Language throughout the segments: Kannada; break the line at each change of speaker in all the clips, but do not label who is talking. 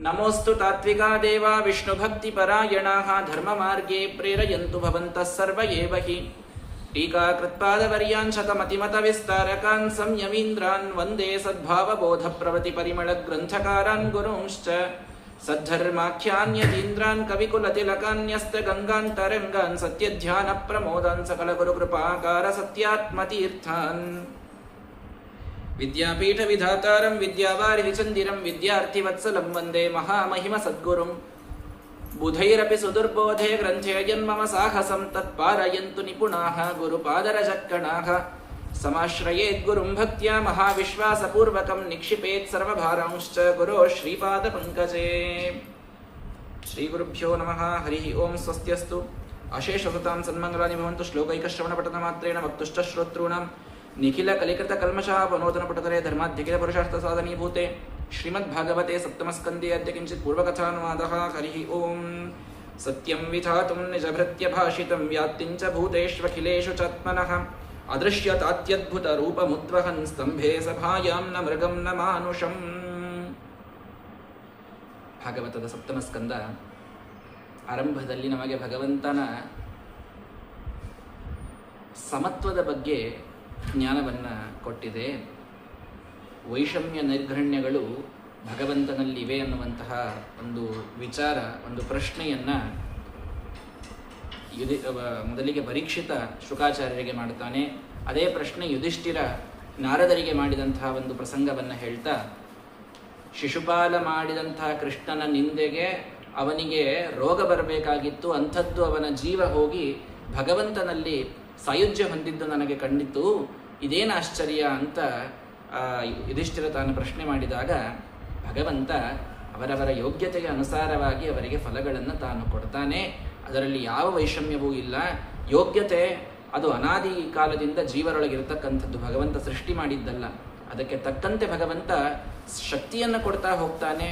ನಮೋಸ್ತು ತಾತ್ವಿಕಾ ದೇವಾ ವಿಷ್ಣುಭಕ್ತಿಪರಾಯಣಾಃ ಧರ್ಮಮಾರ್ಗೇ ಪ್ರೇರಯಂತು ಭವಂತಃ ಸರ್ವ ಏವ ಹಿ. ಟೀಕಾಕೃತ್ಪಾದವರ್ಯಾನ್ ಶತಮತಿಮತವಿಸ್ತಾರಕಾನ್ ಸಂಯಮೀಂದ್ರಾನ್ ವಂದೇ ಸದ್ಭಾವಬೋಧಪ್ರವೃತ್ತಿಪರಿಮಳಗ್ರಂಥಕಾರಾನ್ ಗುರುಂಶ್ಚ ಸದ್ಧರ್ಮಾಖ್ಯಾನ್ಯತೀಂದ್ರಾನ್ ಕವಿಕುಲತಿಲಕಾನ್ಯಸ್ತಗಂಗಾಂತರಂಗಾನ್ ಸತ್ಯಧ್ಯಾನಪ್ರಮೋದಾನ್ ಸಕಲಗುರುಕೃಪಾಕಾರ ಸತ್ಯಾತ್ಮತೀರ್ಥಾನ್. ವಿದ್ಯಾಪೀಠವಿಧಾತಾರಂ ವಿದ್ಯಾವಾರಿಧಿಚಂದಿರಂ ವಿದ್ಯಾರ್ಥಿವತ್ಸಲಂ ವಂದೇ ಮಹಾಮಹಿಮ ಸದ್ಗುರುಂ. ಬುಧೈರಪಿ ಸುದುರ್ಬೋಧೆ ಗ್ರಂಥೆ ಯನ್ಮಮ ಸಾಹಸಂ ತತ್ಪಾರಯಂತು ನಿಪುಣಾಃ ಗುರುಪಾದರಜಕ್ಕಣಾಃ. ಸಮಾಶ್ರಯೇದ್ಗುರುಂ ಭಕ್ತ್ಯಾ ಮಹಾವಿಶ್ವಾಸಪೂರ್ವಕಂ ನಿಕ್ಷಿಪೇತ್ ಸರ್ವಭಾರಾಂಶ್ಚ ಗುರೋ ಶ್ರೀಪಾದಪಂಕಜೇ. ಶ್ರೀಗುರುಭ್ಯೋ ನಮಃ. ಹರಿ ಓಂ. ಸ್ವಸ್ತ್ಯಸ್ತು. ಅಶೇಷಸುತಾಂ ಸನ್ಮಂಗಲಾನಿ ಭವಂತು. ಶ್ಲೋಕೈಕಶ್ರವಣಪಠನಮಾತ್ರೇಣ ವಕ್ತುಶ್ಚ ಶ್ರೋತॄಣಾಂ ನಿಖಿಲ ಕಲಿಕೃತ ಕಲ್ಮಷಃ ಪನೋದನ ಪುಟತರೆ ಧರ್ಮಾಧ್ಯಕಿಲ ಪುರುಷಾರ್ಥ ಸಾಧನೀಭೂತೆ ಶ್ರೀಮದ್ಭಾಗವತೆ ಸಪ್ತಮಸ್ಕಂದೇ ಅದ್ಯ ಕಿಂಚಿತ್ ಪೂರ್ವಕಥಾನುವಾದಃ. ಹರಿ ಓಂ. ಸತ್ಯಂ ವಿಧಾತುಂ ನಿಜಭೃತ್ಯ ಭಾಷಿತಂ ವ್ಯಾಪ್ತಿಂಚ ಭೂತೇಷ್ವಖಿಲೇಷು ಚಾತ್ಮನಃ ಅದೃಶ್ಯತಾತ್ಯದ್ಭುತ ರೂಪಮುದ್ವಹನ್ ಸ್ತಂಭೆ ಸಭಾಯಾಂ ನ ಮೃಗಂ ನ ಮಾನುಷಂ. ಭಾಗವತದ ಸಪ್ತಮಸ್ಕಂದ ಆರಂಭದಲ್ಲಿ ನಮಗೆ ಭಗವಂತನ ಸಮತ್ವದ ಬಗ್ಗೆ ಜ್ಞಾನವನ್ನು ಕೊಟ್ಟಿದೆ. ವೈಷಮ್ಯ ನಿರ್ಘಣ್ಯಗಳು ಭಗವಂತನಲ್ಲಿವೆ ಅನ್ನುವಂತಹ ಒಂದು ವಿಚಾರ, ಒಂದು ಪ್ರಶ್ನೆಯನ್ನು ಮೊದಲಿಗೆ ಪರೀಕ್ಷಿತ ಶುಕಾಚಾರ್ಯರಿಗೆ ಮಾಡ್ತಾನೆ. ಅದೇ ಪ್ರಶ್ನೆ ಯುಧಿಷ್ಠಿರ ನಾರದರಿಗೆ ಮಾಡಿದಂತಹ ಒಂದು ಪ್ರಸಂಗವನ್ನು ಹೇಳ್ತಾ, ಶಿಶುಪಾಲ ಮಾಡಿದಂತಹ ಕೃಷ್ಣನ ನಿಂದೆಗೆ ಅವನಿಗೆ ರೋಗ ಬರಬೇಕಾಗಿತ್ತು, ಅಂಥದ್ದು ಅವನ ಜೀವ ಹೋಗಿ ಭಗವಂತನಲ್ಲಿ ಸಾಯುಜ್ಯ ಹೊಂದಿದ್ದು ನನಗೆ ಕಂಡಿತು, ಇದೇನು ಆಶ್ಚರ್ಯ ಅಂತ ಯುಧಿಷ್ಠಿರ ತಾನು ಪ್ರಶ್ನೆ ಮಾಡಿದಾಗ ಭಗವಂತ ಅವರವರ ಯೋಗ್ಯತೆಗೆ ಅನುಸಾರವಾಗಿ ಅವರಿಗೆ ಫಲಗಳನ್ನು ತಾನು ಕೊಡ್ತಾನೆ. ಅದರಲ್ಲಿ ಯಾವ ವೈಷಮ್ಯವೂ ಇಲ್ಲ. ಯೋಗ್ಯತೆ ಅದು ಅನಾದಿ ಕಾಲದಿಂದ ಜೀವರೊಳಗಿರತಕ್ಕಂಥದ್ದು, ಭಗವಂತ ಸೃಷ್ಟಿ ಮಾಡಿದ್ದಲ್ಲ. ಅದಕ್ಕೆ ತಕ್ಕಂತೆ ಭಗವಂತ ಶಕ್ತಿಯನ್ನು ಕೊಡ್ತಾ ಹೋಗ್ತಾನೆ.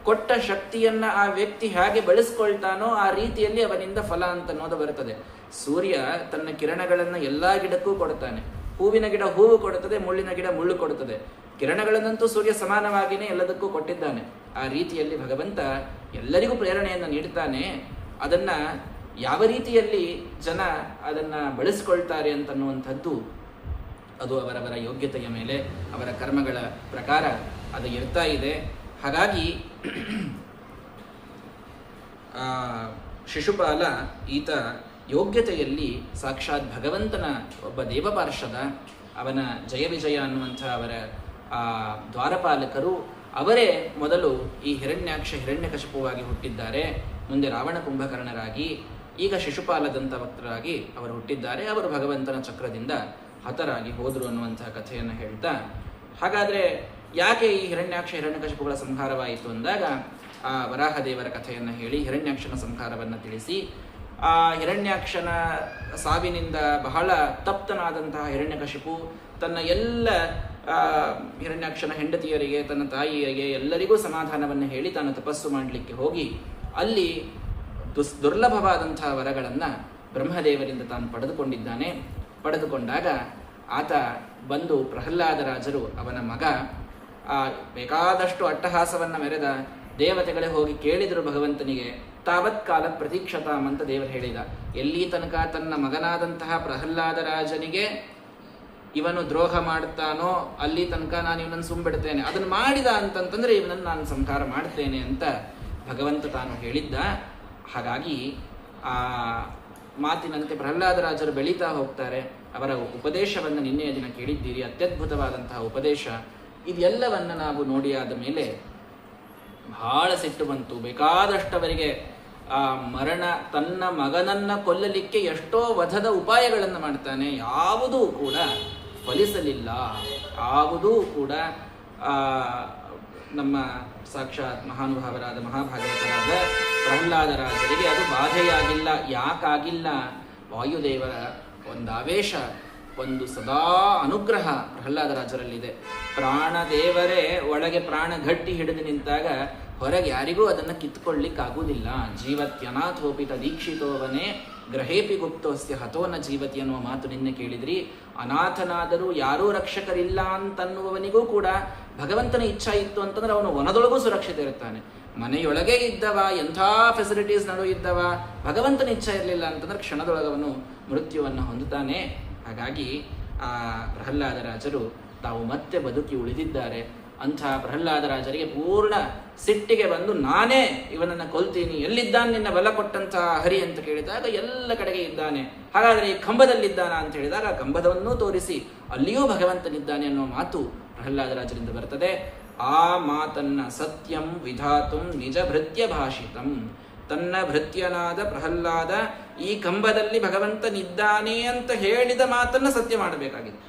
ಕೊಟ್ಟ ಶಕ್ತಿಯನ್ನು ಆ ವ್ಯಕ್ತಿ ಹೇಗೆ ಬಳಸ್ಕೊಳ್ತಾನೋ ಆ ರೀತಿಯಲ್ಲಿ ಅವನಿಂದ ಫಲ ಅಂತ ಅನ್ನೋದು ಬರುತ್ತದೆ. ಸೂರ್ಯ ತನ್ನ ಕಿರಣಗಳನ್ನು ಎಲ್ಲ ಗಿಡಕ್ಕೂ ಕೊಡ್ತಾನೆ. ಹೂವಿನ ಗಿಡ ಹೂವು ಕೊಡುತ್ತದೆ, ಮುಳ್ಳಿನ ಗಿಡ ಮುಳ್ಳು ಕೊಡುತ್ತದೆ. ಕಿರಣಗಳನ್ನಂತೂ ಸೂರ್ಯ ಸಮಾನವಾಗಿಯೇ ಎಲ್ಲದಕ್ಕೂ ಕೊಟ್ಟಿದ್ದಾನೆ. ಆ ರೀತಿಯಲ್ಲಿ ಭಗವಂತ ಎಲ್ಲರಿಗೂ ಪ್ರೇರಣೆಯನ್ನು ನೀಡ್ತಾನೆ. ಅದನ್ನು ಯಾವ ರೀತಿಯಲ್ಲಿ ಜನ ಅದನ್ನು ಬಳಸ್ಕೊಳ್ತಾರೆ ಅಂತನ್ನುವಂಥದ್ದು ಅದು ಅವರವರ ಯೋಗ್ಯತೆಯ ಮೇಲೆ, ಅವರ ಕರ್ಮಗಳ ಪ್ರಕಾರ ಅದು ಇರ್ತಾ ಇದೆ. ಹಾಗಾಗಿ ಶಿಶುಪಾಲ ಈತ ಯೋಗ್ಯತೆಯಲ್ಲಿ ಸಾಕ್ಷಾತ್ ಭಗವಂತನ ಒಬ್ಬ ದೇವಪಾರ್ಷದ, ಅವನ ಜಯ ವಿಜಯ ಅನ್ನುವಂಥ ಅವರ ದ್ವಾರಪಾಲಕರು ಅವರೇ ಮೊದಲು ಈ ಹಿರಣ್ಯಾಕ್ಷ ಹಿರಣ್ಯಕಶಿಪುವಾಗಿ ಹುಟ್ಟಿದ್ದಾರೆ. ಮುಂದೆ ರಾವಣ ಕುಂಭಕರ್ಣರಾಗಿ, ಈಗ ಶಿಶುಪಾಲದಂತವಕ್ತರಾಗಿ ಅವರು ಹುಟ್ಟಿದ್ದಾರೆ. ಅವರು ಭಗವಂತನ ಚಕ್ರದಿಂದ ಹತರಾಗಿ ಹೋದರು ಅನ್ನುವಂತಹ ಕಥೆಯನ್ನು ಹೇಳ್ತಾ, ಹಾಗಾದರೆ ಯಾಕೆ ಈ ಹಿರಣ್ಯಾಕ್ಷ ಹಿರಣ್ಯಕಶಿಪುಗಳ ಸಂಹಾರವಾಯಿತು ಅಂದಾಗ ಆ ವರಾಹದೇವರ ಕಥೆಯನ್ನು ಹೇಳಿ ಹಿರಣ್ಯಾಕ್ಷನ ಸಂಹಾರವನ್ನು ತಿಳಿಸಿ, ಆ ಹಿರಣ್ಯಾಕ್ಷನ ಸಾವಿನಿಂದ ಬಹಳ ತಪ್ತನಾದಂತಹ ಹಿರಣ್ಯಕಶಿಪು ತನ್ನ ಎಲ್ಲ ಹಿರಣ್ಯಾಕ್ಷನ ಹೆಂಡತಿಯರಿಗೆ, ತನ್ನ ತಾಯಿಯರಿಗೆ ಎಲ್ಲರಿಗೂ ಸಮಾಧಾನವನ್ನು ಹೇಳಿ ತಾನು ತಪಸ್ಸು ಮಾಡಲಿಕ್ಕೆ ಹೋಗಿ ಅಲ್ಲಿ ದುರ್ಲಭವಾದಂತಹ ವರಗಳನ್ನು ಬ್ರಹ್ಮದೇವರಿಂದ ತಾನು ಪಡೆದುಕೊಂಡಿದ್ದಾನೆ. ಪಡೆದುಕೊಂಡಾಗ ಆತ ಬಂದು ಪ್ರಹ್ಲಾದರಾಜರು ಅವನ ಮಗ ಬೇಕಾದಷ್ಟು ಅಟ್ಟಹಾಸವನ್ನು ಮೆರೆದ. ದೇವತೆಗಳೇ ಹೋಗಿ ಕೇಳಿದರು ಭಗವಂತನಿಗೆ, ತಾವತ್ ಕಾಲ ಪ್ರತೀಕ್ಷತಾಂ ಅಂತ ದೇವರು ಹೇಳಿದ. ಎಲ್ಲಿ ತನಕ ತನ್ನ ಮಗನಾದಂತಹ ಪ್ರಹ್ಲಾದರಾಜನಿಗೆ ಇವನು ದ್ರೋಹ ಮಾಡ್ತಾನೋ ಅಲ್ಲಿ ತನಕ ನಾನು ಇವನನ್ನು ಸುಂಬಿಡ್ತೇನೆ, ಅದನ್ನು ಮಾಡಿದ ಅಂತಂತಂದ್ರೆ ಇವನನ್ನು ನಾನು ಸಂಹಾರ ಮಾಡ್ತೇನೆ ಅಂತ ಭಗವಂತ ತಾನು ಹೇಳಿದ್ದ. ಹಾಗಾಗಿ ಆ ಮಾತಿನಂತೆ ಪ್ರಹ್ಲಾದರಾಜರು ಬೆಳೀತಾ ಹೋಗ್ತಾರೆ. ಅವರ ಉಪದೇಶವನ್ನು ನಿನ್ನೆಯ ದಿನ ಕೇಳಿದ್ದೀರಿ, ಅತ್ಯದ್ಭುತವಾದಂತಹ ಉಪದೇಶ. ಇದೆಲ್ಲವನ್ನು ನಾವು ನೋಡಿ ಆದ ಮೇಲೆ ಬಹಳ ಸಿಟ್ಟು ಬಂತು. ಬೇಕಾದಷ್ಟವರಿಗೆ ಮರಣ, ತನ್ನ ಮಗನನ್ನು ಕೊಲ್ಲಲಿಕ್ಕೆ ಎಷ್ಟೋ ವಧದ ಉಪಾಯಗಳನ್ನು ಮಾಡ್ತಾನೆ, ಯಾವುದೂ ಕೂಡ ಫಲಿಸಲಿಲ್ಲ. ಯಾವುದೂ ಕೂಡ ನಮ್ಮ ಸಾಕ್ಷಾತ್ ಮಹಾನುಭಾವರಾದ ಮಹಾಭಾಗವತರಾದ ಪ್ರಹ್ಲಾದರಾಜರಿಗೆ ಅದು ಬಾಧೆಯಾಗಿಲ್ಲ. ಯಾಕಾಗಿಲ್ಲ? ವಾಯುದೇವರ ಒಂದು ಆವೇಶ, ಒಂದು ಸದಾ ಅನುಗ್ರಹ ಪ್ರಹ್ಲಾದರಾಜರಲ್ಲಿದೆ. ಪ್ರಾಣದೇವರೇ ಒಳಗೆ ಪ್ರಾಣ ಗಟ್ಟಿ ಹಿಡಿದು ನಿಂತಾಗ ಹೊರಗೆ ಯಾರಿಗೂ ಅದನ್ನು ಕಿತ್ಕೊಳ್ಳಿಕ್ಕಾಗುವುದಿಲ್ಲ. ಜೀವತ್ಯನಾಥೋಪಿತ ದೀಕ್ಷಿತೋವನೇ ಗ್ರಹೇಪಿ ಗುಪ್ತೋಸ್ಯ ಹತೋನ ಜೀವತಿ ಅನ್ನುವ ಮಾತು ನಿನ್ನೆ ಕೇಳಿದ್ರಿ. ಅನಾಥನಾದರೂ ಯಾರೂ ರಕ್ಷಕರಿಲ್ಲ ಅಂತನ್ನುವವನಿಗೂ ಕೂಡ ಭಗವಂತನ ಇಚ್ಛಾ ಇತ್ತು ಅಂತಂದ್ರೆ ಅವನು ವನದೊಳಗೂ ಸುರಕ್ಷಿತ ಇರ್ತಾನೆ. ಮನೆಯೊಳಗೆ ಇದ್ದವ, ಎಂಥ ಫೆಸಿಲಿಟೀಸ್ ನಡು ಇದ್ದವ, ಭಗವಂತನ ಇಚ್ಛೆ ಇರಲಿಲ್ಲ ಅಂತಂದ್ರೆ ಕ್ಷಣದೊಳಗವನು ಮೃತ್ಯುವನ್ನು ಹೊಂದುತ್ತಾನೆ. ಹಾಗಾಗಿ ಆ ಪ್ರಹ್ಲಾದರಾಜರು ತಾವು ಮತ್ತೆ ಬದುಕಿ ಉಳಿದಿದ್ದಾರೆ. ಅಂಥ ಪ್ರಹ್ಲಾದರಾಜರಿಗೆ ಪೂರ್ಣ ಸಿಟ್ಟಿಗೆ ಬಂದು, ನಾನೇ ಇವನನ್ನು ಕೊಲ್ತೀನಿ, ಎಲ್ಲಿದ್ದಾನೆ ನಿನ್ನ ಬಲ ಕೊಟ್ಟಂಥ ಹರಿ ಅಂತ ಕೇಳಿದಾಗ ಎಲ್ಲ ಕಡೆಗೆ ಇದ್ದಾನೆ, ಹಾಗಾದರೆ ಈ ಕಂಬದಲ್ಲಿದ್ದಾನ ಅಂತ ಹೇಳಿದಾಗ ಕಂಬದವನ್ನೂ ತೋರಿಸಿ ಅಲ್ಲಿಯೂ ಭಗವಂತನಿದ್ದಾನೆ ಅನ್ನುವ ಮಾತು ಪ್ರಹ್ಲಾದರಾಜರಿಂದ ಬರ್ತದೆ. ಆ ಮಾತನ್ನ ಸತ್ಯಂ ವಿಧಾತುಂ ನಿಜ ಭೃತ್ಯ ಭಾಷಿತಂ, ತನ್ನ ಭೃತ್ಯನಾದ ಪ್ರಹ್ಲಾದ ಈ ಕಂಬದಲ್ಲಿ ಭಗವಂತನಿದ್ದಾನೆ ಅಂತ ಹೇಳಿದ ಮಾತನ್ನ ಸತ್ಯ ಮಾಡಬೇಕಾಗಿದೆ.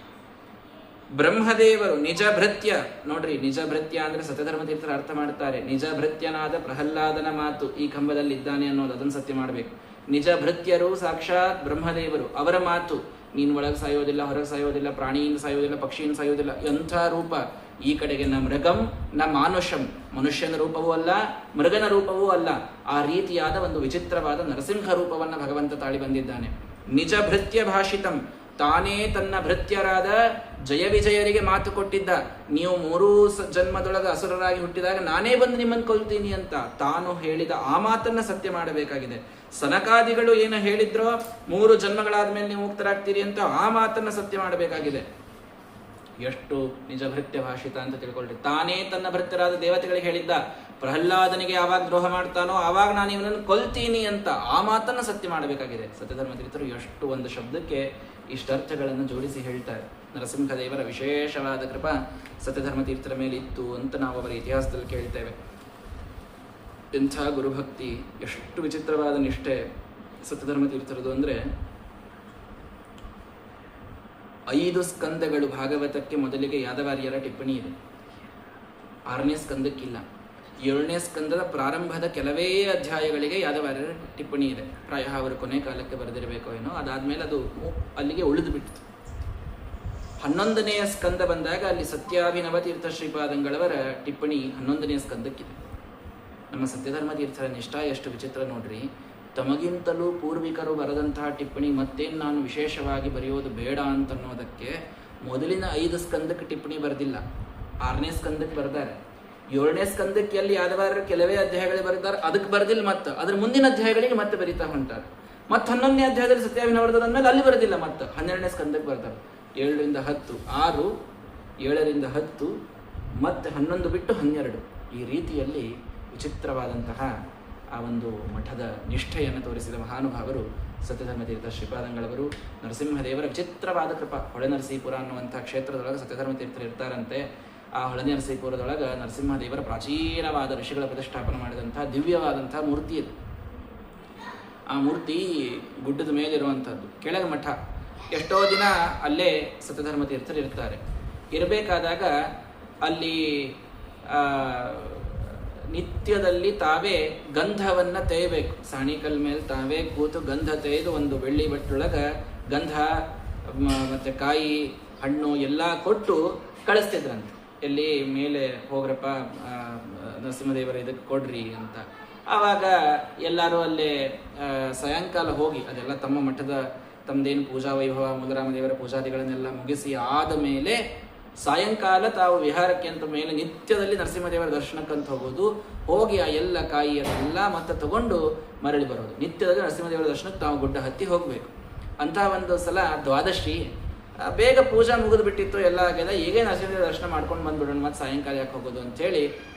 ಬ್ರಹ್ಮದೇವರು ನಿಜ ಭೃತ್ಯ, ನೋಡ್ರಿ, ನಿಜ ಭೃತ್ಯ ಅಂದ್ರೆ ಸತ್ಯಧರ್ಮತೀರ್ಥರು ಅರ್ಥ ಮಾಡ್ತಾರೆ, ನಿಜ ಭೃತ್ಯನಾದ ಪ್ರಹ್ಲಾದನ ಮಾತು ಈ ಕಂಬದಲ್ಲಿ ಇದ್ದಾನೆ ಅನ್ನೋದು, ಅದನ್ನು ಸತ್ಯ ಮಾಡಬೇಕು. ನಿಜ ಭೃತ್ಯರು ಸಾಕ್ಷಾತ್ ಬ್ರಹ್ಮದೇವರು, ಅವರ ಮಾತು, ನೀನು ಒಳಗೆ ಸಾಯೋದಿಲ್ಲ, ಹೊರಗೆ ಸಾಯೋದಿಲ್ಲ, ಪ್ರಾಣಿಯಿಂದ ಸಾಯೋದಿಲ್ಲ, ಪಕ್ಷಿಯಿಂದ ಸಾಯೋದಿಲ್ಲ, ಎಂಥ ರೂಪ, ಈ ಕಡೆಗೆ ನ ಮೃಗಂ ನ ಮಾನುಷಂ, ಮನುಷ್ಯನ ರೂಪವೂ ಅಲ್ಲ, ಮೃಗನ ರೂಪವೂ ಅಲ್ಲ, ಆ ರೀತಿಯಾದ ಒಂದು ವಿಚಿತ್ರವಾದ ನರಸಿಂಹ ರೂಪವನ್ನು ಭಗವಂತ ತಾಳಿ ಬಂದಿದ್ದಾನೆ. ನಿಜ ಭೃತ್ಯ ಭಾಷಿತಂ, ತಾನೇ ತನ್ನ ಭೃತ್ಯರಾದ ಜಯ ವಿಜಯರಿಗೆ ಮಾತು ಕೊಟ್ಟಿದ್ದ, ನೀವು 3 ಜನ್ಮದೊಳಗೆ ಅಸುರರಾಗಿ ಹುಟ್ಟಿದಾಗ ನಾನೇ ಬಂದು ನಿಮ್ಮನ್ನು ಕೊಲ್ತೀನಿ ಅಂತ ತಾನು ಹೇಳಿದ ಆ ಮಾತನ್ನ ಸತ್ಯ ಮಾಡಬೇಕಾಗಿದೆ. ಸನಕಾದಿಗಳು ಏನು ಹೇಳಿದ್ರೋ 3 ಜನ್ಮಗಳಾದ ಮೇಲೆ ನೀವು ಮುಕ್ತರಾಗ್ತೀರಿ ಅಂತ ಆ ಮಾತನ್ನ ಸತ್ಯ ಮಾಡಬೇಕಾಗಿದೆ. ಎಷ್ಟು ನಿಜ ಭೃತ್ಯ ಭಾಷಿತ ಅಂತ ತಿಳ್ಕೊಳ್ರಿ. ತಾನೇ ತನ್ನ ಭೃತ್ಯರಾದ ದೇವತೆಗಳಿಗೆ ಹೇಳಿದ್ದ, ಪ್ರಹ್ಲಾದನಿಗೆ ಯಾವಾಗ ದ್ರೋಹ ಮಾಡ್ತಾನೋ ಆವಾಗ ನಾನು ಇವನನ್ನು ಕೊಲ್ತೀನಿ ಅಂತ ಆ ಮಾತನ್ನು ಸತ್ಯ ಮಾಡಬೇಕಾಗಿದೆ. ಸತ್ಯಧರ್ಮ ತೀರ್ಥರು ಎಷ್ಟು ಒಂದು ಶಬ್ದಕ್ಕೆ ಇಷ್ಟರ್ಥಗಳನ್ನು ಜೋಡಿಸಿ ಹೇಳ್ತಾರೆ. ನರಸಿಂಹದೇವರ ವಿಶೇಷವಾದ ಕೃಪಾ ಸತ್ಯಧರ್ಮ ತೀರ್ಥರ ಮೇಲೆ ಇತ್ತು ಅಂತ ನಾವು ಅವರ ಇತಿಹಾಸದಲ್ಲಿ ಕೇಳ್ತೇವೆ. ಎಂಥ ಗುರುಭಕ್ತಿ, ಎಷ್ಟು ವಿಚಿತ್ರವಾದ ನಿಷ್ಠೆ ಸತ್ಯಧರ್ಮ ತೀರ್ಥರದು ಅಂದರೆ, 5 ಸ್ಕಂದಗಳು ಭಾಗವತಕ್ಕೆ ಮೊದಲಿಗೆ ಯಾದವಾರ್ಯರ ಟಿಪ್ಪಣಿ ಇದೆ, 6ನೇ ಸ್ಕಂದಕ್ಕಿಲ್ಲ. 7ನೇ ಸ್ಕಂದದ ಪ್ರಾರಂಭದ ಕೆಲವೇ ಅಧ್ಯಾಯಗಳಿಗೆ ಯಾದವಾರ್ಯರ ಟಿಪ್ಪಣಿ ಇದೆ. ಪ್ರಾಯಃ ಅವರು ಕೊನೆ ಕಾಲಕ್ಕೆ ಬರೆದಿರಬೇಕೋ ಏನೋ, ಅದಾದ್ಮೇಲೆ ಅದು ಅಲ್ಲಿಗೆ ಉಳಿದು ಬಿಟ್ಟಿತು. 11ನೇ ಸ್ಕಂದ ಬಂದಾಗ ಅಲ್ಲಿ ಸತ್ಯಾಭಿನವ ತೀರ್ಥ ಶ್ರೀಪಾದಂಗಳವರ ಟಿಪ್ಪಣಿ 11ನೇ ಸ್ಕಂದಕ್ಕಿದೆ. ನಮ್ಮ ಸತ್ಯಧರ್ಮ ತೀರ್ಥರ ನಿಷ್ಠ ಎಷ್ಟು ವಿಚಿತ್ರ ನೋಡ್ರಿ. ತಮಗಿಂತಲೂ ಪೂರ್ವಿಕರು ಬರೆದಂತಹ ಟಿಪ್ಪಣಿ ಮತ್ತೇನು ನಾನು ವಿಶೇಷವಾಗಿ ಬರೆಯೋದು ಬೇಡ ಅಂತನ್ನೋದಕ್ಕೆ ಮೊದಲಿನ 5 ಸ್ಕಂದಕ್ಕೆ ಟಿಪ್ಪಣಿ ಬರೆದಿಲ್ಲ, 6ನೇ ಸ್ಕಂದಕ್ಕೆ ಬರ್ತಾರೆ. 7ನೇ ಸ್ಕಂದಕ್ಕೆ ಅಲ್ಲಿ ಯಾದವಾರ್ಯರು ಕೆಲವೇ ಅಧ್ಯಾಯಗಳಿಗೆ ಬರೀತಾರೆ, ಅದಕ್ಕೆ ಬರೆದಿಲ್ಲ. ಮತ್ತು ಅದ್ರ ಮುಂದಿನ ಅಧ್ಯಾಯಗಳಿಗೆ ಮತ್ತೆ ಬರೀತಾ ಹೊಂಟಾರೆ. ಮತ್ತು 11ನೇ ಅಧ್ಯಾಯದಲ್ಲಿ ಸತ್ಯಾಭಿನವರದ ಅಂದಮೇಲೆ ಅಲ್ಲಿ ಬರೆದಿಲ್ಲ, ಮತ್ತು 12ನೇ ಸ್ಕಂದಕ್ಕೆ ಬರ್ತಾರೆ. 7 ರಿಂದ 10, 6, 7 ರಿಂದ 10, ಮತ್ತೆ 11 ಬಿಟ್ಟು 12, ಈ ರೀತಿಯಲ್ಲಿ ವಿಚಿತ್ರವಾದಂತಹ ಆ ಒಂದು ಮಠದ ನಿಷ್ಠೆಯನ್ನು ತೋರಿಸಿದ ಮಹಾನುಭಾವರು ಸತ್ಯಧರ್ಮ ತೀರ್ಥ ಶ್ರೀಪಾದಂಗಳವರು. ನರಸಿಂಹದೇವರ ವಿಚಿತ್ರವಾದ ಕೃಪಾ. ಹೊಳೆನರಸೀಪುರ ಅನ್ನುವಂಥ ಕ್ಷೇತ್ರದೊಳಗೆ ಸತ್ಯಧರ್ಮ ತೀರ್ಥರು ಇರ್ತಾರಂತೆ. ಆ ಹೊಳೆನರಸೀಪುರದೊಳಗೆ ನರಸಿಂಹದೇವರ ಪ್ರಾಚೀನವಾದ ಋಷಿಗಳ ಪ್ರತಿಷ್ಠಾಪನೆ ಮಾಡಿದಂಥ ದಿವ್ಯವಾದಂಥ ಮೂರ್ತಿ ಇದೆ. ಆ ಮೂರ್ತಿ ಗುಡ್ಡದ ಮೇಲಿರುವಂಥದ್ದು, ಕೆಳಗೆ ಮಠ. ಎಷ್ಟೋ ದಿನ ಅಲ್ಲೇ ಸತ್ಯಧರ್ಮ ತೀರ್ಥರು ಇರ್ತಾರೆ. ಇರಬೇಕಾದಾಗ ಅಲ್ಲಿ ನಿತ್ಯದಲ್ಲಿ ತಾವೇ ಗಂಧವನ್ನು ತೆಯ್ಯಬೇಕು. ಸಾಣಿಕಲ್ ಮೇಲೆ ತಾವೇ ಕೂತು ಗಂಧ ತೆಗೆದು ಒಂದು ಬೆಳ್ಳಿ ಬಟ್ಟೊಳಗೆ ಗಂಧ ಮತ್ತು ಕಾಯಿ ಹಣ್ಣು ಎಲ್ಲ ಕೊಟ್ಟು ಕಳಿಸ್ತಿದ್ರಂತೆ. ಎಲ್ಲಿ ಮೇಲೆ ಹೋಗ್ರಪ್ಪ ನರಸಿಂಹದೇವರ ಇದಕ್ಕೆ ಕೊಡ್ರಿ ಅಂತ. ಆವಾಗ ಎಲ್ಲರೂ ಅಲ್ಲೇ ಸಾಯಂಕಾಲ ಹೋಗಿ ಅದೆಲ್ಲ ತಮ್ಮ ಮಠದ ತಮ್ಮದೇನು ಪೂಜಾ ವೈಭವ ಮೂಲರಾಮದೇವರ ಪೂಜಾದಿಗಳನ್ನೆಲ್ಲ ಮುಗಿಸಿ ಆದ ಮೇಲೆ ಸಾಯಂಕಾಲ ತಾವು ವಿಹಾರಕ್ಕೆ ಅಂತ ಮೇಲೆ ನಿತ್ಯದಲ್ಲಿ ನರಸಿಂಹದೇವರ ದರ್ಶನಕ್ಕಂತ ಹೋಗೋದು. ಹೋಗಿ ಆ ಎಲ್ಲ ಕಾಯಿ ಅದೆಲ್ಲ ಮತ್ತೆ ತಗೊಂಡು ಮರಳಿ ಬರೋದು. ನಿತ್ಯದಲ್ಲಿ ನರಸಿಂಹದೇವರ ದರ್ಶನಕ್ಕೆ ತಾವು ಗುಡ್ಡ ಹತ್ತಿ ಹೋಗಬೇಕು. ಅಂತಹ ಒಂದು ಸಲ ದ್ವಾದಶಿ ಬೇಗ ಪೂಜಾ ಮುಗಿದು ಬಿಟ್ಟಿತ್ತು, ಎಲ್ಲ ಆಗಿದೆ. ಈಗೇ ನರಸಿಂಹದೇವರ ದರ್ಶನ ಮಾಡ್ಕೊಂಡು ಬಂದ್ಬಿಡೋಣ, ಮತ್ತೆ ಸಾಯಂಕಾಲ ಯಾಕೆ ಹೋಗೋದು ಅಂಥೇಳಿ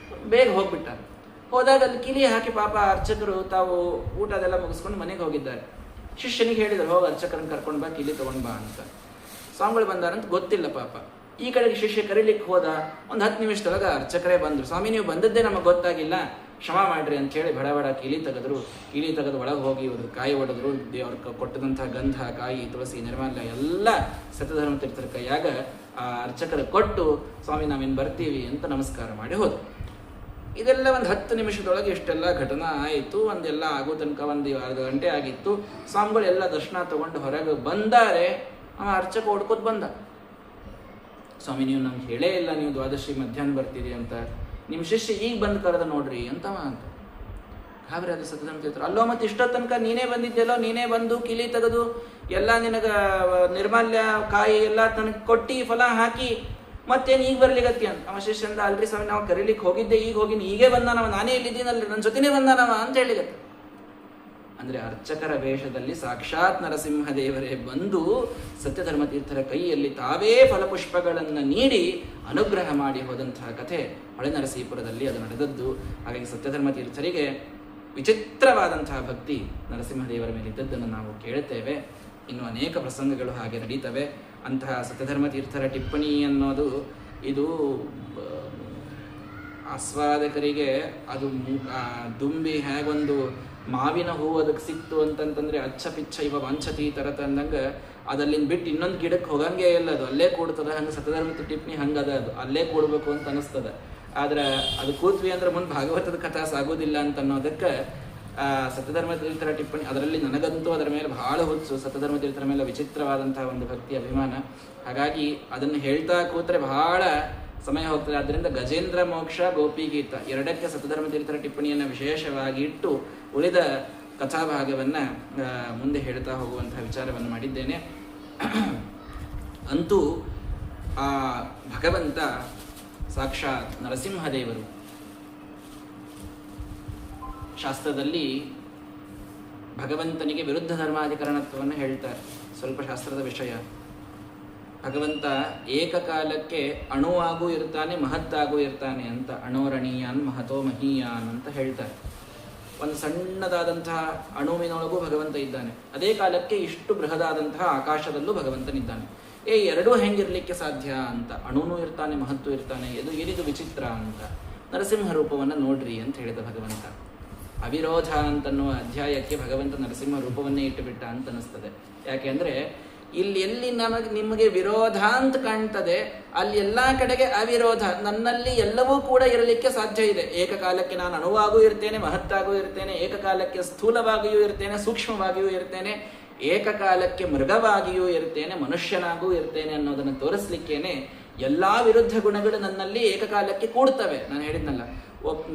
ಬೇಗ ಹೋಗ್ಬಿಟ್ಟಾರೆ. ಹೋದಾಗ ಅಲ್ಲಿ ಕಿಲಿ ಹಾಕಿ ಪಾಪ ಅರ್ಚಕರು ತಾವು ಊಟ ಅದೆಲ್ಲ ಮುಗಿಸ್ಕೊಂಡು ಮನೆಗೆ ಹೋಗಿದ್ದಾರೆ. ಶಿಷ್ಯನಿಗೆ ಹೇಳಿದ್ರು, ಹೋಗಿ ಅರ್ಚಕರನ್ನು ಕರ್ಕೊಂಡು ಬಾ, ಕಿಲಿ ತೊಗೊಂಡು ಬಾ ಅಂತ. ಸ್ವಾಮಿಗಳು ಬಂದಾರಂತ ಗೊತ್ತಿಲ್ಲ ಪಾಪ. ಈ ಕಡೆಗೆ ಶಿಷ್ಯ ಕರೀಲಿಕ್ಕೆ ಹೋದ. ಒಂದು 10 ನಿಮಿಷದೊಳಗೆ ಅರ್ಚಕರೇ ಬಂದರು. ಸ್ವಾಮಿ, ನೀವು ಬಂದದ್ದೇ ನಮಗೆ ಗೊತ್ತಾಗಿಲ್ಲ, ಕ್ಷಮ ಮಾಡ್ರಿ ಅಂತ ಹೇಳಿ ಬಡ ಬಡ ಕಿಲಿ ತೆಗೆದ್ರು. ಕಿಲಿ ತೆಗೆದು ಒಳಗೆ ಹೋಗಿ ಇವರು ಕಾಯಿ ಹೊಡೆದ್ರು. ದೇವ್ರ ಕೊಟ್ಟದಂಥ ಗಂಧ, ಕಾಯಿ, ತುಳಸಿ, ನಿರ್ಮಾಲ್ಯ ಎಲ್ಲ ಸತ್ಯಧರ್ಮ ತೀರ್ಥರ ಕೈಯಾಗ ಆ ಅರ್ಚಕರ ಕೊಟ್ಟು, ಸ್ವಾಮಿ ನಾವಿನ್ನು ಬರ್ತೀವಿ ಅಂತ ನಮಸ್ಕಾರ ಮಾಡಿ ಹೋದ್ರು. ಇದೆಲ್ಲ ಒಂದು 10 ನಿಮಿಷದೊಳಗೆ ಇಷ್ಟೆಲ್ಲ ಘಟನಾ ಆಯಿತು. ಒಂದೆಲ್ಲ ಆಗೋ ತನಕ ಒಂದು ಅರ್ಧ ಗಂಟೆ ಆಗಿತ್ತು. ಸ್ವಾಮಿಗಳು ಎಲ್ಲ ದರ್ಶನ ತಗೊಂಡು ಹೊರಗೆ ಬಂದಾರೆ. ಅರ್ಚಕ ಓಡ್ಕೋತ ಬಂದ. ಸ್ವಾಮಿ, ನೀವು ನಮ್ಗೆ ಹೇಳೇ ಇಲ್ಲ ನೀವು ದ್ವಾದಶಿ ಮಧ್ಯಾಹ್ನ ಬರ್ತೀರಿ ಅಂತ. ನಿಮ್ಮ ಶಿಷ್ಯ ಈಗ ಬಂದು ಕರೆದ ನೋಡ್ರಿ ಅಂತವ ಅಂತ. ಗಾಬರಿ ಅದು ಸತ್ಯಧರ್ಮ ತೀರ್ಥರು. ಅಲ್ಲೋ ಮತ್ತೆ ಇಷ್ಟೋ ತನಕ ನೀನೇ ಬಂದಿದ್ದೆಲ್ಲೋ, ನೀನೇ ಬಂದು ಕಿಲಿ ತೆಗೆದು ಎಲ್ಲ ನಿನಗೆ ನಿರ್ಮಾಲ್ಯ ಕಾಯಿ ಎಲ್ಲ ತನಗೆ ಕೊಟ್ಟು ಫಲ ಹಾಕಿ ಮತ್ತೇನು ಈಗ ಬರ್ಲಿಗತ್ತಿ ಅಂತ ಅವ ಶಿಷ್ಯಂದ, ಅಲ್ರಿ ಸ್ವಾಮಿ ನಾವು ಕರೀಲಿಕ್ಕೆ ಹೋಗಿದ್ದೆ, ಈಗ ಹೋಗಿನಿ, ಈಗೇ ಬಂದಾನವ, ನಾನೇ ಇಲ್ಲಿದ್ದೀನಲ್ರಿ, ನನ್ನ ಜೊತೆನೇ ಬಂದಾನವ ಅಂತ ಹೇಳಿಗತ್ತ. ಅಂದ್ರೆ ಅರ್ಚಕರ ವೇಷದಲ್ಲಿ ಸಾಕ್ಷಾತ್ ನರಸಿಂಹದೇವರೇ ಬಂದು ಸತ್ಯಧರ್ಮ ತೀರ್ಥರ ಕೈಯಲ್ಲಿ ತಾವೇ ಫಲಪುಷ್ಪಗಳನ್ನು ನೀಡಿ ಅನುಗ್ರಹ ಮಾಡಿ ಹೋದಂತಹ ಕಥೆ ಹೊಳೆ ನರಸೀಪುರದಲ್ಲಿ ಅದು ನಡೆದದ್ದು. ಹಾಗಾಗಿ ಸತ್ಯಧರ್ಮ ತೀರ್ಥರಿಗೆ ವಿಚಿತ್ರವಾದಂತಹ ಭಕ್ತಿ ನರಸಿಂಹದೇವರ ಮೇಲಿದ್ದದ್ದನ್ನು ನಾವು ಕೇಳುತ್ತೇವೆ. ಇನ್ನು ಅನೇಕ ಪ್ರಸಂಗಗಳು ಹಾಗೆ ನಡೀತವೆ. ಅಂತಹ ಸತ್ಯಧರ್ಮ ತೀರ್ಥರ ಟಿಪ್ಪಣಿ ಅನ್ನೋದು ಇದು ಆಸ್ವಾದಕರಿಗೆ ಅದು ದುಂಬಿ ಹೇಗೊಂದು ಮಾವಿನ ಹೂವು ಅದಕ್ಕೆ ಸಿಕ್ತು ಅಂತಂತಂದ್ರೆ ಅಚ್ಚ ಪಿಚ್ಚ ಇವ ವಾಂಛತಿ ತರತ ಅಂದಂಗೆ ಅದಲ್ಲಿಂದ ಬಿಟ್ಟು ಇನ್ನೊಂದು ಗಿಡಕ್ಕೆ ಹೋಗಂಗೆ ಇಲ್ಲ, ಅದು ಅಲ್ಲೇ ಕೂಡ್ತದ. ಹಂಗೆ ಸತ್ಯಧರ್ಮದ ಟಿಪ್ಪಣಿ ಹಂಗದ, ಅದು ಅಲ್ಲೇ ಕೂಡಬೇಕು ಅಂತ ಅನಿಸ್ತದ. ಆದ್ರೆ ಅದು ಕೂತ್ವಿ ಅಂದ್ರೆ ಮುಂದೆ ಭಾಗವತದ ಕಥಾ ಸಾಗೋದಿಲ್ಲ ಅಂತ ಅನ್ನೋದಕ್ಕೆ ಸತ್ಯಧರ್ಮ ತೀರ್ಥರ ಟಿಪ್ಪಣಿ, ಅದರಲ್ಲಿ ನನಗಂತೂ ಅದರ ಮೇಲೆ ಬಹಳ ಹುಚ್ಚು. ಸತ್ಯಧರ್ಮ ತೀರ್ಥರ ಮೇಲೆ ವಿಚಿತ್ರವಾದಂತಹ ಒಂದು ಭಕ್ತಿ ಅಭಿಮಾನ. ಹಾಗಾಗಿ ಅದನ್ನು ಹೇಳ್ತಾ ಕೂತ್ರೆ ಬಹಳ ಸಮಯ ಹೋಗ್ತದೆ. ಆದ್ದರಿಂದ ಗಜೇಂದ್ರ ಮೋಕ್ಷ, ಗೋಪಿಗೀತ ಎರಡಕ್ಕೆ ಸತ್ಯಧರ್ಮ ತೀರ್ಥರ ಟಿಪ್ಪಣಿಯನ್ನು ವಿಶೇಷವಾಗಿ ಇಟ್ಟು ಉಳಿದ ಕಥಾಭಾಗವನ್ನು ಮುಂದೆ ಹೇಳ್ತಾ ಹೋಗುವಂತಹ ವಿಚಾರವನ್ನು ಮಾಡಿದ್ದೇನೆ. ಅಂತೂ ಆ ಭಗವಂತ ಸಾಕ್ಷಾತ್ ನರಸಿಂಹದೇವರು ಶಾಸ್ತ್ರದಲ್ಲಿ ಭಗವಂತನಿಗೆ ವಿರುದ್ಧ ಧರ್ಮಾಧಿಕರಣತ್ವವನ್ನು ಹೇಳ್ತಾರೆ. ಸ್ವಲ್ಪ ಶಾಸ್ತ್ರದ ವಿಷಯ. ಭಗವಂತ ಏಕಕಾಲಕ್ಕೆ ಅಣುವಾಗೂ ಇರ್ತಾನೆ, ಮಹತ್ತಾಗೂ ಇರ್ತಾನೆ ಅಂತ. ಅಣೋರಣೀಯಾನ್ ಮಹತೋ ಮಹೀಯಾನ್ ಅಂತ ಹೇಳ್ತಾರೆ. ಒಂದು ಸಣ್ಣದಾದಂತಹ ಅಣುವಿನೊಳಗೂ ಭಗವಂತ ಇದ್ದಾನೆ, ಅದೇ ಕಾಲಕ್ಕೆ ಇಷ್ಟು ಬೃಹದಾದಂತಹ ಆಕಾಶದಲ್ಲೂ ಭಗವಂತನಿದ್ದಾನೆ. ಎರಡೂ ಹೆಂಗಿರ್ಲಿಕ್ಕೆ ಸಾಧ್ಯ ಅಂತ. ಅಣುನೂ ಇರ್ತಾನೆ, ಮಹತ್ತೂ ಇರ್ತಾನೆ, ಏನಿದು ವಿಚಿತ್ರ ಅಂತ. ನರಸಿಂಹ ರೂಪವನ್ನು ನೋಡ್ರಿ ಅಂತ ಹೇಳಿದ ಭಗವಂತ. ಅವಿರೋಧ ಅಂತನ್ನುವ ಅಧ್ಯಾಯಕ್ಕೆ ಭಗವಂತ ನರಸಿಂಹ ರೂಪವನ್ನೇ ಇಟ್ಟುಬಿಟ್ಟ ಅಂತ ಅನಿಸ್ತದೆ. ಯಾಕೆಂದ್ರೆ ಇಲ್ಲಿ ಎಲ್ಲಿ ನಿಮಗೆ ವಿರೋಧ ಅಂತ ಕಾಣ್ತದೆ, ಅಲ್ಲಿ ಎಲ್ಲ ಕಡೆಗೆ ಅವಿರೋಧ. ನನ್ನಲ್ಲಿ ಎಲ್ಲವೂ ಕೂಡ ಇರಲಿಕ್ಕೆ ಸಾಧ್ಯ ಇದೆ. ಏಕಕಾಲಕ್ಕೆ ನಾನು ಅಣುವಾಗೂ ಇರ್ತೇನೆ, ಮಹತ್ತಾಗೂ ಇರ್ತೇನೆ, ಏಕಕಾಲಕ್ಕೆ ಸ್ಥೂಲವಾಗಿಯೂ ಇರ್ತೇನೆ, ಸೂಕ್ಷ್ಮವಾಗಿಯೂ ಇರ್ತೇನೆ, ಏಕಕಾಲಕ್ಕೆ ಮೃಗವಾಗಿಯೂ ಇರ್ತೇನೆ, ಮನುಷ್ಯನಾಗೂ ಇರ್ತೇನೆ ಅನ್ನೋದನ್ನು ತೋರಿಸ್ಲಿಕ್ಕೇನೆ ಎಲ್ಲಾ ವಿರುದ್ಧ ಗುಣಗಳು ನನ್ನಲ್ಲಿ ಏಕಕಾಲಕ್ಕೆ ಕೂಡ್ತವೆ. ನಾನು ಹೇಳಿದ್ನಲ್ಲ,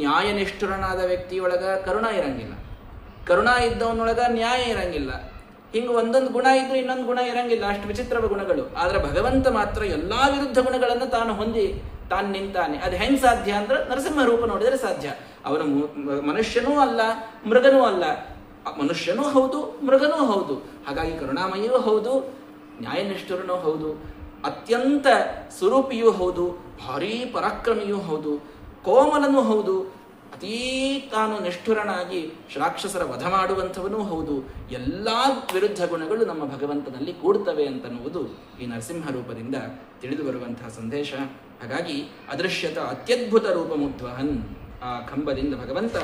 ನ್ಯಾಯನಿಷ್ಠುರನಾದ ವ್ಯಕ್ತಿಯೊಳಗ ಕರುಣ ಇರಂಗಿಲ್ಲ, ಕರುಣ ಇದ್ದವನೊಳಗ ನ್ಯಾಯ ಇರಂಗಿಲ್ಲ. ಹಿಂಗೆ ಒಂದೊಂದು ಗುಣ ಇದ್ರೂ ಇನ್ನೊಂದು ಗುಣ ಇರಂಗಿಲ್ಲ, ಅಷ್ಟು ವಿಚಿತ್ರ ಗುಣಗಳು. ಆದ್ರೆ ಭಗವಂತ ಮಾತ್ರ ಎಲ್ಲಾ ವಿರುದ್ಧ ಗುಣಗಳನ್ನು ತಾನು ಹೊಂದಿ ತಾನು ನಿಂತಾನೆ. ಅದು ಹೆಂಗ್ ಸಾಧ್ಯ ಅಂದ್ರೆ ನರಸಿಂಹ ರೂಪ ನೋಡಿದರೆ ಸಾಧ್ಯ. ಅವನು ಮನುಷ್ಯನೂ ಅಲ್ಲ, ಮೃಗನೂ ಅಲ್ಲ. ಮನುಷ್ಯನೂ ಹೌದು, ಮೃಗನೂ ಹೌದು. ಹಾಗಾಗಿ ಕರುಣಾಮಯಿಯೂ ಹೌದು, ನ್ಯಾಯನಿಷ್ಠುರನೂ ಹೌದು, ಅತ್ಯಂತ ಸ್ವರೂಪಿಯೂ ಹೌದು, ಭಾರೀ ಪರಾಕ್ರಮಿಯೂ ಹೌದು, ಕೋಮಲನೂ ಹೌದು, ಅತೀ ತಾನು ನಿಷ್ಠುರನಾಗಿ ರಾಕ್ಷಸರ ವಧ ಮಾಡುವಂಥವನೂ ಹೌದು. ಎಲ್ಲ ವಿರುದ್ಧ ಗುಣಗಳು ನಮ್ಮ ಭಗವಂತನಲ್ಲಿ ಕೂಡ್ತವೆ ಅಂತನ್ನುವುದು ಈ ನರಸಿಂಹ ರೂಪದಿಂದ ತಿಳಿದು ಬರುವಂತಹ ಸಂದೇಶ. ಹಾಗಾಗಿ ಅದೃಶ್ಯತ ಅತ್ಯದ್ಭುತ ರೂಪಮುದ್ವಹನ್, ಆ ಕಂಬದಿಂದ ಭಗವಂತ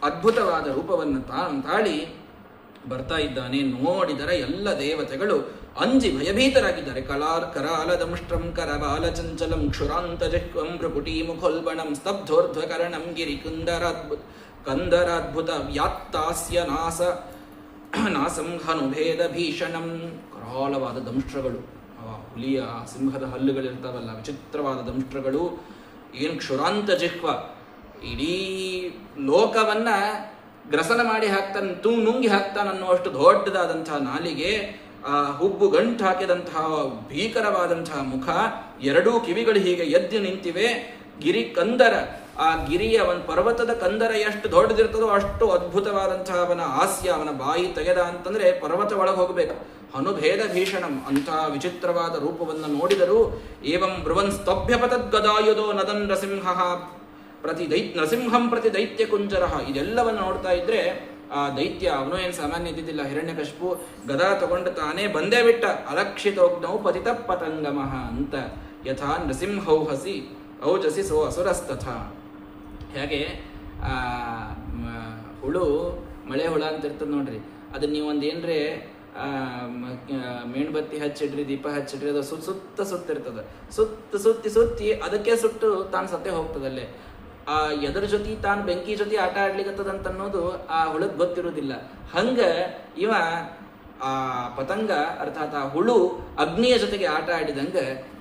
ಅದ್ಭುತವಾದ ರೂಪವನ್ನು ತಾಳಿ ಬರ್ತಾ ಇದ್ದಾನೆ. ನೋಡಿದರೆ ಎಲ್ಲ ದೇವತೆಗಳು ಅಂಜಿ ಭಯಭೀತರಾಗಿದ್ದಾರೆ. ಕರಾಲದಂಷ್ಟ್ರಂ ಕರಬಾಲ ಚಂಚಲಂ ಕ್ಷುರಾಂತ ಜಿಹ್ವಂ ಭ್ರುಕುಟಿ ಮುಖೋಲ್ಬಣಂ ಸ್ತಬ್ಧೋರ್ಧ್ವಕರಣಂ ಗಿರಿ ಕಂದರಾದ್ಭುತ ವ್ಯಾತ್ತಾಸ್ಯ ನಾಸಂ ಹನುಭೇದ ಭೀಷಣಂ. ಕರಾಲವಾದ ದಂಷ್ಟ್ರಗಳು, ಹುಲಿಯ ಸಿಂಹದ ಹಲ್ಲುಗಳಿರ್ತಾವಲ್ಲ, ವಿಚಿತ್ರವಾದ ದಂಷ್ಟ್ರಗಳು. ಏನು ಕ್ಷುರಾಂತ ಜಿಹ್ವ, ಇಡೀ ಲೋಕವನ್ನ ಗ್ರಸನ ಮಾಡಿ ಹಾಕ್ತಾನೆ, ನುಂಗಿ ಹಾಕ್ತಾನೆ ಅನ್ನುವಷ್ಟು ದೊಡ್ಡದಾದಂತಹ ನಾಲಿಗೆ, ಹುಬ್ಬು ಗಂಟು ಹಾಕಿದಂತಹ ಭೀಕರವಾದಂತಹ ಮುಖ, ಎರಡೂ ಕಿವಿಗಳು ಹೀಗೆ ಎದ್ದು ನಿಂತಿವೆ. ಗಿರಿ ಕಂದರ, ಆ ಗಿರಿಯ ಒಂದು ಪರ್ವತದ ಕಂದರ ಎಷ್ಟು ದೊಡ್ಡದಿರ್ತದೋ ಅಷ್ಟು ಅದ್ಭುತವಾದಂತಹ ಅವನ ಹಾಸ್ಯ, ಅವನ ಬಾಯಿ ತೆಗೆದ ಅಂತಂದ್ರೆ ಪರ್ವತ ಒಳಗೆ ಹೋಗಬೇಕು. ಹನುಭೇದ ಭೀಷಣಂ, ಅಂತಹ ವಿಚಿತ್ರವಾದ ರೂಪವನ್ನು ನೋಡಿದರು. ಏವಂ ಬ್ರುವನ್ ಸ್ತಭ್ಯಪತದ್ ಗದಾಯುಧೋ ನದನ್ ನರಸಿಂಹ ನರಸಿಂಹಂ ಪ್ರತಿ ದೈತ್ಯ ಕುಂಜರ. ಇದೆಲ್ಲವನ್ನು ನೋಡ್ತಾ ಇದ್ರೆ ಆ ದೈತ್ಯ, ಅವನು ಏನು ಸಾಮಾನ್ಯ ಇದ್ದಿದ್ದಿಲ್ಲ. ಹಿರಣ್ಯಕಶಿಪು ಗದಾ ತಗೊಂಡು ತಾನೇ ಬಂದೇ ಬಿಟ್ಟ. ಅಲಕ್ಷಿತೋಗ್ನೌ ಪತಿತ ಪತಂಗಮಃ ಅಂತ. ಯಥಾ ನೃಸಿಂಹೌಹಸಿ ಔಜಸಿ ಸೋ ಅಸುರಸ್ತಥ. ಹೇಗೆ ಹುಳು, ಮಳೆ ಹುಳ ಅಂತ ಇರ್ತದೆ ನೋಡ್ರಿ, ಅದನ್ನ ನೀವು ಒಂದೇನ್ರೆ ಮೇಣಬತ್ತಿ ಹಚ್ಚಿಡ್ರಿ, ದೀಪ ಹಚ್ಚಿಡ್ರಿ, ಅದು ಸುತ್ತಿರ್ತದೆ. ಸುತ್ತಿ ಅದಕ್ಕೆ ಸುಟ್ಟು ತಾನು ಸತ್ತೇ ಹೋಗ್ತದಲ್ಲೇ. ಆ ಎದರ ಜೊತೆ ತಾನು ಬೆಂಕಿ ಜೊತೆ ಆಟ ಆಡ್ಲಿಕ್ಕತ್ತದಂತ ಅನ್ನೋದು ಆ ಹುಳಕ್ ಗೊತ್ತಿರುವುದಿಲ್ಲ. ಹಂಗ ಇವ ಆ ಪತಂಗ ಅರ್ಥಾತ್ ಆ ಹುಳು ಅಗ್ನಿಯ ಜೊತೆಗೆ ಆಟ ಆಡಿದಂಗ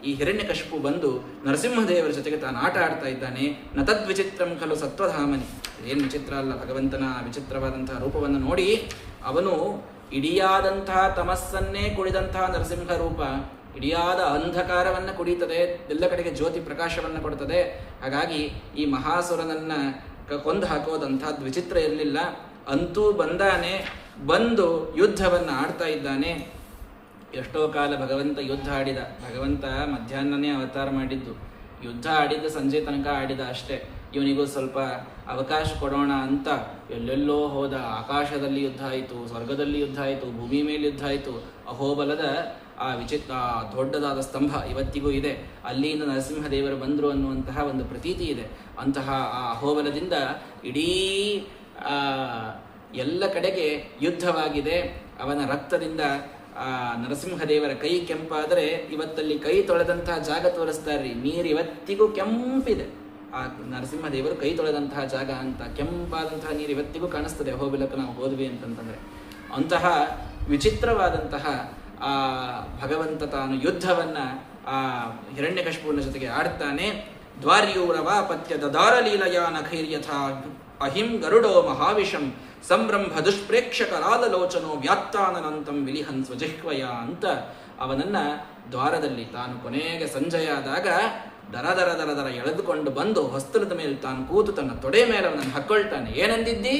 ಈ ಹಿರಣ್ಯಕಶಿಪು ಬಂದು ನರಸಿಂಹದೇವರ ಜೊತೆಗೆ ತಾನು ಆಟ ಆಡ್ತಾ ಇದ್ದಾನೆ. ನತದ್ ವಿಚಿತ್ರಂ ಖಲು ಸತ್ವಧಾಮನಿ. ಏನು ವಿಚಿತ್ರ ಅಲ್ಲ, ಭಗವಂತನ ವಿಚಿತ್ರವಾದಂತಹ ರೂಪವನ್ನು ನೋಡಿ ಅವನು ಇಡಿಯಾದಂತಹ ತಮಸ್ಸನ್ನೇ ಕುಡಿದಂತಹ ನರಸಿಂಹ ರೂಪ. ಇಡಿಯಾದ ಅಂಧಕಾರವನ್ನು ಕುಡಿಯುತ್ತದೆ, ಎಲ್ಲ ಕಡೆಗೆ ಜ್ಯೋತಿ ಪ್ರಕಾಶವನ್ನು ಕೊಡುತ್ತದೆ. ಹಾಗಾಗಿ ಈ ಮಹಾಸುರನನ್ನ ಕೊಂದು ಹಾಕೋದಂಥದ್ದು ವಿಚಿತ್ರ ಇರಲಿಲ್ಲ. ಅಂತೂ ಬಂದಾನೆ, ಬಂದು ಯುದ್ಧವನ್ನು ಆಡ್ತಾ ಇದ್ದಾನೆ. ಎಷ್ಟೋ ಕಾಲ ಭಗವಂತ ಯುದ್ಧ ಆಡಿದ. ಭಗವಂತ ಮಧ್ಯಾಹ್ನನೇ ಅವತಾರ ಮಾಡಿದ್ದು, ಯುದ್ಧ ಆಡಿದ್ದು ಸಂಜೆ ತನಕ ಆಡಿದ ಅಷ್ಟೇ. ಇವನಿಗೂ ಸ್ವಲ್ಪ ಅವಕಾಶ ಕೊಡೋಣ ಅಂತ ಎಲ್ಲೆಲ್ಲೋ ಹೋದ. ಆಕಾಶದಲ್ಲಿ ಯುದ್ಧ ಆಯಿತು, ಸ್ವರ್ಗದಲ್ಲಿ ಯುದ್ಧ ಆಯಿತು, ಭೂಮಿ ಮೇಲೆ ಯುದ್ಧ ಆಯಿತು. ಅಹೋಬಲದ ಆ ದೊಡ್ಡದಾದ ಸ್ತಂಭ ಇವತ್ತಿಗೂ ಇದೆ. ಅಲ್ಲಿಂದ ನರಸಿಂಹದೇವರು ಬಂದರು ಅನ್ನುವಂತಹ ಒಂದು ಪ್ರತೀತಿ ಇದೆ. ಅಂತಹ ಆ ಅಹೋಬಲದಿಂದ ಇಡೀ ಎಲ್ಲ ಕಡೆಗೆ ಯುದ್ಧವಾಗಿದೆ. ಅವನ ರಕ್ತದಿಂದ ನರಸಿಂಹದೇವರ ಕೈ ಕೆಂಪಾದರೆ ಇವತ್ತಲ್ಲಿ ಕೈ ತೊಳೆದಂತಹ ಜಾಗ ತೋರಿಸ್ತಾರ್ರಿ. ನೀರು ಇವತ್ತಿಗೂ ಕೆಂಪಿದೆ. ಆ ನರಸಿಂಹದೇವರು ಕೈ ತೊಳೆದಂತಹ ಜಾಗ ಅಂತ ಕೆಂಪಾದಂತಹ ನೀರು ಇವತ್ತಿಗೂ ಕಾಣಿಸ್ತದೆ ಅಹೋಬಿಲಕ್ಕೆ ನಾವು ಹೋದ್ವಿ ಅಂತಂತಂದ್ರೆ. ಅಂತಹ ವಿಚಿತ್ರವಾದಂತಹ ಆ ಭಗವಂತ ತಾನು ಯುದ್ಧವನ್ನ ಆ ಹಿರಣ್ಯಕಶಿಪುವಿನ ಜೊತೆಗೆ ಆಡ್ತಾನೆ. ದ್ವಾರ್ಯೂರವಾಪತ್ಯ ದದಾರಲೀಲಯಾ ನಖೈರ್ಯಥಾ ಅಹಿಂ ಗರುಡೋ ಮಹಾವಿಷಂ ಸಂಭ್ರಂಭ ದುಷ್ಪ್ರೇಕ್ಷಕರಾಲಲೋಚನೋ ವ್ಯಾತ್ತಾನನಂತಂ ವಿಲಿಹನ್ ಸ್ವಜಿಹ್ವಯ ಅಂತ ಅವನನ್ನ ದ್ವಾರದಲ್ಲಿ ತಾನು ಕೊನೆಗೆ ಸಂಜೆಯಾದಾಗ ದರ ಎಳೆದುಕೊಂಡು ಬಂದು ಹೊಸ್ತಲದ ಮೇಲೆ ತಾನು ಕೂತು ತನ್ನ ತೊಡೆ ಮೇಲೆ ಅವನನ್ನು ಹಾಕ್ಕೊಳ್ತಾನೆ. ಏನಂದಿದ್ದಿ?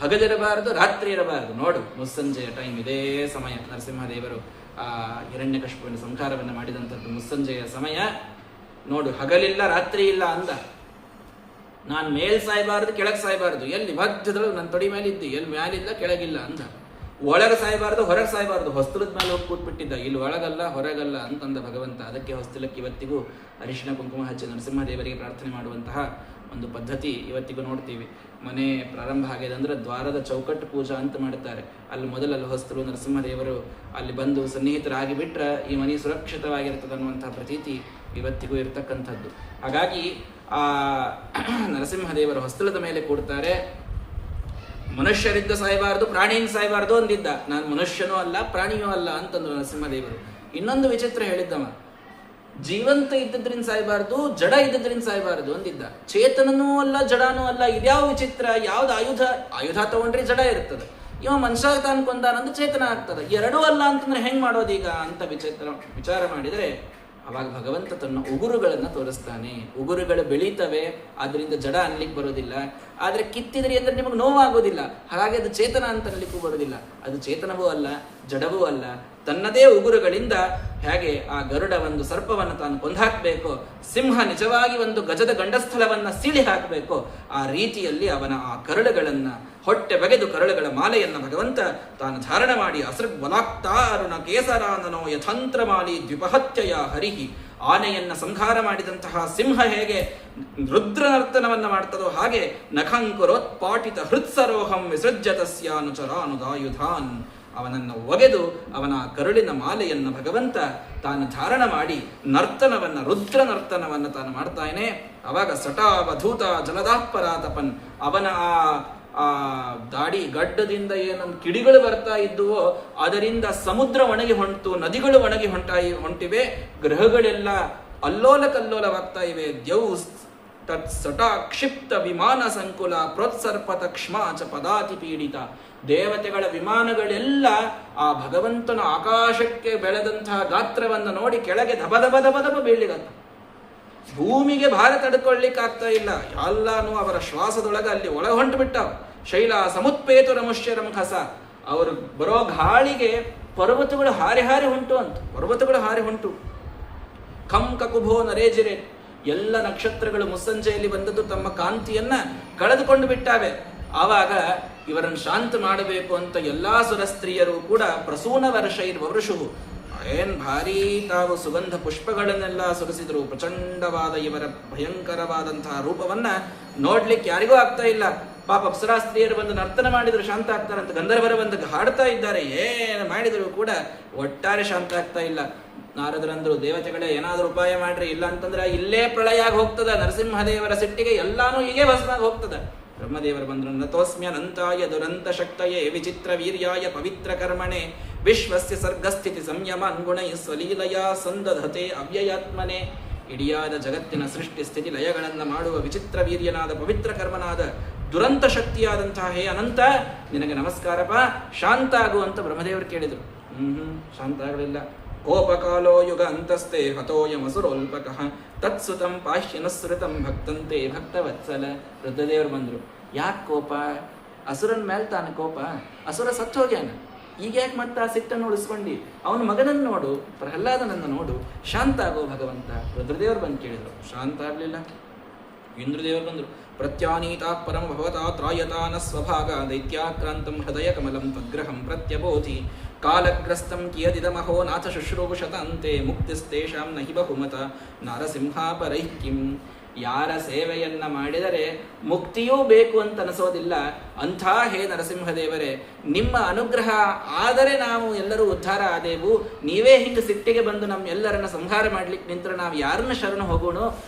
ಹಗಲಿರಬಾರದು, ರಾತ್ರಿ ಇರಬಾರದು. ನೋಡು, ಮುಸ್ಸಂಜೆಯ ಟೈಮ್, ಇದೇ ಸಮಯ ನರಸಿಂಹದೇವರು ಆ ಹಿರಣ್ಯಕಶಿಪುವಿನ ಸಂಹಾರವನ್ನು ಮಾಡಿದಂಥದ್ದು ಮುಸ್ಸಂಜೆಯ ಸಮಯ. ನೋಡು, ಹಗಲಿಲ್ಲ ರಾತ್ರಿ ಇಲ್ಲ ಅಂದ. ನಾನು ಮೇಲ್ ಸಾಯಬಾರದು, ಕೆಳಗೆ ಸಾಯಬಾರದು. ಎಲ್ಲಿ ಮಧ್ಯದೊಳಗೆ ನನ್ನ ತೊಡಿ ಮೇಲೆ ಇದ್ದು, ಎಲ್ಲಿ ಮ್ಯಾಲಿಲ್ಲ ಕೆಳಗಿಲ್ಲ ಅಂದ. ಒಳಗೆ ಸಾಯಬಾರದು, ಹೊರಗೆ ಸಾಯಬಾರದು, ಹೊಸ್ತಲದ ಮೇಲೆ ಹೋಗಿ ಕೂತ್ಬಿಟ್ಟಿದ್ದ. ಇಲ್ಲಿ ಒಳಗಲ್ಲ ಹೊರಗಲ್ಲ ಅಂತಂದ ಭಗವಂತ. ಅದಕ್ಕೆ ಹೊಸ್ತಲಕ್ಕೆ ಇವತ್ತಿಗೂ ಅರಿಶಿಣ ಕುಂಕುಮ ಹಚ್ಚಿ ನರಸಿಂಹದೇವರಿಗೆ ಪ್ರಾರ್ಥನೆ ಮಾಡುವಂತಹ ಒಂದು ಪದ್ಧತಿ ಇವತ್ತಿಗೂ ನೋಡ್ತೀವಿ. ಮನೆ ಪ್ರಾರಂಭ ಆಗಿದೆ ಅಂದ್ರೆ ದ್ವಾರದ ಚೌಕಟ್ಟು ಪೂಜಾ ಅಂತ ಮಾಡುತ್ತಾರೆ. ಅಲ್ಲಿ ಮೊದಲಲ್ಲಿ ಹೊಸ್ತರು ನರಸಿಂಹದೇವರು ಅಲ್ಲಿ ಬಂದು ಸನ್ನಿಹಿತರಾಗಿ ಬಿಟ್ರೆ ಈ ಮನೆ ಸುರಕ್ಷಿತವಾಗಿರ್ತದೆ ಅನ್ನುವಂತಹ ಪ್ರತೀತಿ ಇವತ್ತಿಗೂ ಇರತಕ್ಕಂಥದ್ದು. ಹಾಗಾಗಿ ಆ ನರಸಿಂಹದೇವರ ಹೊಸ್ತಲದ ಮೇಲೆ ಕೂಡ್ತಾರೆ. ಮನುಷ್ಯರಿದ್ದ ಸಾಯಬಾರದು, ಪ್ರಾಣಿಯಿಂದ ಸಾಯಬಾರದು ಅಂದಿದ್ದ. ನಾನು ಮನುಷ್ಯನೂ ಅಲ್ಲ ಪ್ರಾಣಿಯೂ ಅಲ್ಲ ಅಂತಂದ್ರು ನರಸಿಂಹದೇವರು. ಇನ್ನೊಂದು ವಿಚಿತ್ರ ಹೇಳಿದ್ದವ, ಜೀವಂತ ಇದ್ದದ್ರಿಂದ ಸಾಯಬಾರದು, ಜಡ ಇದ್ದದ್ರಿಂದ ಸಾಯಬಾರದು ಅಂದಿದ್ದ. ಚೇತನನೂ ಅಲ್ಲ ಜಡನೂ ಅಲ್ಲ. ಇದ್ಯಾವ ವಿಚಿತ್ರ! ಯಾವ್ದು ಆಯುಧ ತಗೊಂಡ್ರೆ ಜಡ ಇರ್ತದೆ, ಇವ ಮನುಷ್ಯ ತಾನು ಕೊಂದಾನಂದ್ರೆ ಚೇತನ ಆಗ್ತದೆ. ಎರಡೂ ಅಲ್ಲ ಅಂತಂದ್ರೆ ಹೆಂಗ್ ಮಾಡೋದೀಗ ಅಂತ ವಿಚಾರ ಮಾಡಿದರೆ ಅವಾಗ ಭಗವಂತ ತನ್ನ ಉಗುರುಗಳನ್ನು ತೋರಿಸ್ತಾನೆ. ಉಗುರುಗಳು ಬೆಳೀತವೆ, ಅದರಿಂದ ಜಡ ಅನ್ಲಿಕ್ಕೆ ಬರೋದಿಲ್ಲ. ಆದರೆ ಕಿತ್ತಿದ್ರಿ ಅಂದ್ರೆ ನಿಮಗೆ ನೋವಾಗೋದಿಲ್ಲ. ಹಾಗಾಗಿ ಅದು ಚೇತನ ಅಂತ ಅನ್ಲಿಕ್ಕೂ ಬರೋದಿಲ್ಲ. ಅದು ಚೇತನವೂ ಅಲ್ಲ, ಜಡವೂ ಅಲ್ಲ. ತನ್ನದೇ ಉಗುರುಗಳಿಂದ ಹೇಗೆ ಆ ಗರುಡ ಒಂದು ಸರ್ಪವನ್ನು ತಾನು ಕೊಂದಾಕಬೇಕು, ಸಿಂಹ ನಿಜವಾಗಿ ಒಂದು ಗಜದ ಗಂಡಸ್ಥಳವನ್ನು ಸೀಳಿ ಹಾಕಬೇಕು, ಆ ರೀತಿಯಲ್ಲಿ ಅವನ ಆ ಕರಳುಗಳನ್ನ ಹೊಟ್ಟೆ ಬಗೆದು ಕರಳುಗಳ ಮಾಲೆಯನ್ನು ಭಗವಂತ ತಾನು ಧಾರಣ ಮಾಡಿ ಅಸೃಗ್ಬಲಾಕ್ತಾ ಅರುಣ ಕೇಸರಾನನೋ ಯಥಂತ್ರ ಮಾಲಿ ದ್ವಿಪಹತ್ಯಯ ಹರಿಹಿ, ಆನೆಯನ್ನ ಸಂಹಾರ ಮಾಡಿದಂತಹ ಸಿಂಹ ಹೇಗೆ ರುದ್ರ ನರ್ತನವನ್ನ ಮಾಡ್ತದೋ ಹಾಗೆ ನಖಂಕುರೋತ್ಪಾಟಿತ ಹೃತ್ಸರೋಹಂ ವಿಸೃಜ್ಯತಸ್ಯಾನುಚರಾನುದಾಯುಧಾನ್, ಅವನನ್ನು ಒಗೆದು ಅವನ ಕರುಳಿನ ಮಾಲೆಯನ್ನು ಭಗವಂತ ತಾನು ಧಾರಣ ಮಾಡಿ ರುದ್ರ ನರ್ತನವನ್ನು ತಾನು ಮಾಡ್ತಾನೆ. ಅವಾಗ ಸಟಾವಧೂತ ಜಲದಾಪರಾತಪನ್, ಅವನ ಆ ದಾಡಿ ಗಡ್ಡದಿಂದ ಏನೊಂದು ಕಿಡಿಗಳು ಬರ್ತಾ ಇದ್ದುವೋ ಅದರಿಂದ ಸಮುದ್ರ ಒಣಗಿ ಹೊಂಟು, ನದಿಗಳು ಒಣಗಿ ಹೊಂಟಿವೆ, ಗ್ರಹಗಳೆಲ್ಲ ಅಲ್ಲೋಲ ಕಲ್ಲೋಲವಾಗ್ತಾ ಇವೆ. ದ್ಯೌ ತತ್ ಸಟಾ ಕ್ಷಿಪ್ತ ವಿಮಾನ ಸಂಕುಲ ಪ್ರೋತ್ಸರ್ಪತ ಕ್ಷಮಾಚ ಪದಾತಿ ಪೀಡಿತ, ದೇವತೆಗಳ ವಿಮಾನಗಳೆಲ್ಲ ಆ ಭಗವಂತನ ಆಕಾಶಕ್ಕೆ ಬೆಳೆದಂತಹ ಗಾತ್ರವನ್ನು ನೋಡಿ ಕೆಳಗೆ ದಬ ಬೀಳಿಗತ್ತ. ಭೂಮಿಗೆ ಭಾರ ತಡ್ಕೊಳ್ಳಿಕ್ಕಾಗ್ತಾ ಇಲ್ಲ. ಎಲ್ಲಾನು ಅವರ ಶ್ವಾಸದೊಳಗೆ ಅಲ್ಲಿ ಒಳಗೆ ಹೊಂಟು ಬಿಟ್ಟಾವ. ಶೈಲ ಸಮುತ್ಪೇತು ರಮುಷ್ಯರಂ ಖಸ, ಅವರು ಬರೋ ಗಾಳಿಗೆ ಪರ್ವತಗಳು ಹಾರಿ ಹೊಂಟು ಅಂತ. ಪರ್ವತಗಳು ಹಾರಿ ಹೊಂಟು. ಖಂ ಕಕುಭೋ ನರೇಜಿರೆ, ಎಲ್ಲ ನಕ್ಷತ್ರಗಳು ಮುಸ್ಸಂಜೆಯಲ್ಲಿ ಬಂದದ್ದು ತಮ್ಮ ಕಾಂತಿಯನ್ನ ಕಳೆದುಕೊಂಡು ಬಿಟ್ಟಾವೆ. ಆವಾಗ ಇವರನ್ನು ಶಾಂತ ಮಾಡಬೇಕು ಅಂತ ಎಲ್ಲಾ ಸುರಸ್ತ್ರೀಯರು ಕೂಡ ಪ್ರಸೂನ ವರ್ಷು ಏನ್ ಭಾರೀ ತಾವು ಸುಗಂಧ ಪುಷ್ಪಗಳನ್ನೆಲ್ಲ ಸುರಿಸಿದ್ರು. ಪ್ರಚಂಡವಾದ ಇವರ ಭಯಂಕರವಾದಂತಹ ರೂಪವನ್ನ ನೋಡ್ಲಿಕ್ಕೆ ಯಾರಿಗೂ ಆಗ್ತಾ ಇಲ್ಲ. ಪಾಪ ಅಪ್ಸರಾಸ್ತ್ರೀಯರು ಬಂದು ನರ್ತನ ಮಾಡಿದ್ರು ಶಾಂತ ಆಗ್ತಾರಂತ, ಗಂಧರ್ವರ ಬಂದು ಹಾಡ್ತಾ ಇದ್ದಾರೆ, ಏನು ಮಾಡಿದ್ರು ಕೂಡ ಒಟ್ಟಾರೆ ಶಾಂತ ಆಗ್ತಾ ಇಲ್ಲ. ನಾರದರಂದ್ರು, ದೇವತೆಗಳೇ ಏನಾದ್ರೂ ಉಪಾಯ ಮಾಡ್ರಿ, ಇಲ್ಲ ಅಂತಂದ್ರೆ ಇಲ್ಲೇ ಪ್ರಳಯ ಆಗಿ ಹೋಗ್ತದ, ನರಸಿಂಹದೇವರ ಸಿಟ್ಟಿಗೆ ಎಲ್ಲಾನು ಹೀಗೆ ಭಸ್ಮಾಗಿ ಹೋಗ್ತದ. ಬ್ರಹ್ಮದೇವರು ಬಂದ್ರು, ನತೋಸ್ಮ್ಯನಂತಾಯ ದುರಂತ ಶಕ್ತಯೇ ವಿಚಿತ್ರ ವೀರ್ಯಾಯ ಪವಿತ್ರ ಕರ್ಮಣೆ ವಿಶ್ವಸ್ಯ ಸರ್ಗಸ್ಥಿತಿ ಸಂಯಮ ಅನ್ಗುಣೈ ಸ್ವಲೀಲಯ ಸಂದಧತೆ ಅವ್ಯಯಾತ್ಮನೆ. ಇಡಿಯಾದ ಜಗತ್ತಿನ ಸೃಷ್ಟಿ ಸ್ಥಿತಿ ಲಯಗಳನ್ನು ಮಾಡುವ ವಿಚಿತ್ರ ವೀರ್ಯನಾದ ಪವಿತ್ರ ಕರ್ಮನಾದ ದುರಂತ ಶಕ್ತಿಯಾದಂತಹ ಹೇ ಅನಂತ, ನಿನಗೆ ನಮಸ್ಕಾರಪ್ಪ, ಶಾಂತ ಆಗು ಅಂತ ಬ್ರಹ್ಮದೇವರು ಕೇಳಿದರು. ಶಾಂತ ಆಗಲಿಲ್ಲ. ಕೋಪಕಾಲೋ ಯುಗ ಅಂತಸ್ತೆ ಹತೋಯಮಸುರೋಲ್ಪಕಃ ತತ್ಸುತಂ ಪಾಶ್ಯನಸ್ರುತಂ ಭಕ್ತಂತೆ ಭಕ್ತವತ್ಸಲ. ರುದ್ರದೇವರು ಬಂದರು. ಯಾಕೆ ಕೋಪ? ಅಸುರನ ಮೇಲೆ ತಾನು ಕೋಪ. ಅಸುರ ಸತ್ತು ಹೋಗ್ಯಾನ, ಈಗ ಯಾಕೆ ಮತ್ತೆ ಆ ಸಿಟ್ಟನ್ನು ಉಳಿಸ್ಕೊಂಡು? ಅವನ ಮಗನನ್ನು ನೋಡು, ಪ್ರಹ್ಲಾದನನ್ನು ನೋಡು, ಶಾಂತ ಆಗೋ ಭಗವಂತ. ರುದ್ರದೇವರು ಬಂದು ಕೇಳಿದರು, ಶಾಂತ ಆಗಲಿಲ್ಲ. ಇಂದ್ರದೇವರು ಬಂದರು. ಪ್ರತ್ಯಾನೀತಾ ಪರಮ ಭವತಾ ತ್ರಾಯತಾ ನ ಸ್ವಭಾಗ ದೈತ್ಯಾಕ್ರಾಂತಂ ಹೃದಯ ಕಮಲಂ ತದ್ಗ್ರಹಂ ಪ್ರತ್ಯಬೋಧಿ ಕಾಲಗ್ರಸ್ತಂ ಕಿಯದಿದಮಹೋ ನಾಥ ಶುಶ್ರೂಷತ ಅಂತೆ ಮುಕ್ತಿಸ್ತೇಷಾಂ ನಹಿ ಬಹುಮತ ನಾರಸಿಂಹಾಪರೈಃ ಕಿಂ. ಯಾರ ಸೇವೆಯನ್ನ ಮಾಡಿದರೆ ಮುಕ್ತಿಯೂ ಬೇಕು ಅಂತ ಅನಿಸೋದಿಲ್ಲ, ಅಂಥ ಹೇ ನರಸಿಂಹದೇವರೇ, ನಿಮ್ಮ ಅನುಗ್ರಹ ಆದರೆ ನಾವು ಎಲ್ಲರೂ ಉದ್ಧಾರ ಆದೆವು. ನೀವೇ ಹಿಂಗೆ ಸಿಟ್ಟಿಗೆ ಬಂದು ನಮ್ಮೆಲ್ಲರನ್ನ ಸಂಹಾರ ಮಾಡ್ಲಿಕ್ಕೆ ನಿಂತರೆ ನಾವು ಯಾರನ್ನ ಶರಣ ಹೋಗೋಣ?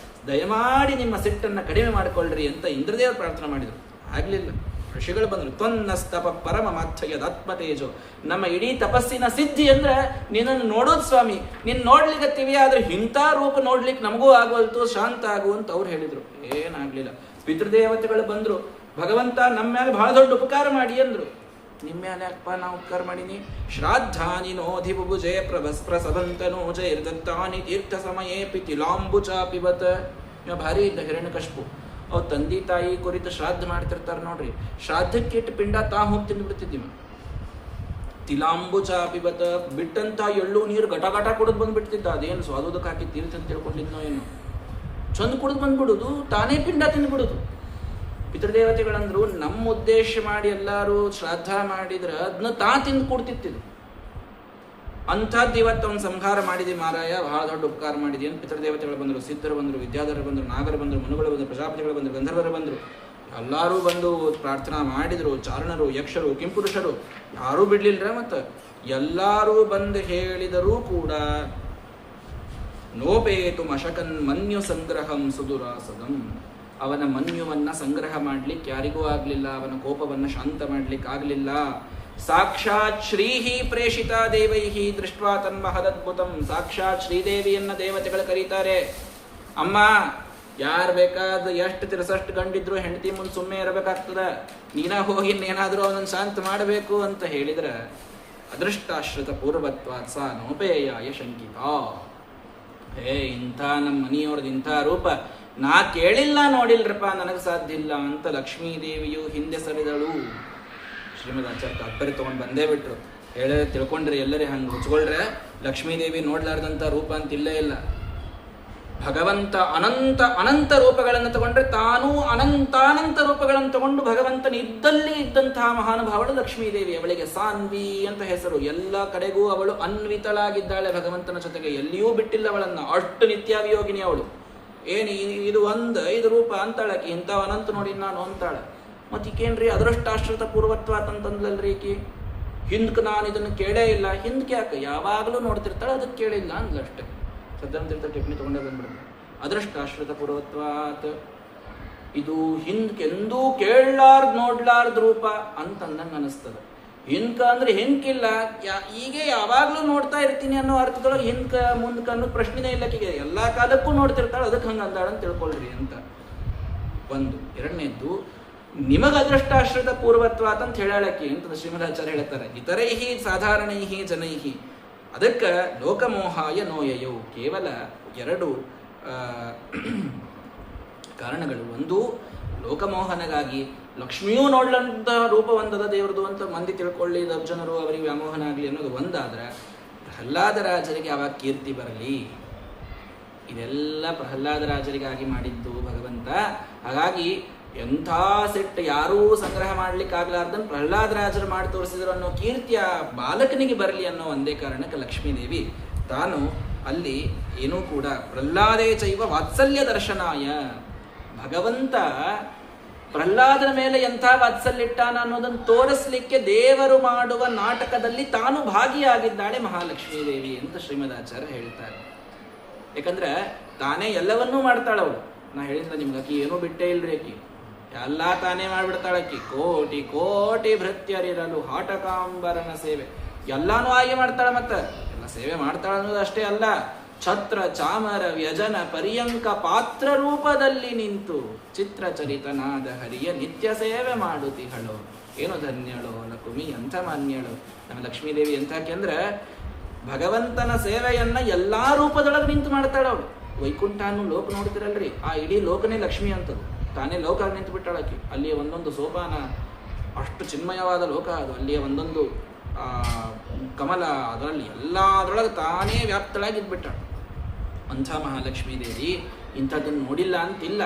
ದಯಮಾಡಿ ನಿಮ್ಮ ಸಿಟ್ಟನ್ನು ಕಡಿಮೆ ಮಾಡಿಕೊಳ್ಳ್ರಿ ಅಂತ ಇಂದ್ರದೇವರು ಪ್ರಾರ್ಥನೆ ಮಾಡಿದರು. ಆಗಲಿಲ್ಲ. ಋಷಿಗಳು ಬಂದರು. ತ್ವನ್ನಸ್ತಪ ಪರಮ ಮಾತ್ಸಯದಾತ್ಮತೇಜೋ. ನಮ್ಮ ಇಡೀ ತಪಸ್ಸಿನ ಸಿದ್ಧಿ ಅಂದ್ರೆ ನಿನ್ನನ್ನು ನೋಡೋದು ಸ್ವಾಮಿ, ನಿನ್ನ ನೋಡ್ಲಿಕ್ಕತ್ತೀವಿ, ಆದ್ರೆ ಇಂಥ ರೂಪ ನೋಡ್ಲಿಕ್ಕೆ ನಮಗೂ ಆಗೋಲ್ತು, ಶಾಂತ ಆಗುವಂತ ಅವ್ರು ಹೇಳಿದರು. ಏನಾಗ್ಲಿಲ್ಲ. ಪಿತೃದೇವತೆಗಳು ಬಂದರು. ಭಗವಂತ ನಮ್ಮ ಮೇಲೆ ಬಹಳ ದೊಡ್ಡ ಉಪಕಾರ ಮಾಡಿ ಅಂದ್ರು. ನಿಮ್ಮ ಮೇಲೆ ಯಾಕಪ್ಪ ನಾವು ಉಪಕಾರ ಮಾಡೀನಿ? ಶ್ರಾದ್ದಾನಿ ನೋಧಿಬುಭುಜೆ ಪ್ರಸಭಂತನೋ ಜೈರ್ದತ್ತಾನಿ ತೀರ್ಥ ಸಮಯೇ ಪಿತಿಲಾಂಬುಚಾ ಪಿಬತ್. ಭಾರಿ ಇದ್ದ ಹಿರಣ್ಯಕಶಿಪು. ಅವ್ರು ತಂದೆ ತಾಯಿ ಕುರಿತು ಶ್ರಾದ್ದ ಮಾಡ್ತಿರ್ತಾರೆ ನೋಡ್ರಿ. ಶ್ರಾದ್ದಕ್ಕೆ ಇಟ್ಟು ಪಿಂಡ ಹೋಗಿ ತಿಂದು ಬಿಡ್ತಿದ್ದೀವಿ. ತಿಲಾಂಬುಚಾ ಪಿಬತ್. ಬಿಟ್ಟಂತ ಎಳ್ಳು ನೀರು ಗಟ ಗಟ ಕುಡಿದು ಬಂದ್ಬಿಡ್ತಿದ್ದ. ಅದೇನು ಸ್ವಾದೋದಕ್ಕೆ ಹಾಕಿ ತೀರ್ಥ ಅಂತ ತಿಳ್ಕೊಂಡಿದ್ನೋ ಏನು, ಚಂದ ಕುಡಿದು ಬಂದ್ಬಿಡುದು, ತಾನೇ ಪಿಂಡ ತಿಂದ್ಬಿಡುದು. ಪಿತೃದೇವತೆಗಳಂದ್ರು, ನಮ್ಮ ಉದ್ದೇಶ ಮಾಡಿ ಎಲ್ಲರೂ ಶ್ರಾದ್ದ ಮಾಡಿದ್ರೆ ಅದನ್ನ ತಿಂದು ಕೊಡ್ತಿತ್ತಿದ್ದು. ಅಂಥದ್ದು ಇವತ್ತು ಅವ್ನು ಸಂಹಾರ ಮಾಡಿದೆ ಮಾರಾಯ, ಬಹಳ ದೊಡ್ಡ ಉಪಕಾರ ಮಾಡಿದೆ ಅಂತ ಪಿತೃದೇವತೆಗಳು ಬಂದರು. ಸಿದ್ಧರು ಬಂದರು, ವಿದ್ಯಾಧರರು ಬಂದರು, ನಾಗರು ಬಂದರು, ಮನುಗಳು ಬಂದರು, ಪ್ರಜಾಪತಿಗಳು ಬಂದರು, ಗಂಧರ್ವರು ಬಂದರು. ಎಲ್ಲರೂ ಬಂದು ಪ್ರಾರ್ಥನಾ ಮಾಡಿದರು. ಚಾರಣರು, ಯಕ್ಷರು, ಕಿಂಪುರುಷರು ಯಾರೂ ಬಿಡ್ಲಿಲ್ರ. ಮತ್ತು ಎಲ್ಲರೂ ಬಂದು ಹೇಳಿದರೂ ಕೂಡ ನೋಪೇತು ಮಶಕನ್ ಮನ್ಯು ಸಂಗ್ರಹಂ ಸುದುರಾಸದಂ. ಅವನ ಮನ್ಯುವನ್ನ ಸಂಗ್ರಹ ಮಾಡ್ಲಿಕ್ಕೆ ಯಾರಿಗೂ ಆಗಲಿಲ್ಲ. ಅವನ ಕೋಪವನ್ನು ಶಾಂತ ಮಾಡ್ಲಿಕ್ಕೆ ಆಗಲಿಲ್ಲ. ಸಾಕ್ಷಾತ್ ಶ್ರೀಹಿ ಪ್ರೇಷಿತ ದೇವೈಹಿ ದೃಷ್ಟ್ವಾ ತನ್ಮಹದದ್ಭುತಂ. ಸಾಕ್ಷಾತ್ ಶ್ರೀದೇವಿಯನ್ನ ದೇವತೆಗಳು ಕರೀತಾರೆ. ಅಮ್ಮ, ಯಾರು ಬೇಕಾದ ಎಷ್ಟು ತಿರ್ಸಷ್ಟು ಗಂಡಿದ್ರು ಹೆಂಡತಿ ಮುಂದೆ ಸುಮ್ಮನೆ ಇರಬೇಕಾಗ್ತದ, ನೀನ ಹೋಗಿ ಏನಾದರೂ ಅವನನ್ನು ಶಾಂತ ಮಾಡಬೇಕು ಅಂತ ಹೇಳಿದ್ರೆ ಅದೃಷ್ಟಾಶ್ರಿತ ಪೂರ್ವತ್ವಾತ್ ಸಾ ನೋಪೇಯಾಯ ಶಂಕಿತ. ಇಂಥ ನಮ್ಮ ಮನೆಯವ್ರದ್ದು ಇಂಥ ರೂಪ ನಾ ಕೇಳಿಲ್ಲ ನೋಡಿಲ್ರಪ್ಪ, ನನಗೆ ಸಾಧ್ಯ ಇಲ್ಲ ಅಂತ ಲಕ್ಷ್ಮೀದೇವಿಯು ಹಿಂದೆ ಸರಿದಳು. ಶ್ರೀಮದ್ ಆಚಾರ್ಯ ತಾತ್ಪರ್ಯ ತಗೊಂಡು ಬಂದೇ ಬಿಟ್ರು. ಹೇಳೇ ತಿಳ್ಕೊಂಡ್ರೆ ಎಲ್ಲರೇ ಹಂಗೆ ಹುಚ್ಕೊಳ್ರೆ ಲಕ್ಷ್ಮೀದೇವಿ ನೋಡ್ಲಾರ್ದಂಥ ರೂಪ ಅಂತ ಇಲ್ಲೇ ಇಲ್ಲ. ಭಗವಂತ ಅನಂತ ಅನಂತ ರೂಪಗಳನ್ನು ತಗೊಂಡ್ರೆ ತಾನೂ ಅನಂತಾನಂತ ರೂಪಗಳನ್ನು ತಗೊಂಡು ಭಗವಂತನ ಇದ್ದಲ್ಲಿ ಇದ್ದಂತಹ ಮಹಾನುಭಾವಳು ಲಕ್ಷ್ಮೀದೇವಿ. ಅವಳಿಗೆ ಸಾನ್ವಿ ಅಂತ ಹೆಸರು. ಎಲ್ಲ ಕಡೆಗೂ ಅವಳು ಅನ್ವಿತಳಾಗಿದ್ದಾಳೆ ಭಗವಂತನ ಜೊತೆಗೆ, ಎಲ್ಲಿಯೂ ಬಿಟ್ಟಿಲ್ಲ ಅವಳನ್ನು. ಅಷ್ಟು ನಿತ್ಯಾವಿಯೋಗಿನಿ ಅವಳು. ಏನು ಇದು ರೂಪ ಅಂತಾಳಕಿ, ಇಂಥವು ಅನಂತ ನೋಡಿ ನಾನು ಅಂತಾಳೆ. ಮತ್ತು ಈಕೇನ್ರಿ ಅದೃಷ್ಟಾಶ್ರಿತ ಪೂರ್ವತ್ವಾತ್ ಅಂತಂದ್ಲಲ್ರಿ ಈಕಿ. ಹಿಂದಕ್ಕೆ ನಾನು ಇದನ್ನು ಕೇಳೇ ಇಲ್ಲ. ಹಿಂದಕ್ಕೆ ಯಾಕೆ? ಯಾವಾಗಲೂ ನೋಡ್ತಿರ್ತಾಳೆ, ಅದಕ್ಕೆ ಕೇಳಿಲ್ಲ ಅಂದ್ಲಷ್ಟೆ. ಸದ್ದಂತಿರ್ತ ಟಿಪ್ಪಣಿ ತಗೊಂಡೇ ಬಂದ್ಬಿಡ್ದು. ಅದೃಷ್ಟಾಶ್ರಿತ ಪೂರ್ವತ್ವಾತ್, ಇದು ಹಿಂದಕ್ಕೆಂದೂ ಕೇಳಲಾರ್ದು ನೋಡ್ಲಾರ್ದು ರೂಪ ಅಂತಂದಂಗೆ ಅನಿಸ್ತದೆ. ಹಿಂದ್ಕ ಅಂದ್ರೆ ಹಿಂದ್ಕಿಲ್ಲ, ಹೀಗೆ ಯಾವಾಗಲೂ ನೋಡ್ತಾ ಇರ್ತೀನಿ ಅನ್ನೋ ಅರ್ಥದೊಳಗೆ ಹಿಂದ್ಕ ಮುಂದ್ಕ ಅನ್ನೋ ಪ್ರಶ್ನೆನೇ ಇಲ್ಲಕ್ಕಿಗೆ. ಎಲ್ಲ ಕಾಲಕ್ಕೂ ನೋಡ್ತಿರ್ತಾಳೆ, ಅದಕ್ಕೆ ಹಂಗೆ ಅಂದಾಳ ಅಂತ ತಿಳ್ಕೊಳ್ರಿ ಅಂತ ಒಂದು. ಎರಡನೇದ್ದು, ನಿಮಗೆ ಅದೃಷ್ಟಾಶ್ರಿತ ಪೂರ್ವತ್ವಾತ್ ಅಂತ ಹೇಳಾಳಕ್ಕಿ ಅಂತ ಶ್ರೀಮದಾಚಾರ್ಯ ಹೇಳ್ತಾರೆ. ಇತರೈಹಿ ಸಾಧಾರಣೈಹಿ ಜನೈಹಿ. ಅದಕ್ಕೆ ಲೋಕಮೋಹಾಯ ನೋಯಯವು. ಕೇವಲ ಎರಡು ಕಾರಣಗಳು. ಒಂದು, ಲೋಕಮೋಹನಗಾಗಿ ಲಕ್ಷ್ಮಿಯೂ ನೋಡ್ಲಂತ ರೂಪ ಒಂದದ ದೇವ್ರದು ಅಂತ ಮಂದಿ ತಿಳ್ಕೊಳ್ಳಿ, ದರ್ಜನರು ಅವರಿಗೆ ವ್ಯಾಮೋಹನ ಆಗಲಿ ಅನ್ನೋದು ಒಂದಾದ್ರೆ, ಪ್ರಹ್ಲಾದರಾಜರಿಗೆ ಅವಾಗ ಕೀರ್ತಿ ಬರಲಿ. ಇದೆಲ್ಲ ಪ್ರಹ್ಲಾದರಾಜರಿಗಾಗಿ ಮಾಡಿದ್ದು ಭಗವಂತ. ಹಾಗಾಗಿ ಎಂಥ ಸಿಟ್ಟು ಯಾರೂ ಸಂಗ್ರಹ ಮಾಡ್ಲಿಕ್ಕೆ ಆಗ್ಲಾರ್ದನ್ನು ಪ್ರಹ್ಲಾದರಾಜರು ಮಾಡಿ ತೋರಿಸಿದ್ರು ಅನ್ನೋ ಕೀರ್ತಿಯ ಬಾಲಕನಿಗೆ ಬರಲಿ ಅನ್ನೋ ಒಂದೇ ಕಾರಣಕ್ಕೆ ಲಕ್ಷ್ಮೀದೇವಿ ತಾನು ಅಲ್ಲಿ ಏನೂ ಕೂಡ ಪ್ರಹ್ಲಾದೇ ಚೈವ ವಾತ್ಸಲ್ಯ ದರ್ಶನಾಯ. ಭಗವಂತ ಪ್ರಹ್ಲಾದನ ಮೇಲೆ ಎಂಥ ವಾತ್ಸಲ್ಯ ಇಟ್ಟಾನ ಅನ್ನೋದನ್ನು ತೋರಿಸ್ಲಿಕ್ಕೆ ದೇವರು ಮಾಡುವ ನಾಟಕದಲ್ಲಿ ತಾನು ಭಾಗಿಯಾಗಿದ್ದಾಳೆ ಮಹಾಲಕ್ಷ್ಮೀದೇವಿ ಅಂತ ಶ್ರೀಮದಾಚಾರ್ಯ ಹೇಳ್ತಾರೆ. ಯಾಕಂದ್ರೆ ತಾನೇ ಎಲ್ಲವನ್ನೂ ಮಾಡ್ತಾಳವಳು. ನಾ ಹೇಳಿದ್ರೆ ನಿಮ್ಗೆ ಆಕಿ ಏನೂ ಬಿಟ್ಟೇ ಇಲ್ರಿ. ಆಕಿ ಎಲ್ಲ ತಾನೇ ಮಾಡಿಬಿಡ್ತಾಳಕ್ಕಿ. ಕೋಟಿ ಕೋಟಿ ಭೃತ್ಯರಿರಲು ಹಾಟಕಾಂಬರನ ಸೇವೆ ಎಲ್ಲಾನು ಆಗಿ ಮಾಡ್ತಾಳೆ. ಮತ್ತೆ ಎಲ್ಲ ಸೇವೆ ಮಾಡ್ತಾಳ ಅನ್ನೋದು ಅಷ್ಟೇ ಅಲ್ಲ, ಛತ್ರ ಚಾಮರ ವ್ಯಜನ ಪರ್ಯಂಕ ಪಾತ್ರ ರೂಪದಲ್ಲಿ ನಿಂತು ಚಿತ್ರಚರಿತನಾದ ಹರಿಯ ನಿತ್ಯ ಸೇವೆ ಮಾಡುತ್ತಿಹಳು. ಏನು ಧನ್ಯಳು ಲಕುಮಿ, ಎಂಥ ಮಾನ್ಯಳು ನಮ್ಮ ಲಕ್ಷ್ಮೀದೇವಿ. ಎಂಥಕ್ಕೆ ಅಂದ್ರೆ ಭಗವಂತನ ಸೇವೆಯನ್ನ ಎಲ್ಲಾ ರೂಪದೊಳಗೆ ನಿಂತು ಮಾಡ್ತಾಳ ಅವಳು. ವೈಕುಂಠ ಅನ್ನೋ ಲೋಕ ನೋಡ್ತಿರಲ್ರಿ, ಆ ಇಡೀ ಲೋಕನೇ ಲಕ್ಷ್ಮಿ ಅಂತದ್ದು. ತಾನೇ ಲೋಕ ನಿಂತು ಬಿಟ್ಟಾಳಕಿ. ಅಲ್ಲಿಯ ಒಂದೊಂದು ಸೋಪಾನ ಅಷ್ಟು ಚಿನ್ಮಯವಾದ ಲೋಕ ಅದು. ಅಲ್ಲಿಯ ಒಂದೊಂದು ಕಮಲ ಅದರಲ್ಲಿ ಎಲ್ಲದರೊಳಗೆ ತಾನೇ ವ್ಯಾಪ್ತಳಾಗಿದ್ಬಿಟ್ಟಾಳ. ಅಂಥ ಮಹಾಲಕ್ಷ್ಮೀ ದೇವಿ ಇಂಥದ್ದನ್ನು ನೋಡಿಲ್ಲ ಅಂತಿಲ್ಲ.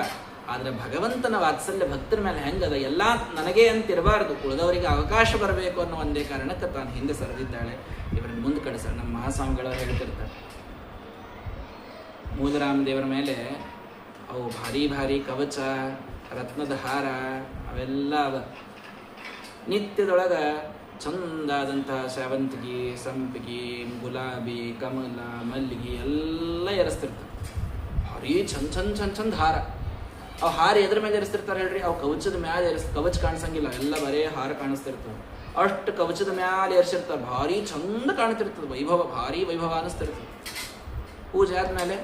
ಆದರೆ ಭಗವಂತನ ವಾತ್ಸಲ್ಯ ಭಕ್ತರ ಮೇಲೆ ಹೆಂಗದ, ಎಲ್ಲ ನನಗೇ ಅಂತಿರಬಾರ್ದು, ಉಳಿದವರಿಗೆ ಅವಕಾಶ ಬರಬೇಕು ಅನ್ನೋ ಒಂದೇ ಕಾರಣಕ್ಕೆ ತಾನು ಹಿಂದೆ ಸರಿದಿದ್ದಾಳೆ. ಇವರನ್ನು ಮುಂದೆ ಕಳಿಸ ನಮ್ಮ ಮಹಾಸ್ವಾಮಿಗಳವರು ಹೇಳ್ತಿರ್ತಾರೆ, ಮೂಲರಾಮ ದೇವರ ಮೇಲೆ ಅವು ಭಾರಿ ಭಾರಿ ಕವಚ, ರತ್ನದ ಹಾರ ಅವೆಲ್ಲ ಅವ. ನಿತ್ಯದೊಳಗೆ ಚಂದಾದಂತಹ ಸೇವಂತಿಗೆ, ಸಂಪಿಗೆ, ಗುಲಾಬಿ, ಕಮಲ, ಮಲ್ಲಿಗೆ ಎಲ್ಲ ಎರಸ್ತಿರ್ತಾರೆ. ಭಾರಿ ಚಂದ ಹಾರ. ಅವು ಹಾರ ಎದ್ರ ಮೇಲೆ ಎರಸ್ತಿರ್ತಾರೆ ಹೇಳ್ರಿ, ಅವು ಕವಚದ ಮ್ಯಾಲೆ ಕವಚ ಕಾಣಿಸಂಗಿಲ್ಲ, ಎಲ್ಲ ಬರೇ ಹಾರ ಕಾಣಿಸ್ತಿರ್ತವೆ. ಅಷ್ಟು ಕವಚದ ಮ್ಯಾಲೆ ಎರಸಿರ್ತಾರೆ, ಭಾರಿ ಚಂದ ಕಾಣ್ತಿರ್ತದೆ, ವೈಭವ, ಭಾರಿ ವೈಭವ ಅನಿಸ್ತಿರ್ತದೆ. ಪೂಜೆ ಆದ್ಮೇಲೆ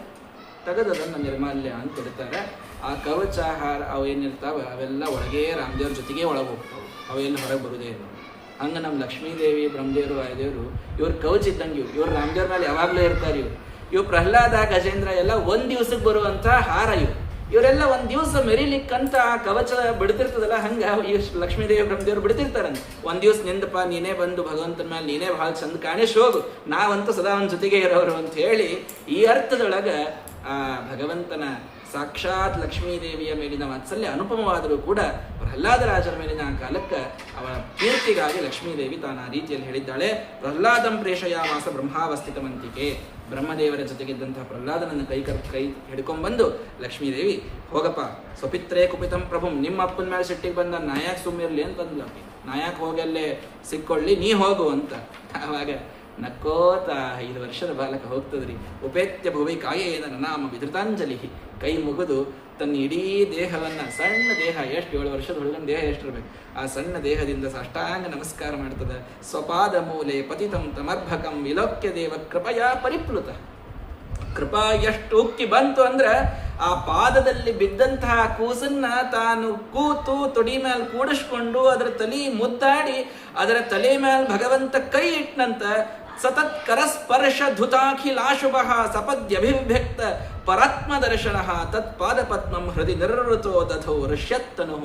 ತೆಗೆದದನ್ನು ನಿರ್ಮಾಲ್ಯ ಅಂತ ಇಡ್ತಾರೆ. ಆ ಕವಚ ಹಾರ ಅವು ಏನಿರ್ತಾವೆ ಅವೆಲ್ಲ ಒಳಗೆ ರಾಮದೇವ್ರ ಜೊತೆಗೆ ಒಳಗೆ ಹೋಗ್ತಾವೆ, ಅವೆಲ್ಲ ಹೊರಗೆ ಬರುವುದೇ ಇಲ್ಲ. ಹಂಗೆ ನಮ್ಮ ಲಕ್ಷ್ಮೀದೇವಿ, ಬ್ರಹ್ಮದೇವರು, ವಾಯುದೇವರು ಇವ್ರು ಕವಚ ಇದ್ದಂಗೆ. ಇವ್ರು ರಾಮದೇವ್ರ ಮೇಲೆ ಯಾವಾಗಲೂ ಇರ್ತಾರೆ. ಇವು ಪ್ರಹ್ಲಾದ, ಗಜೇಂದ್ರ ಎಲ್ಲ ಒಂದ್ ದಿವ್ಸಕ್ಕೆ ಬರುವಂತ ಹಾರ. ಇವರೆಲ್ಲ ಒಂದ್ ದಿವಸ ಮೆರಿಲಿಕ್ಕಂತ ಕವಚ ಬಿಡ್ತಿರ್ತದಲ್ಲ, ಹಂಗ ಲಕ್ಷ್ಮೀದೇವಿ, ಬ್ರಹ್ಮದೇವ್ರು ಬಿಡ್ತಿರ್ತಾರಂತ. ಒಂದ್ ದಿವ್ಸ ನಿಂದಪ್ಪ, ನೀನೇ ಬಂದು ಭಗವಂತನ ಮೇಲೆ ನೀನೇ ಬಹಳ ಚಂದ ಕಾಣಿಸ್ ಹೋಗು, ನಾವಂತೂ ಸದಾ ಒಂದ್ ಜೊತೆಗೆ ಇರೋರು ಅಂತ ಹೇಳಿ ಈ ಅರ್ಥದೊಳಗ ಆ ಭಗವಂತನ ಸಾಕ್ಷಾತ್ ಲಕ್ಷ್ಮೀದೇವಿಯ ಮೇಲಿನ ವಾತ್ಸಲ್ಯ ಅನುಪಮವಾದರೂ ಕೂಡ ಪ್ರಹ್ಲಾದರಾಜರ ಮೇಲಿನ ಆ ಕಾಲಕ್ಕೆ ಅವಳ ಕೀರ್ತಿಗಾಗಿ ಲಕ್ಷ್ಮೀದೇವಿ ತಾನು ಆ ರೀತಿಯಲ್ಲಿ ಹೇಳಿದ್ದಾಳೆ. ಪ್ರಹ್ಲಾದಂ ಪ್ರೇಷಯಾಮಾಸ ಬ್ರಹ್ಮಾವಸ್ಥಿತವಂತಿಕೆ. ಬ್ರಹ್ಮದೇವರ ಜೊತೆಗಿದ್ದಂತಹ ಪ್ರಹ್ಲಾದನನ್ನು ಕೈ ಹಿಡ್ಕೊಂಡ್ಬಂದು ಲಕ್ಷ್ಮೀದೇವಿ, ಹೋಗಪ್ಪ ಸ್ವಪಿತ್ರೇ ಕುಪಿತಂ ಪ್ರಭುಂ, ನಿಮ್ಮ ಅಪ್ಪನ ಮೇಲೆ ಸಿಟ್ಟಿಗೆ ಬಂದ ನಾಯಕ್ ಸುಮ್ಮಿರ್ಲಿ ಅಂತಂದ್ಲ. ನಾಯಕ್ ಹೋಗಲ್ಲೇ ಸಿಕ್ಕೊಳ್ಳಿ, ನೀ ಹೋಗು ಅಂತ. ಆವಾಗ ನಕ್ಕೋತ 5 ವರ್ಷದ ಬಾಲಕ ಹೋಗ್ತದ್ರಿ. ಉಪೇತ್ಯ ಭುವಿ ಕಾಯೇನ ನಾಮ ವಿಧೃತಾಂಜಲಿ. ಕೈ ಮುಗಿದು ತನ್ನ ಇಡೀ ದೇಹವನ್ನ, ಸಣ್ಣ ದೇಹ, ಎಷ್ಟು 7 ವರ್ಷದ ಹುಡುಗನ ದೇಹ ಎಷ್ಟಿರ್ಬೇಕು, ಆ ಸಣ್ಣ ದೇಹದಿಂದ ಸಾಷ್ಟಾಂಗ ನಮಸ್ಕಾರ ಮಾಡ್ತದ. ಸ್ವಪಾದ ಮೂಲೆ ಪತಿತಂ ತಮರ್ಭಕಂ ವಿಲೋಕ್ಯ ದೇವ ಕೃಪಯಾ ಪರಿಪ್ಲುತ. ಕೃಪಾ ಎಷ್ಟು ಉಕ್ಕಿ ಬಂತು ಅಂದ್ರೆ ಆ ಪಾದದಲ್ಲಿ ಬಿದ್ದಂತಹ ಕೂಸನ್ನ ತಾನು ಕೂತು ತೊಡಿ ಮೇಲೆ ಕೂಡಿಸ್ಕೊಂಡು ಅದರ ತಲೆ ಮುದ್ದಾಡಿ ಅದರ ತಲೆ ಮೇಲೆ ಭಗವಂತ ಕೈ ಇಟ್ಟನಂತ. ಸತತ್ ಕರಸ್ಪರ್ಶ ಧುತಾಖಿಲಾಶುಭ ಸಪದ್ಯಭಿವ್ಯಕ್ತ ಪರಾತ್ಮ ದರ್ಶನ ತತ್ ಪಾದಪದ್ಮಂ ಹೃದಯ ನಿರ್ವೃತೋ ದಧೋ ಋಷ್ಯತ್ತನು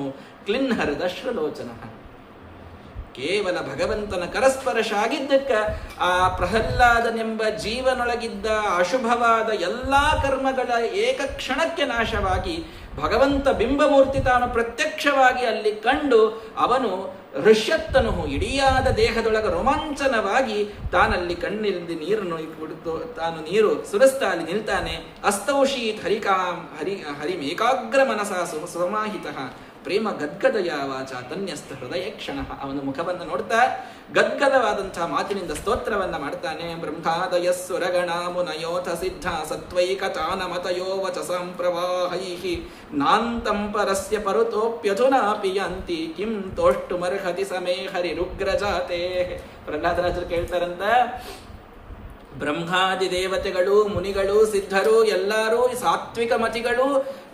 ಕ್ಲಿನ್ಹರದ ಶ್ರಲೋಚನ. ಕೇವಲ ಭಗವಂತನ ಕರಸ್ಪರ್ಶ ಆಗಿದ್ದಕ್ಕ ಆ ಪ್ರಹ್ಲಾದನೆಂಬ ಜೀವನೊಳಗಿದ್ದ ಅಶುಭವಾದ ಎಲ್ಲಾ ಕರ್ಮಗಳ ಏಕಕ್ಷಣಕ್ಕೆ ನಾಶವಾಗಿ ಭಗವಂತ ಬಿಂಬಮೂರ್ತಿ ತಾನು ಪ್ರತ್ಯಕ್ಷವಾಗಿ ಅಲ್ಲಿ ಕಂಡು ಅವನು ಋಷ್ಯತ್ತನು ಇಡಿಯಾದ ದೇಹದೊಳಗ ರೋಮಾಂಚನವಾಗಿ ತಾನಲ್ಲಿ ಕಣ್ಣಿಂದ ನೀರನ್ನು ಕುಡಿದು ತಾನು ನೀರು ಸುರಿಸ್ತಾ ಅಲ್ಲಿ ನಿಲ್ತಾನೆ. ಅಸ್ತೌಷೀತ್ ಹರಿಮೇಕಾಗ್ರ ಮನಸಾ ಸಮಾಹಿತ ಪ್ರೇಮ ಗದ್ಗದಯ ವಾಚ ತನ್ಯಸ್ಥ ಹೃದಯ ಕ್ಷಣ. ಅವನ ಮುಖವನ್ನು ನೋಡ್ತಾ ಗದ್ಗದವಾದಂತಹ ಮಾತಿನಿಂದ ಸ್ತೋತ್ರವನ್ನ ಮಾಡ್ತಾನೆ. ಬ್ರಹ್ಮಾದಯ ಸುರಗಣ ಮುನಯೋಥ ಸಿದ್ಧ ಸತ್ವೈಕ ಚಾನಮತಯೋ ವಚಸಂ ಪ್ರವಾಹೈಹಿ ನಾಂತಂ ಪರಸ್ಯ ಪರುತೋಪ್ಯಧುನಾಪಿ ಯಾಂತಿ ಕಿಂ ತೋಷ್ಟುಮರ್ಹತಿ ಸಮೇ ಹರಿರುಗ್ರಜಾತೆ. ಪ್ರಹ್ಲಾದರಾಜರು ಕೇಳ್ತಾರಂತ, ಬ್ರಹ್ಮಾದಿ ದೇವತೆಗಳು, ಮುನಿಗಳು, ಸಿದ್ಧರು ಎಲ್ಲರೂ ಸಾತ್ವಿಕ ಮತಿಗಳು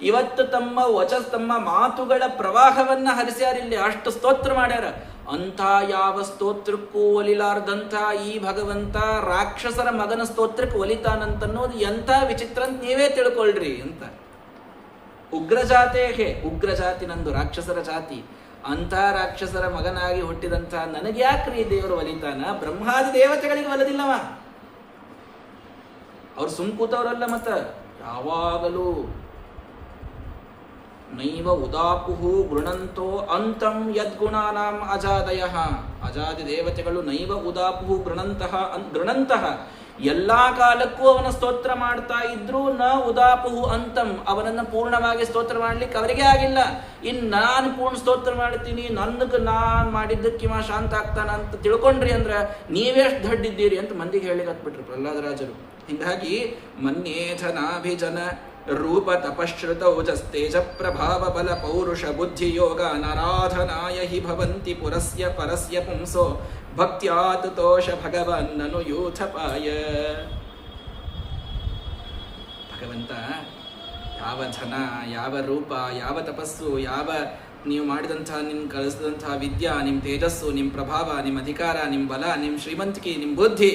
ಇವತ್ತು ತಮ್ಮ ಮಾತುಗಳ ಪ್ರವಾಹವನ್ನ ಹರಿಸ್ಯಾರಿಲ್ಲಿ, ಅಷ್ಟು ಸ್ತೋತ್ರ ಮಾಡ್ಯಾರ. ಅಂಥ ಯಾವ ಸ್ತೋತ್ರಕ್ಕೂ ಒಲಿಲಾರ್ದಂಥ ಈ ಭಗವಂತ ರಾಕ್ಷಸರ ಮಗನ ಸ್ತೋತ್ರಕ್ಕೆ ಒಲಿತಾನಂತನ್ನೋದು ಎಂಥ ವಿಚಿತ್ರ ಅಂತ ನೀವೇ ತಿಳ್ಕೊಳ್ರಿ ಅಂತ. ಉಗ್ರಜಾತೇಹೆ, ಉಗ್ರಜಾತಿ ನಂದು, ರಾಕ್ಷಸರ ಜಾತಿ. ಅಂಥ ರಾಕ್ಷಸರ ಮಗನಾಗಿ ಹುಟ್ಟಿದಂಥ ನನಗೆ ಯಾಕ್ರಿ ದೇವರು ಒಲಿತಾನ? ಬ್ರಹ್ಮಾದಿ ದೇವತೆಗಳಿಗೆ ಒಲದಿಲ್ಲವ. ಅವ್ರು ಸುಮ್ಕೂತವ್ರಲ್ಲ. ಮತ್ತ ಯಾವಾಗಲೂ ನೈವ ಉದಾಪುಹು ಗೃಣಂತೋ ಅಂತಂ ಯದ್ಗುಣಾನಾಂ ಅಜಾದಯ. ಅಜಾದಿ ದೇವತೆಗಳು ನೈವ ಉದಾಪುಹು ಗೃಣಂತಹ ಎಲ್ಲಾ ಕಾಲಕ್ಕೂ ಅವನ ಸ್ತೋತ್ರ ಮಾಡ್ತಾ ಇದ್ರು. ನ ಉದಾಪುಹು ಅಂತಂ, ಅವನನ್ನ ಪೂರ್ಣವಾಗಿ ಸ್ತೋತ್ರ ಮಾಡ್ಲಿಕ್ಕೆ ಅವರಿಗೆ ಆಗಿಲ್ಲ. ನಾನು ಪೂರ್ಣ ಸ್ತೋತ್ರ ಮಾಡ್ತೀನಿ, ನನ್ಗೆ ನಾನ್ ಮಾಡಿದ್ದಕ್ಕೆ ಶಾಂತ ಆಗ್ತಾನ ಅಂತ ತಿಳ್ಕೊಂಡ್ರಿ ಅಂದ್ರ ನೀವೆಷ್ಟು ದಡ್ಡಿದ್ದೀರಿ ಅಂತ ಮಂದಿಗೆ ಹೇಳಿಕ್ ಹತ್ಬಿಟ್ರು ಪ್ರಹ್ಲಾದರಾಜರು. ಹೀಗಾಗಿ ಮನ್ಯೇಧನಾಭಿಜನ ರೂಪ ತಪಶ್ರುತೌಜಸ್ತೇಜ ಪ್ರಭಾವ ಬಲ ಪೌರುಷ ಬುದ್ಧಿ ಯೋಗ ನರಾಧನಾಯ ಹಿ ಭವಂತಿ ಪುರಸ್ಯ ಪರಸ್ಯ ಪುಂಸೋ ಭಕ್ತ್ಯಾತ್ ತೋಷ ಭಗವನ್ನನು ಯೂಥಪಾಯ. ಭಗವಂತ ಯಾವ ಧನ, ಯಾವ ರೂಪ, ಯಾವ ತಪಸ್ಸು, ಯಾವ ನೀವು ಮಾಡಿದಂತಹ ನಿಮ್ ಕಲಿಸಿದಂತಹ ವಿದ್ಯಾ, ನಿಮ್ಮ ತೇಜಸ್ಸು, ನಿಮ್ಮ ಪ್ರಭಾವ, ನಿಮ್ಮ ಅಧಿಕಾರ, ನಿಮ್ಮ ಬಲ, ನಿಮ್ಮ ಶ್ರೀಮಂತಿಕೆ, ನಿಮ್ಮ ಬುದ್ಧಿ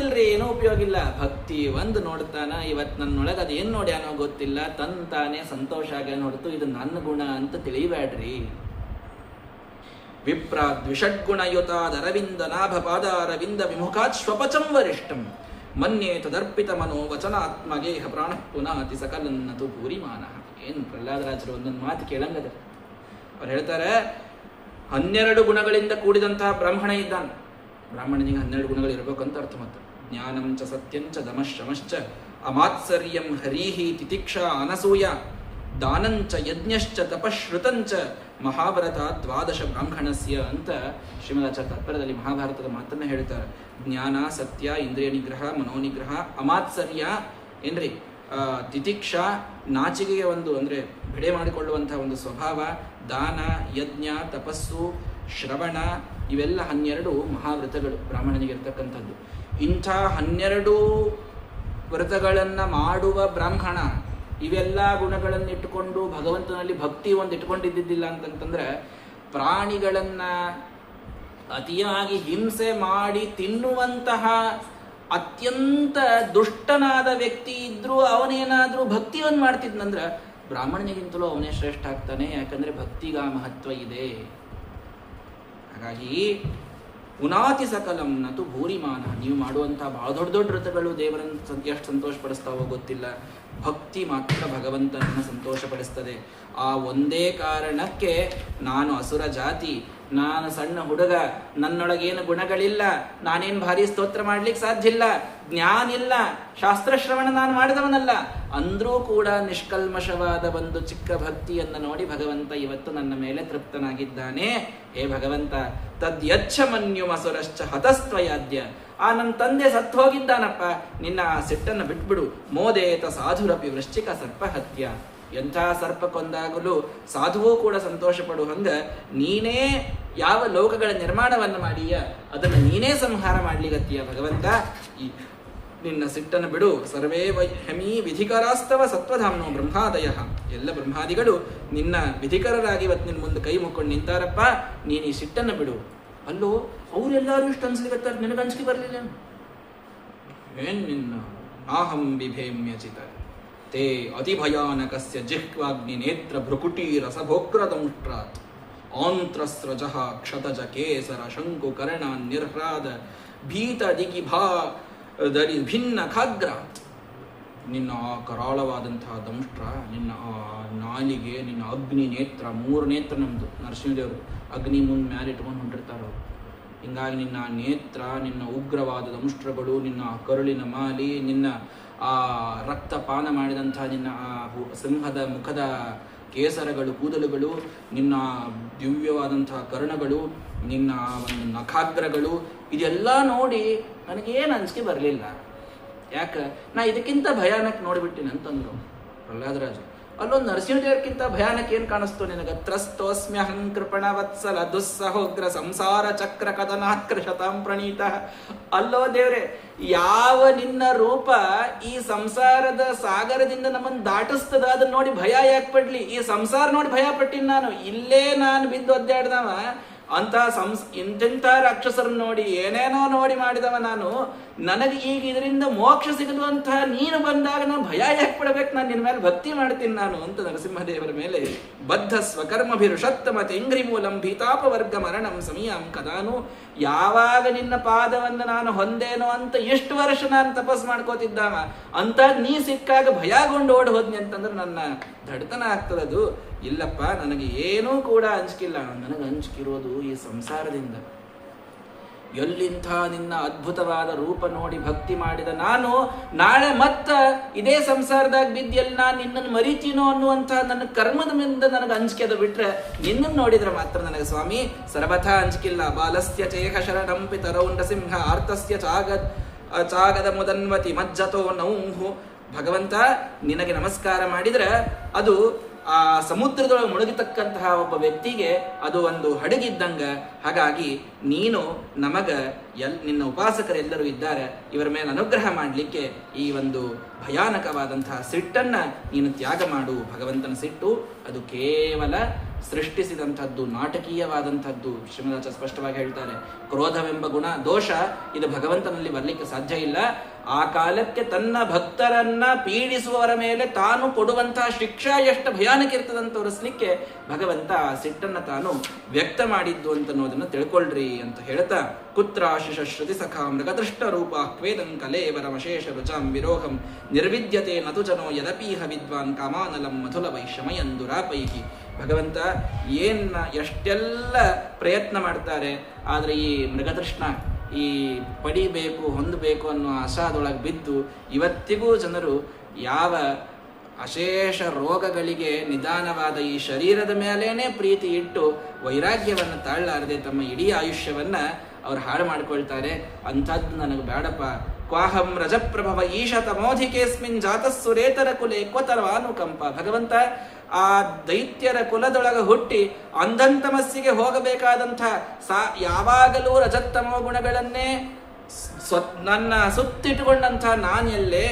ಇಲ್ರಿ, ಏನೂ ಉಪಯೋಗ ಇಲ್ಲ. ಭಕ್ತಿ ಒಂದು ನೋಡ್ತಾನ, ಇವತ್ತು ನನ್ನೊಳಗೆ ಅದೇನು ನೋಡ್ಯಾನೋ ಗೊತ್ತಿಲ್ಲ, ತಾನೇ ಸಂತೋಷ ಆಗ್ಯಾನ ಹೊರತು ಇದು ನನ್ನ ಗುಣ ಅಂತ ತಿಳಿಬೇಡ್ರಿ. ವಿಪ್ರ ದ್ವಿಷಡ್ಗುಣಯುತಾದರವಿಂದ ನಾಭ ಪಾದಾರವಿಂದ ವಿಮುಖಾತ್ ಶ್ವಪಚಂ ವರಿಷ್ಠಂ ಮನ್ಯೇ ತದರ್ಪಿತ ಮನೋ ವಚನಾತ್ಮಗೇಹ ಪ್ರಾಣ ಪುನಾತಿ ಸಕಲನ್ನತು ಭೂರಿಮಾನ. ಏನು ಪ್ರಹ್ಲಾದರಾಜರು ಒಂದೊಂದು ಮಾತು ಕೇಳಂಗದ. ಅವ್ರು ಹೇಳ್ತಾರೆ, 12 ಗುಣಗಳಿಂದ ಕೂಡಿದಂತಹ ಬ್ರಾಹ್ಮಣ ಇದ್ದಾನೆ. ಬ್ರಾಹ್ಮಣನಿಗೆ 12 ಗುಣಗಳು ಇರಬೇಕಂತ ಅರ್ಥ. ಮತ್ತು ಜ್ಞಾನಂ ಚ ಸತ್ಯಂಚ ದಮಶ್ರಮಶ್ಚ ಅಮಾತ್ಸರ್ಯಂ ಹರೀಹಿ ತಿತಿಕ್ಷಾ ಅನಸೂಯ ದಾನಂಚ ಯಜ್ಞಶ್ಚ ತಪಶ್ರುತಂಚ ಮಹಾಭಾರತ 12 ಬ್ರಾಹ್ಮಣಸ್ಯ ಅಂತ ಶ್ರೀಮದಾಚಾರ್ಯ ತಾತ್ಪರ್ಯದಲ್ಲಿ ಮಹಾಭಾರತದ ಮಾತನ್ನ ಹೇಳ್ತಾರೆ. ಜ್ಞಾನ, ಸತ್ಯ, ಇಂದ್ರಿಯ ನಿಗ್ರಹ, ಮನೋನಿಗ್ರಹ, ಅಮಾತ್ಸರ್ಯ ಏನ್ರಿ, ತಿತಿಕ್ಷಾ ನಾಚಿಕೆಯ ಒಂದು ಅಂದರೆ ಬಿಡೆ ಮಾಡಿಕೊಳ್ಳುವಂತಹ ಒಂದು ಸ್ವಭಾವ, ದಾನ, ಯಜ್ಞ, ತಪಸ್ಸು, ಶ್ರವಣ, ಇವೆಲ್ಲ 12 ಮಹಾವ್ರತಗಳು ಬ್ರಾಹ್ಮಣನಿಗೆ ಇರ್ತಕ್ಕಂಥದ್ದು. ಇಂಥ 12 ವ್ರತಗಳನ್ನು ಮಾಡುವ ಬ್ರಾಹ್ಮಣ ಇವೆಲ್ಲ ಗುಣಗಳನ್ನು ಇಟ್ಟುಕೊಂಡು ಭಗವಂತನಲ್ಲಿ ಭಕ್ತಿ ಒಂದು ಇಟ್ಕೊಂಡಿದ್ದಿದ್ದಿಲ್ಲ ಅಂತಂತಂದ್ರೆ ಪ್ರಾಣಿಗಳನ್ನು ಅತಿಯಾಗಿ ಹಿಂಸೆ ಮಾಡಿ ತಿನ್ನುವಂತಹ ಅತ್ಯಂತ ದುಷ್ಟನಾದ ವ್ಯಕ್ತಿ ಇದ್ರೂ ಅವನೇನಾದರೂ ಭಕ್ತಿಯನ್ನು ಮಾಡ್ತಿದ್ನಂದ್ರೆ ಬ್ರಾಹ್ಮಣನಿಗಿಂತಲೂ ಅವನೇ ಶ್ರೇಷ್ಠ ಆಗ್ತಾನೆ. ಯಾಕಂದ್ರೆ ಭಕ್ತಿಗ ಮಹತ್ವ ಇದೆ. ಹಾಗಾಗಿ ಪುನಾತಿ ಸಕಲಂ ನತು ಭೂರಿಮಾನ. ನೀವು ಮಾಡುವಂತಹ ಬಹಳ ದೊಡ್ಡ ದೊಡ್ಡ ವ್ರತಗಳು ದೇವರನ್ನು ಎಷ್ಟು ಸಂತೋಷಪಡಿಸ್ತಾವೋ ಗೊತ್ತಿಲ್ಲ, ಭಕ್ತಿ ಮಾತ್ರ ಭಗವಂತನನ್ನು ಸಂತೋಷಪಡಿಸ್ತದೆ. ಆ ಒಂದೇ ಕಾರಣಕ್ಕೆ ನಾನು ಅಸುರ ಜಾತಿ, ನಾನು ಸಣ್ಣ ಹುಡುಗ, ನನ್ನೊಳಗೇನು ಗುಣಗಳಿಲ್ಲ, ನಾನೇನು ಭಾರಿ ಸ್ತೋತ್ರ ಮಾಡ್ಲಿಕ್ಕೆ ಸಾಧ್ಯ ಇಲ್ಲ, ಜ್ಞಾನ ಇಲ್ಲ, ಶಾಸ್ತ್ರಶ್ರವಣ ನಾನು ಮಾಡಿದವನಲ್ಲ ಅಂದ್ರೂ ಕೂಡ ನಿಷ್ಕಲ್ಮಶವಾದ ಒಂದು ಚಿಕ್ಕ ಭಕ್ತಿಯನ್ನು ನೋಡಿ ಭಗವಂತ ಇವತ್ತು ನನ್ನ ಮೇಲೆ ತೃಪ್ತನಾಗಿದ್ದಾನೆ. ಹೇ ಭಗವಂತ, ತದ್ಯಚ್ಛ ಮನ್ಯುಮಸುರಶ್ಚ ಹತಸ್ತ್ವಯಾದ್ಯ. ಆ ನನ್ನ ತಂದೆ ಸತ್ತು ಹೋಗಿದ್ದಾನಪ್ಪ, ನಿನ್ನ ಸಿಟ್ಟನ್ನು ಬಿಟ್ಬಿಡು. ಮೋದೇತ ಸಾಧುರಪಿ ವೃಶ್ಚಿಕ ಸರ್ಪಹತ್ಯ. ಎಂಥ ಸರ್ಪ ಕೊಂದಾಗಲೂ ಸಾಧುವೂ ಕೂಡ ಸಂತೋಷ ಪಡುವಂಗ ನೀನೇ ಯಾವ ಲೋಕಗಳ ನಿರ್ಮಾಣವನ್ನು ಮಾಡೀಯ ಅದನ್ನು ನೀನೇ ಸಂಹಾರ ಮಾಡ್ಲಿಗತ್ತೀಯ ಭಗವಂತ. ಈ ನಿನ್ನ ಸಿಟ್ಟನ್ನು ಬಿಡು. ಸರ್ವೇ ವೈಹಮೀ ವಿಧಿಕರಾಸ್ತವ ಸತ್ವಧಾಮ್ನೋ ಬ್ರಹ್ಮಾದಯ. ಎಲ್ಲ ಬ್ರಹ್ಮಾದಿಗಳು ನಿನ್ನ ವಿಧಿಕರರಾಗಿ ಇವತ್ತು ನಿನ್ನ ಮುಂದೆ ಕೈ ಮುಕ್ಕೊಂಡು ನಿಂತಾರಪ್ಪ, ನೀನು ಈ ಸಿಟ್ಟನ್ನು ಬಿಡು. ಅಲ್ಲೋ ಅವರೆಲ್ಲರೂ ಇಷ್ಟು ಅನ್ಸ್ಲಿಕತ್ತಾರೆ, ನಿನಗೆ ಅನ್ಸ್ಲಿಕ್ಕೆ ಬರಲಿಲ್ಲ ಏನ್ ನಿನ್ನ ಆಹಂ ಬಿಭೇಮ್ಯಚಿತ ತೇ ಅತಿಭಯಾನಕಸ್ಯ ಜಿಹ್ವಾಗ್ನಿ ನೇತ್ರ ಭ್ರುಕುಟಿ ರಸಭೋಕ್ರದಂಷ್ಟ್ರಾತ್ ಆಂತ್ರಸ್ರಜಃ ಕ್ಷತಜ ಕೇಸರ ಶಂಕು ಕರ್ಣ ನಿರ್ಹ್ರಾದ ಭೀತ ದಿಗಿಭಾ ದರಿ ಭಿನ್ನ ಖಾಗ್ರಾತ್. ನಿನ್ನ ಆ ಕರಾಳವಾದಂತಹ ದಂಷ್ಟ್ರ, ನಿನ್ನ ಆ ನಾಲಿಗೆ, ನಿನ್ನ ಅಗ್ನಿ ನೇತ್ರ, 3 ನೇತ್ರ ನಮ್ಮದು ನರಸಿಂಹದೇವರು ಅಗ್ನಿ ಮುಂದೆ ಮ್ಯಾಲೆ ಇಟ್ಕೊಂಡು ಹೊಂಟಿರ್ತಾರೆ ಅವರು. ಹಿಂಗಾಗಿ ನಿನ್ನ ನೇತ್ರ, ನಿನ್ನ ಉಗ್ರವಾದ ದಂಷ್ಟ್ರಗಳು, ನಿನ್ನ ಕರುಳಿನ ಮಾಲಿ, ನಿನ್ನ ಆ ರಕ್ತಪಾನ ಮಾಡಿದಂತಹ ನಿನ್ನ ಆ ಸಿಂಹದ ಮುಖದ ಕೇಸರಗಳು, ಕೂದಲುಗಳು, ನಿನ್ನ ದಿವ್ಯವಾದಂತಹ ಕರ್ಣಗಳು, ನಿನ್ನ ಒಂದು ನಖಾಗ್ರಗಳು, ಇದೆಲ್ಲ ನೋಡಿ ನನಗೇನು ಅನಿಸಿಕೆ ಬರಲಿಲ್ಲ. ಯಾಕೆ ನಾ ಇದಕ್ಕಿಂತ ಭಯಾನಕ ನೋಡಿಬಿಟ್ಟಿನಿ ಅಂತಂದ್ರು ಪ್ರಹ್ಲಾದರಾಜು. ಅಲ್ಲೊಂದು ನರಸಿಂಹದೇವರ್ಕಿಂತ ಭಯಾನಕ ಏನು ಕಾಣಿಸ್ತು ನಿನಗೆ? ತ್ರಸ್ತೋಸ್ಮ್ಯಹಂ ಕೃಪಣ ವತ್ಸಲ ದುಸ್ಸಹೋಗ್ರ ಸಂಸಾರ ಚಕ್ರ ಕದನಾತ್ಕೃಶತಾಂ ಪ್ರಣೀತ. ಅಲ್ಲೋ ದೇವ್ರೆ, ಯಾವ ನಿನ್ನ ರೂಪ ಈ ಸಂಸಾರದ ಸಾಗರದಿಂದ ನಮ್ಮನ್ನು ದಾಟಿಸ್ತದ, ಅದನ್ನ ನೋಡಿ ಭಯ ಯಾಕೆ ಪಡ್ಲಿ? ಈ ಸಂಸಾರ ನೋಡಿ ಭಯ ಪಟ್ಟಿನಿ ನಾನು. ಇಲ್ಲೇ ನಾನು ಬಿದ್ದು ಒದ್ದಾಡ್ದವ ಅಂತ ಇಂತೆಂಥ ರಾಕ್ಷಸರನ್ನು ನೋಡಿ ಏನೇನೋ ನೋಡಿ ಮಾಡಿದವ ನಾನು. ನನಗೆ ಈಗ ಇದರಿಂದ ಮೋಕ್ಷ ಸಿಗದು ಅಂತ ನೀನು ಬಂದಾಗ ನಾನು ಭಯ ಯಾಕೆ ಪಡಬೇಕು? ನಾನು ನಿನ್ನ ಮೇಲೆ ಭಕ್ತಿ ಮಾಡ್ತೀನಿ ನಾನು ಅಂತ ನರಸಿಂಹದೇವರ ಮೇಲೆ ಬದ್ಧ ಸ್ವಕರ್ಮಭಿರುಷತ್ತಮ ತೆಂಗ್ರಿ ಮೂಲಂ ಭೀತಾಪವರ್ಗ ಮರಣಂ ಸಮೀಯಂ ಕದಾನು. ಯಾವಾಗ ನಿನ್ನ ಪಾದವನ್ನು ನಾನು ಹೊಂದೇನೋ ಅಂತ ಎಷ್ಟು ವರ್ಷ ನಾನು ತಪಸ್ ಮಾಡ್ಕೋತಿದ್ದಾವ ಅಂತ ನೀ ಸಿಕ್ಕಾಗ ಭಯಗೊಂಡು ಓಡಿ ಹೋದ್ನಿ ಅಂತಂದ್ರೆ ನನ್ನ ದಡ್ತನ ಆಗ್ತದದು. ಇಲ್ಲಪ್ಪ, ನನಗೆ ಏನೂ ಕೂಡ ಅಂಜಿಕಿಲ್ಲ. ನನಗೆ ಅಂಜಿಕಿರೋದು ಈ ಸಂಸಾರದಿಂದ. ಎಲ್ಲಿಂಥ ನಿನ್ನ ಅದ್ಭುತವಾದ ರೂಪ ನೋಡಿ ಭಕ್ತಿ ಮಾಡಿದ ನಾನು ನಾಳೆ ಮತ್ತ ಇದೇ ಸಂಸಾರದಾಗ ಬಿದ್ದೆಲ್ಲ ನಾನು ನಿನ್ನನ್ನು ಮರಿತೀನೋ ಅನ್ನುವಂಥ ನನ್ನ ಕರ್ಮದ ಮೇಲೆ ನನಗೆ ಅಂಜಿಕೆ ಅದು. ಬಿಟ್ರೆ ನಿನ್ನನ್ನು ನೋಡಿದ್ರೆ ಮಾತ್ರ ನನಗೆ ಸ್ವಾಮಿ ಸರ್ವಥಾ ಅಂಜಿಕಿಲ್ಲ. ಬಾಲಸ್ಯ ಚೇಹ ಶರಣಂ ಪಿತರೌಂಡ ಸಿಂಹ ಆರ್ತಸ್ಯ ಚಾಗದ ಮುದನ್ವತಿ ಮಜ್ಜತೋ ನೌಹು. ಭಗವಂತ ನಿನಗೆ ನಮಸ್ಕಾರ ಮಾಡಿದ್ರೆ ಅದು ಆ ಸಮುದ್ರದೊಳಗೆ ಮುಳುಗಿತಕ್ಕಂತಹ ಒಬ್ಬ ವ್ಯಕ್ತಿಗೆ ಅದು ಒಂದು ಹಡಗಿದ್ದಂಗ. ಹಾಗಾಗಿ ನೀನು ನಮಗ ನಿನ್ನ ಉಪಾಸಕರೆಲ್ಲರೂ ಇದ್ದಾರೆ, ಇವರ ಮೇಲೆ ಅನುಗ್ರಹ ಮಾಡಲಿಕ್ಕೆ ಈ ಒಂದು ಭಯಾನಕವಾದಂತಹ ಸಿಟ್ಟನ್ನ ನೀನು ತ್ಯಾಗ ಮಾಡು. ಭಗವಂತನ ಸಿಟ್ಟು ಅದು ಕೇವಲ ಸೃಷ್ಟಿಸಿದಂಥದ್ದು, ನಾಟಕೀಯವಾದಂಥದ್ದು. ಶ್ರೀಮದಾಚಾರ್ಯ ಸ್ಪಷ್ಟವಾಗಿ ಹೇಳ್ತಾರೆ, ಕ್ರೋಧವೆಂಬ ಗುಣ ದೋಷ ಇದು ಭಗವಂತನಲ್ಲಿ ಬರಲಿಕ್ಕೆ ಸಾಧ್ಯ ಇಲ್ಲ. ಆ ಕಾಲಕ್ಕೆ ತನ್ನ ಭಕ್ತರನ್ನ ಪೀಡಿಸುವವರ ಮೇಲೆ ತಾನು ಕೊಡುವಂತಹ ಶಿಕ್ಷಾ ಎಷ್ಟು ಭಯಾನಕ ಇರ್ತದಂತ ತೋರಿಸ್ಲಿಕ್ಕೆ ಭಗವಂತ ಆ ಸಿಟ್ಟನ್ನು ತಾನು ವ್ಯಕ್ತ ಮಾಡಿದ್ದು ಅಂತ ಅನ್ನೋದನ್ನು ತಿಳ್ಕೊಳ್ರಿ ಅಂತ ಹೇಳ್ತಾ, ಕುತ್ರಾಶಿಷ ಶ್ರುತಿ ಸಖಾ ಮೃಗದೃಷ್ಟ ರೂಪ ಕ್ವೇದಂ ಕಲೇವರಮಶೇಷ ರುಚಾಂ ವಿರೋಹಂ ನಿರ್ವಿದ್ಯತೆ ನತು ಜನೋ ಯದಪೀಹ ವಿದ್ವಾನ್ ಕಾಮಾನಲಂ ಮಧುಲ ವೈಷಮಯಂದುರಾಪೈಹಿ. ಭಗವಂತ ಎಷ್ಟೆಲ್ಲ ಪ್ರಯತ್ನ ಮಾಡ್ತಾರೆ, ಆದರೆ ಈ ಮೃಗತೃಷ್ಣ, ಈ ಪಡಿಬೇಕು ಹೊಂದಬೇಕು ಅನ್ನೋ ಆಶಾದೊಳಗೆ ಬಿದ್ದು ಇವತ್ತಿಗೂ ಜನರು ಯಾವ ಅಶೇಷ ರೋಗಗಳಿಗೆ ನಿಧಾನವಾದ ಈ ಶರೀರದ ಮೇಲೇನೆ ಪ್ರೀತಿ ಇಟ್ಟು ವೈರಾಗ್ಯವನ್ನು ತಾಳಲಾರದೆ ತಮ್ಮ ಇಡೀ ಆಯುಷ್ಯವನ್ನ ಅವ್ರು ಹಾಳು ಮಾಡ್ಕೊಳ್ತಾರೆ. ಅಂಥದ್ದು ನನಗೆ ಬೇಡಪ್ಪ. ಕ್ವಾಹಂ ರಜಪ್ರಭವ ಈಶತಮೋಧಿಕೇಸ್ಮಿನ್ ಜಾತಸ್ಸುರೇತರ ಕುಲೆ ಕ್ವತರವಾನುಕಂಪ. ಭಗವಂತ ಆ ದೈತ್ಯರ ಕುಲದೊಳಗೆ ಹುಟ್ಟಿ ಅಂಧಂತಮಸ್ಸಿಗೆ ಹೋಗಬೇಕಾದಂಥ ಯಾವಾಗಲೂ ರಜತ್ತಮೋ ಗುಣಗಳನ್ನೇ ನನ್ನ ಸುತ್ತಿಟ್ಟುಕೊಂಡಂಥ ನಾನೆಲ್ಲೇ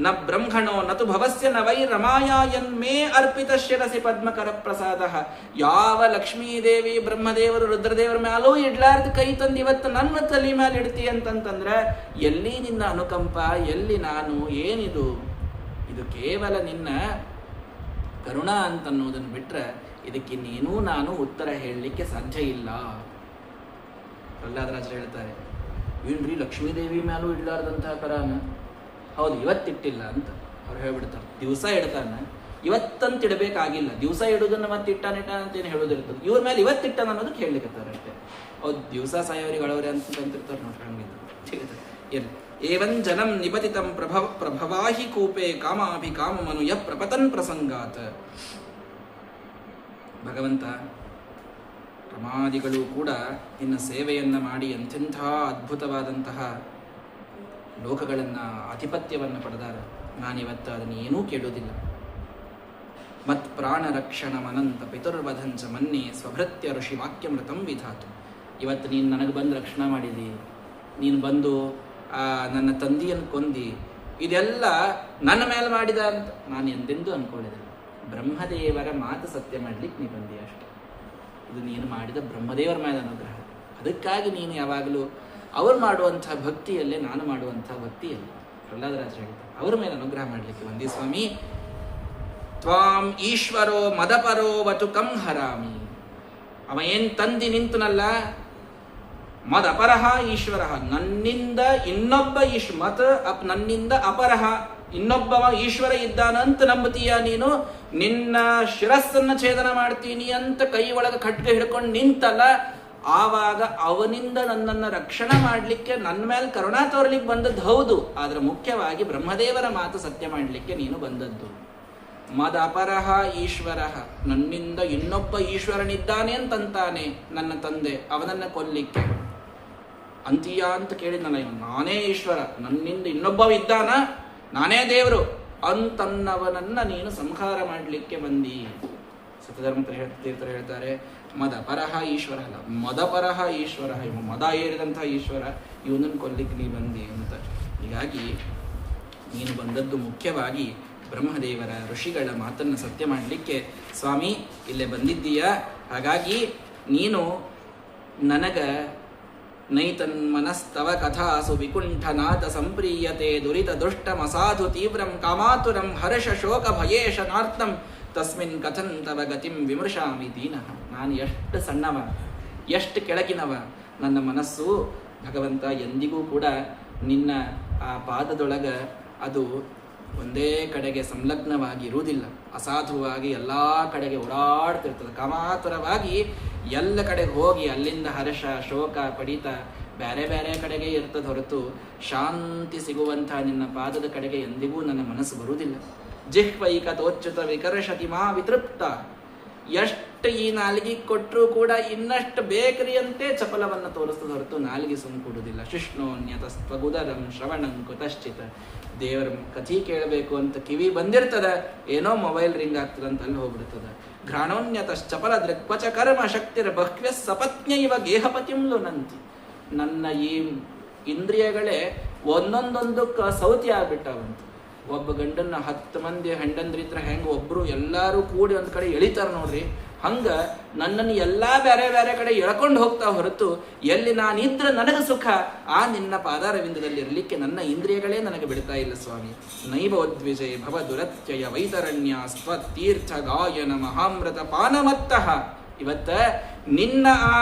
ನ ಬ್ರಹ್ಮಣೋ ನತು ಭವಸ್ಯ ನ ವೈ ರಮಾಯಾಯನ್ಮೇ ಅರ್ಪಿತ ಶಿರಸಿ ಪದ್ಮಕರ ಪ್ರಸಾದ. ಯಾವ ಲಕ್ಷ್ಮೀದೇವಿ ಬ್ರಹ್ಮದೇವರು ರುದ್ರದೇವರ ಮ್ಯಾಲೂ ಇಡ್ಲಾರ್ದು ಕೈ ತಂದು ಇವತ್ತು ನನ್ನ ತಲೆ ಮೇಲೆ ಇಡ್ತಿ ಅಂತಂತಂದ್ರೆ ಎಲ್ಲಿ ನಿನ್ನ ಅನುಕಂಪ, ಎಲ್ಲಿ ನಾನು, ಏನಿದು? ಇದು ಕೇವಲ ನಿನ್ನ ಕರುಣಾ ಅಂತನ್ನೋದನ್ನು ಬಿಟ್ರೆ ಇದಕ್ಕೆ ನೀನೂ ನಾನು ಉತ್ತರ ಹೇಳಲಿಕ್ಕೆ ಸಾಧ್ಯ ಇಲ್ಲ. ಪ್ರಹ್ಲಾದರಾಜರು ಹೇಳ್ತಾರೆ, ಏನ್ರಿ ಲಕ್ಷ್ಮೀದೇವಿ ಮ್ಯಾಲೂ ಇಡ್ಲಾರ್ದಂತಹ ಕರಾನ? ಹೌದು, ಇವತ್ತಿಟ್ಟಿಲ್ಲ ಅಂತ ಅವ್ರು ಹೇಳ್ಬಿಡ್ತಾರೆ. ದಿವಸ ಇಡ್ತಾನೆ, ಇವತ್ತಂತ ಇಡಬೇಕಾಗಿಲ್ಲ. ದಿವಸ ಇಡೋದನ್ನು ಮತ್ತೆ ಇಟ್ಟಾನೇನು ಹೇಳೋದಿರ್ತದೆ. ಇವ್ರ ಮೇಲೆ ಇವತ್ತಿಟ್ಟಾನ ಅನ್ನೋದಕ್ಕೆ ಹೇಳಲಿಕ್ಕತ್ತಾರೆ ಅಷ್ಟೇ. ಹೌದು, ದಿವಸ ಸಾಯೋರಿಗೆ ಅಳವ್ರೆ ಅಂತಿರ್ತಾರೆ ನೋಡಿ. ಹಂಗಿದ್ದು ಎಲ್ಲಿ ಏವಂ ಜನಂ ನಿಪತಿತಂ ಪ್ರಭವಾಹಿ ಕೂಪೆ ಕಾಮಾಭಿ ಕಾಮಮನು ಯ ಪ್ರಪತನ್ ಪ್ರಸಂಗಾತ್. ಭಗವಂತ ಪ್ರಮಾದಿಗಳು ಕೂಡ ನಿನ್ನ ಸೇವೆಯನ್ನ ಮಾಡಿ ಎಂಥೆಂಥ ಅದ್ಭುತವಾದಂತಹ ಲೋಕಗಳನ್ನ ಆಧಿಪತ್ಯವನ್ನು ಪಡೆದಾರ. ನಾನಿವತ್ತು ಅದನ್ನು ಏನೂ ಕೇಳೋದಿಲ್ಲ. ಮತ್ ಪ್ರಾಣ ರಕ್ಷಣಮನಂತ ಪಿತುರ್ವಧಂಚ ಮನ್ನೆ ಸ್ವಭೃತ್ಯ ಋಷಿ ವಾಕ್ಯಮೃತಂ ವಿಧಾತು. ಇವತ್ತು ನೀನು ನನಗೆ ಬಂದು ರಕ್ಷಣೆ ಮಾಡಿದಿ, ನೀನು ಬಂದು ನನ್ನ ತಂದೆಯನ್ನು ಕೊಂದಿ, ಇದೆಲ್ಲ ನನ್ನ ಮೇಲೆ ಮಾಡಿದ ಅಂತ ನಾನು ಎಂದೆಂದೂ ಅಂದ್ಕೊಳ್ಳಿಲ್ಲ. ಬ್ರಹ್ಮದೇವರ ಮಾತು ಸತ್ಯ ಮಾಡ್ಲಿಕ್ಕೆ ನೀ ಬಂದಿ ಅಷ್ಟೆ. ಇದು ನೀನು ಮಾಡಿದ ಬ್ರಹ್ಮದೇವರ ಮೇಲೆ ಅನುಗ್ರಹ. ಅದಕ್ಕಾಗಿ ನೀನು ಯಾವಾಗಲೂ ಅವ್ರು ಮಾಡುವಂಥ ಭಕ್ತಿಯಲ್ಲೇ ನಾನು ಮಾಡುವಂಥ ಭಕ್ತಿಯಲ್ಲಿ ಪ್ರಹ್ಲಾದರಾಜರು ಹೇಳ್ತಾರೆ, ಅವರ ಮೇಲೆ ಅನುಗ್ರಹ ಮಾಡಲಿಕ್ಕೆ ಬಂದಿ ಸ್ವಾಮಿ. ತ್ವಾಂ ಈಶ್ವರೋ ಮದಪರೋ ವತು ಕಂ ಹರಾಮಿ. ಅವ ಏನು ತಂದಿ ನಿಂತನಲ್ಲ, ಮದಪರಹ ಈಶ್ವರ, ನನ್ನಿಂದ ಇನ್ನೊಬ್ಬ ನನ್ನಿಂದ ಅಪರಹ ಇನ್ನೊಬ್ಬವ ಈಶ್ವರ ಇದ್ದಾನಂತ ನಂಬುತ್ತೀಯ ನೀನು. ನಿನ್ನ ಶಿರಸ್ಸನ್ನು ಛೇದನ ಮಾಡ್ತೀನಿ ಅಂತ ಕೈ ಒಳಗೆ ಖಡ್ಗ ಹಿಡ್ಕೊಂಡು ನಿಂತಲ್ಲ, ಆವಾಗ ಅವನಿಂದ ನನ್ನನ್ನು ರಕ್ಷಣೆ ಮಾಡಲಿಕ್ಕೆ ನನ್ನ ಮೇಲೆ ಕರುಣಾ ತೋರ್ಲಿಕ್ಕೆ ಬಂದದ್ದು ಹೌದು. ಆದರೆ ಮುಖ್ಯವಾಗಿ ಬ್ರಹ್ಮದೇವರ ಮಾತು ಸತ್ಯ ಮಾಡಲಿಕ್ಕೆ ನೀನು ಬಂದದ್ದು. ಮದ ಅಪರಹ ಈಶ್ವರ, ನನ್ನಿಂದ ಇನ್ನೊಬ್ಬ ಈಶ್ವರನಿದ್ದಾನೆ ಅಂತಂತಾನೆ ನನ್ನ ತಂದೆ, ಅವನನ್ನು ಕೊಲ್ಲಿಕ್ಕೆ ಅಂತೀಯ ಅಂತ ಕೇಳಿದ್ನಲ್ಲ ಇವನು. ನಾನೇ ಈಶ್ವರ, ನನ್ನಿಂದ ಇನ್ನೊಬ್ಬ ಇದ್ದಾನ, ನಾನೇ ದೇವರು ಅಂತನ್ನವನನ್ನ ನೀನು ಸಂಹಾರ ಮಾಡಲಿಕ್ಕೆ ಬಂದಿ. ಸತ್ಯಧರ್ಮ ತೀರ್ಥರು ಹೇಳ್ತಾರೆ, ಮದಪರಹ ಈಶ್ವರ ಅಲ್ಲ, ಮದಪರಹ ಈಶ್ವರ. ಇವ ಮದ ಏರಿದಂಥ ಈಶ್ವರ, ಇವನನ್ನು ಕೊಲ್ಲಿಕ್ಕೆ ನೀ ಬಂದಿ ಅಂತ. ಹೀಗಾಗಿ ನೀನು ಬಂದದ್ದು ಮುಖ್ಯವಾಗಿ ಬ್ರಹ್ಮದೇವರ ಋಷಿಗಳ ಮಾತನ್ನು ಸತ್ಯ ಮಾಡಲಿಕ್ಕೆ ಸ್ವಾಮಿ ಇಲ್ಲೇ ಬಂದಿದ್ದೀಯ. ಹಾಗಾಗಿ ನೀನು ನನಗ ನೈತನ್ಮನಸ್ತವ ಕಥಾಸು ವಿಕುಂಠನಾಥ ಸಂಪ್ರೀಯತೆ ದುರಿತ ದುಷ್ಟಮಸಾಧು ತೀವ್ರಂ ಕಾಮಾತುರಂ ಹರ್ಷ ಶೋಕ ಭಯೇಶನಾರ್ಥಂ ತಸ್ಮಿನ್ ಕಥನ್ ತವ ಗತಿಂ ವಿಮರ್ಶಾಮಿ ದೀನಃ. ನಾನು ಎಷ್ಟು ಸಣ್ಣವ, ಎಷ್ಟು ಕೆಳಗಿನವ. ನನ್ನ ಮನಸ್ಸು ಭಗವಂತ ಎಂದಿಗೂ ಕೂಡ ನಿನ್ನ ಆ ಪಾದದೊಳಗ ಅದು ಒಂದೇ ಕಡೆಗೆ ಸಂಲಗ್ನವಾಗಿ ಇರುವುದಿಲ್ಲ. ಅಸಾಧುವಾಗಿ ಎಲ್ಲ ಕಡೆಗೆ ಓಡಾಡ್ತಿರ್ತದೆ. ಕಾಮಾತುರವಾಗಿ ಎಲ್ಲ ಕಡೆಗೆ ಹೋಗಿ ಅಲ್ಲಿಂದ ಹರ್ಷ ಶೋಕ ಪಡಿತ ಬೇರೆ ಬೇರೆ ಕಡೆಗೆ ಇರ್ತದೆ ಹೊರತು ಶಾಂತಿ ಸಿಗುವಂಥ ನಿನ್ನ ಪಾದದ ಕಡೆಗೆ ಎಂದಿಗೂ ನನ್ನ ಮನಸ್ಸು ಬರುವುದಿಲ್ಲ. ಜಿಹ್ವೈಕ ತೋಚ್ಯುತ ವಿಕರ್ಷತಿ ಮಾ ವಿತೃಪ್ತ. ಎಷ್ಟು ಈ ನಾಲಿಗೆ ಕೊಟ್ಟರೂ ಕೂಡ ಇನ್ನಷ್ಟು ಬೇಕರಿ ಅಂತೆ ಚಪಲವನ್ನು ತೋರಿಸ್ತದೆ ಹೊರತು ನಾಲಿಗೆ ಸುಮ್ಮ ಕೊಡುವುದಿಲ್ಲ. ಶಿಷ್ಣೋನ್ಯತಸ್ತ್ವಗುದರಂ ಶ್ರವಣಂ ಕುತಶ್ಚಿತ. ದೇವರ ಕಥೆ ಕೇಳಬೇಕು ಅಂತ ಕಿವಿ ಬಂದಿರ್ತದ, ಏನೋ ಮೊಬೈಲ್ ರಿಂಗ್ ಆಗ್ತದೆ ಅಂತ ಅಲ್ಲಿ ಹೋಗ್ಬಿಡ್ತದ. ಘ್ರಾಣೋನ್ಯತಶ್ಚಪಲ ದೃಕ್ವಚ ಕರ್ಮ ಶಕ್ತಿರ ಬಹ್ವ್ಯ ಸಪತ್ನ್ಯೈವ ಗೇಹಪತಿಂ ಲುನಂತಿ. ನನ್ನ ಈ ಇಂದ್ರಿಯಗಳೇ ಒಂದೊಂದೊಂದಕ್ಕೆ ಸೌತಿ ಆಗ್ಬಿಟ್ಟಾವಂತ. ಒಬ್ಬ ಗಂಡನ್ನ 10 ಮಂದಿ ಹೆಂಡಂದ್ರಿದ್ರೆ ಹೆಂಗೆ ಒಬ್ರು ಎಲ್ಲರೂ ಕೂಡಿ ಒಂದು ಕಡೆ ಎಳಿತಾರೆ ನೋಡ್ರಿ, ಹಂಗ ನನ್ನನ್ನು ಎಲ್ಲ ಬೇರೆ ಬೇರೆ ಕಡೆ ಎಳ್ಕೊಂಡು ಹೋಗ್ತಾ ಹೊರತು ಎಲ್ಲಿ ನಾನಿದ್ರೆ ನನಗೆ ಸುಖ, ಆ ನಿನ್ನ ಪಾದಾರವಿಂದದಲ್ಲಿ ಇರಲಿಕ್ಕೆ ನನ್ನ ಇಂದ್ರಿಯಗಳೇ ನನಗೆ ಬಿಡ್ತಾ ಇಲ್ಲ ಸ್ವಾಮಿ. ನೈವೋದ್ವಿಜಯ ಭವ ದುರತ್ಯಯ ವೈತರಣ್ಯ ಸ್ವತೀರ್ಥ ಗಾಯನ ಮಹಾಮೃತ ಪಾನಮತ್ತಃ. ಇವತ್ತ ನಿನ್ನ ಆ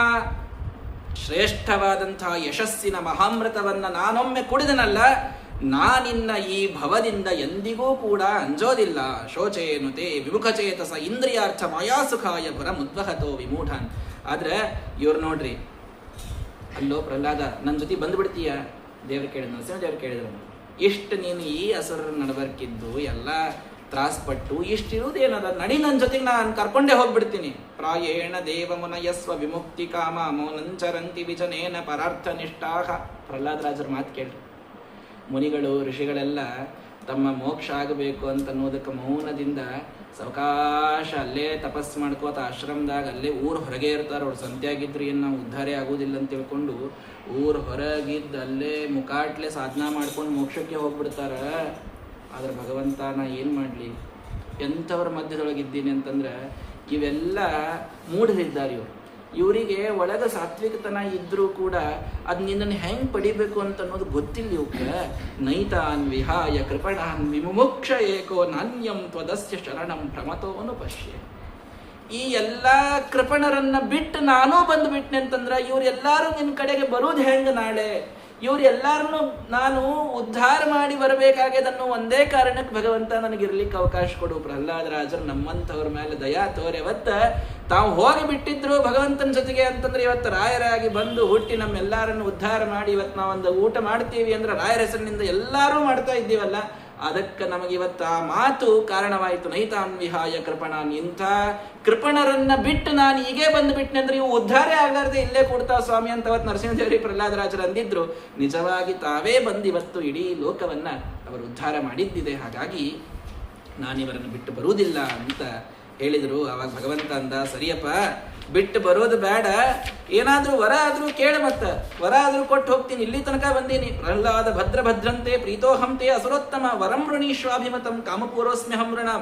ಶ್ರೇಷ್ಠವಾದಂತಹ ಯಶಸ್ಸಿನ ಮಹಾಮೃತವನ್ನ ನಾನೊಮ್ಮೆ ಕುಡಿದನಲ್ಲ, ನಾನಿನ್ನ ಈ ಭವದಿಂದ ಎಂದಿಗೂ ಕೂಡ ಅಂಜೋದಿಲ್ಲ. ಶೋಚೇನುತೆ ವಿಮುಖಚೇತಸ ಇಂದ್ರಿಯಾರ್ಥ ಮಾಯಾಸುಖಾಯ ಪರ ಮುದ್ವಹತೋ ವಿಮೂಢಾನ್. ಆದ್ರೆ ಇವ್ರು ನೋಡ್ರಿ, ಅಲ್ಲೋ ಪ್ರಹ್ಲಾದ ನನ್ನ ಜೊತೆ ಬಂದ್ಬಿಡ್ತೀಯ? ದೇವ್ರು ಕೇಳಿದ್ರು, ನರಸಿಂಹದೇವ್ರು ಕೇಳಿದ್ರು, ಇಷ್ಟು ನೀನು ಈ ಹಸುರ ನಡಬರ್ಕಿದ್ದು ಎಲ್ಲ ತ್ರಾಸ್ಪಟ್ಟು ಇಷ್ಟಿರುವುದೇನದ, ನಡಿ ನನ್ನ ಜೊತೆಗೆ ನಾನು ಕರ್ಕೊಂಡೇ ಹೋಗ್ಬಿಡ್ತೀನಿ. ಪ್ರಾಯೇಣ ದೇವ ಮುನಯಸ್ವ ವಿಮುಕ್ತಿ ಕಾಮ ಮೌನಂಚರಂತಿ ವಿಜನೇನ ಪರಾರ್ಥ ನಿಷ್ಠಾಹ. ಪ್ರಹ್ಲಾದರಾಜರ ಮಾತು ಕೇಳ್ರಿ. ಮುನಿಗಳು ಋಷಿಗಳೆಲ್ಲ ತಮ್ಮ ಮೋಕ್ಷ ಆಗಬೇಕು ಅಂತ ಅನ್ನೋದಕ್ಕೆ ಮೌನದಿಂದ ಸಾವಕಾಶ ಅಲ್ಲೇ ತಪಸ್ಸು ಮಾಡ್ಕೋತ ಆಶ್ರಮದಾಗ ಅಲ್ಲೇ ಊರು ಹೊರಗೆ ಇರ್ತಾರೆ. ಅವ್ರು ಸಂತ್ಯಾಗಿದ್ರು ಏನು ನಾವು ಉದ್ಧಾರ ಆಗೋದಿಲ್ಲ ಅಂತ ತಿಳ್ಕೊಂಡು ಊರು ಹೊರಗಿದ್ದು ಅಲ್ಲೇ ಮುಕಾಟ್ಲೆ ಸಾಧನಾ ಮಾಡ್ಕೊಂಡು ಮೋಕ್ಷಕ್ಕೆ ಹೋಗ್ಬಿಡ್ತಾರ. ಆದ್ರೆ ಭಗವಂತ ನಾ ಏನು ಮಾಡಲಿ, ಎಂಥವ್ರ ಮಧ್ಯದೊಳಗಿದ್ದೀನಿ ಅಂತಂದ್ರೆ ಇವೆಲ್ಲ ಮೂಢರಿದ್ದಾರೆ ಇವರು. ಇವರಿಗೆ ಒಳಗ ಸಾತ್ವಿಕತನ ಇದ್ರೂ ಕೂಡ ಅದು ನಿನ್ನನ್ನು ಹೆಂಗೆ ಪಡಿಬೇಕು ಅಂತ ಅನ್ನೋದು ಗೊತ್ತಿಲ್ಲ ಇವಕ್ಕೆ. ನೈತಾನ್ ವಿಹಾಯ ಕೃಪಣಾನ್ ವಿಮುಮುಕ್ಷ ಏಕೋ ನಾಣ್ಯಂ ತ್ವದಸ್ಯ ಶರಣಂ ಪ್ರಮತೋನು ಪಶ್ಯ. ಈ ಎಲ್ಲ ಕೃಪಣರನ್ನ ಬಿಟ್ಟು ನಾನೂ ಬಂದುಬಿಟ್ನೆ ಅಂತಂದ್ರೆ ಇವರೆಲ್ಲರೂ ನಿನ್ನ ಕಡೆಗೆ ಬರೋದು ಹೆಂಗೆ ನಾಳೆ? ಇವರೆಲ್ಲರನ್ನು ನಾನು ಉದ್ಧಾರ ಮಾಡಿ ಬರಬೇಕಾಗ್ಯದನ್ನು ಒಂದೇ ಕಾರಣಕ್ಕೆ ಭಗವಂತ ನನಗಿರ್ಲಿಕ್ಕೆ ಅವಕಾಶ ಕೊಡು. ಪ್ರಹ್ಲಾದರಾಜರು ನಮ್ಮಂಥವ್ರ ಮೇಲೆ ದಯಾ ತೋರೆವತ್ತ ತಾವು ಹೋಗಿ ಬಿಟ್ಟಿದ್ರು ಭಗವಂತನ ಜೊತೆಗೆ ಅಂತಂದ್ರೆ ಇವತ್ತು ರಾಯರಾಗಿ ಬಂದು ಹುಟ್ಟಿ ನಮ್ಮೆಲ್ಲರನ್ನು ಉದ್ಧಾರ ಮಾಡಿ ಇವತ್ತು ನಾವೊಂದು ಊಟ ಮಾಡ್ತೀವಿ ಅಂದ್ರೆ ರಾಯರ ಹೆಸರಿನಿಂದ ಎಲ್ಲರೂ ಮಾಡ್ತಾ ಇದ್ದೀವಲ್ಲ, ಅದಕ್ಕೆ ನಮಗೆ ಇವತ್ತು ಆ ಮಾತು ಕಾರಣವಾಯಿತು. ನೈತಾನ್ ವಿಹಾಯ ಕೃಪಣಾನ್. ಇಂಥ ಕೃಪಣರನ್ನ ಬಿಟ್ಟು ನಾನು ಹೀಗೆ ಬಂದುಬಿಟ್ನೆ ಅಂದ್ರೆ ಇವು ಉದ್ಧಾರ ಆಗಲಾರ್ದೆ ಇಲ್ಲೇ ಕೊಡ್ತಾವ ಸ್ವಾಮಿ ಅಂತ ಅವತ್ತು ನರಸಿಂಹದೇವರಿ ಪ್ರಹ್ಲಾದರಾಜರು ಅಂದಿದ್ರು. ನಿಜವಾಗಿ ತಾವೇ ಬಂದು ಇವತ್ತು ಇಡೀ ಲೋಕವನ್ನ ಅವರು ಉದ್ಧಾರ ಮಾಡಿದ್ದಿದೆ. ಹಾಗಾಗಿ ನಾನಿವರನ್ನು ಬಿಟ್ಟು ಬರುವುದಿಲ್ಲ ಅಂತ ಹೇಳಿದರು. ಅವಾಗ ಭಗವಂತ ಅಂದ, ಸರಿಯಪ್ಪ, ಬಿಟ್ಟು ಬರೋದು ಬೇಡ, ಏನಾದ್ರೂ ವರ ಆದ್ರೂ ಕೇಳ, ಮತ್ತ ವರ ಆದ್ರೂ ಕೊಟ್ಟು ಹೋಗ್ತೀನಿ. ಇಲ್ಲಿ ತನಕ ಬಂದೀನಿ. ಪ್ರಹ್ಲಾದ ಭದ್ರ ಭದ್ರಂತೆ ಪ್ರೀತೋಹಂತೆ ಅಸುರೋತ್ತಮ ವರಂ ಋಣೀಶ್ವಾಭಿಮತಂ ಕಾಮಪೂರ್ವಸ್ಮ್ಯಹಂ ಋಣಾಂ.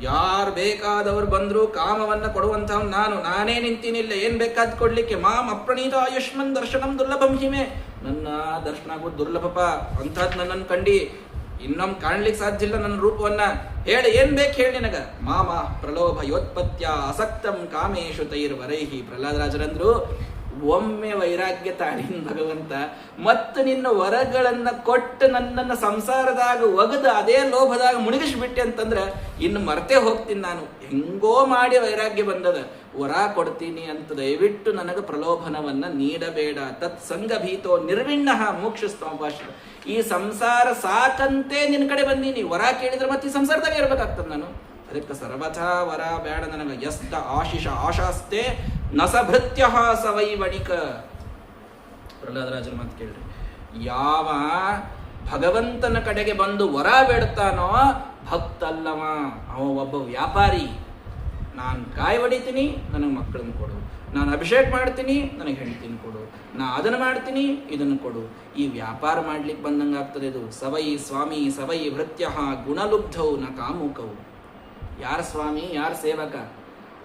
ಯಾರು ಬೇಕಾದವರು ಬಂದ್ರು ಕಾಮವನ್ನ ಕೊಡುವಂತಹ ನಾನೇ ನಿಂತೀನಿಲ್ಲ, ಏನ್ ಬೇಕಾದ್ ಕೊಡ್ಲಿಕ್ಕೆ. ಮಾಂ ಅಪ್ರಣೀತ ಆಯುಷ್ಮನ್ ದರ್ಶನಂ ದುರ್ಲಭಂ ಹಿಮೆ. ನನ್ನ ದರ್ಶನ ಆಗೋದು ದುರ್ಲಭಪ, ಅಂಥದ್ದು ನನ್ನನ್ನು ಕಂಡಿ ಇನ್ನೊಮ್ಮೆ ಕಾಣ್ಲಿಕ್ಕೆ ಸಾಧ್ಯ ಇಲ್ಲ ನನ್ನ ರೂಪವನ್ನ. ಹೇಳಿ, ಏನ್ ಬೇಕು ಹೇಳಿ ನಿನಗ. ಮಾಮ ಪ್ರಲೋಭ ಯೋತ್ಪತ್ಯ ಅಸಕ್ತಂ ಕಾಮೇಶು ತೈರ್ವರೈಹಿ. ಪ್ರಹ್ಲಾದರಾಜರಂದ್ರು, ಒಮ್ಮೆ ವೈರಾಗ್ಯ ತಾಳಿನ ಭಗವಂತ ಮತ್ತು ನಿನ್ನ ವರಗಳನ್ನ ಕೊಟ್ಟು ನನ್ನನ್ನು ಸಂಸಾರದಾಗ ಒಗದು ಅದೇ ಲೋಭದಾಗ ಮುಳುಗಿಸ್ಬಿಟ್ಟೆ ಅಂತಂದ್ರೆ ಇನ್ನು ಮರ್ತೆ ಹೋಗ್ತೀನಿ ನಾನು. ಹೆಂಗೋ ಮಾಡಿ ವೈರಾಗ್ಯ ಬಂದದ, ವರ ಕೊಡ್ತೀನಿ ಅಂತ ದಯವಿಟ್ಟು ನನಗೆ ಪ್ರಲೋಭನವನ್ನ ನೀಡಬೇಡ. ತತ್ ಸಂಘ ಭೀತೋ ನಿರ್ವಿಣ್ಣ ಮೋಕ್ಷಸ್ತಂಭಾಷ. ಈ ಸಂಸಾರ ಸಾಕಂತೆ ನಿನ್ನ ಕಡೆ ಬಂದೀನಿ. ವರ ಕೇಳಿದ್ರೆ ಮತ್ತೆ ಈ ಸಂಸಾರದಾಗ ಇರ್ಬೇಕಾಗ್ತದೆ ನಾನು. ಅದಕ್ಕೆ ಸರ್ವಥಾ ವರ ಬೇಡ ನನಗೆ. ಯಸ್ತ ಆಶಿಷ ಆಶಾಸ್ತೆ ನಸಭೃತ್ಯ ಸವೈ ವಣಿಕ. ಪ್ರಹ್ಲಾದರಾಜರ ಮಾತು ಕೇಳ್ರಿ. ಯಾವ ಭಗವಂತನ ಕಡೆಗೆ ಬಂದು ವರ ಬೇಡ್ತಾನೋ ಭಕ್ತಲ್ಲವ, ಅವ ಒಬ್ಬ ವ್ಯಾಪಾರಿ. ನಾನು ಕಾಯಿ ಹೊಡಿತೀನಿ, ನನಗೆ ಮಕ್ಕಳನ್ನು ಕೊಡು. ನಾನು ಅಭಿಷೇಕ ಮಾಡ್ತೀನಿ, ನನಗೆ ಹೆಂಡ್ತೀನಿ ಕೊಡು. ನಾ ಅದನ್ನು ಮಾಡ್ತೀನಿ, ಇದನ್ನು ಕೊಡು. ಈ ವ್ಯಾಪಾರ ಮಾಡ್ಲಿಕ್ಕೆ ಬಂದಂಗೆ ಆಗ್ತದೆ ಇದು. ಸವೈ ಸ್ವಾಮಿ ಸವೈ ಭೃತ್ಯ ಗುಣಲುಬ್ಧೌ ನ ಕಾಮುಕವು. ಯಾರ ಸ್ವಾಮಿ, ಯಾರ ಸೇವಕ,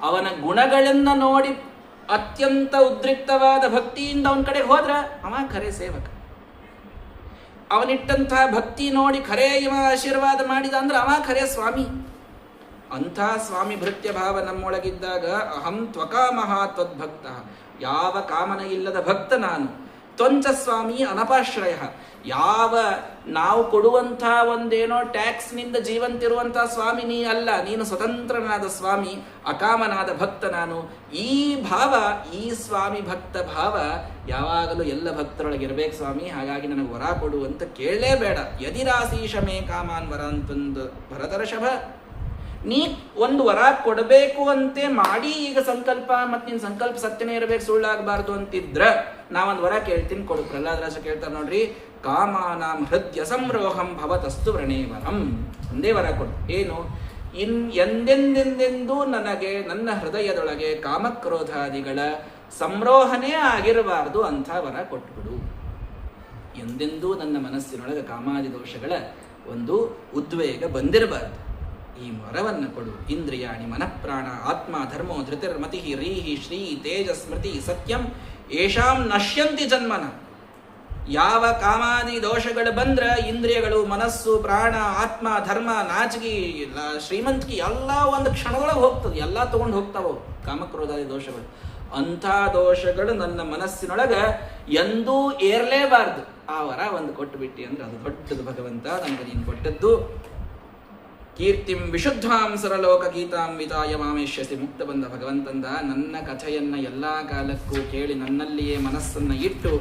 ಅವನ ಗುಣಗಳನ್ನ ನೋಡಿ ಅತ್ಯಂತ ಉದ್ರಿಕ್ತವಾದ ಭಕ್ತಿಯಿಂದ ಅವನ ಕಡೆ ಹೋದ್ರ ಅವ ಖರೆ ಸೇವಕ. ಅವನಿಟ್ಟಂತಹ ಭಕ್ತಿ ನೋಡಿ ಖರೆ ಇವ ಆಶೀರ್ವಾದ ಮಾಡಿದ ಅಂದ್ರೆ ಅವ ಖರೆ ಸ್ವಾಮಿ. ಅಂಥ ಸ್ವಾಮಿ ಭೃತ್ಯ ಭಾವ ನಮ್ಮೊಳಗಿದ್ದಾಗ ಅಹಂ ತ್ವಕಾಮಹ ತ್ವದ್ಭಕ್ತ. ಯಾವ ಕಾಮನ ಇಲ್ಲದ ಭಕ್ತ ನಾನು. ತ್ವಂಚ ಸ್ವಾಮಿ ಅನಪಾಶ್ರಯ. ಯಾವ ನಾವು ಕೊಡುವಂಥ ಒಂದೇನೋ ಟ್ಯಾಕ್ಸ್ನಿಂದ ಜೀವಂತಿರುವಂತಹ ಸ್ವಾಮಿ ನೀ ಅಲ್ಲ, ನೀನು ಸ್ವತಂತ್ರನಾದ ಸ್ವಾಮಿ, ಅಕಾಮನಾದ ಭಕ್ತ ನಾನು. ಈ ಭಾವ, ಈ ಸ್ವಾಮಿ ಭಕ್ತ ಭಾವ ಯಾವಾಗಲೂ ಎಲ್ಲ ಭಕ್ತರೊಳಗಿರ್ಬೇಕು ಸ್ವಾಮಿ. ಹಾಗಾಗಿ ನನಗೆ ವರ ಕೊಡು ಅಂತ ಕೇಳಲೇಬೇಡ. ಯದಿರಾಶೀಷ ಮೇ ಕಾಮಾನ್ ವರ ಅಂತಂದು ಭರತರ್ಷಭ, ನೀ ಒಂದು ವರ ಕೊಡಬೇಕು ಅಂತೆ ಮಾಡಿ ಈಗ ಸಂಕಲ್ಪ, ಮತ್ತು ನಿನ್ನ ಸಂಕಲ್ಪ ಸತ್ಯನೇ ಇರಬೇಕು, ಸುಳ್ಳಾಗಬಾರ್ದು ಅಂತಿದ್ರ ನಾವೊಂದು ವರ ಕೇಳ್ತೀನಿ, ಕೊಡು. ಪ್ರಹ್ಲಾದರಾಜ ಕೇಳ್ತಾರೆ ನೋಡ್ರಿ, ಕಾಮಾನಾಂ ಹೃದಯ ಸಂರೋಹಂ ಭವತಸ್ತು ವ್ರಣೇವರಂ. ಒಂದೇ ವರ ಕೊಡು. ಏನು? ಎಂದೆಂದೆಂದೆಂದೂ ನನಗೆ ನನ್ನ ಹೃದಯದೊಳಗೆ ಕಾಮಕ್ರೋಧಾದಿಗಳ ಸಂರೋಹನೇ ಆಗಿರಬಾರ್ದು ಅಂಥ ವರ ಕೊಟ್ಬಿಡು. ಎಂದೆಂದೂ ನನ್ನ ಮನಸ್ಸಿನೊಳಗೆ ಕಾಮಾದಿ ದೋಷಗಳ ಒಂದು ಉದ್ವೇಗ ಬಂದಿರಬಾರ್ದು. ಈ ವರವನ್ನು ಕೊಡು. ಇಂದ್ರಿಯಾಣಿ ಮನಃಪ್ರಾಣ ಆತ್ಮ ಧರ್ಮೋ ಧೃತಿರ್ಮತಿ ರೀಹಿ ಶ್ರೀ ತೇಜ ಸ್ಮೃತಿ ಸತ್ಯಂ ಯೇಷಾಂ ನಶ್ಯಂತಿ ಜನ್ಮನ. ಯಾವ ಕಾಮಾದಿ ದೋಷಗಳು ಬಂದ್ರೆ ಇಂದ್ರಿಯಗಳು, ಮನಸ್ಸು, ಪ್ರಾಣ, ಆತ್ಮ, ಧರ್ಮ, ನಾಚಿಕೆ, ಶ್ರೀಮಂತಿಕೆ ಎಲ್ಲ ಒಂದು ಕ್ಷಣದೊಳಗೆ ಹೋಗ್ತದೆ, ಎಲ್ಲ ತಗೊಂಡು ಹೋಗ್ತಾವೋ ಕಾಮಕ್ರೋಧಾದಿ ದೋಷಗಳು. ಅಂಥ ದೋಷಗಳು ನನ್ನ ಮನಸ್ಸಿನೊಳಗೆ ಎಂದೂ ಏರ್ಲೇಬಾರ್ದು. ಆ ವರ ಒಂದು ಕೊಟ್ಟು ಬಿಟ್ಟಿ ಅಂದ್ರೆ ಅದು ದೊಡ್ಡದು ಭಗವಂತ ನಮಗೆ ನೀನು ಕೊಟ್ಟದ್ದು. ಕೀರ್ತಿಂ ವಿಶುದ್ಧಾಂ ಸರಲೋಕ ಗೀತಾಂ ವಿತಾಯ ಮಾಮೇಶ್ಯಸಿ. ಮುಕ್ತ ಬಂದ ಭಗವಂತಂದ ನನ್ನ ಕಥೆಯನ್ನ ಎಲ್ಲಾ ಕಾಲಕ್ಕೂ ಕೇಳಿ ನನ್ನಲ್ಲಿಯೇ ಮನಸ್ಸನ್ನ ಇಟ್ಟು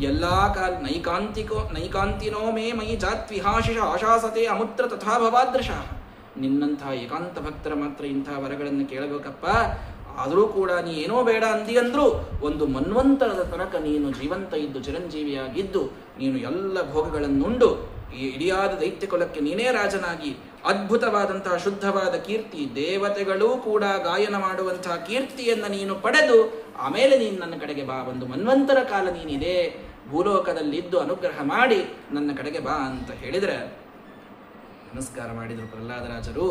ಎಲ್ಲಾ ಕಾಲ ನೈಕಾಂತಿನೋ ಮೇ ಮಯಿ ಜಾತ್ವಿಹಾಶಿಷ ಆಶಾಸತೆ ಅಮುತ್ರ ತಥಾ ಭವಾದೃಶಃ. ನಿನ್ನಂಥ ಏಕಾಂತ ಭಕ್ತರ ಮಾತ್ರ ಇಂಥ ವರಗಳನ್ನು ಕೇಳಬೇಕಪ್ಪ. ಆದರೂ ಕೂಡ ನೀ ಏನೋ ಬೇಡ ಅಂದ್ರು ಒಂದು ಮನ್ವಂತರದ ತನಕ ನೀನು ಜೀವಂತ ಇದ್ದು ಚಿರಂಜೀವಿಯಾಗಿದ್ದು ನೀನು ಎಲ್ಲ ಭೋಗಗಳನ್ನುಂಡು ಈ ಇಡಿಯಾದ ದೈತ್ಯ ಕುಲಕ್ಕೆ ನೀನೇ ರಾಜನಾಗಿ ಅದ್ಭುತವಾದಂತಹ ಶುದ್ಧವಾದ ಕೀರ್ತಿ, ದೇವತೆಗಳೂ ಕೂಡ ಗಾಯನ ಮಾಡುವಂತಹ ಕೀರ್ತಿಯನ್ನು ನೀನು ಪಡೆದು ಆಮೇಲೆ ನೀನು ನನ್ನ ಕಡೆಗೆ ಬಾ. ಒಂದು ಮನ್ವಂತರ ಕಾಲ ನೀನಿದೆ ಭೂಲೋಕದಲ್ಲಿದ್ದು ಅನುಗ್ರಹ ಮಾಡಿ ನನ್ನ ಕಡೆಗೆ ಬಾ ಅಂತ ಹೇಳಿದರೆ ನಮಸ್ಕಾರ ಮಾಡಿದರು ಪ್ರಹ್ಲಾದರಾಜರು.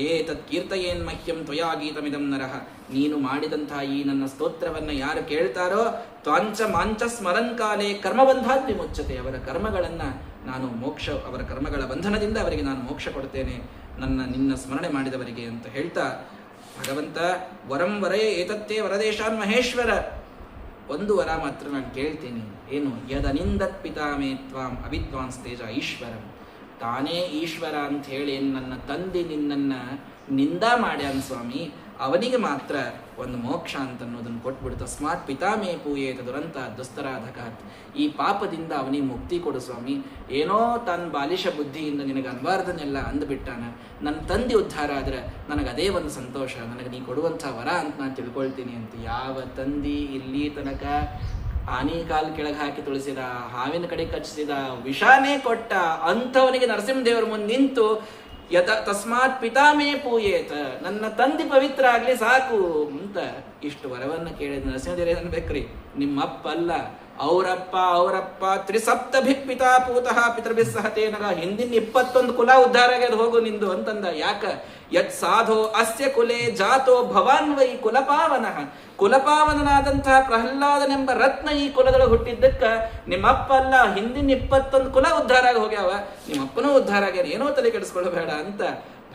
ಏತತ್ ಕೀರ್ತಯೇನ್ ಮಹ್ಯಂ ತ್ವಯಾ ಗೀತಮಿದಂ ನರಃ. ನೀನು ಮಾಡಿದಂತಹ ಈ ನನ್ನ ಸ್ತೋತ್ರವನ್ನು ಯಾರು ಕೇಳ್ತಾರೋ ತ್ವಾಂಚ ಮಾಂಚ ಸ್ಮರನ್ ಕಾಲೇ ಕರ್ಮಬಂಧಾತ್ ವಿಮುಚ್ಯತೆ. ಅವರ ಕರ್ಮಗಳನ್ನು ನಾನು ಮೋಕ್ಷ, ಅವರ ಕರ್ಮಗಳ ಬಂಧನದಿಂದ ಅವರಿಗೆ ನಾನು ಮೋಕ್ಷ ಕೊಡ್ತೇನೆ ನಿನ್ನ ಸ್ಮರಣೆ ಮಾಡಿದವರಿಗೆ ಅಂತ ಹೇಳ್ತಾ ಭಗವಂತ ವರಂ ವರೇ ಏತತ್ತೇ ವರದೇಶಾನ್ ಮಹೇಶ್ವರ. ಒಂದು ವರ ಮಾತ್ರ ನಾನು ಕೇಳ್ತೀನಿ, ಏನು? ಯದನಿಂದತ್ ಪಿತಾಮೇ ತ್ವಾಂ ಅವಿದ್ವಾಂಸ್ ತೇಜ ಈಶ್ವರಂ. ತಾನೇ ಈಶ್ವರ ಅಂತ ಹೇಳಿ ನನ್ನ ತಂದೆ ನಿನ್ನನ್ನ ನಿಂದ ಮಾಡ್ಯಾನ ಸ್ವಾಮಿ, ಅವನಿಗೆ ಮಾತ್ರ ಒಂದು ಮೋಕ್ಷ ಅಂತ ಅನ್ನೋದನ್ನು ಕೊಟ್ಬಿಡು. ತಸ್ಮಾತ್ ಪಿತಾಮೇ ಪೂಯೇತ ದುರಂತ ದುಸ್ತರಾಧಕಾತ್. ಈ ಪಾಪದಿಂದ ಅವನಿಗೆ ಮುಕ್ತಿ ಕೊಡು ಸ್ವಾಮಿ. ಏನೋ ತನ್ನ ಬಾಲಿಶ ಬುದ್ಧಿಯಿಂದ ನಿನಗೆ ಅನ್ಬಾರ್ದನ್ನೆಲ್ಲ ಅಂದ್ಬಿಟ್ಟಾನ. ನನ್ನ ತಂದೆ ಉದ್ಧಾರ ಆದ್ರೆ ನನಗದೇ ಒಂದು ಸಂತೋಷ, ನನಗೆ ನೀ ಕೊಡುವಂಥ ವರ ಅಂತ ನಾನು ತಿಳ್ಕೊಳ್ತೀನಿ ಅಂತ. ಯಾವ ತಂದೆ ಇಲ್ಲಿ ತನಕ ಆನಿ ಕಾಲು ಕೆಳಗೆ ಹಾಕಿ ತುಳಿಸಿದ, ಹಾವಿನ ಕಡೆ ಕಚ್ಚಿಸಿದ, ವಿಷಾನೇ ಕೊಟ್ಟ ಅಂಥವನಿಗೆ ನರಸಿಂಹದೇವರ ಮುಂದೆ ನಿಂತು ತಸ್ಮಾತ್ ಪಿತಾಮೇ ಪೂಯೇತ, ನನ್ನ ತಂದೆ ಪವಿತ್ರ ಆಗ್ಲಿ ಸಾಕು ಅಂತ ಇಷ್ಟು ವರವನ್ನು ಕೇಳಿದ ನರಸಿಂಹದೇವರು ಅನ್ಬೇಕ್ರಿ, ನಿಮ್ಮಪ್ಪ ಅಲ್ಲ ಅವರಪ್ಪ ತ್ರಿಸಪ್ತಭಿ ಪಿತಾ ಪೂತಃ ಪಿತೃಭಿಸ್ ಸಹತೇನಗ. ಹಿಂದಿನ 21 ಕುಲ ಉದ್ಧಾರ ಆಗ್ಯದ ಹೋಗು ನಿಂದು ಅಂತಂದ. ಯಾಕ? ಯತ್ ಸಾಧೋ ಅಸ್ಯ ಕುಲೇ ಜಾತೋ ಭವಾನ್ ವೈ ಕುಲಪಾವನಃ. ಕುಲಪಾವನನಾದಂತಹ ಪ್ರಹ್ಲಾದನೆಂಬ ರತ್ನ ಈ ಕುಲದೊಳಗೆ ಹುಟ್ಟಿದ್ದಕ್ಕ ನಿಮ್ಮಪ್ಪ ಅಲ್ಲ, ಹಿಂದಿನ 21 ಕುಲ ಉದ್ಧಾರ ಆಗಿ ಹೋಗ್ಯಾವ, ನಿಮ್ಮಪ್ಪನೂ ಉದ್ಧಾರ ಆಗ್ಯಾನ, ಏನೋ ತಲೆ ಕೆಡಿಸ್ಕೊಳ್ಬೇಡ ಅಂತ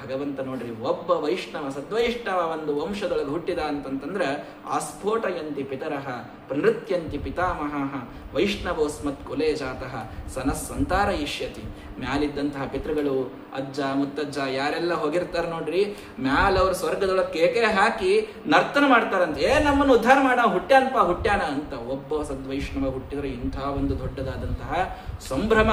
ಭಗವಂತ ನೋಡ್ರಿ. ಒಬ್ಬ ವೈಷ್ಣವ ಸದ್ವೈಷ್ಣವ ಒಂದು ವಂಶದೊಳಗೆ ಹುಟ್ಟಿದ ಅಂತಂತಂದ್ರೆ ಆಸ್ಫೋಟಯಂತಿ ಪಿತರಃ ಪ್ರನೃತ್ಯಂತಿ ಪಿತಾಮಹಃ ವೈಷ್ಣವೋಸ್ಮತ್ ಕುಲೇ ಜಾತಃ ಸನಃ ಸಂತಾರಯಿಷ್ಯತಿ. ಮ್ಯಾಲಿದ್ದಂತಹ ಪಿತೃಗಳು ಅಜ್ಜ ಮುತ್ತಜ್ಜ ಯಾರೆಲ್ಲ ಹೋಗಿರ್ತಾರ ನೋಡ್ರಿ, ಮ್ಯಾಲ ಅವ್ರ ಸ್ವರ್ಗದೊಳಗೆ ಕೇಕೆ ಹಾಕಿ ನರ್ತನ ಮಾಡ್ತಾರಂತೆ, ನಮ್ಮನ್ನು ಉದ್ಧಾರ ಮಾಡ ಹುಟ್ಟ್ಯಾನ ಅಂತ. ಒಬ್ಬ ಸದ್ವೈಷ್ಣವ ಹುಟ್ಟಿದ್ರೆ ಇಂಥ ಒಂದು ದೊಡ್ಡದಾದಂತಹ ಸಂಭ್ರಮ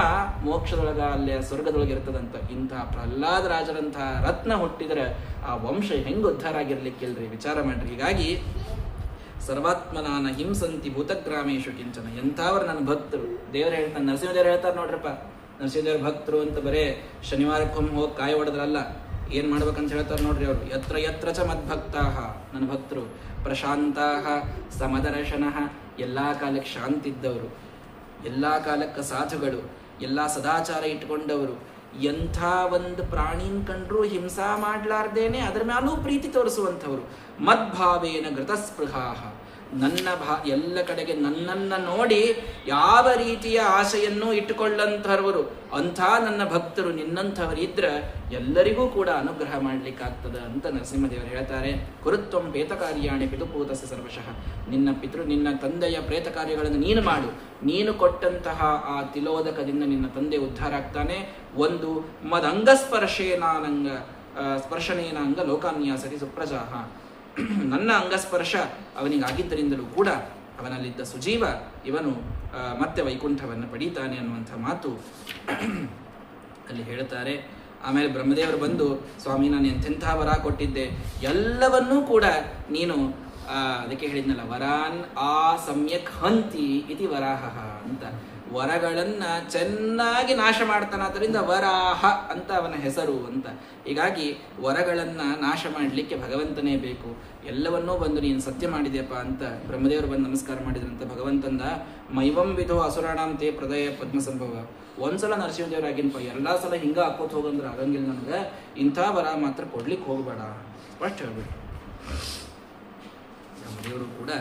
ಮೋಕ್ಷದೊಳಗ ಅಲ್ಲೇ ಸ್ವರ್ಗದೊಳಗೆ ಇರ್ತದಂತ. ಇಂತಹ ಪ್ರಹ್ಲಾದ ರಾಜರಂತಹ ರತ್ನ ಹುಟ್ಟಿದ್ರೆ ಆ ವಂಶ ಹೆಂಗ್ ಉದ್ಧಾರ ಆಗಿರ್ಲಿಕ್ಕಿಲ್ರಿ, ವಿಚಾರ ಮಾಡ್ರಿ. ಹೀಗಾಗಿ ಸರ್ವಾತ್ಮನಾನ ಹಿಂಸಂತಿ ಭೂತಗ್ರಾಮೇಶು ಕಿಂಚನ. ಎಂಥವ್ರು ನನ್ನ ಭಕ್ತರು. ದೇವ್ರು ಹೇಳ್ತಾನೆ, ನರಸಿಂಹದೇವ್ರು ಹೇಳ್ತಾರೆ ನೋಡ್ರಪ್ಪ, ನರಸಿಂಹದೇವ್ರ ಭಕ್ತರು ಅಂತ ಬರೇ ಶನಿವಾರಕ್ಕೊಮ್ಮೆ ಹೋಗಿ ಕಾಯಿ ಹೊಡೆದ್ರಲ್ಲ, ಏನ್ ಮಾಡ್ಬೇಕಂತ ಹೇಳ್ತಾರೆ ನೋಡ್ರಿ ಅವರು. ಯತ್ರ ಯತ್ರ ಚ ಮದ್ಭಕ್ತಾಹ, ನನ್ನ ಭಕ್ತರು ಪ್ರಶಾಂತಾಹ ಸಮದರ್ಶನಃ, ಎಲ್ಲಾ ಕಾಲಕ್ಕೆ ಶಾಂತಿ ಇದ್ದವರು, ಎಲ್ಲಾ ಕಾಲಕ್ಕೆ ಸಾಧುಗಳು, ಎಲ್ಲಾ ಸದಾಚಾರ ಇಟ್ಕೊಂಡವರು, ಎಂಥ ಒಂದು ಪ್ರಾಣಿನ್ ಕಂಡ್ರು ಹಿಂಸಾ ಮಾಡ್ಲಾರ್ದೇನೆ ಅದರ ಮ್ಯಾಲೂ ಪ್ರೀತಿ ತೋರಿಸುವಂಥವ್ರು. ಮದ್ಭಾವೇನ ಗೃತಸ್ಪೃಹಾಹ, ನನ್ನ ಎಲ್ಲ ಕಡೆಗೆ ನನ್ನನ್ನ ನೋಡಿ ಯಾವ ರೀತಿಯ ಆಸೆಯನ್ನು ಇಟ್ಟುಕೊಳ್ಳಂಥವರು ಅಂಥ ನನ್ನ ಭಕ್ತರು ನಿನ್ನಂಥವರಿದ್ರೆ ಎಲ್ಲರಿಗೂ ಕೂಡ ಅನುಗ್ರಹ ಮಾಡ್ಲಿಕ್ಕಾಗ್ತದ ಅಂತ ನರಸಿಂಹದೇವರು ಹೇಳ್ತಾರೆ. ಕುರುತ್ವಂ ಪ್ರೇತಕಾರ್ಯಾಣಿ ಪಿತುಪೂತಸ್ಯ ಸರ್ವಶಃ. ನಿನ್ನ ತಂದೆಯ ಪ್ರೇತ ಕಾರ್ಯಗಳನ್ನು ನೀನು ಮಾಡು. ನೀನು ಕೊಟ್ಟಂತಹ ಆ ತಿಲೋದಕದಿಂದ ನಿನ್ನ ತಂದೆ ಉದ್ಧಾರ ಆಗ್ತಾನೆ. ಒಂದು ಸ್ಪರ್ಶನೇನಾಂಗ ಲೋಕಾನ್ಯಾಸತಿ ಸುಪ್ರಜಾಹ. ನನ್ನ ಅಂಗಸ್ಪರ್ಶ ಅವನಿಗಾಗಿದ್ದರಿಂದಲೂ ಕೂಡ ಅವನಲ್ಲಿದ್ದ ಸುಜೀವ ಇವನು ಮತ್ತೆ ವೈಕುಂಠವನ್ನು ಪಡೀತಾನೆ ಅನ್ನುವಂಥ ಮಾತು ಅಲ್ಲಿ ಹೇಳ್ತಾರೆ. ಆಮೇಲೆ ಬ್ರಹ್ಮದೇವರು ಬಂದು, ಸ್ವಾಮಿ ನಾನು ಎಂತೆಂಥ ವರ ಕೊಟ್ಟಿದ್ದೆ, ಎಲ್ಲವನ್ನೂ ಕೂಡ ನೀನು ಅದಕ್ಕೆ ಹೇಳಿದ್ನಲ್ಲ, ವರಾನ್ ಆ ಸಮ್ಯಕ್ ಹಂತಿ ಇತಿ ವರಾಹ ಅಂತ. ವರಗಳನ್ನ ಚೆನ್ನಾಗಿ ನಾಶ ಮಾಡ್ತಾನೆ, ಆದ್ದರಿಂದ ವರಾಹ ಅಂತ ಅವನ ಹೆಸರು ಅಂತ. ಹೀಗಾಗಿ ವರಗಳನ್ನ ನಾಶ ಮಾಡಲಿಕ್ಕೆ ಭಗವಂತನೇ ಬೇಕು. ಎಲ್ಲವನ್ನೂ ಬಂದು ನೀನು ಸತ್ಯ ಮಾಡಿದೆಯಪ್ಪ ಅಂತ ಬ್ರಹ್ಮದೇವರು ಬಂದು ನಮಸ್ಕಾರ ಮಾಡಿದ್ರಂತ. ಭಗವಂತಂದ ಮೈವಂ ವಿಧೋ ಅಸುರಾಣಾಂ ತೇ ಪ್ರದಯ ಪದ್ಮ ಸಂಭವ. ಒಂದ್ಸಲ ನರಸಿಂಹದೇವರಾಗಿನಪ್ಪ, ಎಲ್ಲ ಸಲ ಹಿಂಗೆ ಹಾಕೋತ ಹೋಗಂದ್ರೆ ಆಗಂಗಿಲ್ಲ ನನಗೆ, ಇಂಥ ವರ ಮಾತ್ರ ಕೊಡ್ಲಿಕ್ಕೆ ಹೋಗಬೇಡ ಫಸ್ಟ್ ಹೇಳ್ಬಿಟ್ಟು. ಬ್ರಹ್ಮದೇವರು ಕೂಡ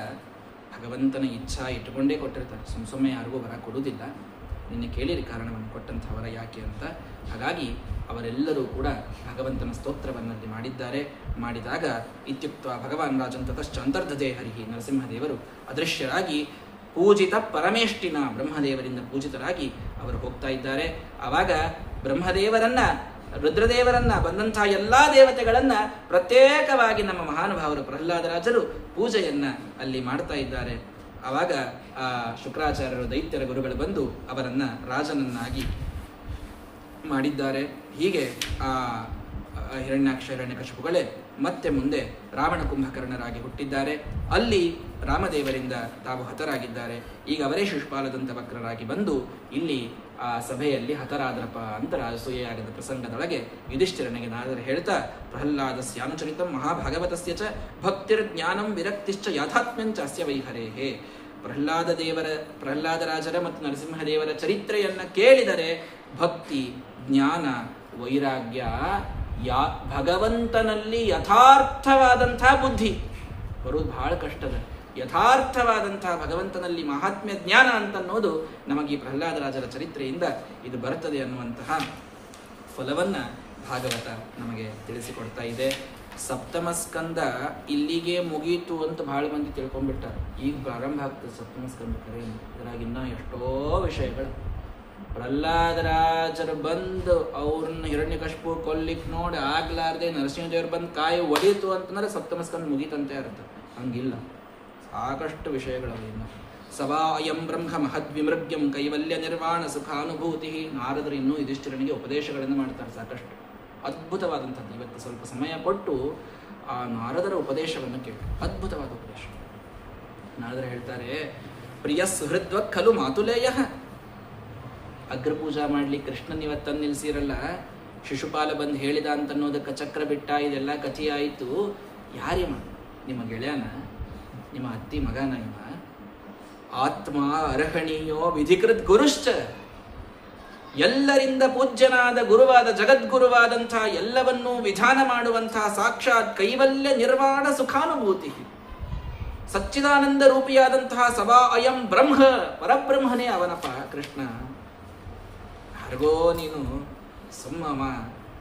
ಭಗವಂತನ ಇಚ್ಛಾ ಇಟ್ಟುಕೊಂಡೇ ಕೊಟ್ಟಿರ್ತಾರೆ, ಸುಮ್ಮನೆ ಯಾರಿಗೂ ವರ ಕೊಡುವುದಿಲ್ಲ. ನಿನ್ನೆ ಕೇಳಿರಿ ಕಾರಣವನ್ನು ಕೊಟ್ಟಂಥ ವರ ಯಾಕೆ ಅಂತ. ಹಾಗಾಗಿ ಅವರೆಲ್ಲರೂ ಕೂಡ ಭಗವಂತನ ಸ್ತೋತ್ರವನ್ನಲ್ಲಿ ಮಾಡಿದ್ದಾರೆ. ಮಾಡಿದಾಗ ಇತ್ಯುಕ್ತ ಭಗವಾನ್ ರಾಜನ್ ತತಶ್ಚ ಅಂತರ್ಧತೆ ಹರಿಹಿ, ನರಸಿಂಹದೇವರು ಅದೃಶ್ಯರಾಗಿ ಪೂಜಿತ ಪರಮೇಷ್ಟಿನ ಬ್ರಹ್ಮದೇವರಿಂದ ಪೂಜಿತರಾಗಿ ಅವರು ಹೋಗ್ತಾ ಇದ್ದಾರೆ. ಆವಾಗ ಬ್ರಹ್ಮದೇವರನ್ನ, ರುದ್ರದೇವರನ್ನ, ಬಂದಂತಹ ಎಲ್ಲಾ ದೇವತೆಗಳನ್ನ ಪ್ರತ್ಯೇಕವಾಗಿ ನಮ್ಮ ಮಹಾನುಭಾವರು ಪ್ರಹ್ಲಾದರಾಜರು ಪೂಜೆಯನ್ನ ಅಲ್ಲಿ ಮಾಡ್ತಾ ಇದ್ದಾರೆ. ಆವಾಗ ಆ ಶುಕ್ರಾಚಾರ್ಯರು ದೈತ್ಯರ ಗುರುಗಳು ಬಂದು ಅವರನ್ನ ರಾಜನನ್ನಾಗಿ ಮಾಡಿದ್ದಾರೆ. ಹೀಗೆ ಆ ಹಿರಣ್ಯಾಕ್ಷ ಹಿರಣ್ಯಕಶಿಪುಗಳೇ ಮತ್ತೆ ಮುಂದೆ ರಾವಣ ಕುಂಭಕರ್ಣರಾಗಿ ಹುಟ್ಟಿದ್ದಾರೆ. ಅಲ್ಲಿ ರಾಮದೇವರಿಂದ ತಾವು ಹತರಾಗಿದ್ದಾರೆ. ಈಗ ಅವರೇ ಶಿಶುಪಾಲದಂತ ವಕ್ರರಾಗಿ ಬಂದು ಇಲ್ಲಿ ಆ ಸಭೆಯಲ್ಲಿ ಹತರಾದ್ರಪ ಅಂತ ರಾಜಸೂಯಾಗದ ಪ್ರಸಂಗದೊಳಗೆ ಯುಧಿಷ್ಠಿರನಿಗೆ ನಾರದರು ಹೇಳ್ತಾ, ಪ್ರಹ್ಲಾದಸ್ಯಾನುಚರಿತಂ ಮಹಾಭಾಗವತಸ್ಯ ಚ ಭಕ್ತಿರ್ ಜ್ಞಾನಂ ವಿರಕ್ತಿಶ್ಚ ಯಾಥಾತ್ಮ್ಯಂಚ ಅಸ್ಯ ವೈಹರೇಹೇ. ಪ್ರಹ್ಲಾದರಾಜರ ಮತ್ತು ನರಸಿಂಹದೇವರ ಚರಿತ್ರೆಯನ್ನ ಕೇಳಿದರೆ ಭಕ್ತಿ, ಜ್ಞಾನ, ವೈರಾಗ್ಯ, ಭಗವಂತನಲ್ಲಿ ಯಥಾರ್ಥವಾದಂತಹ ಬುದ್ಧಿ ಬರುವುದು ಬಹಳ ಕಷ್ಟದ. ಯಥಾರ್ಥವಾದಂತಹ ಭಗವಂತನಲ್ಲಿ ಮಹಾತ್ಮ್ಯ ಜ್ಞಾನ ಅಂತನ್ನೋದು ನಮಗೆ ಈ ಪ್ರಹ್ಲಾದರಾಜರ ಚರಿತ್ರೆಯಿಂದ ಇದು ಬರುತ್ತದೆ ಅನ್ನುವಂತಹ ಫಲವನ್ನ ಭಾಗವತ ನಮಗೆ ತಿಳಿಸಿಕೊಡ್ತಾ ಇದೆ. ಸಪ್ತಮ ಸ್ಕಂದ ಇಲ್ಲಿಗೆ ಮುಗೀತು ಅಂತ ಬಹಳ ಮಂದಿ ತಿಳ್ಕೊಂಡ್ಬಿಟ್ಟಾರೆ. ಈಗ ಪ್ರಾರಂಭ ಆಗ್ತದೆ ಸಪ್ತಮ ಸ್ಕಂದ ಕರೆ. ಇದ್ರಾಗಿನ್ನ ಎಷ್ಟೋ ವಿಷಯಗಳು. ಪ್ರಹ್ಲಾದರಾಜರು ಬಂದು ಅವ್ರನ್ನ ಹಿರಣ್ಯಕಶಿಪು ಕೊಲ್ಲಿಕ್ ನೋಡಿ ಆಗ್ಲಾರ್ದೆ ನರಸಿಂಹದೇವರು ಬಂದು ಕಾಯಿ ಒಡೀತು ಅಂತಂದ್ರೆ ಸಪ್ತಮ ಸ್ಕಂದ ಮುಗೀತಂತೆ ಅರ್ಥ. ಹಂಗಿಲ್ಲ, ಸಾಕಷ್ಟು ವಿಷಯಗಳು. ಇನ್ನು ಸವಾ ಅಯಂ ಬ್ರಹ್ಮ ಮಹದ್ವಿಮೃಗ್ಯಂ ಕೈವಲ್ಯ ನಿರ್ವಾಣ ಸುಖಾನುಭೂತಿ. ನಾರದರು ಇನ್ನೂ ಯುಧಿಷ್ಠಿರನಿಗೆ ಉಪದೇಶಗಳನ್ನು ಮಾಡ್ತಾರೆ ಸಾಕಷ್ಟು ಅದ್ಭುತವಾದಂಥದ್ದು. ಇವತ್ತು ಸ್ವಲ್ಪ ಸಮಯ ಕೊಟ್ಟು ಆ ನಾರದರ ಉಪದೇಶವನ್ನು ಕೇಳಿ, ಅದ್ಭುತವಾದ ಉಪದೇಶ. ನಾರದರು ಹೇಳ್ತಾರೆ, ಪ್ರಿಯ ಸುಹೃದ್ವ ಖಲು ಮಾತುಲೇಯ. ಅಗ್ರಪೂಜಾ ಮಾಡ್ಲಿಕ್ಕೆ ಕೃಷ್ಣನ್ ಇವತ್ತನ್ನು ನಿಲ್ಸಿರಲ್ಲ, ಶಿಶುಪಾಲ ಬಂದು ಹೇಳಿದ ಅಂತನ್ನೋದಕ್ಕೆ ಚಕ್ರ ಬಿಟ್ಟ, ಇದೆಲ್ಲ ಕಥೆಯಾಯಿತು. ಯಾರಿವ? ನಿಮ್ಮ ಗೆಳೆಯನ, ನಿಮ್ಮ ಅತ್ತಿ ಮಗನ ಇವ? ಆತ್ಮ ಅರ್ಹಣೀಯೋ ವಿಧಿಕೃತ್ ಗುರುಶ್ಚ. ಎಲ್ಲರಿಂದ ಪೂಜ್ಯನಾದ ಗುರುವಾದ ಜಗದ್ಗುರುವಾದಂತಹ ಎಲ್ಲವನ್ನೂ ವಿಧಾನ ಮಾಡುವಂತಹ ಸಾಕ್ಷಾತ್ ಕೈವಲ್ಯ ನಿರ್ವಾಣ ಸುಖಾನುಭೂತಿ, ಸಚ್ಚಿದಾನಂದ ರೂಪಿಯಾದಂತಹ ಸವಾ ಅಯಂ ಬ್ರಹ್ಮ, ಪರಬ್ರಹ್ಮನೇ ಅವನಪ್ಪ ಕೃಷ್ಣ. ಯಾರಿಗೋ ನೀನು ಸುಮ್ಮವ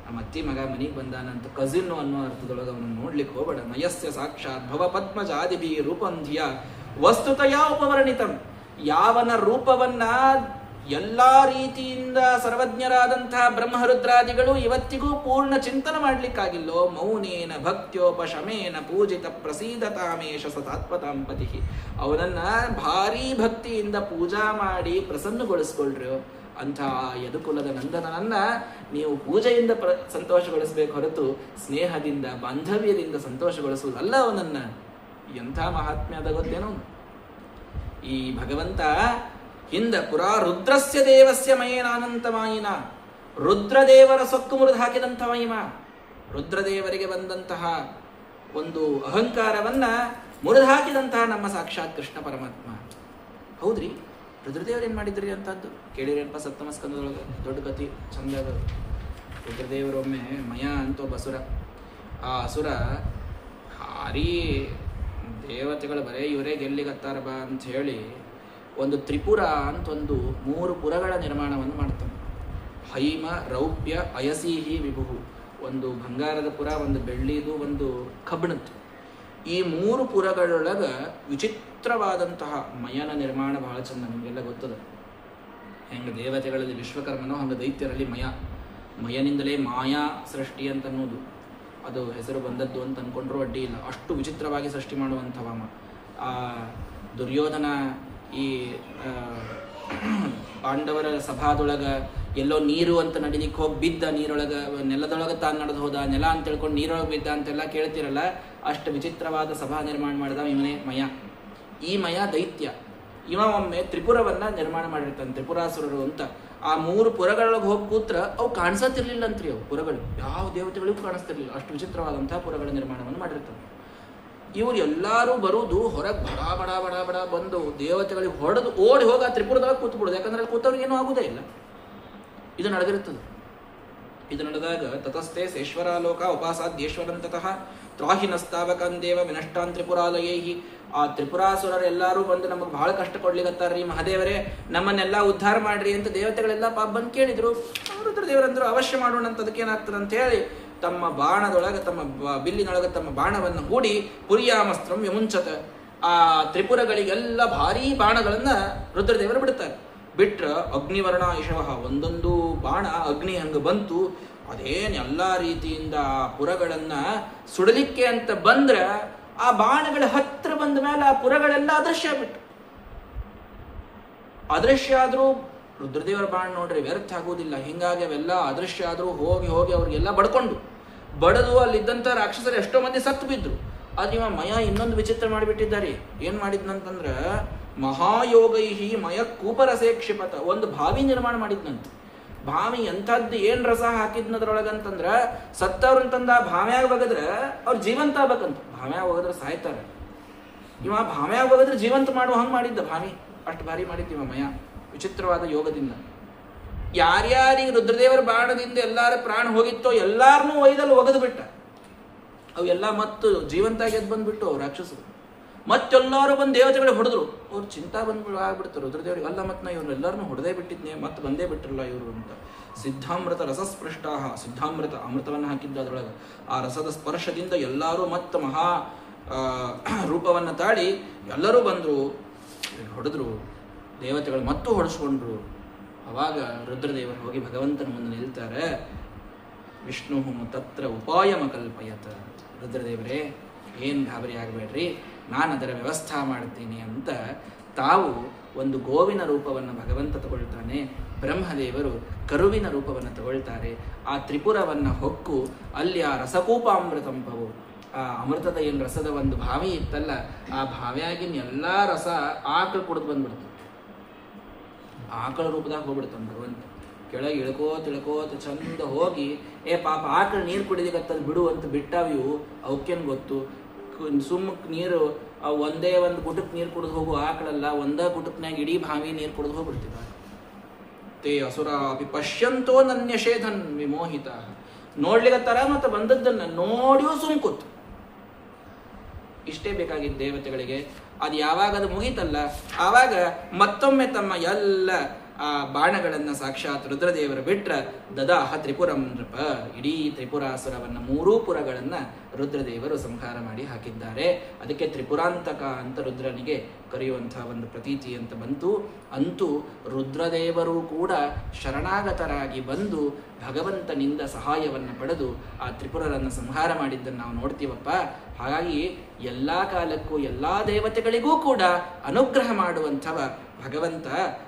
ನಮ್ಮ ಅತ್ತಿ ಮಗ ಮನೆಗೆ ಬಂದಾನಂತ ಕಸಿನ್ ಅನ್ನೋ ಅರ್ಥದೊಳಗೆ ಅವನು ನೋಡ್ಲಿಕ್ಕೆ ಹೋಗಬೇಡ. ನಯಸ್ಯ ಸಾಕ್ಷಾತ್ ಭವ ಪದ್ಮಜಾದಿಭಿ ರೂಪಂಧಿಯ ವಸ್ತುತಯ ಉಪವರ್ಣಿತಂ. ಯಾವನ ರೂಪವನ್ನ ಎಲ್ಲಾ ರೀತಿಯಿಂದ ಸರ್ವಜ್ಞರಾದಂತಹ ಬ್ರಹ್ಮರುದ್ರಾದಿಗಳು ಇವತ್ತಿಗೂ ಪೂರ್ಣ ಚಿಂತನೆ ಮಾಡ್ಲಿಕ್ಕಾಗಿಲ್ಲೋ, ಮೌನೇನ ಭಕ್ತ್ಯೋಪಶಮೇನ ಪೂಜಿತ ಪ್ರಸೀದತಾಮೇಶ ಸತಾತ್ಮತಾಂಪತಿ. ಅವನನ್ನ ಭಾರೀ ಭಕ್ತಿಯಿಂದ ಪೂಜಾ ಮಾಡಿ ಪ್ರಸನ್ನಗೊಳಿಸ್ಕೊಳ್ರಿ. ಅಂಥ ಯದುಕುಲದ ನಂದನನ್ನ ನೀವು ಪೂಜೆಯಿಂದ ಸಂತೋಷಗೊಳಿಸಬೇಕು ಹೊರತು ಸ್ನೇಹದಿಂದ ಬಾಂಧವ್ಯದಿಂದ ಸಂತೋಷಗೊಳಿಸುವುದಲ್ಲ ಅವನನ್ನ. ಎಂಥ ಮಹಾತ್ಮ್ಯ ಅದ ಗೊತ್ತೇನು? ಈ ಭಗವಂತ ಹಿಂದ ಪುರಾ ರುದ್ರಸ್ಯ ದೇವಸ್ಯ ಮಯೇನಾನಂತಮಾಯಿನ, ರುದ್ರದೇವರ ಸೊಕ್ಕು ಮುರಿದು ಹಾಕಿದಂಥ ಮಹಿಮ. ರುದ್ರದೇವರಿಗೆ ಬಂದಂತಹ ಒಂದು ಅಹಂಕಾರವನ್ನ ಮುರಿದು ಹಾಕಿದಂತಹ ನಮ್ಮ ಸಾಕ್ಷಾತ್ ಕೃಷ್ಣ ಪರಮಾತ್ಮ. ಹೌದ್ರಿ, ರುದ್ರದೇವರು ಏನು ಮಾಡಿದ್ರಿ ಅಂತದ್ದು ಕೇಳಿರೇನಪ್ಪ ಸಪ್ತಮ ಸ್ಕಂದದೊಳಗೆ ದೊಡ್ಡ ಕಥೆ ಚಂದ ಅದ. ರುದ್ರದೇವರೊಮ್ಮೆ ಮಯ ಅಂತ ಒಬ್ಬ ಅಸುರ. ಆ ಅಸುರ ಭಾರೀ ದೇವತೆಗಳು ಬರೇ ಇವರೇ ಗೆಲ್ಲಿಗತ್ತಾರ ಬಾ ಅಂತ ಹೇಳಿ ಒಂದು ತ್ರಿಪುರ ಅಂತ ಒಂದು 3 ಪುರಗಳ ನಿರ್ಮಾಣವನ್ನು ಮಾಡ್ತಾನೆ. ಹೈಮ, ರೌಪ್ಯ, ಅಯಸೀಹಿ, ವಿಭುಹು. ಒಂದು ಬಂಗಾರದ ಪುರ, ಒಂದು ಬೆಳ್ಳಿದು, ಒಂದು ಕಬ್ಬಿಣದ್ದು. ಈ 3 ಪುರಗಳೊಳಗೆ ವಿಚಿತ್ರವಾದಂತಹ ಮಯನ ನಿರ್ಮಾಣ ಬಹಳ ಚಂದ. ನಿಮಗೆಲ್ಲ ಗೊತ್ತದ. ಹೆಂಗೆ ದೇವತೆಗಳಲ್ಲಿ ವಿಶ್ವಕರ್ಮನೋ ಹಂಗೆ ದೈತ್ಯರಲ್ಲಿ ಮಯ. ಮಯನಿಂದಲೇ ಮಾಯಾ ಸೃಷ್ಟಿ ಅಂತ ಅನ್ನೋದು ಅದು ಹೆಸರು ಬಂದದ್ದು ಅಂತ ಅಂದ್ಕೊಂಡ್ರೂ ಅಡ್ಡಿ ಇಲ್ಲ. ಅಷ್ಟು ವಿಚಿತ್ರವಾಗಿ ಸೃಷ್ಟಿ ಮಾಡುವಂಥವ ಆ ದುರ್ಯೋಧನ ಈ ಪಾಂಡವರ ಸಭಾದೊಳಗೆ ಎಲ್ಲೋ ನೀರು ಅಂತ ನಡಿಲಿಕ್ಕೆ ಹೋಗಿ ಬಿದ್ದ, ನೀರೊಳಗೆ ನೆಲದೊಳಗೆ ತಾನು ನಡೆದು ಹೋದ, ನೆಲ ಅಂತ ತಿಳ್ಕೊಂಡು ನೀರೊಳಗೆ ಬಿದ್ದ ಅಂತೆಲ್ಲ ಕೇಳ್ತಿರಲ್ಲ. ಅಷ್ಟು ವಿಚಿತ್ರವಾದ ಸಭಾ ನಿರ್ಮಾಣ ಮಾಡಿದ ಇವನೇ ಮಯ. ಈ ಮಯ ದೈತ್ಯ. ಇವ ಒಮ್ಮೆ ತ್ರಿಪುರವನ್ನ ನಿರ್ಮಾಣ ಮಾಡಿರ್ತಾನೆ, ತ್ರಿಪುರಾಸುರರು ಅಂತ. ಆ 3 ಪುರಗಳೊಳಗೆ ಹೋಗಿ ಕೂತ್ರ ಅವು ಕಾಣಿಸತಿರ್ಲಿಲ್ಲ ಅಂತ್ರಿ. ಅವು ಪುರಗಳು ಯಾವ ದೇವತೆಗಳಿಗೂ ಕಾಣಿಸ್ತಿರ್ಲಿಲ್ಲ. ಅಷ್ಟು ವಿಚಿತ್ರವಾದಂತಹ ಪುರಗಳ ನಿರ್ಮಾಣವನ್ನು ಮಾಡಿರ್ತಾನೆ. ಇವರು ಎಲ್ಲರೂ ಬರುವುದು ಹೊರಗೆ ಬಡ ಬಡ ಬಡ ಬಡ ಬಂದು ದೇವತೆಗಳಿಗೆ ಹೊಡೆದು ಓಡಿ ಹೋಗಿ ಆ ತ್ರಿಪುರದೊಳಗೆ ಕೂತ್ಬಿಡೋದು. ಯಾಕಂದ್ರೆ ಅಲ್ಲಿ ಕೂತವ್ರಿಗೆ ಏನೂ ಆಗುವುದೇ ಇಲ್ಲ. ಇದು ನಡೆದಿರುತ್ತದೆ. ಇದು ನಡೆದಾಗ ತತಸ್ಥೆ ಸೇಶ್ವರಾಲೋಕ ಉಪಾಸಾದ್ಯೇಶ್ವರಂತತಃ ತ್ರಾಹಿನಸ್ತಾವಕಂದೇವ ವಿನಷ್ಟಾನ್ ತ್ರಿಪುರಾಲಯೈಹಿ. ಆ ತ್ರಿಪುರಾಸುರರೆಲ್ಲರೂ ಬಂದು ನಮಗೆ ಬಹಳ ಕಷ್ಟ ಕೊಡ್ಲಿಕ್ಕತ್ತಾರ್ರಿ ಮಹಾದೇವರೇ, ನಮ್ಮನ್ನೆಲ್ಲ ಉದ್ಧಾರ ಮಾಡ್ರಿ ಅಂತ ದೇವತೆಗಳೆಲ್ಲ ಪಾಪ ಬಂದು ಕೇಳಿದ್ರು. ರುದ್ರದೇವರಂದ್ರು ಅವಶ್ಯ ಮಾಡೋಣ ಅಂತ. ಅದಕ್ಕೇನಾಗ್ತದೆ ಅಂತ ಹೇಳಿ ತಮ್ಮ ಬಾಣದೊಳಗೆ, ತಮ್ಮ ಬಿಲ್ಲಿನೊಳಗೆ ತಮ್ಮ ಬಾಣವನ್ನು ಹೂಡಿ ಪುರಿಯಾಮಸ್ತ್ರಂ ವಿಮುಂಚತ, ಆ ತ್ರಿಪುರಗಳಿಗೆಲ್ಲ ಭಾರೀ ಬಾಣಗಳನ್ನ ರುದ್ರದೇವರು ಬಿಡ್ತಾರೆ. ಬಿಟ್ರ ಅಗ್ನಿವರ್ಣ ಇಶವಹ, ಒಂದೊಂದು ಬಾಣ ಅಗ್ನಿ ಹಂಗೆ ಬಂತು. ಅದೇನು ಎಲ್ಲ ರೀತಿಯಿಂದ ಆ ಪುರಗಳನ್ನ ಸುಡಲಿಕ್ಕೆ ಅಂತ ಬಂದ್ರ ಆ ಬಾಣಗಳ ಹತ್ರ ಬಂದ ಮೇಲೆ ಆ ಪುರಗಳೆಲ್ಲ ಅದೃಶ್ಯ ಆಗ್ಬಿಟ್ಟು. ಅದೃಶ್ಯ ಆದ್ರೂ ರುದ್ರದೇವರ ಬಾಣ ನೋಡ್ರಿ ವ್ಯರ್ಥ ಆಗುವುದಿಲ್ಲ. ಹಿಂಗಾಗಿ ಅವೆಲ್ಲ ಅದೃಶ್ಯ ಆದ್ರೂ ಹೋಗಿ ಹೋಗಿ ಅವ್ರಿಗೆಲ್ಲ ಬಡದು ಅಲ್ಲಿದ್ದಂಥ ರಾಕ್ಷಸರು ಎಷ್ಟೋ ಮಂದಿ ಸತ್ತು ಬಿದ್ರು. ಆದ್ರೆ ಇವ ಮಯ ಇನ್ನೊಂದು ವಿಚಿತ್ರ ಮಾಡಿಬಿಟ್ಟಿದ್ದಾರೆ. ಏನ್ ಮಾಡಿದ್ನಂತಂದ್ರ ಮಹಾಯೋಗೈಹಿ ಮಯ ಕೂಪರಸೇ ಕ್ಷಿಪತ, ಒಂದು ಬಾವಿ ನಿರ್ಮಾಣ ಮಾಡಿದ್ನಂತ. ಬಾವಿ ಎಂಥದ್ದು ಏನ್ ರಸ ಹಾಕಿದ್ನದ್ರೊಳಗಂತಂದ್ರ ಸತ್ತವ್ರಂತಂದ ಭಾವ್ಯಾಗ ಒಗದ್ರ ಅವ್ರು ಜೀವಂತ ಆಗ್ಬೇಕಂತ. ಭಾವ್ಯಾಗ ಒಗದ್ರ ಸಾಯ್ತಾರೆ. ಇವ ಭಾವ್ಯಾಗ ಒಗದ್ರೆ ಜೀವಂತ ಮಾಡುವ ಹಂಗೆ ಮಾಡಿದ್ದ ಭಾವಿ. ಅಷ್ಟು ಭಾರಿ ಮಾಡಿದ್ದ ಇವ ಮಯ ವಿಚಿತ್ರವಾದ ಯೋಗದಿಂದ. ಯಾರ್ಯಾರಿಗೆ ರುದ್ರದೇವರ ಬಾಣದಿಂದ ಎಲ್ಲಾರ ಪ್ರಾಣ ಹೋಗಿತ್ತೋ ಎಲ್ಲಾರನ್ನೂ ಒಯ್ದಲ್ಲಿ ಒಗೆದು ಬಿಟ್ಟ. ಅವೆಲ್ಲ ಮತ್ತು ಜೀವಂತಾಗಿ ಎದ್ದು ಬಂದ್ಬಿಟ್ಟು ಅವ್ರು ರಾಕ್ಷಸರು. ಮತ್ತೆಲ್ಲರೂ ಬಂದು ದೇವತೆಗಳಿಗೆ ಹೊಡೆದ್ರು. ಅವ್ರು ಚಿಂತಾ ಆಗ್ಬಿಡ್ತಾರೆ ರುದ್ರದೇವರಿಗೆ. ಅಲ್ಲ ಮತ್ತೆ ನಾ ಇವ್ರನ್ನೆಲ್ಲರನ್ನೂ ಹೊಡೆದೇ ಬಿಟ್ಟಿದ್ನೆ, ಮತ್ತೆ ಬಂದೇ ಬಿಟ್ಟಿರಲ್ಲ ಇವರು ಅಂತ. ಸಿದ್ಧಾಮೃತ ರಸಸ್ಪೃಷ್ಟ, ಸಿದ್ಧಾಮೃತ ಅಮೃತವನ್ನು ಹಾಕಿದ್ದ ಅದರೊಳಗೆ. ಆ ರಸದ ಸ್ಪರ್ಶದಿಂದ ಎಲ್ಲರೂ ಮತ್ತೆ ಮಹಾ ರೂಪವನ್ನು ತಾಳಿ ಎಲ್ಲರೂ ಬಂದರು, ಹೊಡೆದ್ರು. ದೇವತೆಗಳು ಮತ್ತು ಹೊಡೆಸ್ಕೊಂಡ್ರು. ಅವಾಗ ರುದ್ರದೇವರು ಹೋಗಿ ಭಗವಂತನ ಮುಂದೆ ನಿಲ್ತಾರೆ. ವಿಷ್ಣು ತತ್ರ ಉಪಾಯಮ ಕಲ್ಪಯತ, ರುದ್ರದೇವರೇ ಏನು ಗಾಬರಿ ಆಗಬೇಡ್ರಿ, ನಾನು ಅದರ ವ್ಯವಸ್ಥಾ ಮಾಡ್ತೀನಿ ಅಂತ ತಾವು ಒಂದು ಗೋವಿನ ರೂಪವನ್ನು ಭಗವಂತ ತಗೊಳ್ತಾನೆ. ಬ್ರಹ್ಮದೇವರು ಕರುವಿನ ರೂಪವನ್ನು ತಗೊಳ್ತಾರೆ. ಆ ತ್ರಿಪುರವನ್ನು ಹೊಕ್ಕು ಅಲ್ಲಿ ಆ ರಸಕೂಪಾಮೃತಂಪವು, ಆ ಅಮೃತದ ಏನು ರಸದ ಒಂದು ಭಾವಿ ಇತ್ತಲ್ಲ, ಆ ಭಾವಿಯಾಗಿನ ಎಲ್ಲ ರಸ ಆಕಳು ಕುಡಿದು ಬಂದ್ಬಿಡ್ತು. ಆಕಳ ರೂಪದಾಗ ಹೋಗ್ಬಿಡ್ತಾನೆ ಭಗವಂತ. ಕೆಳಗೆ ಇಳ್ಕೋತ ಚಂದ ಹೋಗಿ ಪಾಪ ಆಕಳು ನೀರು ಕುಡಿದಿಗತ್ತದ ಬಿಡು ಅಂತ ಬಿಟ್ಟಾವಿವು. ಅವಕ್ಕೇನು ಗೊತ್ತು, ಸುಮ್ಮಕ್ಕೆ ನೀರು ಒಂದೇ ಒಂದು ಗುಟಕ್ ನೀರು ಕುಡಿದು ಹೋಗು ಆಕಳಲ್ಲ, ಒಂದೇ ಗುಟಕ್ನಾಗ ಇಡೀ ಭಾವಿ ನೀರು ಕುಡಿದು ಹೋಗ್ಬಿಡ್ತಿದ್ದ. ತೇ ಅಸುರ ಅಪಿ ಪಶ್ಯಂತೋ ನನ್ಯಷೇಧನ್ ವಿಮೋಹಿತ, ನೋಡ್ಲಿಕ್ಕತ್ತಾರ ಮತ್ತು ಬಂದದ್ದನ್ನು ನೋಡಿಯೂ ಸುಮ್ಕೂತು. ಇಷ್ಟೇ ಬೇಕಾಗಿದ್ದ ದೇವತೆಗಳಿಗೆ. ಅದು ಯಾವಾಗ ಅದು ಮುಗೀತಲ್ಲ, ಆವಾಗ ಮತ್ತೊಮ್ಮೆ ತಮ್ಮ ಎಲ್ಲ ಆ ಬಾಣಗಳನ್ನು ಸಾಕ್ಷಾತ್ ರುದ್ರದೇವರು ಬಿಟ್ರ ದದಾಹ ತ್ರಿಪುರಂ ನೃಪ, ಇಡೀ ತ್ರಿಪುರಾಸುರವನ್ನು ಮೂರೂ ಪುರಗಳನ್ನು ರುದ್ರದೇವರು ಸಂಹಾರ ಮಾಡಿ ಹಾಕಿದ್ದಾರೆ. ಅದಕ್ಕೆ ತ್ರಿಪುರಾಂತಕ ಅಂತ ರುದ್ರನಿಗೆ ಕರೆಯುವಂತಹ ಒಂದು ಪ್ರತೀತಿ ಅಂತ ಬಂತು. ಅಂತೂ ರುದ್ರದೇವರು ಕೂಡ ಶರಣಾಗತರಾಗಿ ಬಂದು ಭಗವಂತನಿಂದ ಸಹಾಯವನ್ನು ಪಡೆದು ಆ ತ್ರಿಪುರರನ್ನು ಸಂಹಾರ ಮಾಡಿದ್ದನ್ನು ನಾವು ನೋಡ್ತೀವಪ್ಪ. ಹಾಗಾಗಿ ಎಲ್ಲ ಕಾಲಕ್ಕೂ ಎಲ್ಲ ದೇವತೆಗಳಿಗೂ ಕೂಡ ಅನುಗ್ರಹ ಮಾಡುವಂಥವ ಭಗವಂತ.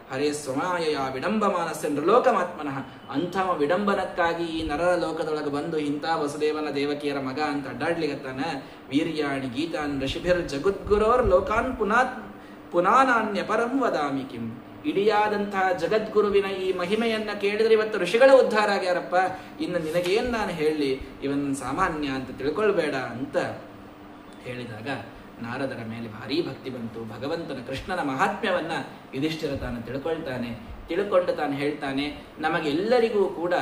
ಹರೇ ಸ್ವಮಾಯಯ ವಿಡಂಬಮಾನಸ್ಯ ನೃಲೋಕಮಾತ್ಮನಃ, ಅಂಥ ವಿಡಂಬನಕ್ಕಾಗಿ ಈ ನರರ ಲೋಕದೊಳಗೆ ಬಂದು ಇಂಥ ವಸುದೇವನ ದೇವಕಿಯರ ಮಗ ಅಂತ ಅಡ್ಡಾಡ್ಲಿಗತ್ತಾನ. ವೀರ್ಯಾಣಿ ಗೀತಾನ್ ಋಷಿಭಿರ್ ಜಗದ್ಗುರೋರ್ ಲೋಕಾನ್ ಪುನಾನಾನ್ಯ ಪರಂ ವದಾಮಿ ಕಿಂ. ಇಡಿಯಾದಂತಹ ಜಗದ್ಗುರುವಿನ ಈ ಮಹಿಮೆಯನ್ನ ಕೇಳಿದ್ರೆ ಇವತ್ತು ಋಷಿಗಳ ಉದ್ಧಾರ ಆಗ್ಯಾರಪ್ಪ, ಇನ್ನು ನಿನಗೇನು ನಾನು ಹೇಳಲಿ, ಇವನ್ ಸಾಮಾನ್ಯ ಅಂತ ತಿಳ್ಕೊಳ್ಬೇಡ ಅಂತ ಹೇಳಿದಾಗ ನಾರದರ ಮೇಲೆ ಭಾರೀ ಭಕ್ತಿ ಬಂತು. ಭಗವಂತನ ಕೃಷ್ಣನ ಮಹಾತ್ಮ್ಯವನ್ನ ಯುಧಿಷ್ಠಿರ ತಾನು ತಿಳ್ಕೊಳ್ತಾನೆ. ತಿಳ್ಕೊಂಡು ತಾನು ಹೇಳ್ತಾನೆ, ನಮಗೆಲ್ಲರಿಗೂ ಕೂಡ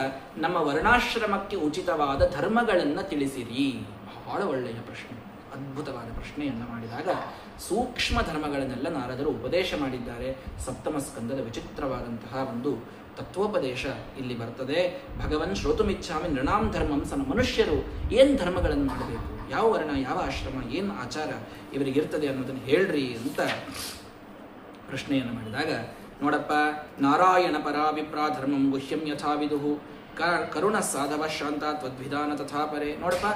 ನಮ್ಮ ವರ್ಣಾಶ್ರಮಕ್ಕೆ ಉಚಿತವಾದ ಧರ್ಮಗಳನ್ನು ತಿಳಿಸಿರಿ. ಬಹಳ ಒಳ್ಳೆಯ ಪ್ರಶ್ನೆ, ಅದ್ಭುತವಾದ ಪ್ರಶ್ನೆಯನ್ನು ಮಾಡಿದಾಗ ಸೂಕ್ಷ್ಮ ಧರ್ಮಗಳನ್ನೆಲ್ಲ ನಾರದರು ಉಪದೇಶ ಮಾಡಿದ್ದಾರೆ. ಸಪ್ತಮ ಸ್ಕಂದದ ವಿಚಿತ್ರವಾದಂತಹ ಒಂದು ತತ್ವೋಪದೇಶ ಇಲ್ಲಿ ಬರ್ತದೆ. ಭಗವನ್ ಶ್ರೋತುಮಿಚ್ಛಾಮಿ ನೃಣಾಂ ಧರ್ಮಂ ಸನ, ಮನುಷ್ಯರು ಏನು ಧರ್ಮಗಳನ್ನು ಮಾಡಬೇಕು, ಯಾವ ವರ್ಣ, ಯಾವ ಆಶ್ರಮ, ಏನು ಆಚಾರ ಇವರಿಗಿರ್ತದೆ ಅನ್ನೋದನ್ನು ಹೇಳ್ರಿ ಅಂತ ಪ್ರಶ್ನೆಯನ್ನು ಮಾಡಿದಾಗ, ನೋಡಪ್ಪ, ನಾರಾಯಣ ಪರಾಭಿಪ್ರಾ ಧರ್ಮಂ ಗುಹ್ಯಂ ಯಥಾ ವಿದುಹು ಕರುಣ ಸಾಧವ ಶಾಂತ ತ್ವದ್ವಿಧಾನ ತಥಾ ಪರೇ. ನೋಡಪ್ಪ,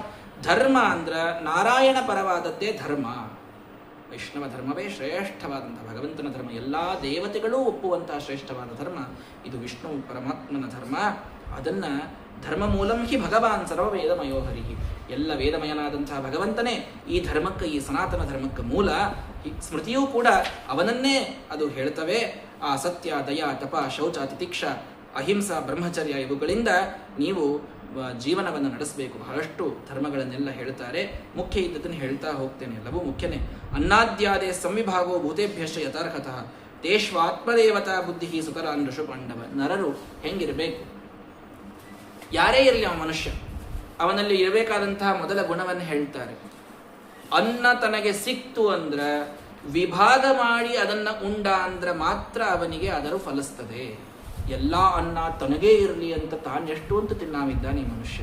ಧರ್ಮ ಅಂದ್ರೆ ನಾರಾಯಣ ಪರವಾದದ್ದೇ ಧರ್ಮ. ವೈಷ್ಣವ ಧರ್ಮವೇ ಶ್ರೇಷ್ಠವಾದಂಥ ಭಗವಂತನ ಧರ್ಮ, ಎಲ್ಲ ದೇವತೆಗಳೂ ಒಪ್ಪುವಂತಹ ಶ್ರೇಷ್ಠವಾದ ಧರ್ಮ ಇದು ವಿಷ್ಣು ಪರಮಾತ್ಮನ ಧರ್ಮ. ಅದನ್ನು ಧರ್ಮ ಮೂಲಂ ಹಿ ಭಗವಾನ್ ಸರ್ವ ವೇದಮಯೋಹರಿ, ಎಲ್ಲ ವೇದಮಯನಾದಂತಹ ಭಗವಂತನೇ ಈ ಧರ್ಮಕ್ಕೆ, ಈ ಸನಾತನ ಧರ್ಮಕ್ಕೆ ಮೂಲ. ಸ್ಮೃತಿಯೂ ಕೂಡ ಅವನನ್ನೇ ಅದು ಹೇಳ್ತವೆ. ಆ ಸತ್ಯ, ದಯ, ತಪ, ಶೌಚ, ತಿತಿಕ್ಷ, ಅಹಿಂಸಾ, ಬ್ರಹ್ಮಚರ್ಯ ಇವುಗಳಿಂದ ನೀವು ಜೀವನವನ್ನು ನಡೆಸಬೇಕು. ಬಹಳಷ್ಟು ಧರ್ಮಗಳನ್ನೆಲ್ಲ ಹೇಳ್ತಾರೆ. ಮುಖ್ಯ ಇದ್ದದನ್ನು ಹೇಳ್ತಾ ಹೋಗ್ತೇನೆ, ಎಲ್ಲವೂ ಮುಖ್ಯನೇ. ಅನ್ನಾದ್ಯಾದೇ ಸಂವಿಭಾಗೋ ಭೂತೇಭ್ಯಶ್ಚ ಯಥಾರ್ಹತಃ ತೇಷ್ವಾತ್ಮದೇವತಾ ಬುದ್ಧಿ ಸುತರಾನ್ ಋಷು ಪಾಂಡವ. ನರರು ಹೆಂಗಿರಬೇಕು, ಯಾರೇ ಇರಲಿ ಅವ ಮನುಷ್ಯ, ಅವನಲ್ಲಿ ಇರಬೇಕಾದಂತಹ ಮೊದಲ ಗುಣವನ್ನು ಹೇಳ್ತಾರೆ. ಅನ್ನ ತನಗೆ ಸಿಕ್ತು ಅಂದ್ರೆ ವಿಭಾಗ ಮಾಡಿ ಅದನ್ನ ಉಂಡ ಅಂದ್ರೆ ಮಾತ್ರ ಅವನಿಗೆ ಅದರ ಫಲಿಸ್ತದೆ. ಎಲ್ಲ ಅನ್ನ ತನಗೇ ಇರಲಿ ಅಂತ ತಾನೆಷ್ಟು ಅಂತ ತಿನ್ನಾವಿದ್ದಾನೆ ಈ ಮನುಷ್ಯ.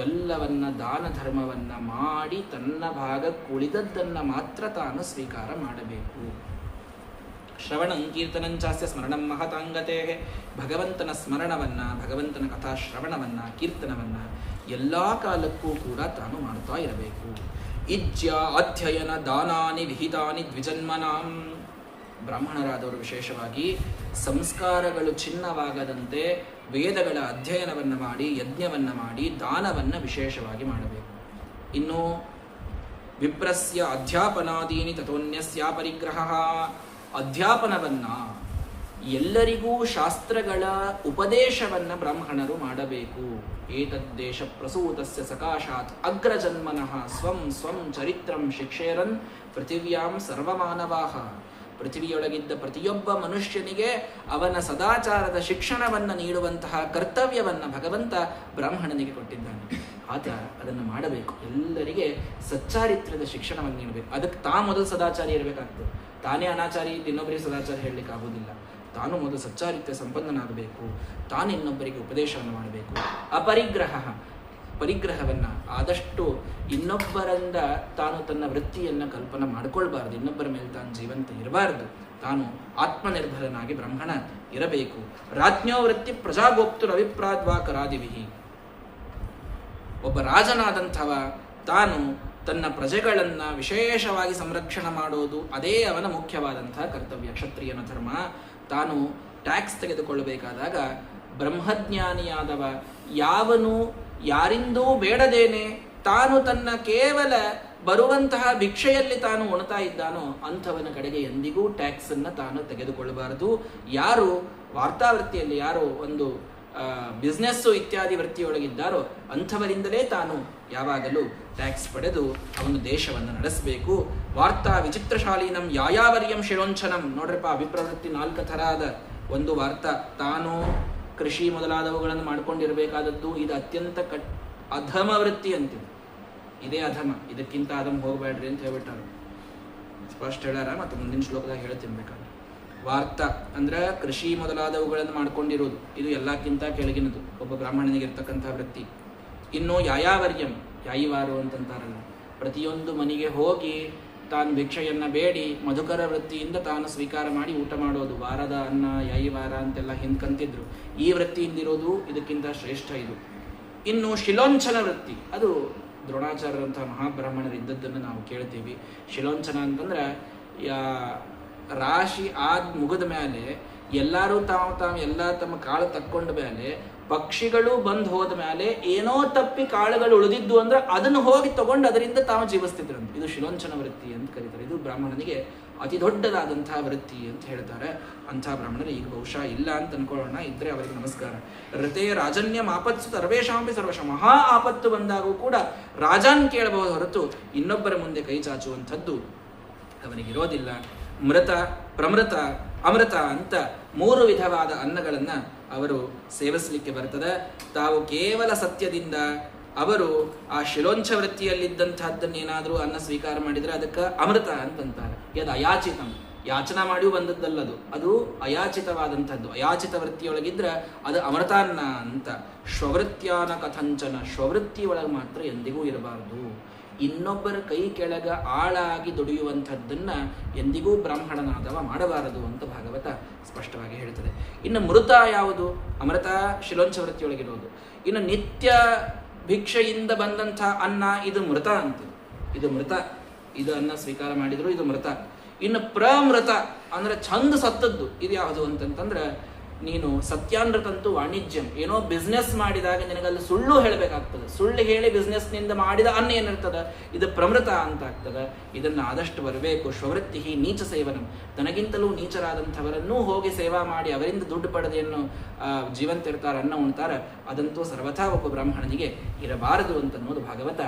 ಎಲ್ಲವನ್ನ ದಾನ ಧರ್ಮವನ್ನ ಮಾಡಿ ತನ್ನ ಭಾಗ ಕುಳಿದದ್ದನ್ನ ಮಾತ್ರ ತಾನು ಸ್ವೀಕಾರ ಮಾಡಬೇಕು. ಶ್ರವಣಂ ಕೀರ್ತನಂಚಾಸ್ಯ ಸ್ಮರಣಂ ಮಹತಾಂಗತೆ. ಭಗವಂತನ ಸ್ಮರಣವನ್ನ, ಭಗವಂತನ ಕಥಾ ಶ್ರವಣವನ್ನ, ಕೀರ್ತನವನ್ನ ಎಲ್ಲ ಕಾಲಕ್ಕೂ ಕೂಡ ತಾನು ಮಾಡ್ತಾ ಇರಬೇಕು. ಇಜ್ಯ ಅಧ್ಯಯನ ದಾನಾನಿ ವಿಹಿತಾನಿ ದ್ವಿಜನ್ಮನಾಂ. ಬ್ರಾಹ್ಮಣರಾದವರು ವಿಶೇಷವಾಗಿ ಸಂಸ್ಕಾರಗಳು ಚಿನ್ನವಾಗದಂತೆ ವೇದಗಳ ಅಧ್ಯಯನವನ್ನು ಮಾಡಿ, ಯಜ್ಞವನ್ನು ಮಾಡಿ, ದಾನವನ್ನು ವಿಶೇಷವಾಗಿ ಮಾಡಬೇಕು. ಇನ್ನು ವಿಪ್ರಸ್ಯ ಅಧ್ಯಾಪನಾದೀನಿ ತಥೋನ್ಯಸ್ಯ ಪರಿಗ್ರಹ. ಅಧ್ಯಾಪನವನ್ನ, ಎಲ್ಲರಿಗೂ ಶಾಸ್ತ್ರಗಳ ಉಪದೇಶವನ್ನ ಬ್ರಾಹ್ಮಣರು ಮಾಡಬೇಕು. ಏತದ್ದೇಶ ಪ್ರಸೂತಸ್ಯ ಸಕಾಶಾತ್ ಅಗ್ರಜನ್ಮನಃ ಸ್ವಂ ಸ್ವಂ ಚರಿತ್ರಂ ಶಿಕ್ಷೇರನ್ ಪೃಥಿವ್ಯಾಂ ಸರ್ವಮಾನವಾಹ. ಪೃಥ್ವಿಯೊಳಗಿದ್ದ ಪ್ರತಿಯೊಬ್ಬ ಮನುಷ್ಯನಿಗೆ ಅವನ ಸದಾಚಾರದ ಶಿಕ್ಷಣವನ್ನು ನೀಡುವಂತಹ ಕರ್ತವ್ಯವನ್ನು ಭಗವಂತ ಬ್ರಾಹ್ಮಣನಿಗೆ ಕೊಟ್ಟಿದ್ದಾನೆ. ಆತ ಅದನ್ನು ಮಾಡಬೇಕು. ಎಲ್ಲರಿಗೆ ಸಚ್ಚಾರಿತ್ರ್ಯದ ಶಿಕ್ಷಣವನ್ನು ನೀಡಬೇಕು. ಅದಕ್ಕೆ ಮೊದಲು ಸದಾಚಾರಿ ಇರಬೇಕಾಗ್ತದೆ. ತಾನೇ ಅನಾಚಾರಿ ಇನ್ನೊಬ್ಬರಿಗೆ ಸದಾಚಾರ ಹೇಳಲಿಕ್ಕೆ ಆಗೋದಿಲ್ಲ. ತಾನು ಮೊದಲು ಸಚ್ಚಾರಿತ್ರ್ಯ ಸಂಪನ್ನನಾಗಬೇಕು. ತಾನು ಇನ್ನೊಬ್ಬರಿಗೆ ಉಪದೇಶವನ್ನು ಮಾಡಬೇಕು. ಪರಿಗ್ರಹವನ್ನು ಆದಷ್ಟು ಇನ್ನೊಬ್ಬರಿಂದ ತಾನು ತನ್ನ ವೃತ್ತಿಯನ್ನು ಕಲ್ಪನೆ ಮಾಡಿಕೊಳ್ಬಾರ್ದು. ಇನ್ನೊಬ್ಬರ ಮೇಲೆ ತಾನು ಜೀವಂತ ಇರಬಾರ್ದು. ತಾನು ಆತ್ಮನಿರ್ಭರನಾಗಿ ಬ್ರಾಹ್ಮಣ ಇರಬೇಕು. ರಾಜ್ಞೋ ವೃತ್ತಿ ಪ್ರಜಾಗೋಪ್ತು ರವಿಪ್ರಾದ್ವಾ ಕರಾದಿವಿಹಿ. ಒಬ್ಬ ರಾಜನಾದಂಥವ ತಾನು ತನ್ನ ಪ್ರಜೆಗಳನ್ನ ವಿಶೇಷವಾಗಿ ಸಂರಕ್ಷಣೆ ಮಾಡೋದು ಅದೇ ಅವನ ಮುಖ್ಯವಾದಂತಹ ಕರ್ತವ್ಯ. ಕ್ಷತ್ರಿಯನ ಧರ್ಮ. ತಾನು ಟ್ಯಾಕ್ಸ್ ತೆಗೆದುಕೊಳ್ಳಬೇಕಾದಾಗ ಬ್ರಹ್ಮಜ್ಞಾನಿಯಾದವ ಯಾವನು ಯಾರಿಂದೂ ಬೇಡದೇನೆ ತಾನು ತನ್ನ ಕೇವಲ ಬರುವಂತಹ ಭಿಕ್ಷೆಯಲ್ಲಿ ತಾನು ಉಣ್ತಾ ಇದ್ದಾನೋ ಅಂಥವನ ಕಡೆಗೆ ಎಂದಿಗೂ ಟ್ಯಾಕ್ಸ್ ಅನ್ನು ತಾನು ತೆಗೆದುಕೊಳ್ಳಬಾರದು. ಯಾರು ವಾರ್ತಾವೃತ್ತಿಯಲ್ಲಿ, ಯಾರು ಒಂದು ಬಿಸ್ನೆಸ್ಸು ಇತ್ಯಾದಿ ವೃತ್ತಿಯೊಳಗಿದ್ದಾರೋ ಅಂಥವರಿಂದಲೇ ತಾನು ಯಾವಾಗಲೂ ಟ್ಯಾಕ್ಸ್ ಪಡೆದು ಅವನು ದೇಶವನ್ನು ನಡೆಸಬೇಕು. ವಾರ್ತಾ ವಿಚಿತ್ರಶಾಲೀನಂ ಯಾಯಾವರ್ಯಂ ಶಿರೋಂಚನಂ. ನೋಡ್ರಪ್ಪ, ವಿಪ್ರವೃತ್ತಿ 4 ಥರದ ಒಂದು ವಾರ್ತಾ. ತಾನು ಕೃಷಿ ಮೊದಲಾದವುಗಳನ್ನು ಮಾಡ್ಕೊಂಡಿರಬೇಕಾದದ್ದು ಇದು ಅತ್ಯಂತ ಅಧಮ ವೃತ್ತಿ ಅಂತಿದೆ. ಇದೇ ಅಧಮ, ಇದಕ್ಕಿಂತ ಅಧಮ ಹೋಗಬೇಡ್ರಿ ಅಂತ ಹೇಳ್ಬಿಟ್ಟಾರ. ಸ್ಪಷ್ಟ ಹೇಳ್ಯಾರ. ಮತ್ತು ಮುಂದಿನ ಶ್ಲೋಕದಾಗ ಹೇಳ್ತೀನಿ ಬೇಕಾದ್ರೆ. ವಾರ್ತಾ ಅಂದ್ರೆ ಕೃಷಿ ಮೊದಲಾದವುಗಳನ್ನು ಮಾಡ್ಕೊಂಡಿರೋದು, ಇದು ಎಲ್ಲಕ್ಕಿಂತ ಕೆಳಗಿನದು ಒಬ್ಬ ಬ್ರಾಹ್ಮಣನಿಗೆ ಇರ್ತಕ್ಕಂಥ ವೃತ್ತಿ. ಇನ್ನು ಯಾಯಾವರ್ಯಂ, ಯಾಯಿವಾರು ಅಂತಂತಾರಲ್ಲ, ಪ್ರತಿಯೊಂದು ಮನೆಗೆ ಹೋಗಿ ತಾನು ಭಿಕ್ಷೆಯನ್ನು ಬೇಡಿ ಮಧುಕರ ವೃತ್ತಿಯಿಂದ ತಾನು ಸ್ವೀಕಾರ ಮಾಡಿ ಊಟ ಮಾಡೋದು. ವಾರದ ಅನ್ನ ಯಾಯಿವಾರ ಅಂತೆಲ್ಲ ಹಿಂದ್ಕಂತಿದ್ರು. ಈ ವೃತ್ತಿಯಿಂದಿರೋದು ಇದಕ್ಕಿಂತ ಶ್ರೇಷ್ಠ ಇದು. ಇನ್ನು ಶಿಲೋಂಚನ ವೃತ್ತಿ, ಅದು ದ್ರೋಣಾಚಾರ್ಯರಂತಹ ಮಹಾಬ್ರಾಹ್ಮಣರು ಇದ್ದದ್ದನ್ನು ನಾವು ಕೇಳ್ತೀವಿ. ಶಿಲೋಂಚನ ಅಂತಂದ್ರೆ ರಾಶಿ ಮುಗಿದ ಮೇಲೆ ಎಲ್ಲರೂ ಎಲ್ಲ ತಮ್ಮ ಕಾಳು ತಕ್ಕೊಂಡ ಮೇಲೆ ಪಕ್ಷಿಗಳು ಬಂದು ಹೋದ ಮೇಲೆ ಏನೋ ತಪ್ಪಿ ಕಾಳುಗಳು ಉಳಿದಿದ್ದು ಅಂದ್ರೆ ಅದನ್ನು ಹೋಗಿ ತಗೊಂಡು ಅದರಿಂದ ತಾವು ಜೀವಿಸ್ತಿದ್ರಂತೆ. ಇದು ಶಿಲೋಂಚನ ವೃತ್ತಿ ಅಂತ ಕರೀತಾರೆ. ಇದು ಬ್ರಾಹ್ಮಣನಿಗೆ ಅತಿ ದೊಡ್ಡದಾದಂತಹ ವೃತ್ತಿ ಅಂತ ಹೇಳ್ತಾರೆ. ಅಂಥ ಬ್ರಾಹ್ಮಣರು ಈಗ ಬಹುಶಃ ಇಲ್ಲ ಅಂತ ಅನ್ಕೊಳ್ಳೋಣ. ಇದ್ರೆ ಅವರಿಗೆ ನಮಸ್ಕಾರ. ರತೆ ರಾಜನ್ಯಂ ಆಪತ್ಸು ಸರ್ವೇಶಾಂಪಿ ಸರ್ವಶ. ಮಹಾ ಆಪತ್ತು ಬಂದಾಗೂ ಕೂಡ ರಾಜಾನ್ ಕೇಳಬಹುದು ಹೊರತು ಇನ್ನೊಬ್ಬರ ಮುಂದೆ ಕೈ ಚಾಚುವಂಥದ್ದು ಅವನಿಗಿರೋದಿಲ್ಲ. ಮೃತ, ಪ್ರಮೃತ, ಅಮೃತ ಅಂತ 3 ವಿಧವಾದ ಅನ್ನಗಳನ್ನು ಅವರು ಸೇವಿಸಲಿಕ್ಕೆ ಬರ್ತದೆ. ತಾವು ಕೇವಲ ಸತ್ಯದಿಂದ ಅವರು ಆ ಶಿಲೋಂಚ ವೃತ್ತಿಯಲ್ಲಿದ್ದಂತಹದ್ದನ್ನೇನಾದರೂ ಅನ್ನ ಸ್ವೀಕಾರ ಮಾಡಿದರೆ ಅದಕ್ಕೆ ಅಮೃತ ಅಂತಂತಾರೆ. ಅದು ಅಯಾಚಿತಂ, ಯಾಚನಾ ಮಾಡಿಯೂ ಬಂದದ್ದಲ್ಲದು, ಅದು ಅಯಾಚಿತವಾದಂಥದ್ದು. ಅಯಾಚಿತ ವೃತ್ತಿಯೊಳಗಿದ್ರೆ ಅದು ಅಮೃತಾನ್ನ ಅಂತ. ಶ್ವವೃತ್ಯಾನ ಕಥಂಚನ, ಶ್ವವೃತ್ತಿ ಒಳಗೆ ಮಾತ್ರ ಎಂದಿಗೂ ಇರಬಾರದು. ಇನ್ನೊಬ್ಬರ ಕೈ ಕೆಳಗ ಆಳಾಗಿ ದುಡಿಯುವಂಥದ್ದನ್ನ ಎಂದಿಗೂ ಬ್ರಾಹ್ಮಣನಾದವ ಮಾಡಬಾರದು ಅಂತ ಭಾಗವತ ಸ್ಪಷ್ಟವಾಗಿ ಹೇಳ್ತದೆ. ಇನ್ನು ಮೃತ ಯಾವುದು? ಅಮೃತ ಶಿಲೋಂಚ ವೃತ್ತಿಯೊಳಗಿರೋದು. ಇನ್ನು ನಿತ್ಯ ಭಿಕ್ಷೆಯಿಂದ ಬಂದಂಥ ಅನ್ನ ಇದು ಮೃತ ಅಂತ. ಇದು ಮೃತ, ಇದು ಅನ್ನ ಸ್ವೀಕಾರ ಮಾಡಿದ್ರು ಇದು ಮೃತ. ಇನ್ನು ಪ್ರಮೃತ ಅಂದ್ರೆ ಚಂದ ಸತ್ತದ್ದು, ಇದು ಯಾವುದು ಅಂತಂತಂದ್ರೆ ನೀನು ಸತ್ಯಾನೃತಂತೂ ವಾಣಿಜ್ಯಂ, ಏನೋ ಬಿಸ್ನೆಸ್ ಮಾಡಿದಾಗ ನಿನಗಲ್ಲಿ ಸುಳ್ಳು ಹೇಳಬೇಕಾಗ್ತದೆ. ಸುಳ್ಳು ಹೇಳಿ ಬಿಸ್ನೆಸ್ನಿಂದ ಮಾಡಿದ ಅನ್ನ ಏನಿರ್ತದೆ ಇದು ಪ್ರಮೃತ ಅಂತ ಆಗ್ತದೆ. ಇದನ್ನು ಆದಷ್ಟು ಬರಬೇಕು. ಶ್ವವೃತ್ತಿ ನೀಚ ಸೇವನಂ, ತನಗಿಂತಲೂ ನೀಚರಾದಂಥವರನ್ನೂ ಹೋಗಿ ಸೇವಾ ಮಾಡಿ ಅವರಿಂದ ದುಡ್ಡು ಪಡೆದೇನು ಜೀವಂತ ಇರ್ತಾರೆ, ಅನ್ನ ಉಣ್ತಾರೆ, ಅದಂತೂ ಸರ್ವಥಾ ಒಬ್ಬ ಬ್ರಾಹ್ಮಣನಿಗೆ ಇರಬಾರದು ಅಂತನ್ನೋದು ಭಾಗವತ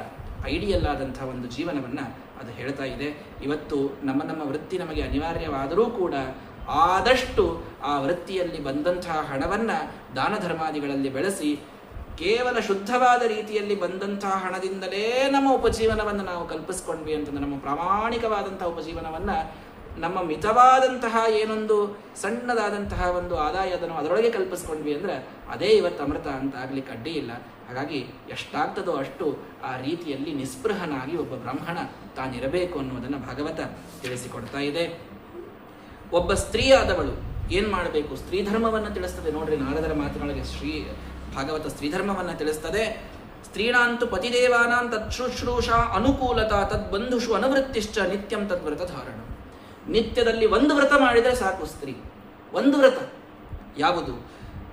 ಐಡಿಯಲ್ ಆದಂಥ ಒಂದು ಜೀವನವನ್ನು ಅದು ಹೇಳ್ತಾ ಇದೆ. ಇವತ್ತು ನಮ್ಮ ವೃತ್ತಿ ನಮಗೆ ಅನಿವಾರ್ಯವಾದರೂ ಕೂಡ ಆದಷ್ಟು ಆ ವೃತ್ತಿಯಲ್ಲಿ ಬಂದಂತಹ ಹಣವನ್ನು ದಾನ ಧರ್ಮಾದಿಗಳಲ್ಲಿ ಬೆಳೆಸಿ ಕೇವಲ ಶುದ್ಧವಾದ ರೀತಿಯಲ್ಲಿ ಬಂದಂತಹ ಹಣದಿಂದಲೇ ನಮ್ಮ ಉಪಜೀವನವನ್ನು ನಾವು ಕಲ್ಪಿಸ್ಕೊಂಡ್ವಿ ಅಂತಂದ್ರೆ, ನಮ್ಮ ಪ್ರಾಮಾಣಿಕವಾದಂತಹ ಉಪಜೀವನವನ್ನು, ನಮ್ಮ ಮಿತವಾದಂತಹ ಏನೊಂದು ಸಣ್ಣದಾದಂತಹ ಒಂದು ಆದಾಯ ಅದರೊಳಗೆ ಕಲ್ಪಿಸ್ಕೊಂಡ್ವಿ ಅಂದರೆ ಅದೇ ಇವತ್ತು ಅಮೃತ ಅಂತ ಆಗ್ಲಿಕ್ಕೆ ಅಡ್ಡಿ ಇಲ್ಲ. ಹಾಗಾಗಿ ಎಷ್ಟಾಗ್ತದೋ ಅಷ್ಟು ಆ ರೀತಿಯಲ್ಲಿ ನಿಸ್ಪೃಹನಾಗಿ ಒಬ್ಬ ಬ್ರಾಹ್ಮಣ ತಾನಿರಬೇಕು ಅನ್ನೋದನ್ನು ಭಾಗವತ ತಿಳಿಸಿಕೊಡ್ತಾ ಇದೆ. ಒಬ್ಬ ಸ್ತ್ರೀಯಾದವಳು ಏನು ಮಾಡಬೇಕು? ಸ್ತ್ರೀಧರ್ಮವನ್ನು ತಿಳಿಸ್ತದೆ ನೋಡ್ರಿ. ನಾರದರ ಮಾತಿನೊಳಗೆ ಭಾಗವತ ಸ್ತ್ರೀಧರ್ಮವನ್ನು ತಿಳಿಸ್ತದೆ. ಸ್ತ್ರೀಣಾಂತು ಪತಿದೇವಾನಾಂ ತತ್ಶುಶ್ರೂಷ ಅನುಕೂಲತಾ ತದ್ಬಂಧುಷು ಅನುವೃತ್ತಿಶ್ಚ ನಿತ್ಯಂ ತದ್ವ್ರತ ಧಾರಣ. ನಿತ್ಯದಲ್ಲಿ ಒಂದು ವ್ರತ ಮಾಡಿದರೆ ಸಾಕು ಸ್ತ್ರೀ. ಒಂದು ವ್ರತ ಯಾವುದು?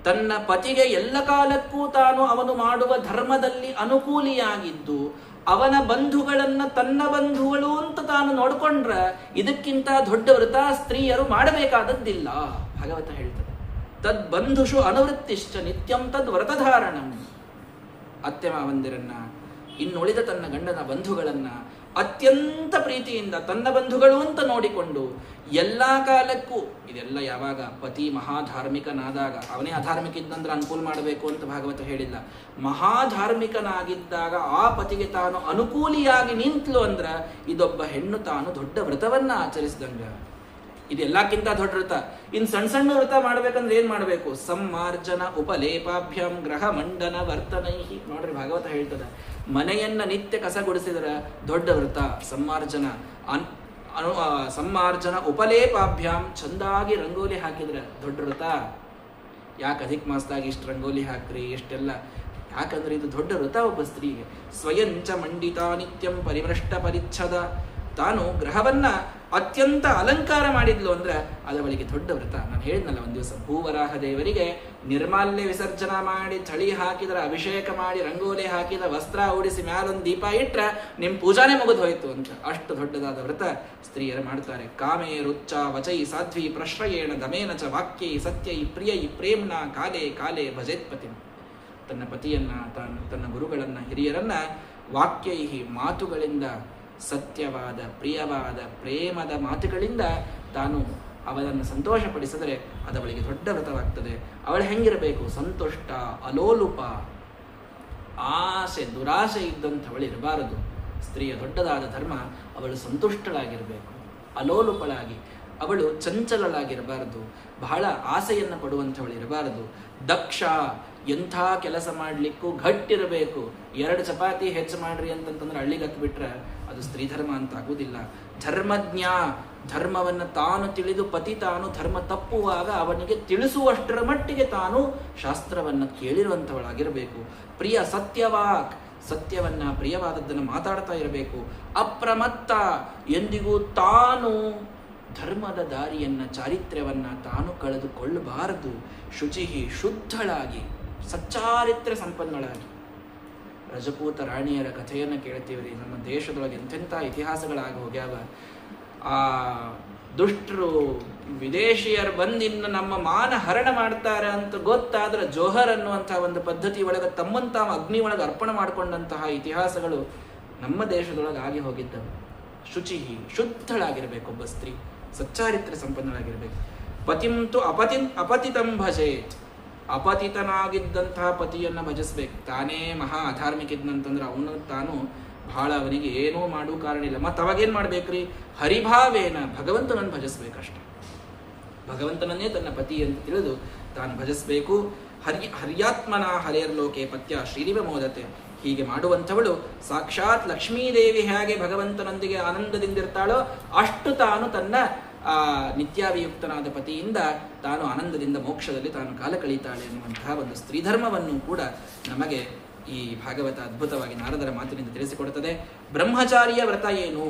ತನ್ನ ಪತಿಗೆ ಎಲ್ಲ ಕಾಲಕ್ಕೂ ತಾನು ಅವನು ಮಾಡುವ ಧರ್ಮದಲ್ಲಿ ಅನುಕೂಲಿಯಾಗಿದ್ದು ಅವನ ಬಂಧುಗಳನ್ನು ತನ್ನ ಬಂಧುಗಳು ಅಂತ ತಾನು ನೋಡಿಕೊಂಡ್ರೆ ಇದಕ್ಕಿಂತ ದೊಡ್ಡ ವ್ರತ ಸ್ತ್ರೀಯರು ಮಾಡಬೇಕಾದದ್ದಿಲ್ಲ. ಭಾಗವತ ಹೇಳ್ತದೆ, ತದ್ ಬಂಧುಷು ಅನುವೃತ್ತಿಶ್ಚ ನಿತ್ಯಂ ತದ್ ವ್ರತಧಾರಣಂ. ಅತ್ತೆ ಮಾವಂದಿರನ್ನ, ಇನ್ನುಳಿದ ತನ್ನ ಗಂಡನ ಬಂಧುಗಳನ್ನ ಅತ್ಯಂತ ಪ್ರೀತಿಯಿಂದ ತನ್ನ ಬಂಧುಗಳು ಅಂತ ನೋಡಿಕೊಂಡು ಎಲ್ಲ ಕಾಲಕ್ಕೂ, ಇದೆಲ್ಲ ಯಾವಾಗ ಪತಿ ಮಹಾಧಾರ್ಮಿಕನಾದಾಗ, ಅವನೇ ಅಧಾರ್ಮಿಕ ಇದ್ದಂದ್ರೆ ಅನುಕೂಲ ಮಾಡಬೇಕು ಅಂತ ಭಾಗವತ ಹೇಳಿಲ್ಲ. ಮಹಾಧಾರ್ಮಿಕನಾಗಿದ್ದಾಗ ಆ ಪತಿಗೆ ತಾನು ಅನುಕೂಲಿಯಾಗಿ ನಿಂತಲು ಅಂದ್ರೆ ಇದೊಬ್ಬ ಹೆಣ್ಣು ತಾನು ದೊಡ್ಡ ವ್ರತವನ್ನ ಆಚರಿಸಿದಂಗ. ಇದೆಲ್ಲಕ್ಕಿಂತ ದೊಡ್ಡ ವ್ರತ. ಇನ್ನು ಸಣ್ಣ ಸಣ್ಣ ವ್ರತ ಮಾಡ್ಬೇಕಂದ್ರೆ ಏನ್ ಮಾಡಬೇಕು? ಸಮ್ಮಾರ್ಜನ ಉಪಲೇಪಾಭ್ಯಾಂ ಗ್ರಹ ಮಂಡನ ವರ್ತನೈಹಿ. ನೋಡ್ರಿ, ಭಾಗವತ ಹೇಳ್ತದ, ಮನೆಯನ್ನ ನಿತ್ಯ ಕಸಗುಡಿಸಿದ್ರ ದೊಡ್ಡ ವ್ರತ ಸಮ್ಮಾರ್ಜನ. ಸಮ್ಮಾರ್ಜನ ಉಪಲೇಪಾಭ್ಯಾಂ, ಚಂದಾಗಿ ರಂಗೋಲಿ ಹಾಕಿದ್ರೆ ದೊಡ್ಡ ವ್ರತ. ಯಾಕೆ ಅಧಿಕ ಮಾಸದಾಗಿ ಇಷ್ಟು ರಂಗೋಲಿ ಹಾಕ್ರಿ, ಇಷ್ಟೆಲ್ಲ ಯಾಕಂದ್ರೆ ಇದು ದೊಡ್ಡ ವ್ರತ ಒಬ್ಬ ಸ್ತ್ರೀಗೆ. ಸ್ವಯಂಚ ಮಂಡಿತ ನಿತ್ಯಂ ಪರಿಭ್ರಷ್ಟ ಪರಿಚ್ಛದ. ತಾನು ಗ್ರಹವನ್ನ ಅತ್ಯಂತ ಅಲಂಕಾರ ಮಾಡಿದ್ಲು ಅಂದ್ರೆ ಅದವಳಿಗೆ ದೊಡ್ಡ ವ್ರತ. ನಾನು ಹೇಳಿದ್ನಲ್ಲ ಒಂದು ದಿವಸ, ಭೂವರಾಹ ದೇವರಿಗೆ ನಿರ್ಮಾಲ್ಯ ವಿಸರ್ಜನ ಮಾಡಿ, ಚಳಿ ಹಾಕಿದ್ರ, ಅಭಿಷೇಕ ಮಾಡಿ, ರಂಗೋಲಿ ಹಾಕಿದ, ವಸ್ತ್ರ ಉಡಿಸಿ, ಮ್ಯಾಲೊಂದು ದೀಪ ಇಟ್ರೆ ನಿಮ್ಮ ಪೂಜಾನೇ ಮುಗಿದು ಹೋಯ್ತು ಅಂತ. ಅಷ್ಟು ದೊಡ್ಡದಾದ ವ್ರತ ಸ್ತ್ರೀಯರು ಮಾಡ್ತಾರೆ. ಕಾಮೇ ರುಚ್ಚ ವಚೈ ಸಾಧ್ವಿ ಪ್ರಶ್ರಯೇಣ ದಮೇನ ಚ ವಾಕ್ಯೈ ಸತ್ಯೈ ಪ್ರಿಯೈ ಪ್ರೇಮ್ನ ಕಾಲೇ ಕಾಲೇ ಭಜೇತ್ಪತಿ. ತನ್ನ ಪತಿಯನ್ನ, ತನ್ನ ಗುರುಗಳನ್ನ, ಹಿರಿಯರನ್ನ ವಾಕ್ಯೈಹಿ ಮಾತುಗಳಿಂದ, ಸತ್ಯವಾದ ಪ್ರಿಯವಾದ ಪ್ರೇಮದ ಮಾತುಗಳಿಂದ ತಾನು ಅವಳನ್ನು ಸಂತೋಷಪಡಿಸಿದರೆ ಅದವಳಿಗೆ ದೊಡ್ಡ ವ್ರತವಾಗ್ತದೆ. ಅವಳು ಹೆಂಗಿರಬೇಕು? ಸಂತುಷ್ಟ, ಅಲೋಲುಪ. ಆಸೆ ದುರಾಸೆ ಇದ್ದಂಥವಳು ಇರಬಾರದು. ಸ್ತ್ರೀಯ ದೊಡ್ಡದಾದ ಧರ್ಮ ಅವಳು ಸಂತುಷ್ಟಳಾಗಿರಬೇಕು, ಅಲೋಲುಪಳಾಗಿ. ಅವಳು ಚಂಚಲಳಾಗಿರಬಾರದು, ಬಹಳ ಆಸೆಯನ್ನು ಪಡುವಂಥವಳು ಇರಬಾರದು. ದಕ್ಷ, ಎಂಥ ಕೆಲಸ ಮಾಡಲಿಕ್ಕೂ ಗಟ್ಟಿರಬೇಕು. 2 ಚಪಾತಿ ಹೆಚ್ಚು ಮಾಡ್ರಿ ಅಂತಂತಂದ್ರೆ ಹಳ್ಳಿಗೆ ಹತ್ಬಿಟ್ರೆ ಅದು ಸ್ತ್ರೀ ಧರ್ಮ ಅಂತ ಆಗುವುದಿಲ್ಲ. ಧರ್ಮಜ್ಞ, ಧರ್ಮವನ್ನು ತಾನು ತಿಳಿದು ಪತಿ ತಾನು ಧರ್ಮ ತಪ್ಪುವಾಗ ಅವನಿಗೆ ತಿಳಿಸುವಷ್ಟರ ಮಟ್ಟಿಗೆ ತಾನು ಶಾಸ್ತ್ರವನ್ನು ಕೇಳಿರುವಂಥವಳಾಗಿರಬೇಕು. ಪ್ರಿಯ ಸತ್ಯವಾಕ್, ಸತ್ಯವನ್ನ ಪ್ರಿಯವಾದದ್ದನ್ನು ಮಾತಾಡ್ತಾ ಇರಬೇಕು. ಅಪ್ರಮತ್ತ, ಎಂದಿಗೂ ತಾನು ಧರ್ಮದ ದಾರಿಯನ್ನ, ಚಾರಿತ್ರ್ಯವನ್ನ ತಾನು ಕಳೆದುಕೊಳ್ಳಬಾರದು. ಶುಚಿಹಿ, ಶುದ್ಧಳಾಗಿ, ಸಚ್ಚಾರಿತ್ರ್ಯ ಸಂಪನ್ನಳಾಗಿ. ರಜಪೂತ ರಾಣಿಯರ ಕಥೆಯನ್ನು ಕೇಳ್ತೀವ್ರಿ. ನಮ್ಮ ದೇಶದೊಳಗೆ ಎಂತೆಂಥ ಇತಿಹಾಸಗಳಾಗಿ ಹೋಗ್ಯಾವ. ಆ ದುಷ್ಟರು ವಿದೇಶಿಯರು ಬಂದಿನ್ನು ನಮ್ಮ ಮಾನ ಹರಣ ಮಾಡ್ತಾರೆ ಅಂತ ಗೊತ್ತಾದ್ರೆ ಜೋಹರ್ ಅನ್ನುವಂಥ ಒಂದು ಪದ್ಧತಿ ಒಳಗೆ ತಮ್ಮಂತ ಅಗ್ನಿ ಒಳಗೆ ಅರ್ಪಣೆ ಮಾಡಿಕೊಂಡಂತಹ ಇತಿಹಾಸಗಳು ನಮ್ಮ ದೇಶದೊಳಗೆ ಆಗಿ ಹೋಗಿದ್ದವು. ಶುಚಿಹಿ, ಶುದ್ಧಳಾಗಿರ್ಬೇಕು ಒಬ್ಬ ಸ್ತ್ರೀ, ಸಚ್ಚಾರಿತ್ರ್ಯ ಸಂಪನ್ನಳಾಗಿರ್ಬೇಕು. ಪತಿಂತು ಅಪತಿತಂ ಭಜೇತ್, ಅಪತಿತನಾಗಿದ್ದಂತಹ ಪತಿಯನ್ನು ಭಜಿಸ್ಬೇಕು. ತಾನೇ ಮಹಾ ಅಧಾರ್ಮಿಕ ಇದ್ನಂತಂದ್ರೆ ಅವನು ತಾನು ಬಹಳ ಅವನಿಗೆ ಏನೂ ಮಾಡೋ ಕಾರಣ ಇಲ್ಲ. ಮತ್ತು ಅವಾಗೇನು ಮಾಡ್ಬೇಕ್ರಿ? ಹರಿಭಾವೇನ, ಭಗವಂತನನ್ನು ಭಜಿಸ್ಬೇಕಷ್ಟೆ. ಭಗವಂತನನ್ನೇ ತನ್ನ ಪತಿ ಅಂತ ತಿಳಿದು ತಾನು ಭಜಿಸ್ಬೇಕು. ಹರ್ಯಾತ್ಮನ ಹರೇರ್ಲೋಕೆ ಪತ್ಯ ಶ್ರೀರಿವ ಮೋದತೆ. ಹೀಗೆ ಮಾಡುವಂಥವಳು ಸಾಕ್ಷಾತ್ ಲಕ್ಷ್ಮೀದೇವಿ ಹೇಗೆ ಭಗವಂತನೊಂದಿಗೆ ಆನಂದದಿಂದಿರ್ತಾಳೋ ಅಷ್ಟು ತಾನು ತನ್ನ ನಿತ್ಯಾಭಿಯುಕ್ತನಾದ ಪತಿಯಿಂದ ತಾನು ಆನಂದದಿಂದ ಮೋಕ್ಷದಲ್ಲಿ ತಾನು ಕಾಲ ಕಳೀತಾಳೆ ಎನ್ನುವಂತಹ ಒಂದು ಸ್ತ್ರೀಧರ್ಮವನ್ನು ಕೂಡ ನಮಗೆ ಈ ಭಾಗವತ ಅದ್ಭುತವಾಗಿ ನಾರದರ ಮಾತಿನಿಂದ ತಿಳಿಸಿಕೊಡುತ್ತದೆ. ಬ್ರಹ್ಮಚಾರಿಯ ವ್ರತ ಏನು?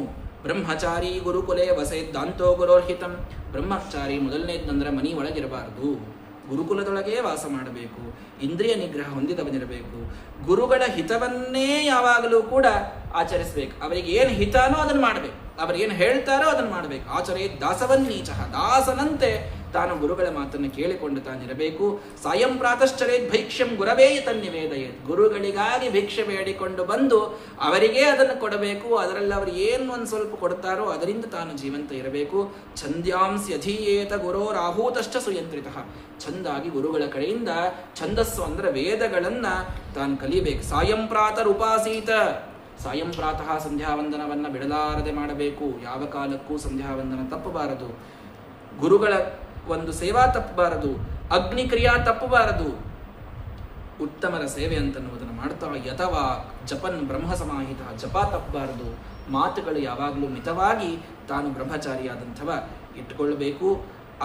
ಬ್ರಹ್ಮಚಾರಿ ಗುರುಕುಲೇ ವಸೇದ್ದಾಂತೋ ಗುರೋರ್ಹಿತಂ. ಬ್ರಹ್ಮಚಾರಿ ಮೊದಲನೇದಂದ್ರೆ ಮನಿ ಒಳಗಿರಬಾರದು, ಗುರುಕುಲದೊಳಗೇ ವಾಸ ಮಾಡಬೇಕು, ಇಂದ್ರಿಯ ನಿಗ್ರಹ ಹೊಂದಿದವನಿರಬೇಕು, ಗುರುಗಳ ಹಿತವನ್ನೇ ಯಾವಾಗಲೂ ಕೂಡ ಆಚರಿಸಬೇಕು. ಅವರಿಗೆ ಏನು ಹಿತನೋ ಅದನ್ನು ಮಾಡಬೇಕು, ಅವರೇನು ಹೇಳ್ತಾರೋ ಅದನ್ನು ಮಾಡಬೇಕು. ಆಚರೇ ದಾಸವನ್ನೀಚ, ದಾಸನಂತೆ ತಾನು ಗುರುಗಳ ಮಾತನ್ನು ಕೇಳಿಕೊಂಡು ತಾನಿರಬೇಕು. ಸಾಯಂ ಪ್ರಾತಶ್ಚರೇತ್ ಭೈಕ್ಷ್ಯಂ ಗುರವೇ ತನ್ನಿವೇದಯೇತ್. ಗುರುಗಳಿಗಾಗಿ ಭಿಕ್ಷೆ ಬೇಡಿಕೊಂಡು ಬಂದು ಅವರಿಗೇ ಅದನ್ನು ಕೊಡಬೇಕು. ಅದರಲ್ಲಿ ಅವರು ಏನು ಒಂದು ಸ್ವಲ್ಪ ಕೊಡ್ತಾರೋ ಅದರಿಂದ ತಾನು ಜೀವಂತ ಇರಬೇಕು. ಛಂದ್ಯಾಂಸಿ ಅಧೀಯೇತ ಗುರೋ ರಾಹೂತಶ್ಚ ಸುಯಂತ್ರಿತಃ. ಛಂದಾಗಿ ಗುರುಗಳ ಕಡೆಯಿಂದ ಛಂದಸ್ಸು ಅಂದರೆ ವೇದಗಳನ್ನ ತಾನು ಕಲಿಬೇಕು. ಸಾಯಂ ಪ್ರಾತರ್ ಉಪಾಸೀತ. ಸಾಯಂ ಪ್ರಾತಃ ಸಂಧ್ಯಾವಂದನವನ್ನು ಬಿಡಲಾರದೆ ಮಾಡಬೇಕು. ಯಾವ ಕಾಲಕ್ಕೂ ಸಂಧ್ಯಾವಂದನ ತಪ್ಪಬಾರದು. ಗುರುಗಳ ಒಂದು ಸೇವಾ ತಪ್ಪಬಾರದು. ಅಗ್ನಿಕ್ರಿಯಾ ತಪ್ಪಬಾರದು. ಉತ್ತಮರ ಸೇವೆ ಅಂತನ್ನುವುದನ್ನು ಮಾಡ್ತಾ ಯಥವಾ ಜಪನ್ ಬ್ರಹ್ಮ ಸಮಾಹಿತ. ಜಪ ತಪ್ಪಬಾರದು. ಮಾತುಗಳು ಯಾವಾಗಲೂ ಮಿತವಾಗಿ ತಾನು ಬ್ರಹ್ಮಚಾರಿಯಾದಂಥವ ಇಟ್ಟುಕೊಳ್ಳಬೇಕು.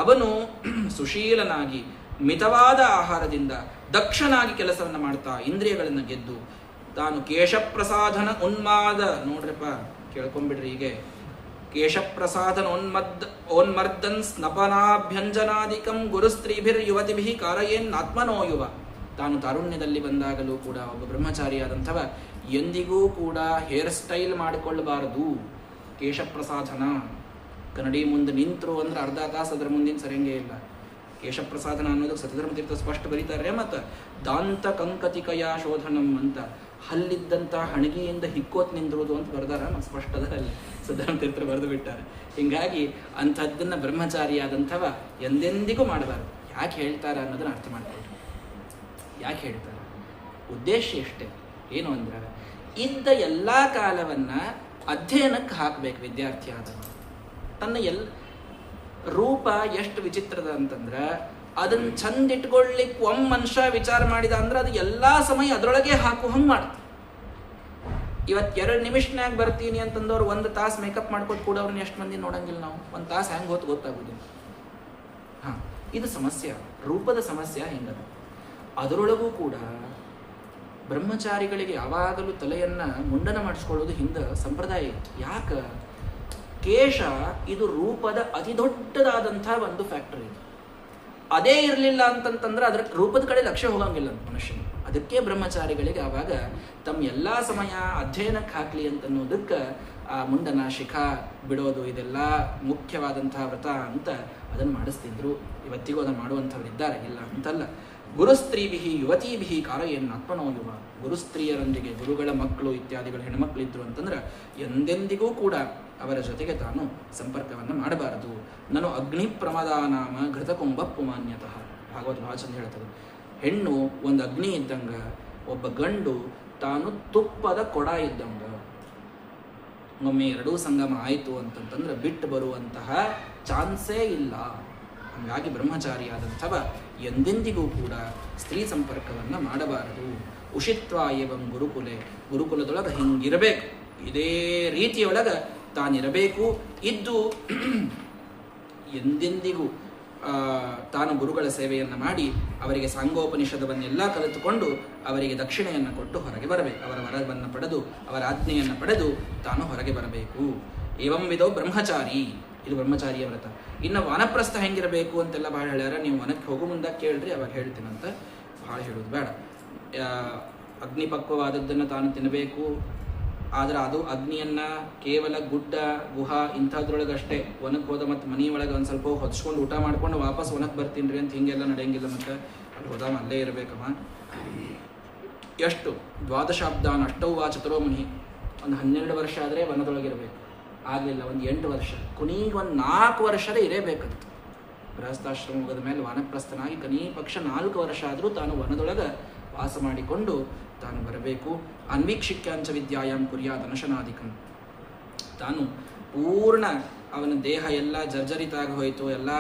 ಅವನು ಸುಶೀಲನಾಗಿ ಮಿತವಾದ ಆಹಾರದಿಂದ ದಕ್ಷನಾಗಿ ಕೆಲಸವನ್ನು ಮಾಡ್ತಾ ಇಂದ್ರಿಯಗಳನ್ನು ಗೆದ್ದು ತಾನು ಕೇಶಪ್ರಸಾಧನ ಉನ್ಮಾದ. ನೋಡ್ರಪ್ಪ, ಕೇಳ್ಕೊಂಬಿಡ್ರಿ. ಹೀಗೆ ಕೇಶಪ್ರಸಾಧನ ಓನ್ಮರ್ದನ್ ಸ್ನಪನಾಭ್ಯಂಜನಾದಿಕಂ ಗುರುಸ್ತ್ರೀಭಿರ್ ಯುವತಿಭಿ ಕಾರಯೇನ್ನಾತ್ಮನೋ ಯುವ. ತಾನು ತಾರುಣ್ಯದಲ್ಲಿ ಬಂದಾಗಲೂ ಕೂಡ ಒಬ್ಬ ಬ್ರಹ್ಮಚಾರಿಯಾದಂಥವ ಎಂದಿಗೂ ಕೂಡ ಹೇರ್ ಸ್ಟೈಲ್ ಮಾಡಿಕೊಳ್ಳಬಾರದು. ಕೇಶಪ್ರಸಾಧನ ಕನ್ನಡಿ ಮುಂದೆ ನಿಂತರು ಅಂದ್ರೆ ಅರ್ಧ ತಾಸು ಅದರ ಮುಂದಿನ ಸರಿಯಂಗೇ ಇಲ್ಲ. ಕೇಶಪ್ರಸಾದನ ಅನ್ನೋದು ಸತ್ಯಧರ್ಮತೀರ್ಥ ಸ್ಪಷ್ಟ ಬರೀತಾರೆ. ಮತ್ತು ದಾಂತ ಕಂಕತಿಕಯ ಶೋಧನಂ ಅಂತ ಹಲ್ಲಿದ್ದಂಥ ಹಣಗಿಯಿಂದ ಹಿಕ್ಕೋತ್ ನಿಂದಿರುವುದು ಅಂತ ಬರ್ದಾರ. ಮತ್ತು ಸ್ಪಷ್ಟದಲ್ಲಿ ಸತ್ಯಧರ್ಮತೀರ್ಥರು ಬರೆದು ಬಿಟ್ಟಾರೆ. ಹೀಗಾಗಿ ಅಂಥದ್ದನ್ನು ಬ್ರಹ್ಮಚಾರಿಯಾದಂಥವ ಎಂದೆಂದಿಗೂ ಮಾಡಬಾರ್ದು. ಯಾಕೆ ಹೇಳ್ತಾರೆ ಅನ್ನೋದನ್ನು ಅರ್ಥ ಮಾಡ್ಕೊಳ್ರಿ. ಯಾಕೆ ಹೇಳ್ತಾರೆ? ಉದ್ದೇಶ ಎಷ್ಟೇ. ಏನು ಅಂದ್ರೆ ಇದ್ದ ಎಲ್ಲ ಕಾಲವನ್ನು ಅಧ್ಯಯನಕ್ಕೆ ಹಾಕಬೇಕು ವಿದ್ಯಾರ್ಥಿ ಆದವ. ತನ್ನ ರೂಪ ಎಷ್ಟು ವಿಚಿತ್ರದ ಅಂತಂದ್ರೆ ಅದನ್ನು ಚಂದ ಇಟ್ಕೊಳ್ಳಿಕ್ಕೆ ಮನುಷ್ಯ ವಿಚಾರ ಮಾಡಿದ ಅಂದ್ರೆ ಅದು ಎಲ್ಲ ಸಮಯ ಅದರೊಳಗೆ ಹಾಕು ಹಂಗೆ ಮಾಡ್ತಾರೆ. ಇವತ್ತು 2 ನಿಮಿಷನಾಗ ಬರ್ತೀನಿ ಅಂತಂದವ್ರು 1 ತಾಸು ಮೇಕಪ್ ಮಾಡ್ಕೊಟ್ಟು ಕೂಡ ಅವ್ರನ್ನ ಎಷ್ಟು ಮಂದಿ ನೋಡಂಗಿಲ್ಲ ನಾವು. 1 ತಾಸು ಹೆಂಗೆ ಹೊತ್ತು ಗೊತ್ತಾಗೋದಿಲ್ಲ. ಇದು ಸಮಸ್ಯೆ, ರೂಪದ ಸಮಸ್ಯೆ ಹಿಂಗದ. ಅದರೊಳಗೂ ಕೂಡ ಬ್ರಹ್ಮಚಾರಿಗಳಿಗೆ ಯಾವಾಗಲೂ ತಲೆಯನ್ನ ಮುಂಡನ ಮಾಡಿಸ್ಕೊಳ್ಳೋದು ಹಿಂದೆ ಸಂಪ್ರದಾಯ ಇತ್ತು. ಯಾಕೆ? ಕೇಶ ಇದು ರೂಪದ ಅತಿ ದೊಡ್ಡದಾದಂಥ ಒಂದು ಫ್ಯಾಕ್ಟರ್ ಇದು. ಅದೇ ಇರಲಿಲ್ಲ ಅಂತಂತಂದ್ರೆ ಅದರ ರೂಪದ ಕಡೆ ಲಕ್ಷ್ಯ ಹೋಗಂಗಿಲ್ಲ ಮನುಷ್ಯನ. ಅದಕ್ಕೆ ಬ್ರಹ್ಮಚಾರಿಗಳಿಗೆ ಆವಾಗ ತಮ್ಮ ಎಲ್ಲ ಸಮಯ ಅಧ್ಯಯನಕ್ಕೆ ಹಾಕಲಿ ಅಂತನ್ನೋದಕ್ಕೆ ಆ ಮುಂಡನ ಶಿಖ ಬಿಡೋದು ಇದೆಲ್ಲ ಮುಖ್ಯವಾದಂತಹ ವ್ರತ ಅಂತ ಅದನ್ನು ಮಾಡಿಸ್ತಿದ್ರು. ಇವತ್ತಿಗೂ ಅದನ್ನು ಮಾಡುವಂಥವ್ರು ಇದ್ದಾರೆ, ಇಲ್ಲ ಅಂತಲ್ಲ. ಗುರುಸ್ತ್ರೀಭಿ ಯುವತೀಭಿ ಕಾರಯೇನ್ನಾತ್ಮನೋ ಯುವ. ಗುರುಸ್ತ್ರೀಯರೊಂದಿಗೆ ಗುರುಗಳ ಮಕ್ಕಳು ಇತ್ಯಾದಿಗಳು ಹೆಣ್ಮಕ್ಳಿದ್ರು ಅಂತಂದ್ರೆ ಎಂದೆಂದಿಗೂ ಕೂಡ ಅವರ ಜೊತೆಗೆ ತಾನು ಸಂಪರ್ಕವನ್ನು ಮಾಡಬಾರದು. ನಾನು ಅಗ್ನಿ ಪ್ರಮದಾನಾಮ ಘೃತಕುಂಭ ಪುಮಾನ್ಯತಃ. ಭಾಗವತ ಭಾಳ ಚಂದ ಹೇಳ್ತದೆ. ಹೆಣ್ಣು ಒಂದು ಅಗ್ನಿ ಇದ್ದಂಗ, ಒಬ್ಬ ಗಂಡು ತಾನು ತುಪ್ಪದ ಕೊಡ ಇದ್ದಂಗ. ಒಮ್ಮೆ 2 ಸಂಗಮ ಆಯಿತು ಅಂತಂತಂದ್ರೆ ಬಿಟ್ಟು ಬರುವಂತಹ ಚಾನ್ಸೇ ಇಲ್ಲ. ಹಾಗಾಗಿ ಬ್ರಹ್ಮಚಾರಿಯಾದಂಥವ ಎಂದೆಂದಿಗೂ ಕೂಡ ಸ್ತ್ರೀ ಸಂಪರ್ಕವನ್ನು ಮಾಡಬಾರದು. ಉಷಿತ್ವ ಏವಂ ಗುರುಕುಲೆ. ಗುರುಕುಲದೊಳಗೆ ಹಿಂಗಿರಬೇಕು, ಇದೇ ರೀತಿಯೊಳಗೆ ತಾನಿರಬೇಕು. ಇದ್ದು ಎಂದೆಂದಿಗೂ ತಾನು ಗುರುಗಳ ಸೇವೆಯನ್ನು ಮಾಡಿ ಅವರಿಗೆ ಸಾಂಗೋಪನಿಷದವನ್ನೆಲ್ಲ ಕಲಿತುಕೊಂಡು ಅವರಿಗೆ ದಕ್ಷಿಣೆಯನ್ನು ಕೊಟ್ಟು ಹೊರಗೆ ಬರಬೇಕು. ಅವರ ವರವನ್ನು ಪಡೆದು ಅವರ ಆಜ್ಞೆಯನ್ನು ಪಡೆದು ತಾನು ಹೊರಗೆ ಬರಬೇಕು. ಏವಂ ವಿಧೋ ಬ್ರಹ್ಮಚಾರಿ. ಇದು ಬ್ರಹ್ಮಚಾರಿಯ ವ್ರತ. ಇನ್ನು ವಾನಪ್ರಸ್ಥ ಹೆಂಗಿರಬೇಕು ಅಂತೆಲ್ಲ ಭಾಳ ಹೇಳ್ಯಾರ. ನೀವು ವನಕ್ಕೆ ಹೋಗೋ ಮುಂದೆ ಕೇಳ್ರಿ, ಅವಾಗ ಹೇಳ್ತೀನಂತ. ಭಾಳ ಹೇಳೋದು ಬೇಡ. ಅಗ್ನಿಪಕ್ವವಾದದ್ದನ್ನು ತಾನು ತಿನ್ನಬೇಕು. ಆದ್ರೆ ಅದು ಅಗ್ನಿಯನ್ನ ಕೇವಲ ಗುಡ್ಡ ಗುಹಾ ಇಂಥದ್ರೊಳಗಷ್ಟೇ. ವನಕ್ಕೆ ಹೋದ ಮತ್ತು ಮನೆಯೊಳಗೆ ಒಂದು ಸ್ವಲ್ಪ ಹೊಚ್ಕೊಂಡು ಊಟ ಮಾಡ್ಕೊಂಡು ವಾಪಸ್ ವನಕ್ಕೆ ಬರ್ತೀನಿ ರೀ ಅಂತ ಹಿಂಗೆಲ್ಲ ನಡೆಯಂಗಿಲ್ಲ. ಮತ್ತು ಅಲ್ಲಿ ಹೋದ ಅಲ್ಲೇ ಇರಬೇಕಮ್ಮ. ಎಷ್ಟು 12 ಅಷ್ಟೌವಾ ಚತುರೋ ಮುನಿ. ಒಂದು 12 ವರ್ಷ ಆದರೆ ವನದೊಳಗಿರಬೇಕು. ಆಗಲಿಲ್ಲ, ಒಂದು 8 ವರ್ಷ, ಕೊನೆಗೆ ಒಂದು 4 ವರ್ಷದೇ ಇರಬೇಕಂತ. ಗೃಹಸ್ಥಾಶ್ರಮ ಹೋಗದ ಮೇಲೆ ವಾನಪ್ರಸ್ಥನಾಗಿ ಕನೀ ಪಕ್ಷ 4 ವರ್ಷ ಆದರೂ ತಾನು ವನದೊಳಗೆ ವಾಸ ಮಾಡಿಕೊಂಡು ತಾನು ಬರಬೇಕು. ಅನ್ವೀಕ್ಷಿಕ್ಯಾಂಚ ವಿದ್ಯಾಯಾಮ್ ಕುರ್ಯಾತ್ ಅನಶನಾದಿಕಂ. ತಾನು ಪೂರ್ಣ ಅವನ ದೇಹ ಎಲ್ಲ ಜರ್ಜರಿತಾಗಿ ಹೋಯಿತು, ಎಲ್ಲ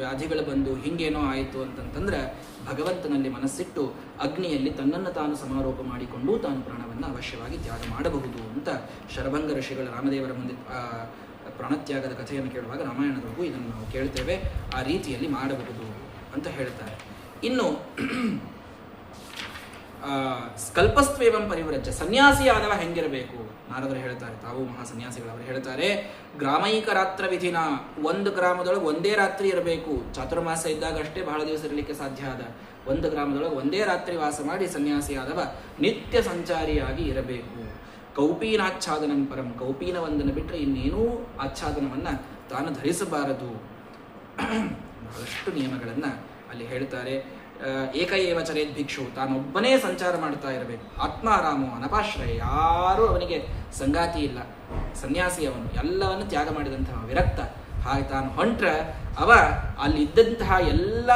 ವ್ಯಾಧಿಗಳು ಬಂದು ಹಿಂಗೇನೋ ಆಯಿತು ಅಂತಂತಂದ್ರೆ ಭಗವಂತನಲ್ಲಿ ಮನಸ್ಸಿಟ್ಟು ಅಗ್ನಿಯಲ್ಲಿ ತನ್ನನ್ನು ತಾನು ಸಮಾರೋಪ ಮಾಡಿಕೊಂಡು ತಾನು ಪ್ರಾಣವನ್ನು ಅವಶ್ಯವಾಗಿ ತ್ಯಾಗ ಮಾಡಬಹುದು ಅಂತ ಶರಭಂಗ ಋಷಿಗಳ ರಾಮದೇವರ ಮುಂದೆ ಪ್ರಾಣತ್ಯಾಗದ ಕಥೆಯನ್ನು ಕೇಳುವಾಗ ರಾಮಾಯಣದವರೆಗೂ ಇದನ್ನು ನಾವು ಕೇಳ್ತೇವೆ. ಆ ರೀತಿಯಲ್ಲಿ ಮಾಡಬಹುದು ಅಂತ ಹೇಳ್ತಾರೆ. ಇನ್ನು ಕಲ್ಪಸ್ತ್ವೇವಂ ಪರಿವ್ರಜ್ಯ. ಸನ್ಯಾಸಿಯಾದವ ಹೆಂಗಿರಬೇಕು? ನಾರದರು ಹೇಳ್ತಾರೆ, ತಾವು ಮಹಾಸನ್ಯಾಸಿಗಳವರು ಹೇಳ್ತಾರೆ, ಗ್ರಾಮೈಕ ರಾತ್ರ ವಿಧಿನ. 1 ಗ್ರಾಮದೊಳಗೆ ಒಂದೇ ರಾತ್ರಿ ಇರಬೇಕು. ಚಾತುರ್ಮಾಸ ಇದ್ದಾಗ ಅಷ್ಟೇ ಬಹಳ ದಿವಸ ಇರಲಿಕ್ಕೆ ಸಾಧ್ಯ ಆದ. 1 ಗ್ರಾಮದೊಳಗೆ ಒಂದೇ ರಾತ್ರಿ ವಾಸ ಮಾಡಿ ಸನ್ಯಾಸಿಯಾದವ ನಿತ್ಯ ಸಂಚಾರಿಯಾಗಿ ಇರಬೇಕು. ಕೌಪೀನಾಚ್ಛಾದನಂ ಪರಂ. ಕೌಪೀನ ಒಂದನ್ನು ಬಿಟ್ಟರೆ ಇನ್ನೇನೂ ಆಚ್ಛಾದನವನ್ನು ತಾನು ಧರಿಸಬಾರದು. ಬಹಳಷ್ಟು ನಿಯಮಗಳನ್ನು ಅಲ್ಲಿ ಹೇಳ್ತಾರೆ. ಏಕ ಏವ ಚರೇದ್ ಭಿಕ್ಷು, ತಾನೊಬ್ಬನೇ ಸಂಚಾರ ಮಾಡ್ತಾ ಇರಬೇಕು. ಆತ್ಮಾರಾಮೋ ಅನಪಾಶ್ರಯ, ಯಾರೂ ಅವನಿಗೆ ಸಂಗಾತಿ ಇಲ್ಲ, ಸನ್ಯಾಸಿ ಅವನು, ಎಲ್ಲವನ್ನು ತ್ಯಾಗ ಮಾಡಿದಂತಹ ವಿರಕ್ತ. ಹಾಗೆ ತಾನು ಹೊಂಟ್ರ ಅವ ಅಲ್ಲಿದ್ದಂತಹ ಎಲ್ಲ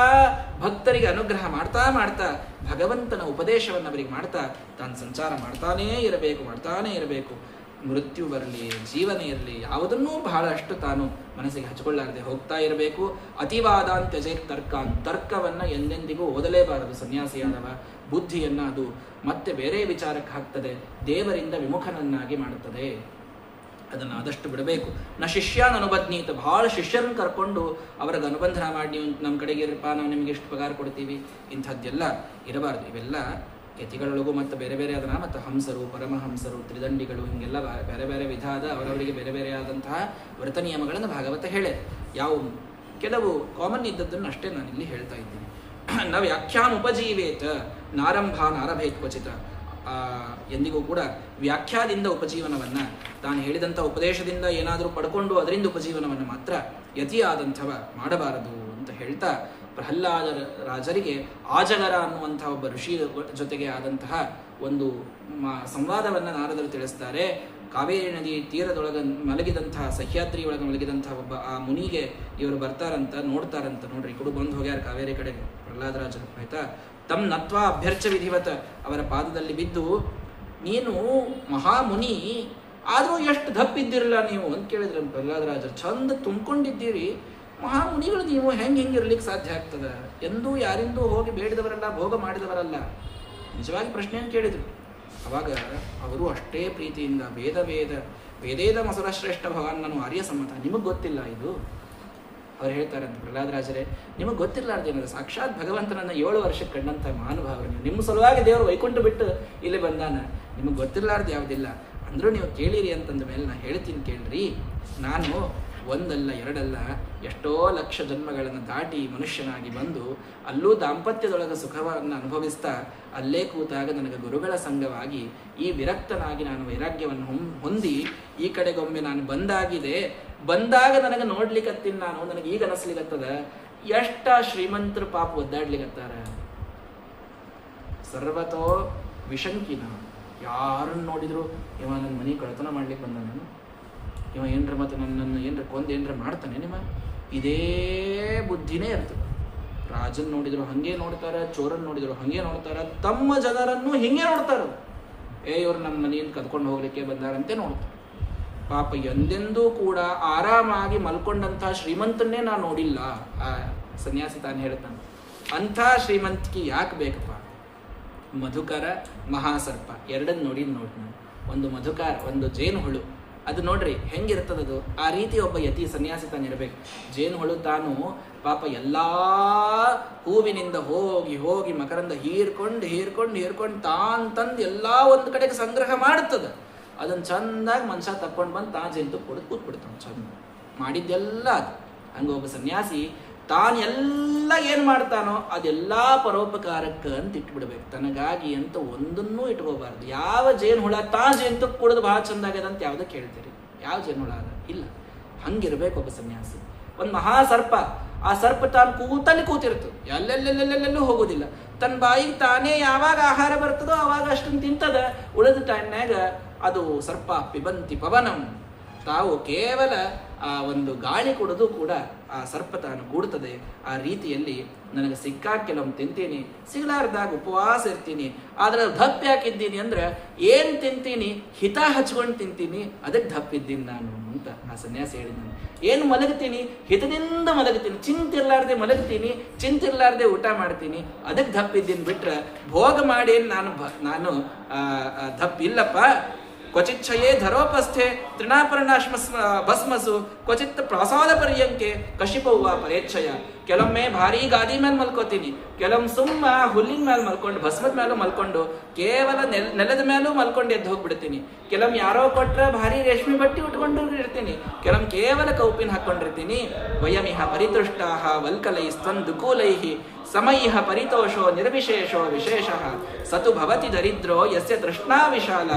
ಭಕ್ತರಿಗೆ ಅನುಗ್ರಹ ಮಾಡ್ತಾ ಮಾಡ್ತಾ ಭಗವಂತನ ಉಪದೇಶವನ್ನು ಅವರಿಗೆ ಮಾಡ್ತಾ ತಾನು ಸಂಚಾರ ಮಾಡ್ತಾನೇ ಇರಬೇಕು. ಮೃತ್ಯು ಬರಲಿ, ಜೀವನ ಇರಲಿ, ಯಾವುದನ್ನೂ ಬಹಳಷ್ಟು ತಾನು ಮನಸ್ಸಿಗೆ ಹಚ್ಕೊಳ್ಳಾರದೆ ಹೋಗ್ತಾ ಇರಬೇಕು. ಅತಿವಾದಾಂತ್ಯಜೆ ತರ್ಕವನ್ನು ಎಂದೆಂದಿಗೂ ಓದಲೇಬಾರದು ಸನ್ಯಾಸಿಯಾದವ. ಬುದ್ಧಿಯನ್ನು ಅದು ಮತ್ತೆ ಬೇರೆ ವಿಚಾರಕ್ಕೆ ಹಾಕ್ತದೆ, ದೇವರಿಂದ ವಿಮುಖನನ್ನಾಗಿ ಮಾಡುತ್ತದೆ. ಅದನ್ನು ಆದಷ್ಟು ಬಿಡಬೇಕು. ಶಿಷ್ಯಾನ್ ಅನುಬದ್ನೀತ, ಬಹಳ ಶಿಷ್ಯರನ್ನು ಕರ್ಕೊಂಡು ಅವರಿಗೆ ಅನುಬಂಧನ ಮಾಡಿ, ನೀವು ನಮ್ಮ ಕಡೆಗೆ ಇರಪ್ಪ, ನಾವು ನಿಮಗೆ ಎಷ್ಟು ಪಗಾರ ಕೊಡ್ತೀವಿ, ಇಂಥದ್ದೆಲ್ಲ ಇರಬಾರ್ದು. ಇವೆಲ್ಲ ಯತಿಗಳೊಳಗೂ ಮತ್ತು ಬೇರೆ ಬೇರೆ ಅದನ್ನ ಮತ್ತು ಹಂಸರು, ಪರಮಹಂಸರು, ತ್ರಿದಂಡಿಗಳು, ಹೀಗೆಲ್ಲ ಬೇರೆ ಬೇರೆ ವಿಧಾದ ಅವರವರಿಗೆ ಬೇರೆ ಬೇರೆ ಆದಂತಹ ವ್ರತ ನಿಯಮಗಳನ್ನು ಭಾಗವತ ಹೇಳೆ. ಯಾವ ಕೆಲವು ಕಾಮನ್ ಇದ್ದದ್ದನ್ನು ಅಷ್ಟೇ ನಾನಿಲ್ಲಿ ಹೇಳ್ತಾ ಇದ್ದೀನಿ. ನ ವ್ಯಾಖ್ಯಾನ ಉಪಜೀವೇತ ನಾರಂಭ ನಾರಭೇತ್ ಕ್ವಚಿತ. ಎಂದಿಗೂ ಕೂಡ ವ್ಯಾಖ್ಯಾದಿಂದ ಉಪಜೀವನವನ್ನು, ತಾನು ಹೇಳಿದಂಥ ಉಪದೇಶದಿಂದ ಏನಾದರೂ ಪಡ್ಕೊಂಡು ಅದರಿಂದ ಉಪಜೀವನವನ್ನು ಮಾತ್ರ ಯತಿಯಾದಂಥವ ಮಾಡಬಾರದು ಅಂತ ಹೇಳ್ತಾ, ಪ್ರಹ್ಲಾದ ರಾಜರಿಗೆ ಆಜಗರ ಅನ್ನುವಂತಹ ಒಬ್ಬ ಋಷಿ ಜೊತೆಗೆ ಆದಂತಹ ಒಂದು ಸಂವಾದವನ್ನು ನಾರದರು ತಿಳಿಸ್ತಾರೆ. ಕಾವೇರಿ ನದಿ ತೀರದೊಳಗೆ ಮಲಗಿದಂತಹ, ಸಹ್ಯಾದ್ರಿ ಒಳಗೆ ಮಲಗಿದಂತಹ ಒಬ್ಬ ಆ ಮುನಿಗೆ ಇವರು ಬರ್ತಾರಂತ, ನೋಡ್ತಾರಂತ. ನೋಡ್ರಿ, ಕುಡು ಬಂದು ಹೋಗ್ಯಾರ ಕಾವೇರಿ ಕಡೆಗೆ ಪ್ರಹ್ಲಾದರಾಜರು, ಆಯ್ತಾ. ತಮ್ಮ ನತ್ವ ಅಭ್ಯರ್ಚ ವಿಧಿವತ, ಅವರ ಪಾದದಲ್ಲಿ ಬಿದ್ದು, ನೀನು ಮಹಾಮುನಿ ಆದರೂ ಎಷ್ಟು ದಪ್ಪಿದ್ದಿರಲ್ಲ ನೀವು ಅಂತ ಕೇಳಿದ್ರು ಪ್ರಹ್ಲಾದರಾಜರು. ಚಂದ ತುಂಬಿಕೊಂಡಿದ್ದೀರಿ, ಮಹಾಮುನಿಗಳು ನೀವು ಹೆಂಗೆ ಇರ್ಲಿಕ್ಕೆ ಸಾಧ್ಯ ಆಗ್ತದ? ಎಂದೂ ಯಾರಿಂದೂ ಹೋಗಿ ಬೇಡಿದವರಲ್ಲ, ಭೋಗ ಮಾಡಿದವರಲ್ಲ. ನಿಜವಾಗಿ ಪ್ರಶ್ನೆಯನ್ನು ಕೇಳಿದರು. ಅವಾಗ ಅವರು ಅಷ್ಟೇ ಪ್ರೀತಿಯಿಂದ ವೇದೇದ ಮಸುರ ಶ್ರೇಷ್ಠ ಭಗವಾನ್, ನಾನು ಆರ್ಯ ಸಮ್ಮತ, ನಿಮಗೆ ಗೊತ್ತಿಲ್ಲ ಇದು? ಅವ್ರು ಹೇಳ್ತಾರಂತ ಪ್ರಹ್ಲಾದರಾಜರೇ, ನಿಮಗೆ ಗೊತ್ತಿರಲಾರ್ದೇನದು, ಸಾಕ್ಷಾತ್ ಭಗವಂತನನ್ನು 7 ವರ್ಷಕ್ಕೆ ಕಂಡಂಥ ಮಹಾನುಭಾವರು ನೀವು. ನಿಮ್ಮ ಸಲುವಾಗಿ ದೇವರು ವೈಕುಂಠ ಬಿಟ್ಟು ಇಲ್ಲಿ ಬಂದಾನ, ನಿಮಗೆ ಗೊತ್ತಿರಲಾರ್ದು ಯಾವುದಿಲ್ಲ ಅಂದರೂ ನೀವು ಕೇಳಿರಿ ಅಂತಂದ ಮೇಲೆ ನಾ ಹೇಳ್ತೀನಿ ಕೇಳ್ರಿ. ನಾನು ಒಂದಲ್ಲ ಎರಡಲ್ಲ ಎಷ್ಟೋ ಲಕ್ಷ ಜನ್ಮಗಳನ್ನು ದಾಟಿ ಮನುಷ್ಯನಾಗಿ ಬಂದು ಅಲ್ಲೂ ದಾಂಪತ್ಯದೊಳಗೆ ಸುಖವನ್ನು ಅನುಭವಿಸ್ತಾ ಅಲ್ಲೇ ಕೂತಾಗ ನನಗೆ ಗುರುಗಳ ಸಂಘವಾಗಿ ಈ ವಿರಕ್ತನಾಗಿ ನಾನು ವೈರಾಗ್ಯವನ್ನು ಹೊಂದಿ ಈ ಕಡೆಗೊಮ್ಮೆ ನಾನು ಬಂದಾಗ ನನಗೆ ನೋಡ್ಲಿಕ್ಕತ್ತೀನಿ ನಾನು, ನನಗೆ ಈಗ ಅನಿಸ್ಲಿಕ್ಕತ್ತದ ಎಷ್ಟ ಶ್ರೀಮಂತರು ಪಾಪ ಒದ್ದಾಡ್ಲಿಕ್ಕತ್ತಾರ. ಸರ್ವತೋ ವಿಶಂಕಿನ, ಯಾರನ್ನು ನೋಡಿದ್ರು ಇವ ನನ್ನ ಮನೆ ಕಳತನ ಮಾಡ್ಲಿಕ್ಕೆ ಬಂದ, ನಾನು ಇವ ಏನರ ಮತ್ತು ನನ್ನನ್ನು ಏನರ ಕೊಂದು ಏನರ ಮಾಡ್ತಾನೆ, ನಿಮ್ಮ ಇದೇ ಬುದ್ಧಿನೇ ಇರ್ತದೆ. ರಾಜನ್ ನೋಡಿದ್ರು ಹಾಗೆ ನೋಡ್ತಾರೆ, ಚೋರನ್ ನೋಡಿದ್ರು ಹಾಗೆ ನೋಡ್ತಾರೆ, ತಮ್ಮ ಜನರನ್ನು ಹಿಂಗೆ ನೋಡ್ತಾರೆ. ಇವ್ರು ನಮ್ಮ ಮನೆಯನ್ನು ಕದ್ಕೊಂಡು ಹೋಗ್ಲಿಕ್ಕೆ ಬಂದಾರಂತೆ ನೋಡ್ತಾರೆ. ಪಾಪ ಎಂದೆಂದೂ ಕೂಡ ಆರಾಮಾಗಿ ಮಲ್ಕೊಂಡಂಥ ಶ್ರೀಮಂತನ್ನೇ ನಾನು ನೋಡಿಲ್ಲ. ಆ ಸನ್ಯಾಸಿ ತಾನು ಹೇಳ್ತಾನೆ, ಅಂಥ ಶ್ರೀಮಂತಿಕೆ ಯಾಕೆ ಬೇಕಪ್ಪ? ಮಧುಕರ, ಮಹಾಸರ್ಪ ಎರಡನ್ನು ನೋಡಿ ನಾನು. ಒಂದು ಮಧುಕಾರ, ಒಂದು ಜೇನುಹುಳು, ಅದು ನೋಡ್ರಿ ಹೆಂಗಿರ್ತದದು. ಆ ರೀತಿ ಒಬ್ಬ ಯತಿ ಸನ್ಯಾಸಿ ತಾನಿರಬೇಕು. ಜೇನುಹುಳು ತಾನು ಪಾಪ ಎಲ್ಲಾ ಹೂವಿನಿಂದ ಹೋಗಿ ಮಕರಂದ ಹೀರ್ಕೊಂಡು ತಾನ್ ತಂದು ಎಲ್ಲಾ ಒಂದು ಕಡೆಗೆ ಸಂಗ್ರಹ ಮಾಡುತ್ತದೆ. ಅದನ್ನು ಚಂದಾಗಿ ಮನುಷ್ಯ ತಕ್ಕೊಂಡು ಬಂದು ತಾ ಜೇನು ಕೊಡೋದು ಕೂತ್ಬಿಡ್ತಾನೆ. ಚಂದ ಮಾಡಿದ್ದೆಲ್ಲ ಅದು. ಹಂಗೆ ಒಬ್ಬ ಸನ್ಯಾಸಿ ತಾನು ಎಲ್ಲ ಏನು ಮಾಡ್ತಾನೋ ಅದೆಲ್ಲ ಪರೋಪಕಾರಕ್ಕೆ ಅಂತ ಇಟ್ಬಿಡ್ಬೇಕು, ತನಗಾಗಿ ಅಂತ ಒಂದನ್ನೂ ಇಟ್ಕೋಬಾರ್ದು. ಯಾವ ಜೇನು ಹುಳ ಜೇನು ಕುಡಿದು ಭಾಳ ಚಂದಾಗ್ಯದ ಅಂತ ಯಾವುದಕ್ಕೆ ಹೇಳ್ತೀರಿ? ಯಾವ ಜೇನು ಹುಳ ಅದ? ಇಲ್ಲ. ಹಂಗಿರ್ಬೇಕು ಒಬ್ಬ ಸನ್ಯಾಸಿ. ಒಂದು ಮಹಾಸರ್ಪ, ಆ ಸರ್ಪ ತಾನು ಕೂತಿರ್ತದೆ, ಎಲ್ಲೆಲ್ಲೆಲ್ಲೆಲ್ಲೆಲ್ಲೂ ಹೋಗೋದಿಲ್ಲ. ತನ್ನ ಬಾಯಿಗೆ ತಾನೇ ಯಾವಾಗ ಆಹಾರ ಬರ್ತದೋ ಅವಾಗ ಅಷ್ಟನ್ನು ತಿಂತದ. ಉಳಿದ ಟೈಮ್ನಾಗ ಅದು ಸರ್ಪ ಪಿಬಂತಿ ಪವನಂ, ತಾವು ಕೇವಲ ಆ ಒಂದು ಗಾಳಿ ಕುಡಿದು ಕೂಡ ಆ ಸರ್ಪ ತಾನು ಕೂಡ್ತದೆ. ಆ ರೀತಿಯಲ್ಲಿ ನನಗೆ ಸಿಕ್ಕಾಗ ಕೆಲವೊಮ್ಮೆ ತಿಂತೀನಿ, ಸಿಗಲಾರ್ದಾಗ ಉಪವಾಸ ಇರ್ತೀನಿ. ಆದ್ರೆ ದಪ್ಪ ಯಾಕಿದ್ದೀನಿ ಅಂದ್ರೆ ಏನು ತಿಂತೀನಿ, ಹಿತ ಹಚ್ಕೊಂಡು ತಿಂತೀನಿ, ಅದಕ್ಕೆ ದಪ್ಪಿದ್ದೀನಿ ನಾನು ಅಂತ ಆ ಸನ್ಯಾಸಿ ಹೇಳಿದ್ದಾನೆ. ಏನು ಮಲಗ್ತೀನಿ, ಹಿತದಿಂದ ಮಲಗ್ತೀನಿ, ಚಿಂತಿರ್ಲಾರ್ದೆ ಮಲಗ್ತೀನಿ, ಚಿಂತಿರ್ಲಾರ್ದೆ ಊಟ ಮಾಡ್ತೀನಿ, ಅದಕ್ಕೆ ದಪ್ಪಿದ್ದೀನಿ. ಬಿಟ್ರೆ ಭೋಗ ಮಾಡಿ ನಾನು ದಪ್ಪಿಲ್ಲಪ್ಪ. ಕ್ವಚಿಚ್ಛಯೇ ಧರೋಪಸ್ಥೆ ತೃಣಾಪರ್ಣಾಶ್ಮ ಭಸ್ಮಸು ಕ್ವಚಿತ್ ಪ್ರಸಾದ ಪರ್ಯಂಕೆ ಕಶಿಪವ್ವ ಪರೇಚ್ಛಯ. ಕೆಲವೊಮ್ಮೆ ಭಾರಿ ಗಾದಿ ಮೇಲೆ ಮಲ್ಕೋತೀನಿ, ಕೆಲವೊಮ್ಮೆ ಸುಮ್ಮ ಹುಲ್ಲಿನ ಮೇಲೆ ಮಲ್ಕೊಂಡು, ಭಸ್ಮದ ಮೇಲೂ ಮಲ್ಕೊಂಡು, ಕೇವಲ ನೆಲದ ಮೇಲೂ ಮಲ್ಕೊಂಡು ಎದ್ದು ಹೋಗ್ಬಿಡ್ತೀನಿ. ಕೆಲವೊಮ್ಮೆ ಯಾರೋ ಕೊಟ್ರೆ ಭಾರಿ ರೇಷ್ಮೆ ಬಟ್ಟೆ ಉಟ್ಕೊಂಡು ಇರ್ತೀನಿ, ಕೆಲವೊಮ್ಮೆ ಕೇವಲ ಕೌಪಿನ ಹಾಕೊಂಡಿರ್ತೀನಿ. ವಯಮಿಹ ಪರಿತೃಷ್ಟಾಹ ವಲ್ಕಲೈ ಸ್ತಂದುಕೂಲೈಹಿ ಸಮಯಿಹ ಪರಿತೋಷೋ ನಿರ್ವಿಶೇಷೋ ವಿಶೇಷ ಸತು ಭವತಿ ದರಿದ್ರೋ ಯಸ್ಯ ತೃಷ್ಣಾ ವಿಶಾಲ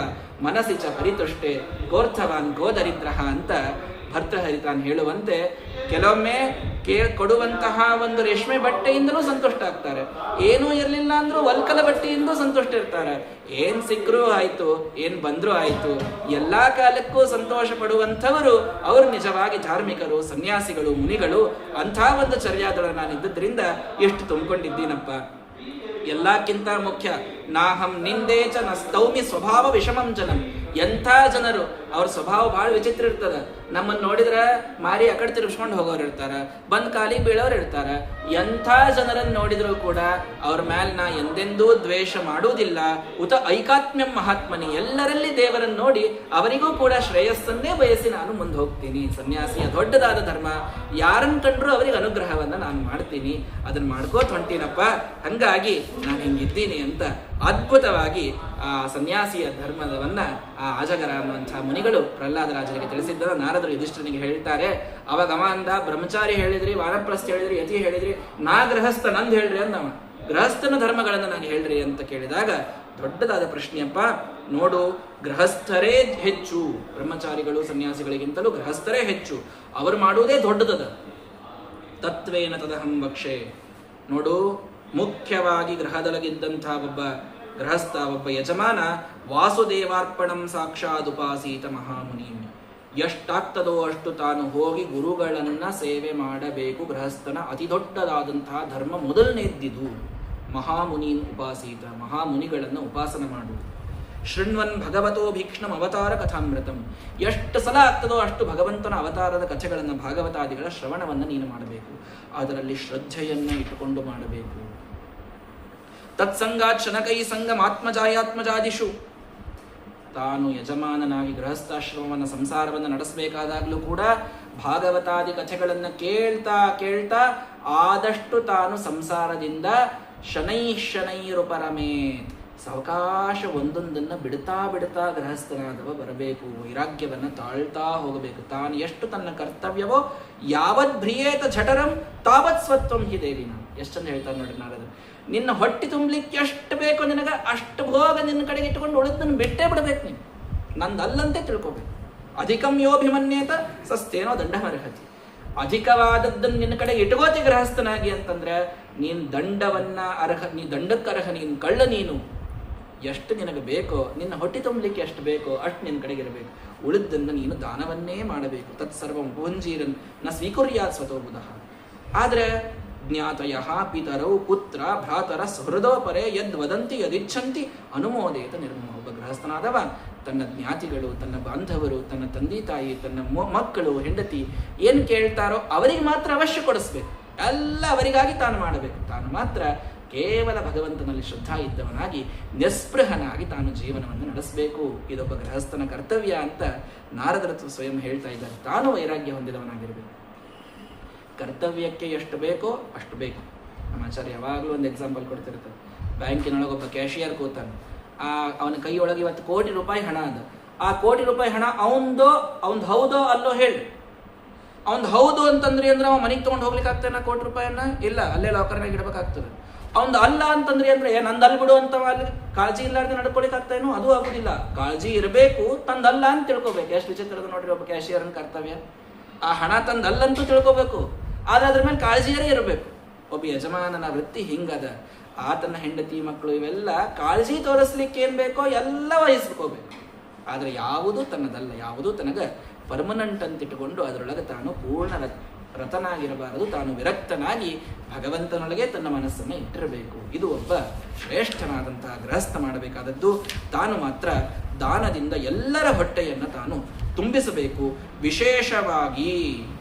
ಮನಸ್ಸಿ ಚ ಪರಿತುಷ್ಟೆ ಗೋರ್ಥವಾನ್ ಗೋದರಿದ್ರ ಅಂತ ಭರ್ತೃಹರಿ ತಾನು ಹೇಳುವಂತೆ ಕೆಲವೊಮ್ಮೆ ಕೊಡುವಂತಹ ಒಂದು ರೇಷ್ಮೆ ಬಟ್ಟೆಯಿಂದಲೂ ಸಂತುಷ್ಟ ಆಗ್ತಾರೆ. ಏನೂ ಇರಲಿಲ್ಲ ಅಂದ್ರೂ ವಲ್ಕಲ ಬಟ್ಟೆಯಿಂದೂ ಸಂತುಷ್ಟ ಇರ್ತಾರೆ. ಏನ್ ಸಿಕ್ಕರೂ ಆಯ್ತು, ಏನ್ ಬಂದ್ರೂ ಆಯ್ತು, ಎಲ್ಲಾ ಕಾಲಕ್ಕೂ ಸಂತೋಷ ಪಡುವಂಥವರು ಅವರು ನಿಜವಾಗಿ ಧಾರ್ಮಿಕರು, ಸನ್ಯಾಸಿಗಳು, ಮುನಿಗಳು. ಅಂಥ ಒಂದು ಚರ್ಯಾದೊಳ ನಾನಿದ್ದರಿಂದ ಎಷ್ಟು ತುಂಬಿಕೊಂಡಿದ್ದೀನಪ್ಪ. ಎಲ್ಲಕ್ಕಿಂತ ಮುಖ್ಯ ನಾಹಂ ನಿಂದೇಚ ನ ಸ್ತೌಮಿ ಸ್ವಭಾವ ವಿಷಮಂ ಜನಂ. ಎಂಥ ಜನರು, ಅವ್ರ ಸ್ವಭಾವ ಬಹಳ ವಿಚಿತ್ರ ಇರ್ತದ. ನಮ್ಮನ್ನು ನೋಡಿದ್ರೆ ಮಾರಿ ಆ ಕಡೆ ತಿರುಗಿಸ್ಕೊಂಡು ಹೋಗೋರು ಇರ್ತಾರ, ಬಂದ್ ಕಾಲಿ ಬೀಳೋರು ಇರ್ತಾರ. ಎಂಥ ಜನರನ್ನು ನೋಡಿದ್ರು ಕೂಡ ಅವ್ರ ಮೇಲೆ ನಾ ಎಂದೆಂದೂ ದ್ವೇಷ ಮಾಡುವುದಿಲ್ಲ. ಉತ ಐಕಾತ್ಮ್ಯಂ ಮಹಾತ್ಮನಿ, ಎಲ್ಲರಲ್ಲಿ ದೇವರನ್ನು ನೋಡಿ ಅವರಿಗೂ ಕೂಡ ಶ್ರೇಯಸ್ಸನ್ನೇ ಬಯಸಿ ನಾನು ಮುಂದೆ ಹೋಗ್ತೀನಿ. ಸನ್ಯಾಸಿಯ ದೊಡ್ಡದಾದ ಧರ್ಮ, ಯಾರನ್ನು ಕಂಡ್ರು ಅವರಿಗೆ ಅನುಗ್ರಹವನ್ನ ನಾನು ಮಾಡ್ತೀನಿ, ಅದನ್ನ ಮಾಡ್ಕೋತ ಹೊಂಟೀನಪ್ಪ. ಹಂಗಾಗಿ ನಾನು ಹಿಂಗಿದ್ದೀನಿ ಅಂತ ಅದ್ಭುತವಾಗಿ ಆ ಸನ್ಯಾಸಿಯ ಧರ್ಮದವನ್ನ ಆ ಅಜಗರ ಅನ್ನುವಂತಹ ಮುನಿಗಳು ಪ್ರಹ್ಲಾದರಾಜರಿಗೆ ತಿಳಿಸಿದ್ದನ್ನು ನಾರದರು ಯುಧಿಷ್ಠಿರನಿಗೆ ಹೇಳ್ತಾರೆ. ಅವಾಗ ಅವ ಅಂದ, ಬ್ರಹ್ಮಚಾರಿ ಹೇಳಿದ್ರಿ, ವಾನಪ್ರಸ್ಥ ಹೇಳಿದ್ರಿ, ಯತಿ ಹೇಳಿದ್ರಿ, ನಾ ಗೃಹಸ್ಥ ನಂದು ಹೇಳ್ರಿ ಅಂದವ. ಗೃಹಸ್ಥನ ಧರ್ಮಗಳನ್ನು ನಾನು ಹೇಳ್ರಿ ಅಂತ ಕೇಳಿದಾಗ ದೊಡ್ಡದಾದ ಪ್ರಶ್ನೆಯಪ್ಪ. ನೋಡು, ಗೃಹಸ್ಥರೇ ಹೆಚ್ಚು, ಬ್ರಹ್ಮಚಾರಿಗಳು ಸನ್ಯಾಸಿಗಳಿಗಿಂತಲೂ ಗೃಹಸ್ಥರೇ ಹೆಚ್ಚು. ಅವರು ಮಾಡುವುದೇ ದೊಡ್ಡದದ. ತತ್ವೇನ ತದಹಂ ವಕ್ಷೆ. ನೋಡು, ಮುಖ್ಯವಾಗಿ ಗೃಹದೊಳಗಿದ್ದಂತಹ ಒಬ್ಬ ಗೃಹಸ್ಥ, ಒಬ್ಬ ಯಜಮಾನ ವಾಸುದೇವಾರ್ಪಣಂ ಸಾಕ್ಷಾದುಪಾಸೀತ ಮಹಾಮುನಿ. ಎಷ್ಟಾಗ್ತದೋ ಅಷ್ಟು ತಾನು ಹೋಗಿ ಗುರುಗಳನ್ನ ಸೇವೆ ಮಾಡಬೇಕು. ಗೃಹಸ್ಥನ ಅತಿ ದೊಡ್ಡದಾದಂತಹ ಧರ್ಮ ಮೊದಲನೇದ್ದಿದು. ಮಹಾಮುನಿ ಉಪಾಸೀತ, ಮಹಾಮುನಿಗಳನ್ನು ಉಪಾಸನ ಮಾಡುವುದು. ಶೃಣ್ವನ್ ಭಗವತೋ ಭೀಕ್ಷ್ಣಂ ಅವತಾರ ಕಥಾಮೃತಂ. ಎಷ್ಟು ಸಲ ಆಗ್ತದೋ ಅಷ್ಟು ಭಗವಂತನ ಅವತಾರದ ಕಥೆಗಳನ್ನು, ಭಾಗವತಾದಿಗಳ ಶ್ರವಣವನ್ನು ನೀನು ಮಾಡಬೇಕು. ಅದರಲ್ಲಿ ಶ್ರದ್ಧೆಯನ್ನು ಇಟ್ಟುಕೊಂಡು ಮಾಡಬೇಕು. ತತ್ಸಂಗಾತ್ ಶನಕೈ ಸಂಗಂ ಆತ್ಮಜಾಯಾತ್ಮಜಾದಿಷು. ತಾನು ಯಜಮಾನನಾಗಿ ಗೃಹಸ್ಥಾಶ್ರಮವನ್ನು, ಸಂಸಾರವನ್ನು ನಡೆಸಬೇಕಾದಾಗಲೂ ಕೂಡ ಭಾಗವತಾದಿ ಕಥೆಗಳನ್ನು ಕೇಳ್ತಾ ಕೇಳ್ತಾ ಆದಷ್ಟು ತಾನು ಸಂಸಾರದಿಂದ ಶನೈರುಪರಮೇತ್, ಸಾವಕಾಶ ಒಂದೊಂದನ್ನು ಬಿಡ್ತಾ ಬಿಡ್ತಾ ಗೃಹಸ್ಥನಾದವ ಬರಬೇಕು. ವೈರಾಗ್ಯವನ್ನು ತಾಳ್ತಾ ಹೋಗಬೇಕು. ತಾನು ಎಷ್ಟು ತನ್ನ ಕರ್ತವ್ಯವೋ ಯಾವತ್ ಭ್ರಿಯೇತ ಝಠರಂ ತಾವತ್ ಸ್ವತ್ವಂ ಹಿ ದೇವಿನ. ಎಷ್ಟಂದು ಹೇಳ್ತಾರೆ ನೋಡಿ ನಾರದರು. ನಿನ್ನ ಹೊಟ್ಟೆ ತುಂಬಲಿಕ್ಕೆ ಎಷ್ಟು ಬೇಕೋ ನಿನಗ ಅಷ್ಟು ಭೋಗ ನಿನ್ನ ಕಡೆಗೆ ಇಟ್ಟುಕೊಂಡು ಉಳಿದನ್ನು ಬಿಟ್ಟೇ ಬಿಡಬೇಕು. ನೀನು ನಂದಲ್ಲಂತೆ ತಿಳ್ಕೊಬೇಕು. ಅಧಿಕಂ ಯೋಭಿಮನ್ಯೇತ ಸಸ್ತೇನೋ ದಂಡಮರ್ಹತಿ. ಅಧಿಕವಾದದ್ದನ್ನು ನಿನ್ನ ಕಡೆಗೆ ಇಟ್ಕೋತಿ ಗೃಹಸ್ಥನಾಗಿ ಅಂತಂದ್ರೆ ನೀನು ದಂಡವನ್ನ ಅರ್ಹ, ನೀ ದಂಡಕ್ಕೆ ಅರ್ಹ, ನೀನು ಕಳ್ಳ. ನೀನು ಎಷ್ಟು ನಿನಗೆ ಬೇಕೋ, ನಿನ್ನ ಹೊಟ್ಟೆ ತುಂಬಲಿಕ್ಕೆ ಎಷ್ಟು ಬೇಕೋ ಅಷ್ಟು ನಿನ್ನ ಕಡೆಗೆ ಇರಬೇಕು. ಉಳಿದನ್ನು ನೀನು ದಾನವನ್ನೇ ಮಾಡಬೇಕು. ತತ್ಸರ್ವಂ ಪುಂಜೀರನ್ ನ ಸ್ವೀಕುರ್ಯಾತ್ ಸ್ವತೋಬುಧಃ. ಆದರೆ ಜ್ಞಾತಯ ಪಿತರೌ ಪುತ್ರ ಭ್ರಾತರ ಸುಹೃದೋಪರೆ ಯದ್ ವದಂತಿ ಯದಿಚ್ಛಂತಿ ಅನುಮೋದೇತ ನಿರ್ಮಮ. ಒಬ್ಬ ಗೃಹಸ್ಥನಾದವ ತನ್ನ ಜ್ಞಾತಿಗಳು, ತನ್ನ ಬಾಂಧವರು, ತನ್ನ ತಂದೆ ತಾಯಿ, ತನ್ನ ಮಕ್ಕಳು, ಹೆಂಡತಿ ಏನು ಕೇಳ್ತಾರೋ ಅವರಿಗೆ ಮಾತ್ರ ಅವಶ್ಯ ಕೊಡಿಸ್ಬೇಕು. ಎಲ್ಲ ಅವರಿಗಾಗಿ ತಾನು ಮಾಡಬೇಕು. ತಾನು ಮಾತ್ರ ಕೇವಲ ಭಗವಂತನಲ್ಲಿ ಶ್ರದ್ಧಾ ಇದ್ದವನಾಗಿ ನಿಸ್ಪೃಹನಾಗಿ ತಾನು ಜೀವನವನ್ನು ನಡೆಸಬೇಕು. ಇದೊಬ್ಬ ಗೃಹಸ್ಥನ ಕರ್ತವ್ಯ ಅಂತ ನಾರದರು ಸ್ವಯಂ ಹೇಳ್ತಾ ಇದ್ದಾರೆ. ತಾನು ವೈರಾಗ್ಯ ಹೊಂದಿದವನಾಗಿರಬೇಕು. ಕರ್ತವ್ಯಕ್ಕೆ ಎಷ್ಟು ಬೇಕೋ ಅಷ್ಟು ಬೇಕು. ನಮ್ಮ ಆಚಾರ್ಯ ಯಾವಾಗಲೂ ಒಂದು ಎಕ್ಸಾಂಪಲ್ ಕೊಡ್ತಿರ್ತಾರೆ. ಬ್ಯಾಂಕಿನೊಳಗೊಬ್ಬ ಕ್ಯಾಶಿಯರ್ ಕೂತಾನೆ. ಅವನ ಕೈಯೊಳಗೆ ಇವತ್ತು ಕೋಟಿ ರೂಪಾಯಿ ಹಣ ಅದ. ಆ ಕೋಟಿ ರೂಪಾಯಿ ಹಣ ಅವಂದು ಹೌದೋ ಅಲ್ಲೋ ಹೇಳಿ. ಅವ್ನು ಹೌದು ಅಂತಂದ್ರಿ ಅಂದ್ರೆ ಅವ ಮನೆಗೆ ತೊಗೊಂಡು ಹೋಗ್ಲಿಕ್ಕೆ ಆಗ್ತಾನ ಕೋಟಿ ರೂಪಾಯಿಯನ್ನ? ಇಲ್ಲ, ಅಲ್ಲೇ ಲಾಕರ್ನಾಗ ಇಡಬೇಕಾಗ್ತದೆ. ಅವ್ನು ಅಲ್ಲ ಅಂತಂದ್ರಿ ಅಂದ್ರೆ ನಂದಲ್ಲಿ ಬಿಡು ಅಂತ ಅಲ್ಲಿ ಕಾಳಜಿ ಇಲ್ಲಾರ್ದೆ ನಡ್ಕೊಳಿಕ್ ಆಗ್ತಾನೋ? ಅದು ಆಗುದಿಲ್ಲ. ಕಾಳಜಿ ಇರಬೇಕು, ತಂದಲ್ಲ ಅಂತ ತಿಳ್ಕೊಬೇಕು. ಎಷ್ಟು ವಿಚಿತ್ರದ ನೋಡ್ರಿ ಒಬ್ಬ ಕ್ಯಾಶಿಯರ್ನ ಕರ್ತವ್ಯ. ಆ ಹಣ ತಂದಲ್ಲಂತೂ ತಿಳ್ಕೊಬೇಕು, ಆದ್ರೆ ಅದ್ರ ಮೇಲೆ ಕಾಳಜಿಯರೇ ಇರಬೇಕು. ಒಬ್ಬ ಯಜಮಾನನ ವೃತ್ತಿ ಹಿಂಗದ. ಆತನ ಹೆಂಡತಿ ಮಕ್ಕಳು ಇವೆಲ್ಲ ಕಾಳಜಿ ತೋರಿಸ್ಲಿಕ್ಕೆ ಏನ್ ಬೇಕೋ ಎಲ್ಲ ವಹಿಸ್ಕೋಬೇಕು. ಆದ್ರೆ ಯಾವುದು ತನ್ನದಲ್ಲ, ಯಾವುದು ತನಗ ಪರ್ಮನೆಂಟ್ ಅಂತಿಟ್ಟುಕೊಂಡು ಅದರೊಳಗೆ ತಾನು ಪೂರ್ಣ ರತನಾಗಿರಬಾರದು. ತಾನು ವಿರಕ್ತನಾಗಿ ಭಗವಂತನೊಳಗೆ ತನ್ನ ಮನಸ್ಸನ್ನು ಇಟ್ಟಿರಬೇಕು. ಇದು ಒಬ್ಬ ಶ್ರೇಷ್ಠನಾದಂತಹ ಗೃಹಸ್ಥ ಮಾಡಬೇಕಾದದ್ದು. ತಾನು ಮಾತ್ರ ದಾನದಿಂದ ಎಲ್ಲರ ಹೊಟ್ಟೆಯನ್ನು ತಾನು ತುಂಬಿಸಬೇಕು. ವಿಶೇಷವಾಗಿ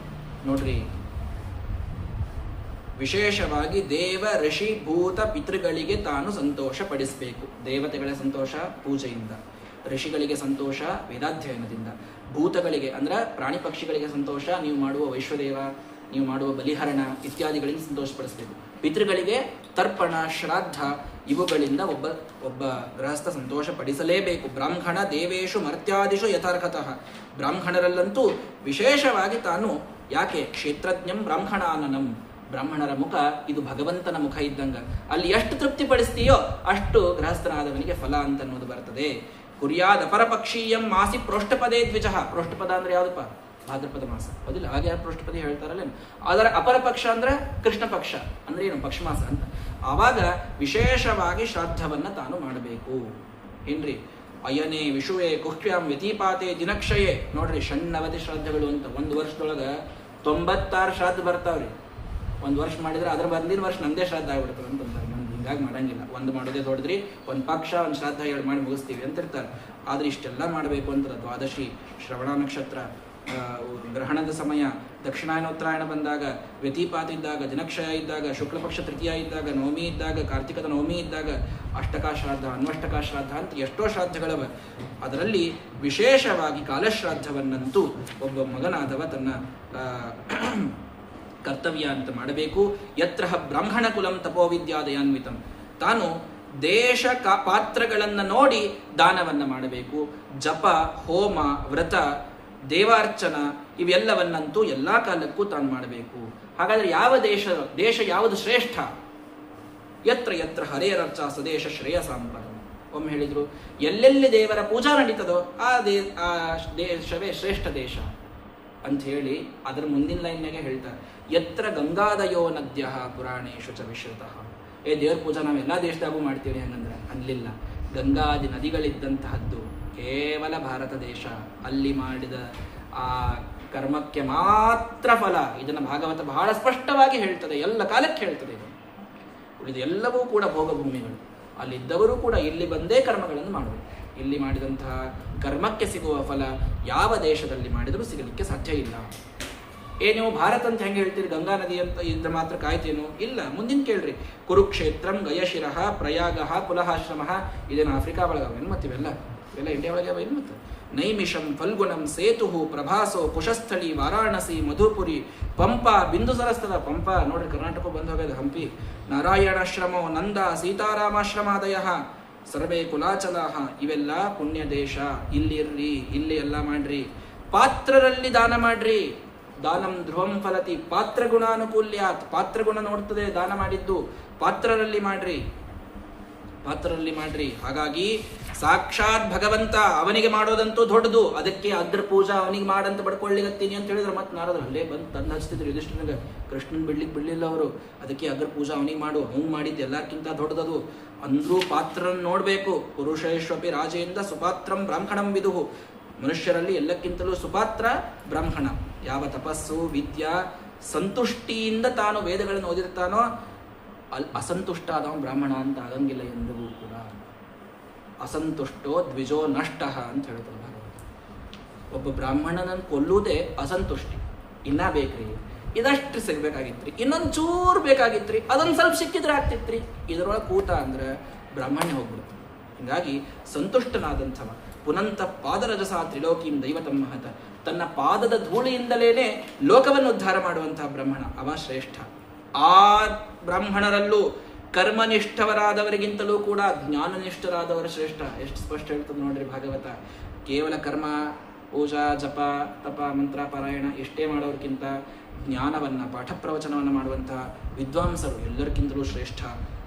ನೋಡ್ರಿ, ವಿಶೇಷವಾಗಿ ದೇವ ಋಷಿ ಭೂತ ಪಿತೃಗಳಿಗೆ ತಾನು ಸಂತೋಷ ಪಡಿಸಬೇಕು. ದೇವತೆಗಳ ಸಂತೋಷ ಪೂಜೆಯಿಂದ, ಋಷಿಗಳಿಗೆ ಸಂತೋಷ ವೇದಾಧ್ಯಯನದಿಂದ, ಭೂತಗಳಿಗೆ ಅಂದ್ರೆ ಪ್ರಾಣಿ ಪಕ್ಷಿಗಳಿಗೆ ಸಂತೋಷ ನೀವು ಮಾಡುವ ವೈಶ್ವದೇವ, ನೀವು ಮಾಡುವ ಬಲಿಹರಣ ಇತ್ಯಾದಿಗಳಿಗೆ ಸಂತೋಷಪಡಿಸಬೇಕು. ಪಿತೃಗಳಿಗೆ ತರ್ಪಣ, ಶ್ರಾದ್ದ ಇವುಗಳಿಂದ ಒಬ್ಬ ಗೃಹಸ್ಥ ಸಂತೋಷ ಪಡಿಸಲೇಬೇಕು. ಬ್ರಾಹ್ಮಣ ದೇವೇಶು ಮರ್ತ್ಯಾದಿಷು ಯಥಾರ್ಹತಃ. ಬ್ರಾಹ್ಮಣರಲ್ಲಂತೂ ವಿಶೇಷವಾಗಿ ತಾನು, ಯಾಕೆ ಕ್ಷೇತ್ರಜ್ಞಂ ಬ್ರಾಹ್ಮಣಾನನಂ, ಬ್ರಾಹ್ಮಣರ ಮುಖ ಇದು ಭಗವಂತನ ಮುಖ ಇದ್ದಂಗ. ಅಲ್ಲಿ ಎಷ್ಟು ತೃಪ್ತಿಪಡಿಸ್ತೀಯೋ ಅಷ್ಟು ಗೃಹಸ್ಥನಾದವನಿಗೆ ಫಲ ಅಂತ ಅನ್ನೋದು ಬರ್ತದೆ. ಕುರ್ಯಾದ ಅಪರಪಕ್ಷೀಯಂ ಮಾಸಿ ಪ್ರೋಷ್ಠಪದೇ ದ್ವಿಜ. ಪ್ರೋಷ್ಠಪದ ಅಂದ್ರೆ ಯಾವುದಪ್ಪ? ಭಾದ್ರಪದ ಮಾಸ ಹೌದಿಲ್ಲ, ಹಾಗೆ ಪೃಷ್ಠಪದಿ ಹೇಳ್ತಾರಲ್ಲ. ಅದರ ಅಪರ ಪಕ್ಷ ಅಂದ್ರೆ ಕೃಷ್ಣ ಪಕ್ಷ ಅಂದ್ರೆ ಏನು, ಪಕ್ಷ ಮಾಸ ಅಂತ. ಆವಾಗ ವಿಶೇಷವಾಗಿ ಶ್ರಾದ್ದವನ್ನ ತಾನು ಮಾಡಬೇಕು. ಏನ್ರಿ, ಅಯನೇ ವಿಷುವೆ ಕುಹ್ವ್ಯಾಂ ವ್ಯತಿಪಾತೆ ದಿನಕ್ಷಯೇ. ನೋಡ್ರಿ, ಷಣ್ಣವಧಿ ಶ್ರಾದ್ದಗಳು ಅಂತ. ಒಂದು ವರ್ಷದೊಳಗೆ 96 ಶ್ರಾದ್ದ ಬರ್ತಾವ್ರಿ. ಒಂದು ವರ್ಷ ಮಾಡಿದ್ರೆ ಅದ್ರ ಬಂದಿನ ವರ್ಷ ನಂದೇ ಶ್ರಾದ್ದ ಆಗ್ಬಿಡ್ತದೆ ಅಂತಂತಾರೆ. ನಮ್ಗೆ ಹಿಂಗಾಗಿ ಮಾಡಂಗಿಲ್ಲ, ಒಂದು ಮಾಡೋದೇ ದೊಡ್ಡದ್ರಿ, ಒಂದು ಪಕ್ಷ ಒಂದು ಶ್ರಾದ್ದ ಹೇಳಿ ಮಾಡಿ ಮುಗಿಸ್ತೀವಿ ಅಂತ ಇರ್ತಾರೆ. ಆದ್ರೆ ಇಷ್ಟೆಲ್ಲ ಮಾಡಬೇಕು ಅಂತ ದ್ವಾದಶಿ, ಶ್ರವಣ ನಕ್ಷತ್ರ, ಗ್ರಹಣದ ಸಮಯ, ದಕ್ಷಿಣಾಯನೋತ್ತರಾಯಣ ಬಂದಾಗ, ವ್ಯತಿಪಾತ ಇದ್ದಾಗ, ದಿನಕ್ಷಯ ಇದ್ದಾಗ, ಶುಕ್ಲ ಪಕ್ಷ ತೃತೀಯ ಇದ್ದಾಗ, ನವಮಿ ಇದ್ದಾಗ, ಕಾರ್ತಿಕದ ನವಮಿ ಇದ್ದಾಗ, ಅಷ್ಟಕ ಶ್ರಾದ್ದ, ಅನ್ವಷ್ಟಕ ಶ್ರಾದ್ದ ಅಂತ ಎಷ್ಟೋ ಶ್ರಾದ್ದಗಳವ. ಅದರಲ್ಲಿ ವಿಶೇಷವಾಗಿ ಕಾಲಶ್ರಾದ್ದವನ್ನಂತೂ ಒಬ್ಬ ಮಗನಾದವ ತನ್ನ ಕರ್ತವ್ಯ ಅಂತ ಮಾಡಬೇಕು. ಯತ್ರ ಬ್ರಾಹ್ಮಣ ಕುಲಂ ತಪೋವಿದ್ಯಾದಯಾನ್ವಿತಂ. ತಾನು ದೇಶ ಪಾತ್ರಗಳನ್ನು ನೋಡಿ ದಾನವನ್ನ ಮಾಡಬೇಕು. ಜಪ, ಹೋಮ, ವ್ರತ, ದೇವಾರ್ಚನ ಇವೆಲ್ಲವನ್ನಂತೂ ಎಲ್ಲ ಕಾಲಕ್ಕೂ ತಾನು ಮಾಡಬೇಕು. ಹಾಗಾದ್ರೆ ಯಾವ ದೇಶ ಯಾವುದು ಶ್ರೇಷ್ಠ? ಯತ್ರ ಯತ್ರ ಹರೇರರ್ಚ ಸದೇಶ ಶ್ರೇಯ ಸಾಂಪದ. ಒಮ್ಮೆ ಹೇಳಿದ್ರು, ಎಲ್ಲೆಲ್ಲಿ ದೇವರ ಪೂಜಾ ನಡೀತದೋ ಆ ದೇಶವೇ ಶ್ರೇಷ್ಠ ದೇಶ ಅಂತ ಹೇಳಿ ಅದರ ಮುಂದಿನ ಲೈನ್ನಾಗೆ ಹೇಳ್ತಾರೆ, ಯತ್ರ ಗಂಗಾದಯೋ ನದ್ಯ ಪುರಾಣೇಶು ಚ ವಿಶ್ರುತಃ. ದೇವ್ರ ಪೂಜಾ ನಾವೆಲ್ಲ ದೇಶದಾಗೂ ಮಾಡ್ತೀವಿ ಹಂಗಂದ್ರೆ ಅಲ್ಲಿಲ್ಲ. ಗಂಗಾದಿ ನದಿಗಳಿದ್ದಂತಹದ್ದು ಕೇವಲ ಭಾರತ ದೇಶ. ಅಲ್ಲಿ ಮಾಡಿದ ಆ ಕರ್ಮಕ್ಕೆ ಮಾತ್ರ ಫಲ. ಇದನ್ನು ಭಾಗವತ ಬಹಳ ಸ್ಪಷ್ಟವಾಗಿ ಹೇಳ್ತದೆ, ಎಲ್ಲ ಕಾಲಕ್ಕೆ ಹೇಳ್ತದೆ. ಇದು ಉಳಿದ ಎಲ್ಲವೂ ಕೂಡ ಭೋಗಭೂಮಿಗಳು. ಅಲ್ಲಿದ್ದವರು ಕೂಡ ಇಲ್ಲಿ ಬಂದೇ ಕರ್ಮಗಳನ್ನು ಮಾಡಬೇಕು. ಇಲ್ಲಿ ಮಾಡಿದಂತಹ ಕರ್ಮಕ್ಕೆ ಸಿಗುವ ಫಲ ಯಾವ ದೇಶದಲ್ಲಿ ಮಾಡಿದರೂ ಸಿಗಲಿಕ್ಕೆ ಸಾಧ್ಯ ಇಲ್ಲ. ನೀವು ಭಾರತ ಅಂತ ಹೆಂಗೆ ಹೇಳ್ತೀರಿ, ಗಂಗಾ ನದಿ ಅಂತ ಇದ್ರೆ ಮಾತ್ರ ಕಾಯ್ತೇನು? ಇಲ್ಲ, ಮುಂದಿನ ಕೇಳ್ರಿ. ಕುರುಕ್ಷೇತ್ರಂ, ಗಯಶಿರಃ, ಪ್ರಯಾಗ, ಕುಲಹಾಶ್ರಮ. ಇದೇನು ಆಫ್ರಿಕಾ ಒಳಗವೇನು? ಮತ್ತು ಇವೆಲ್ಲ ಇಂಡಿಯಾ ಒಳಗೆ ಏನು? ಮತ್ತು ನೈಮಿಷಂ, ಫಲ್ಗುಣಂ, ಸೇತು, ಪ್ರಭಾಸೋ, ಕುಶಸ್ಥಳಿ, ವಾರಾಣಸಿ, ಮಧುಪುರಿ, ಪಂಪ, ಬಿಂದು ಸರಸ್ತದ. ಪಂಪ ನೋಡ್ರಿ, ಕರ್ನಾಟಕ ಬಂದು ಹೋಗ್ಯದ. ಹಂಪಿ, ನಾರಾಯಣಾಶ್ರಮೋ, ನಂದ, ಸೀತಾರಾಮಾಶ್ರಮಾದಯ ಸರ್ವೇ ಕುಲಾಚಲಾಹ. ಇವೆಲ್ಲ ಪುಣ್ಯ ದೇಶ. ಇಲ್ಲಿರ್ರಿ, ಇಲ್ಲಿ ಎಲ್ಲ ಮಾಡ್ರಿ. ಪಾತ್ರರಲ್ಲಿ ದಾನ ಮಾಡ್ರಿ. ದಾನಂ ಧ್ರುವಂ ಫಲತಿ ಪಾತ್ರಗುಣಾನುಕೂಲ್ಯಾತ್. ಪಾತ್ರಗುಣ ನೋಡ್ತದೆ ದಾನ ಮಾಡಿದ್ದು. ಪಾತ್ರರಲ್ಲಿ ಮಾಡ್ರಿ, ಪಾತ್ರರಲ್ಲಿ ಮಾಡ್ರಿ. ಹಾಗಾಗಿ ಸಾಕ್ಷಾತ್ ಭಗವಂತ ಅವನಿಗೆ ಮಾಡೋದಂತೂ ದೊಡ್ಡದು. ಅದಕ್ಕೆ ಅಗ್ರ ಪೂಜಾ ಅವನಿಗೆ ಮಾಡಂತ ಬಡ್ಕೊಳ್ಳಿಗತ್ತೀನಿ ಅಂತ ಹೇಳಿದ್ರೆ ಮತ್ತೆ ನಾರದ್ರು ಅಲ್ಲೇ ಬಂದು ತಂದು ಹಚ್ತಿದ್ರು ಯುಧಿಷ್ಠಿರನಿಗೆ. ಕೃಷ್ಣನ್ ಬಿಡ್ಲಿಲ್ಲ ಅವರು. ಅದಕ್ಕೆ ಅಗ್ರ ಪೂಜಾ ಅವನಿಗೆ ಮಾಡು, ಅವ್ನು ಮಾಡಿದ್ದು ಎಲ್ಲಕ್ಕಿಂತ ದೊಡ್ಡದದು ಅಂದ್ರೂ ಪಾತ್ರನ ನೋಡ್ಬೇಕು. ಪುರುಷೇಶ್ವಪಿ ರಾಜೇಂದ್ರ ಸುಪಾತ್ರಂ ಬ್ರಾಹ್ಮಣಂ ವಿದುಹು. ಮನುಷ್ಯರಲ್ಲಿ ಎಲ್ಲಕ್ಕಿಂತಲೂ ಸುಪಾತ್ರ ಬ್ರಾಹ್ಮಣ. ಯಾವ ತಪಸ್ಸು, ವಿದ್ಯಾ, ಸಂತುಷ್ಟಿಯಿಂದ ತಾನು ವೇದಗಳನ್ನು ಓದಿರ್ತಾನೋ ಅಸಂತುಷ್ಟ ಆದವ ಬ್ರಾಹ್ಮಣ ಅಂತ ಆಗಂಗಿಲ್ಲ ಎಂದಿಗೂ ಕೂಡ. ಅಸಂತುಷ್ಟೋ ದ್ವಿಜೋ ನಷ್ಟ ಅಂತ ಹೇಳ್ತಾರೆ ಭಾಗವತ. ಒಬ್ಬ ಬ್ರಾಹ್ಮಣನನ್ನು ಕೊಲ್ಲುವುದೇ ಅಸಂತುಷ್ಟಿ. ಇನ್ನ ಬೇಕ್ರಿ, ಇದಷ್ಟು ಸಿಗ್ಬೇಕಾಗಿತ್ರಿ, ಇನ್ನೊಂದು ಚೂರು ಬೇಕಾಗಿತ್ರಿ, ಅದೊಂದು ಸ್ವಲ್ಪ ಸಿಕ್ಕಿದ್ರೆ ಆಗ್ತಿತ್ರಿ. ಇದರೊಳಗೆ ಕೂತ ಅಂದ್ರೆ ಬ್ರಾಹ್ಮಣ್ಯ ಹೋಗ್ಬಿಡುತ್ತೆ. ಹೀಗಾಗಿ ಸಂತುಷ್ಟನಾದಂಥವ ಪುನಂತ ಪಾದರಜಸ ತ್ರಿಲೋಕೀಂ ದೈವತಂ ಮಹತ. ತನ್ನ ಪಾದದ ಧೂಳಿಯಿಂದಲೇನೆ ಲೋಕವನ್ನು ಉದ್ಧಾರ ಮಾಡುವಂತಹ ಬ್ರಾಹ್ಮಣ ಅವ ಶ್ರೇಷ್ಠ. ಆ ಬ್ರಾಹ್ಮಣರಲ್ಲೂ ಕರ್ಮನಿಷ್ಠವರಾದವರಿಗಿಂತಲೂ ಕೂಡ ಜ್ಞಾನನಿಷ್ಠರಾದವರು ಶ್ರೇಷ್ಠ. ಎಷ್ಟು ಸ್ಪಷ್ಟ ಹೇಳ್ತದೆ ನೋಡ್ರಿ ಭಾಗವತ. ಕೇವಲ ಕರ್ಮ, ಪೂಜಾ, ಜಪ, ತಪ, ಮಂತ್ರ, ಪಾರಾಯಣ ಇಷ್ಟೇ ಮಾಡೋರ್ಕಿಂತ ಜ್ಞಾನವನ್ನ, ಪಾಠ ಪ್ರವಚನವನ್ನು ಮಾಡುವಂತಹ ವಿದ್ವಾಂಸರು ಎಲ್ಲರಿಗಿಂತಲೂ ಶ್ರೇಷ್ಠ.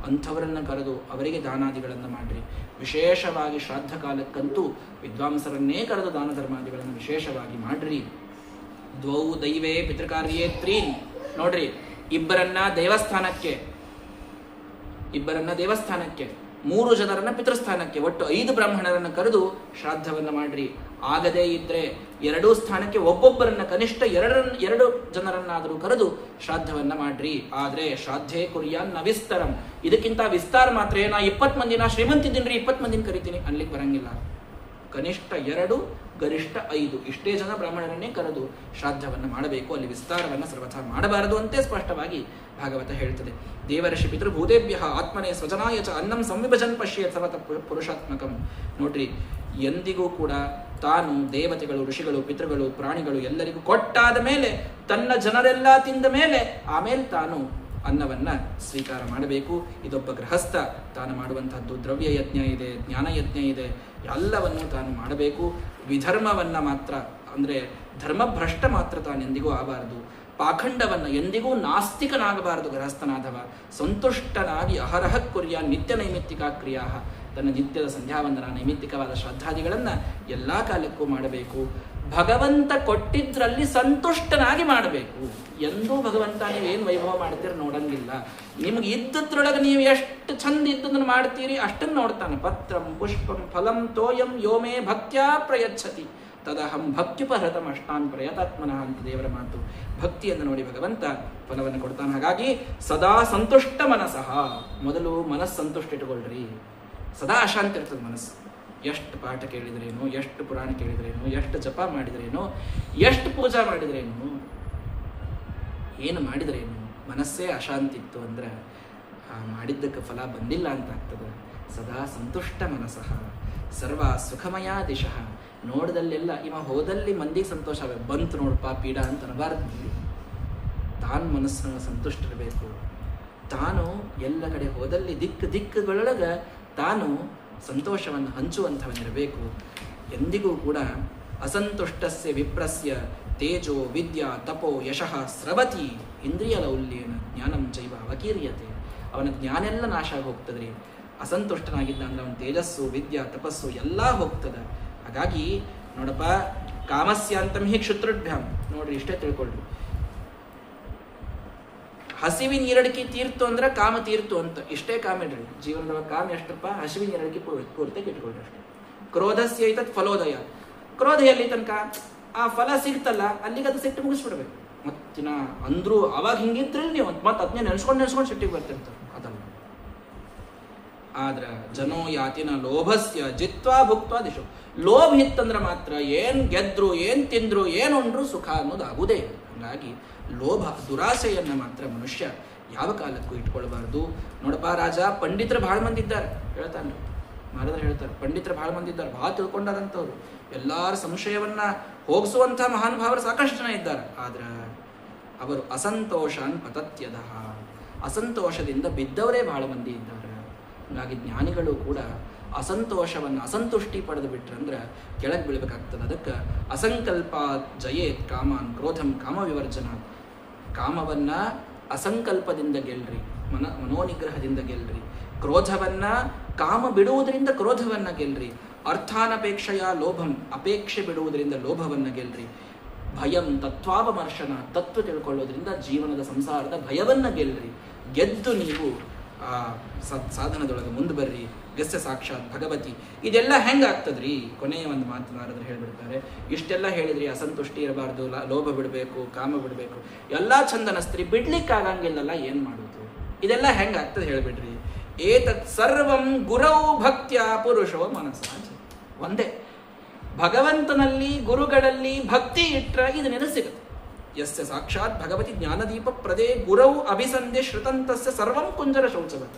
ಅಂಥವರನ್ನು ಕರೆದು ಅವರಿಗೆ ದಾನಾದಿಗಳನ್ನು ಮಾಡ್ರಿ. ವಿಶೇಷವಾಗಿ ಶ್ರಾದ್ದ ಕಾಲಕ್ಕಂತೂ ವಿದ್ವಾಂಸರನ್ನೇ ಕರೆದು ದಾನ ಧರ್ಮಾದಿಗಳನ್ನು ವಿಶೇಷವಾಗಿ ಮಾಡ್ರಿ. ದ್ವೌ ದೈವೇ ಪಿತೃಕಾರ್ಯೇ ತ್ರೀನ್. ನೋಡ್ರಿ, ಇಬ್ಬರನ್ನ ದೇವಸ್ಥಾನಕ್ಕೆ, 3 ಜನರನ್ನ ಪಿತೃಸ್ಥಾನಕ್ಕೆ, ಒಟ್ಟು 5 ಬ್ರಾಹ್ಮಣರನ್ನು ಕರೆದು ಶ್ರಾದ್ದವನ್ನ ಮಾಡ್ರಿ. ಆಗದೇ ಇದ್ರೆ 2 ಸ್ಥಾನಕ್ಕೆ ಒಬ್ಬೊಬ್ಬರನ್ನ, ಕನಿಷ್ಠ 2 ಜನರನ್ನಾದರೂ ಕರೆದು ಶ್ರಾದ್ದವನ್ನ ಮಾಡ್ರಿ. ಆದ್ರೆ ಶ್ರಾದ್ಧೇ ಕುರ್ಯಾನ್ನ ವಿಸ್ತರಂ. ಇದಕ್ಕಿಂತ ವಿಸ್ತಾರ ಮಾತ್ರ ನಾ 20 ಮಂದಿನ ಶ್ರೀಮಂತಿದ್ದೀನ್ರಿ 20 ಮಂದಿನ ಕರಿತೀನಿ ಅನ್ಲಿಕ್ಕೆ ಬರಂಗಿಲ್ಲ. ಕನಿಷ್ಠ 2, ಗರಿಷ್ಠ 5 ಇಷ್ಟೇ ಜನ ಬ್ರಾಹ್ಮಣರನ್ನೇ ಕರೆದು ಶ್ರಾದ್ದವನ್ನು ಮಾಡಬೇಕು. ಅಲ್ಲಿ ವಿಸ್ತಾರವನ್ನು ಸರ್ವಥಾ ಮಾಡಬಾರದು ಅಂತೆ ಸ್ಪಷ್ಟವಾಗಿ ಭಾಗವತ ಹೇಳ್ತದೆ. ದೇವರ್ಷಿ ಪಿತೃಭೂತೇಭ್ಯ ಆತ್ಮನೇ ಸ್ವಜನಾಯ ಚ ಅನ್ನಂ ಸಂವಿಭಜನ್ ಪಶ್ಯೇತ್ ಸರ್ವತ ಪುರುಷಾತ್ಮಕಂ. ನೋಡ್ರಿ, ಎಂದಿಗೂ ಕೂಡ ತಾನು ದೇವತೆಗಳು, ಋಷಿಗಳು, ಪಿತೃಗಳು, ಪ್ರಾಣಿಗಳು ಎಲ್ಲರಿಗೂ ಕೊಟ್ಟಾದ ಮೇಲೆ, ತನ್ನ ಜನರೆಲ್ಲ ತಿಂದ ಮೇಲೆ ಆಮೇಲೆ ತಾನು ಅನ್ನವನ್ನ ಸ್ವೀಕಾರ ಮಾಡಬೇಕು. ಇದೊಬ್ಬ ಗೃಹಸ್ಥ ತಾನು ಮಾಡುವಂತಹದ್ದು. ದ್ರವ್ಯ ಯಜ್ಞ ಇದೆ, ಜ್ಞಾನ ಯಜ್ಞ ಇದೆ, ಎಲ್ಲವನ್ನು ತಾನು ಮಾಡಬೇಕು. ವಿಧರ್ಮವನ್ನ ಮಾತ್ರ, ಅಂದ್ರೆ ಧರ್ಮಭ್ರಷ್ಟ ಮಾತ್ರ ತಾನು ಎಂದಿಗೂ ಆಗಬಾರದು. ಪಾಖಂಡವನ್ನು ಎಂದಿಗೂ ನಾಸ್ತಿಕನಾಗಬಾರದು ಗೃಹಸ್ಥನಾದವ. ಸಂತುಷ್ಟನಾಗಿ ಅಹರಹ ಕುರ್ಯ ನಿತ್ಯ ನೈಮಿತ್ತಿಕ ಕ್ರಿಯಾ. ತನ್ನ ನಿತ್ಯದ ಸಂಧ್ಯಾವಂದನ ನೈಮಿತ್ತಿಕವಾದ ಶ್ರದ್ಧಾದಿಗಳನ್ನು ಎಲ್ಲ ಕಾಲಕ್ಕೂ ಮಾಡಬೇಕು. ಭಗವಂತ ಕೊಟ್ಟಿದ್ರಲ್ಲಿ ಸಂತುಷ್ಟನಾಗಿ ಮಾಡಬೇಕು. ಎಂದೂ ಭಗವಂತ ನೀವೇನು ವೈಭವ ಮಾಡ್ತೀರ ನೋಡಂಗಿಲ್ಲ. ನಿಮ್ಗೆ ಇದ್ದದ್ರೊಳಗೆ ನೀವು ಎಷ್ಟು ಚಂದ ಇದ್ದದನ್ನು ಮಾಡ್ತೀರಿ ಅಷ್ಟನ್ನು ನೋಡ್ತಾನೆ. ಪತ್ರಂ ಪುಷ್ಪಂ ಫಲಂ ತೋಯಂ ಯೋಮೇ ಭಕ್ತ್ಯಾ ಪ್ರಯಚ್ಛತಿ ತದಹಂ ಭಕ್ತ್ಯುಪಹೃತಂ ಅಷ್ಟಾನ್ ಪ್ರಯತಾತ್ಮನಃ ಅಂತ ದೇವರ ಮಾತು. ಭಕ್ತಿಯನ್ನು ನೋಡಿ ಭಗವಂತ ಫಲವನ್ನು ಕೊಡ್ತಾನೆ. ಹಾಗಾಗಿ ಸದಾ ಸಂತುಷ್ಟ ಮನಸ್ಸಃ, ಮೊದಲು ಮನಸ್ಸು ಸಂತುಷ್ಟ ಇಟ್ಕೊಳ್ರಿ. ಸದಾ ಅಶಾಂತಿ ಇರ್ತದೆ ಮನಸ್ಸು. ಎಷ್ಟು ಪಾಠ ಕೇಳಿದ್ರೇನು, ಎಷ್ಟು ಪುರಾಣ ಕೇಳಿದ್ರೇನು, ಎಷ್ಟು ಜಪ ಮಾಡಿದ್ರೇನು, ಎಷ್ಟು ಪೂಜಾ ಮಾಡಿದ್ರೇನು, ಏನು ಮಾಡಿದ್ರೇನು, ಮನಸ್ಸೇ ಅಶಾಂತಿ ಇತ್ತು ಅಂದ್ರೆ ಮಾಡಿದ್ದಕ್ಕೆ ಫಲ ಬಂದಿಲ್ಲ ಅಂತ ಆಗ್ತದೆ. ಸದಾ ಸಂತುಷ್ಟ ಮನಸ್ಸಃ ಸರ್ವ ಸುಖಮಯ ದಿಶಃ. ನೋಡ್ದಲ್ಲೆಲ್ಲ ಇವ ಹೋದಲ್ಲಿ ಮಂದಿಗೆ ಸಂತೋಷ ಆಗಬೇಕು, ಬಂತು ನೋಡಪ್ಪ ಪೀಡ ಅಂತ ಅನ್ನಬಾರ್ದು. ತಾನು ಮನಸ್ಸನ್ನು ಸಂತುಷ್ಟ ಇರಬೇಕು. ತಾನು ಎಲ್ಲ ಕಡೆ ಹೋದಲ್ಲಿ ದಿಕ್ಕುಗಳೊಳಗೆ ತಾನು ಸಂತೋಷವನ್ನು ಹಂಚುವಂಥವನಿರಬೇಕು. ಎಂದಿಗೂ ಕೂಡ ಅಸಂತುಷ್ಟಸ್ಯ ವಿಪ್ರಸ್ಯ ತೇಜೋ ವಿದ್ಯಾ ತಪೋ ಯಶಃ ಸ್ರವತಿ ಇಂದ್ರಿಯ ಲೌಲ್ಯೇನ ಜ್ಞಾನಂ ಚೈವ ಅವಕೀರ್ಯತೆ. ಅವನ ಜ್ಞಾನ ಎಲ್ಲ ನಾಶ ಆಗಿ ಹೋಗ್ತದ್ರಿ. ಅಸಂತುಷ್ಟನಾಗಿದ್ದ ಅಂದ್ರೆ ಅವನ ತೇಜಸ್ಸು ವಿದ್ಯಾ ತಪಸ್ಸು ಎಲ್ಲ ಹೋಗ್ತದ. ಹಾಗಾಗಿ ನೋಡಪ್ಪ, ಕಾಮಸ್ಯಾಂತಂ ಹಿ ಕ್ಷುತ್ರುಭ್ಯಾಂ. ನೋಡ್ರಿ, ಇಷ್ಟೇ ತಿಳ್ಕೊಳ್ರಿ. ಹಸಿವಿನ ಎರಡಿಕೆ ತೀರ್ತು ಅಂದ್ರೆ ಕಾಮ ತೀರ್ತು ಅಂತ. ಇಷ್ಟೇ ಕಾಮ ಇಡ್ರಿ ಜೀವನದೊಳಗೆ. ಕಾಮ ಎಷ್ಟಪ್ಪ? ಹಸಿವಿನ ಎರಡಿಕೆ ಪೂರ್ತಿಯಾಗಿ ಇಟ್ಕೊಳ್ರಿ ಅಷ್ಟೇ. ಕ್ರೋಧಸ್ಯ ಐತತ್ ಫಲೋದಯ. ಕ್ರೋಧ ಎಲ್ಲಿ ತನಕ ಆ ಫಲ ಸಿಗ್ತಲ್ಲ ಅಲ್ಲಿಗೆ ಅದು ಸಿಟ್ಟು ಮುಗಿಸ್ಬಿಡ್ಬೇಕು. ಮತ್ತಿನ ಅಂದ್ರು ಅವಾಗ ಹಿಂಗಿದ್ರಿ ನೀವು ಮತ್ತೆ ಅದನ್ನೇ ನೆನೆಸ್ಕೊಂಡು ಸಿಟ್ಟಿಗೆ ಬರ್ತಿರ್ತಾರೆ. ಅದಲ್ಲ. ಆದ್ರೆ ಜನೋ ಯಾತಿನ ಲೋಭಸ್ಯ ಜಿತ್ವಾ ಭುಕ್ತ್ವಾ ದಿಶು. ಲೋಭ ಇತ್ತಂದ್ರೆ ಮಾತ್ರ ಏನ್ ಗೆದ್ರು, ಏನ್ ತಿಂದ್ರು, ಏನ್ ಉಂಡ್ರು ಸುಖ ಅನ್ನೋದು ಆಗುವುದೇ. ಹಾಗಾಗಿ ಲೋಭ ದುರಾಸೆಯನ್ನು ಮಾತ್ರ ಮನುಷ್ಯ ಯಾವ ಕಾಲಕ್ಕೂ ಇಟ್ಕೊಳ್ಬಾರ್ದು. ನೋಡಪ್ಪ ರಾಜ, ಪಂಡಿತರು ಬಹಳ ಮಂದಿ ಇದ್ದಾರೆ ಹೇಳ್ತಾನೆ. ಮಾರದ್ರು ಹೇಳ್ತಾರೆ, ಪಂಡಿತರು ಬಹಳ ಮಂದಿ ಇದ್ದಾರೆ, ಬಹಳ ತಿಳ್ಕೊಂಡಾರಂಥವ್ರು, ಎಲ್ಲರ ಸಂಶಯವನ್ನ ಹೋಗಿಸುವಂಥ ಮಹಾನುಭಾವರು ಸಾಕಷ್ಟು ಜನ ಇದ್ದಾರೆ. ಆದ್ರೆ ಅವರು ಅಸಂತೋಷಾನ್ ಪತತ್ಯದ, ಅಸಂತೋಷದಿಂದ ಬಿದ್ದವರೇ ಬಹಳ ಮಂದಿ ಇದ್ದಾರೆ. ಹಾಗಾಗಿ ಜ್ಞಾನಿಗಳು ಕೂಡ ಅಸಂತೋಷವನ್ನು ಅಸಂತುಷ್ಟಿ ಪಡೆದು ಬಿಟ್ರಂದ್ರೆ ಕೆಳಗೆ ಬೀಳ್ಬೇಕಾಗ್ತದೆ. ಅದಕ್ಕೆ ಅಸಂಕಲ್ಪ ಜಯೇತ್ ಕಾಮಾನ್ ಕ್ರೋಧಂ ಕಾಮ ವಿವರ್ಜನ. ಕಾಮವನ್ನ ಅಸಂಕಲ್ಪದಿಂದ ಗೆಲ್ರಿ, ಮನೋನಿಗ್ರಹದಿಂದ ಗೆಲ್ರಿ. ಕ್ರೋಧವನ್ನ ಕಾಮ ಬಿಡುವುದರಿಂದ ಕ್ರೋಧವನ್ನ ಗೆಲ್ರಿ. ಅರ್ಥಾನಪೇಕ್ಷೆಯ ಲೋಭಂ, ಅಪೇಕ್ಷೆ ಬಿಡುವುದರಿಂದ ಲೋಭವನ್ನ ಗೆಲ್ರಿ. ಭಯಂ ತತ್ವಾಪಮರ್ಶನ, ತತ್ವ ತಿಳ್ಕೊಳ್ಳೋದ್ರಿಂದ ಜೀವನದ ಸಂಸಾರದ ಭಯವನ್ನ ಗೆಲ್ರಿ. ಗೆದ್ದು ನೀವು ಆ ಸಾಧನದೊಳಗೆ ಮುಂದೆ ಬರ್ರಿ. ಗಸ್ಯ ಸಾಕ್ಷಾತ್ ಭಗವತಿ. ಇದೆಲ್ಲ ಹೆಂಗಾಗ್ತದ್ರಿ? ಕೊನೆಯ ಒಂದು ಮಾತನಾಡಿದ್ರೆ ಹೇಳ್ಬಿಡ್ತಾರೆ, ಇಷ್ಟೆಲ್ಲ ಹೇಳಿದ್ರಿ, ಅಸಂತುಷ್ಟಿ ಇರಬಾರ್ದು, ಲೋಭ ಬಿಡಬೇಕು, ಕಾಮ ಬಿಡಬೇಕು, ಎಲ್ಲ ಚಂದನಸ್ತ್ರಿ, ಬಿಡ್ಲಿಕ್ಕಾಗಂಗಿಲ್ಲಲ್ಲ, ಏನು ಮಾಡೋದು? ಇದೆಲ್ಲ ಹೆಂಗಾಗ್ತದೆ ಹೇಳ್ಬಿಡ್ರಿ. ಏತತ್ ಸರ್ವಂ ಗುರೌ ಭಕ್ತ್ಯ ಪುರುಷೋ ಮನಸ್ಸ. ಒಂದೇ ಭಗವಂತನಲ್ಲಿ ಗುರುಗಳಲ್ಲಿ ಭಕ್ತಿ ಇಟ್ರ ಇದು ನೆನಸಿಗುತ್ತೆ. ಯಸ್ಯ ಸಾಕ್ಷಾತ್ ಭಗವತಿ ಜ್ಞಾನದೀಪ ಪ್ರದೇ ಗುರೌ ಅಭಿಸಂಧೆ ಶ್ರುತಂತಸ್ಯ ಸರ್ವಂ ಕುಂಜರ ಶೌಚವತ್.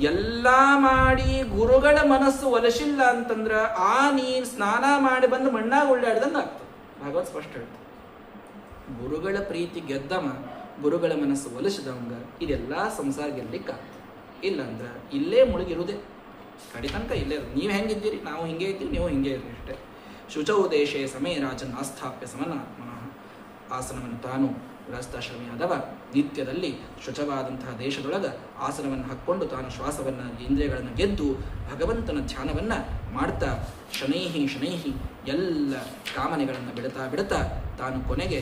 ಎಲ್ಲ ಮಾಡಿ ಗುರುಗಳ ಮನಸ್ಸು ಒಲಸಿಲ್ಲ ಅಂತಂದ್ರ ಆ ನೀರು ಸ್ನಾನ ಮಾಡಿ ಬಂದು ಮಣ್ಣಾಗ ಉಳ್ಳಾಡ್ದಂಗೆ ಆಗ್ತದೆ. ಭಾಗವತ್ ಸ್ಪಷ್ಟ ಹೇಳ್ತಾರೆ. ಗುರುಗಳ ಪ್ರೀತಿ ಗೆದ್ದವ, ಗುರುಗಳ ಮನಸ್ಸು ಒಲಿಸಿದವಂಗ ಇದೆಲ್ಲ ಸಂಸಾರ ಗೆಲ್ಲಿಕ್ಕಾಗ್ತದೆ. ಇಲ್ಲಂದ್ರ ಇಲ್ಲೇ ಮುಳುಗಿರುವುದೇ, ಕಡಿ ತನಕ ಇಲ್ಲೇ ಇರೋದು. ನೀವು ಹೆಂಗಿದ್ದೀರಿ, ನಾವು ಹಿಂಗೆ ಇದ್ದೀವಿ, ನೀವು ಹಿಂಗೆ ಇರ್ರಿ ಅಷ್ಟೇ. ಶುಚೌ ದೇಶೇ ಸಮಯ ರಾಜನ್ ಆಸ್ಥಾಪ್ಯ ಸಮನಾತ್ಮನಃ. ಆಸನವನ್ನು ತಾನು ಗೃಹಸ್ಥಾಶ್ರಮಿಯಾದವ ನಿತ್ಯದಲ್ಲಿ ಶುಚವಾದಂತಹ ದೇಶದೊಳಗೆ ಆಸನವನ್ನು ಹಾಕ್ಕೊಂಡು ತಾನು ಶ್ವಾಸವನ್ನು ಇಂದ್ರಿಯಗಳನ್ನು ಗೆದ್ದು ಭಗವಂತನ ಧ್ಯಾನವನ್ನು ಮಾಡ್ತಾ ಶನೈಹಿ ಎಲ್ಲ ಕಾಮನೆಗಳನ್ನು ಬಿಡ್ತಾ ತಾನು ಕೊನೆಗೆ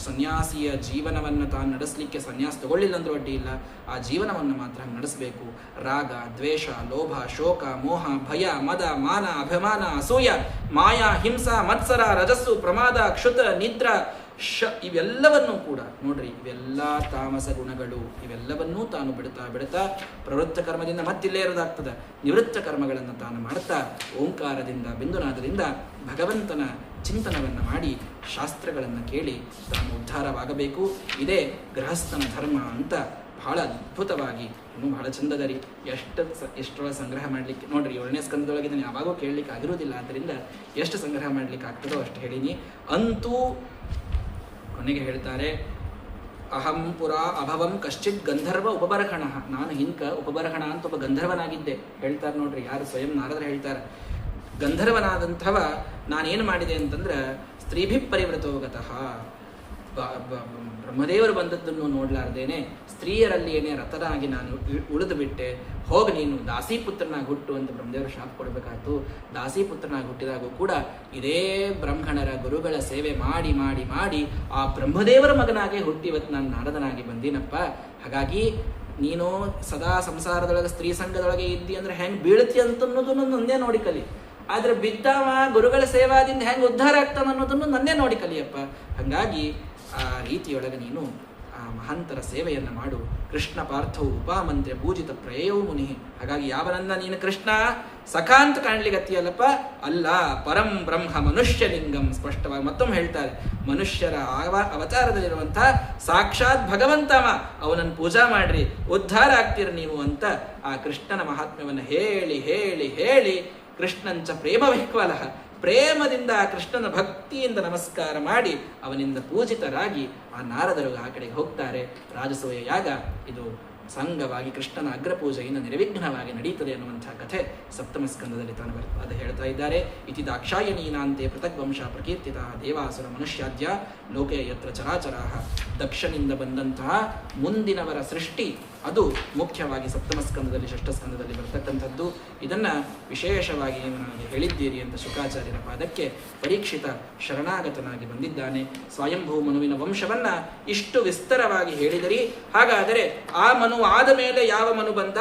ಸನ್ಯಾಸಿಯ ಜೀವನವನ್ನು ತಾನು ನಡೆಸಲಿಕ್ಕೆ ಸನ್ಯಾಸ ತಗೊಳ್ಳಿಲ್ಲ ಅಂದ್ರೂ ಅಡ್ಡಿ ಇಲ್ಲ, ಆ ಜೀವನವನ್ನು ಮಾತ್ರ ಹಂಗೆ ರಾಗ ದ್ವೇಷ ಲೋಭ ಶೋಕ ಮೋಹ ಭಯ ಮದ ಮಾನ ಅಭಿಮಾನ ಅಸೂಯ ಮಾಯಾ ಹಿಂಸಾ ಮತ್ಸರ ರಜಸ್ಸು ಪ್ರಮಾದ ಕ್ಷುತ ನಿದ್ರ ಇವೆಲ್ಲವನ್ನೂ ಕೂಡ ನೋಡ್ರಿ, ಇವೆಲ್ಲ ತಾಮಸ ಗುಣಗಳು. ಇವೆಲ್ಲವನ್ನೂ ತಾನು ಬಿಡ್ತಾ ಪ್ರವೃತ್ತ ಕರ್ಮದಿಂದ ಮತ್ತಿಲ್ಲೇ ಇರೋದಾಗ್ತದೆ. ನಿವೃತ್ತ ಕರ್ಮಗಳನ್ನು ತಾನು ಮಾಡ್ತಾ ಓಂಕಾರದಿಂದ ಬಿಂದುನಾದದಿಂದ ಭಗವಂತನ ಚಿಂತನವನ್ನು ಮಾಡಿ ಶಾಸ್ತ್ರಗಳನ್ನು ಕೇಳಿ ತಾನು ಉದ್ಧಾರವಾಗಬೇಕು. ಇದೇ ಗೃಹಸ್ಥನ ಧರ್ಮ ಅಂತ ಬಹಳ ಅದ್ಭುತವಾಗಿ ಇನ್ನೂ ಬಹಳ ಚಂದದರಿ. ಎಷ್ಟರೊಳಗೆ ಸಂಗ್ರಹ ಮಾಡಲಿಕ್ಕೆ ನೋಡ್ರಿ, 7ನೇ ಸ್ಕಂದದೊಳಗೆ ಇದನ್ನು ಯಾವಾಗೂ ಕೇಳಲಿಕ್ಕೆ ಆಗಿರೋದಿಲ್ಲ. ಆದ್ದರಿಂದ ಎಷ್ಟು ಸಂಗ್ರಹ ಮಾಡಲಿಕ್ಕೆ ಆಗ್ತದೋ ಅಷ್ಟು ಹೇಳೀನಿ. ಅಂತೂ ಕೊನೆಗೆ ಹೇಳ್ತಾರೆ, ಅಹಂ ಪುರಾ ಅಭವಂ ಕಶ್ಚಿತ್ ಗಂಧರ್ವ ಉಪಬರ್ಹಣ. ನಾನು ಹಿಂಕ ಉಪಬರ್ಹಣ ಅಂತ ಒಬ್ಬ ಗಂಧರ್ವನಾಗಿದ್ದೆ ಹೇಳ್ತಾರೆ. ನೋಡ್ರಿ, ಯಾರು ಸ್ವಯಂ ನಾರದರು ಹೇಳ್ತಾರೆ. ಗಂಧರ್ವನಾದಂಥವ ನಾನೇನು ಮಾಡಿದೆ ಅಂತಂದ್ರೆ ಸ್ತ್ರೀಭಿ ಪರಿವೃತೋಗತಃ, ಬ್ರಹ್ಮದೇವರು ಬಂದದ್ದನ್ನು ನೋಡಲಾರ್ದೇನೆ ಸ್ತ್ರೀಯರಲ್ಲಿ ಏನೇ ರತನಾಗಿ ನಾನು ಉಳಿದು ಬಿಟ್ಟೆ, ಹೋಗಿ ನೀನು ದಾಸಿಪುತ್ರನಾಗಿ ಹುಟ್ಟು ಅಂತ ಬ್ರಹ್ಮದೇವರು ಶಾಪ ಕೊಡಬೇಕಾಯ್ತು. ದಾಸಿಪುತ್ರನಾಗಿ ಹುಟ್ಟಿದಾಗೂ ಕೂಡ ಇದೇ ಬ್ರಾಹ್ಮಣರ ಗುರುಗಳ ಸೇವೆ ಮಾಡಿ ಮಾಡಿ ಮಾಡಿ ಆ ಬ್ರಹ್ಮದೇವರ ಮಗನಾಗೆ ಹುಟ್ಟಿ ಇವತ್ತು ನಾನು ನಾರದನಾಗಿ ಬಂದೀನಪ್ಪ. ಹಾಗಾಗಿ ನೀನು ಸದಾ ಸಂಸಾರದೊಳಗೆ ಸ್ತ್ರೀ ಸಂಘದೊಳಗೆ ಇದ್ದಿ ಅಂದ್ರೆ ಹೆಂಗೆ ಬೀಳ್ತಿ ಅಂತನ್ನೋದನ್ನು ನನ್ನೇ ನೋಡಿ ಕಲಿ. ಆದ್ರೆ ಬಿದ್ದಾವ ಗುರುಗಳ ಸೇವಾದಿಂದ ಹೆಂಗೆ ಉದ್ಧಾರ ಆಗ್ತಾನ ಅನ್ನೋದನ್ನು ನನ್ನೇ ನೋಡಿ ಕಲಿಯಪ್ಪ. ಹಾಗಾಗಿ ಆ ರೀತಿಯೊಳಗೆ ನೀನು ಆ ಮಹಾಂತರ ಸೇವೆಯನ್ನು ಮಾಡು. ಕೃಷ್ಣ ಪಾರ್ಥವು ಉಪಾಮಂತ್ರ್ಯ ಪೂಜಿತ ಪ್ರಯಯವು ಮುನಿ. ಹಾಗಾಗಿ ಯಾವನನ್ನ ನೀನು ಕೃಷ್ಣ ಸಖಾಂತ ಕಾಣ್ಲಿಗತ್ತಿಯಲ್ಲಪ್ಪ, ಅಲ್ಲ ಪರಂ ಬ್ರಹ್ಮ ಮನುಷ್ಯಲಿಂಗಂ. ಸ್ಪಷ್ಟವಾಗಿ ಮತ್ತೊಮ್ಮೆ ಹೇಳ್ತಾರೆ, ಮನುಷ್ಯರ ಅವತಾರದಲ್ಲಿರುವಂತಹ ಸಾಕ್ಷಾತ್ ಭಗವಂತವ, ಅವನನ್ನು ಪೂಜಾ ಮಾಡ್ರಿ ಉದ್ಧಾರ ಆಗ್ತೀರ ನೀವು ಅಂತ ಆ ಕೃಷ್ಣನ ಮಹಾತ್ಮ್ಯವನ್ನು ಹೇಳಿ ಹೇಳಿ ಹೇಳಿ ಕೃಷ್ಣಂಚ ಪ್ರೇಮ ವಿಹ್ವಲಃ, ಪ್ರೇಮದಿಂದ ಆ ಕೃಷ್ಣನ ಭಕ್ತಿಯಿಂದ ನಮಸ್ಕಾರ ಮಾಡಿ ಅವನಿಂದ ಪೂಜಿತರಾಗಿ ಆ ನಾರದರು ಆ ಕಡೆಗೆ ಹೋಗ್ತಾರೆ. ರಾಜಸೂಯ ಯಾಗ ಇದು ಸಂಘವಾಗಿ ಕೃಷ್ಣನ ಅಗ್ರಪೂಜೆಯಿಂದ ನಿರ್ವಿಘ್ನವಾಗಿ ನಡೀತದೆ ಅನ್ನುವಂತಹ ಕಥೆ ಸಪ್ತಮ ಸ್ಕಂದದಲ್ಲಿ ತಾನು ಅದು ಹೇಳ್ತಾ ಇದ್ದಾರೆ. ಇತಿ ದಾಕ್ಷಾಯಣೀನಾಂತೆ ಪೃಥಕ್ ವಂಶ ಪ್ರಕೀರ್ತಿತ ದೇವಾಸುರ ಮನುಷ್ಯಾದ್ಯ ಲೋಕೆ ಯತ್ರ ಚರಾಚರಾಹ. ದಕ್ಷನಿಂದ ಬಂದಂತಹ ಮುಂದಿನವರ ಸೃಷ್ಟಿ ಅದು ಮುಖ್ಯವಾಗಿ ಸಪ್ತಮ ಸ್ಕಂದದಲ್ಲಿ ಷಷ್ಠಸ್ಕಂದದಲ್ಲಿ ಬರ್ತಕ್ಕಂಥದ್ದು. ಇದನ್ನು ವಿಶೇಷವಾಗಿ ನೀವು ನನಗೆ ಹೇಳಿದ್ದೀರಿ ಅಂತ ಶುಕಾಚಾರ್ಯರ ಪಾದಕ್ಕೆ ಪರೀಕ್ಷಿತ ಶರಣಾಗತನಾಗಿ ಬಂದಿದ್ದಾನೆ. ಸ್ವಯಂಭೂ ಮನುವಿನ ವಂಶವನ್ನು ಇಷ್ಟು ವಿಸ್ತರವಾಗಿ ಹೇಳಿದರಿ. ಹಾಗಾದರೆ ಆ ಮನು ಆದ ಮೇಲೆ ಯಾವ ಮನು ಬಂದ,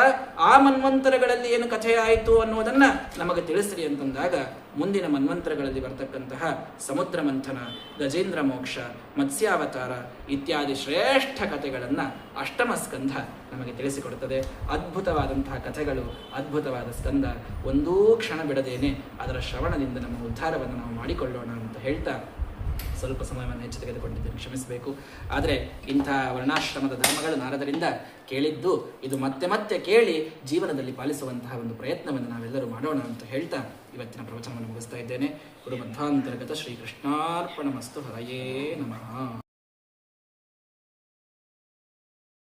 ಆ ಮನ್ವಂತರಗಳಲ್ಲಿ ಏನು ಕಥೆಯಾಯಿತು ಅನ್ನೋದನ್ನು ನಮಗೆ ತಿಳಿಸ್ರಿ ಅಂತಂದಾಗ ಮುಂದಿನ ಮನ್ವಂತರಗಳಲ್ಲಿ ಬರ್ತಕ್ಕಂತಹ ಸಮುದ್ರ ಮಂಥನ, ಗಜೇಂದ್ರ ಮೋಕ್ಷ, ಮತ್ಸ್ಯಾವತಾರ ಇತ್ಯಾದಿ ಶ್ರೇಷ್ಠ ಕಥೆಗಳನ್ನು ಅಷ್ಟಮ ಸ್ಕಂಧ ನಮಗೆ ತಿಳಿಸಿಕೊಡುತ್ತದೆ. ಅದ್ಭುತವಾದಂತಹ ಕಥೆಗಳು, ಅದ್ಭುತವಾದ ಸ್ಕಂದ. ಒಂದೂ ಕ್ಷಣ ಬಿಡದೇನೆ ಅದರ ಶ್ರವಣದಿಂದ ನಮ್ಮ ಉದ್ಧಾರವನ್ನು ನಾವು ಮಾಡಿಕೊಳ್ಳೋಣ ಅಂತ ಹೇಳ್ತಾ ಸ್ವಲ್ಪ ಸಮಯವನ್ನು ಹೆಚ್ಚು ತೆಗೆದುಕೊಂಡಿದ್ದೇನೆ, ಕ್ಷಮಿಸಬೇಕು. ಆದರೆ ಇಂಥ ವರ್ಣಾಶ್ರಮದ ಧರ್ಮಗಳು ನಾರದರಿಂದ ಕೇಳಿದ್ದು ಇದು ಮತ್ತೆ ಮತ್ತೆ ಕೇಳಿ ಜೀವನದಲ್ಲಿ ಪಾಲಿಸುವಂತಹ ಒಂದು ಪ್ರಯತ್ನವನ್ನು ನಾವೆಲ್ಲರೂ ಮಾಡೋಣ ಅಂತ ಹೇಳ್ತಾ ಇವತ್ತಿನ ಪ್ರವಚನವನ್ನು ಮುಗಿಸ್ತಾ ಇದ್ದೇನೆ. ಗುರು ಮಧ್ವಾಂತರ್ಗತ ಶ್ರೀಕೃಷ್ಣಾರ್ಪಣಮಸ್ತು. ಹರಯೇ ನಮಃ.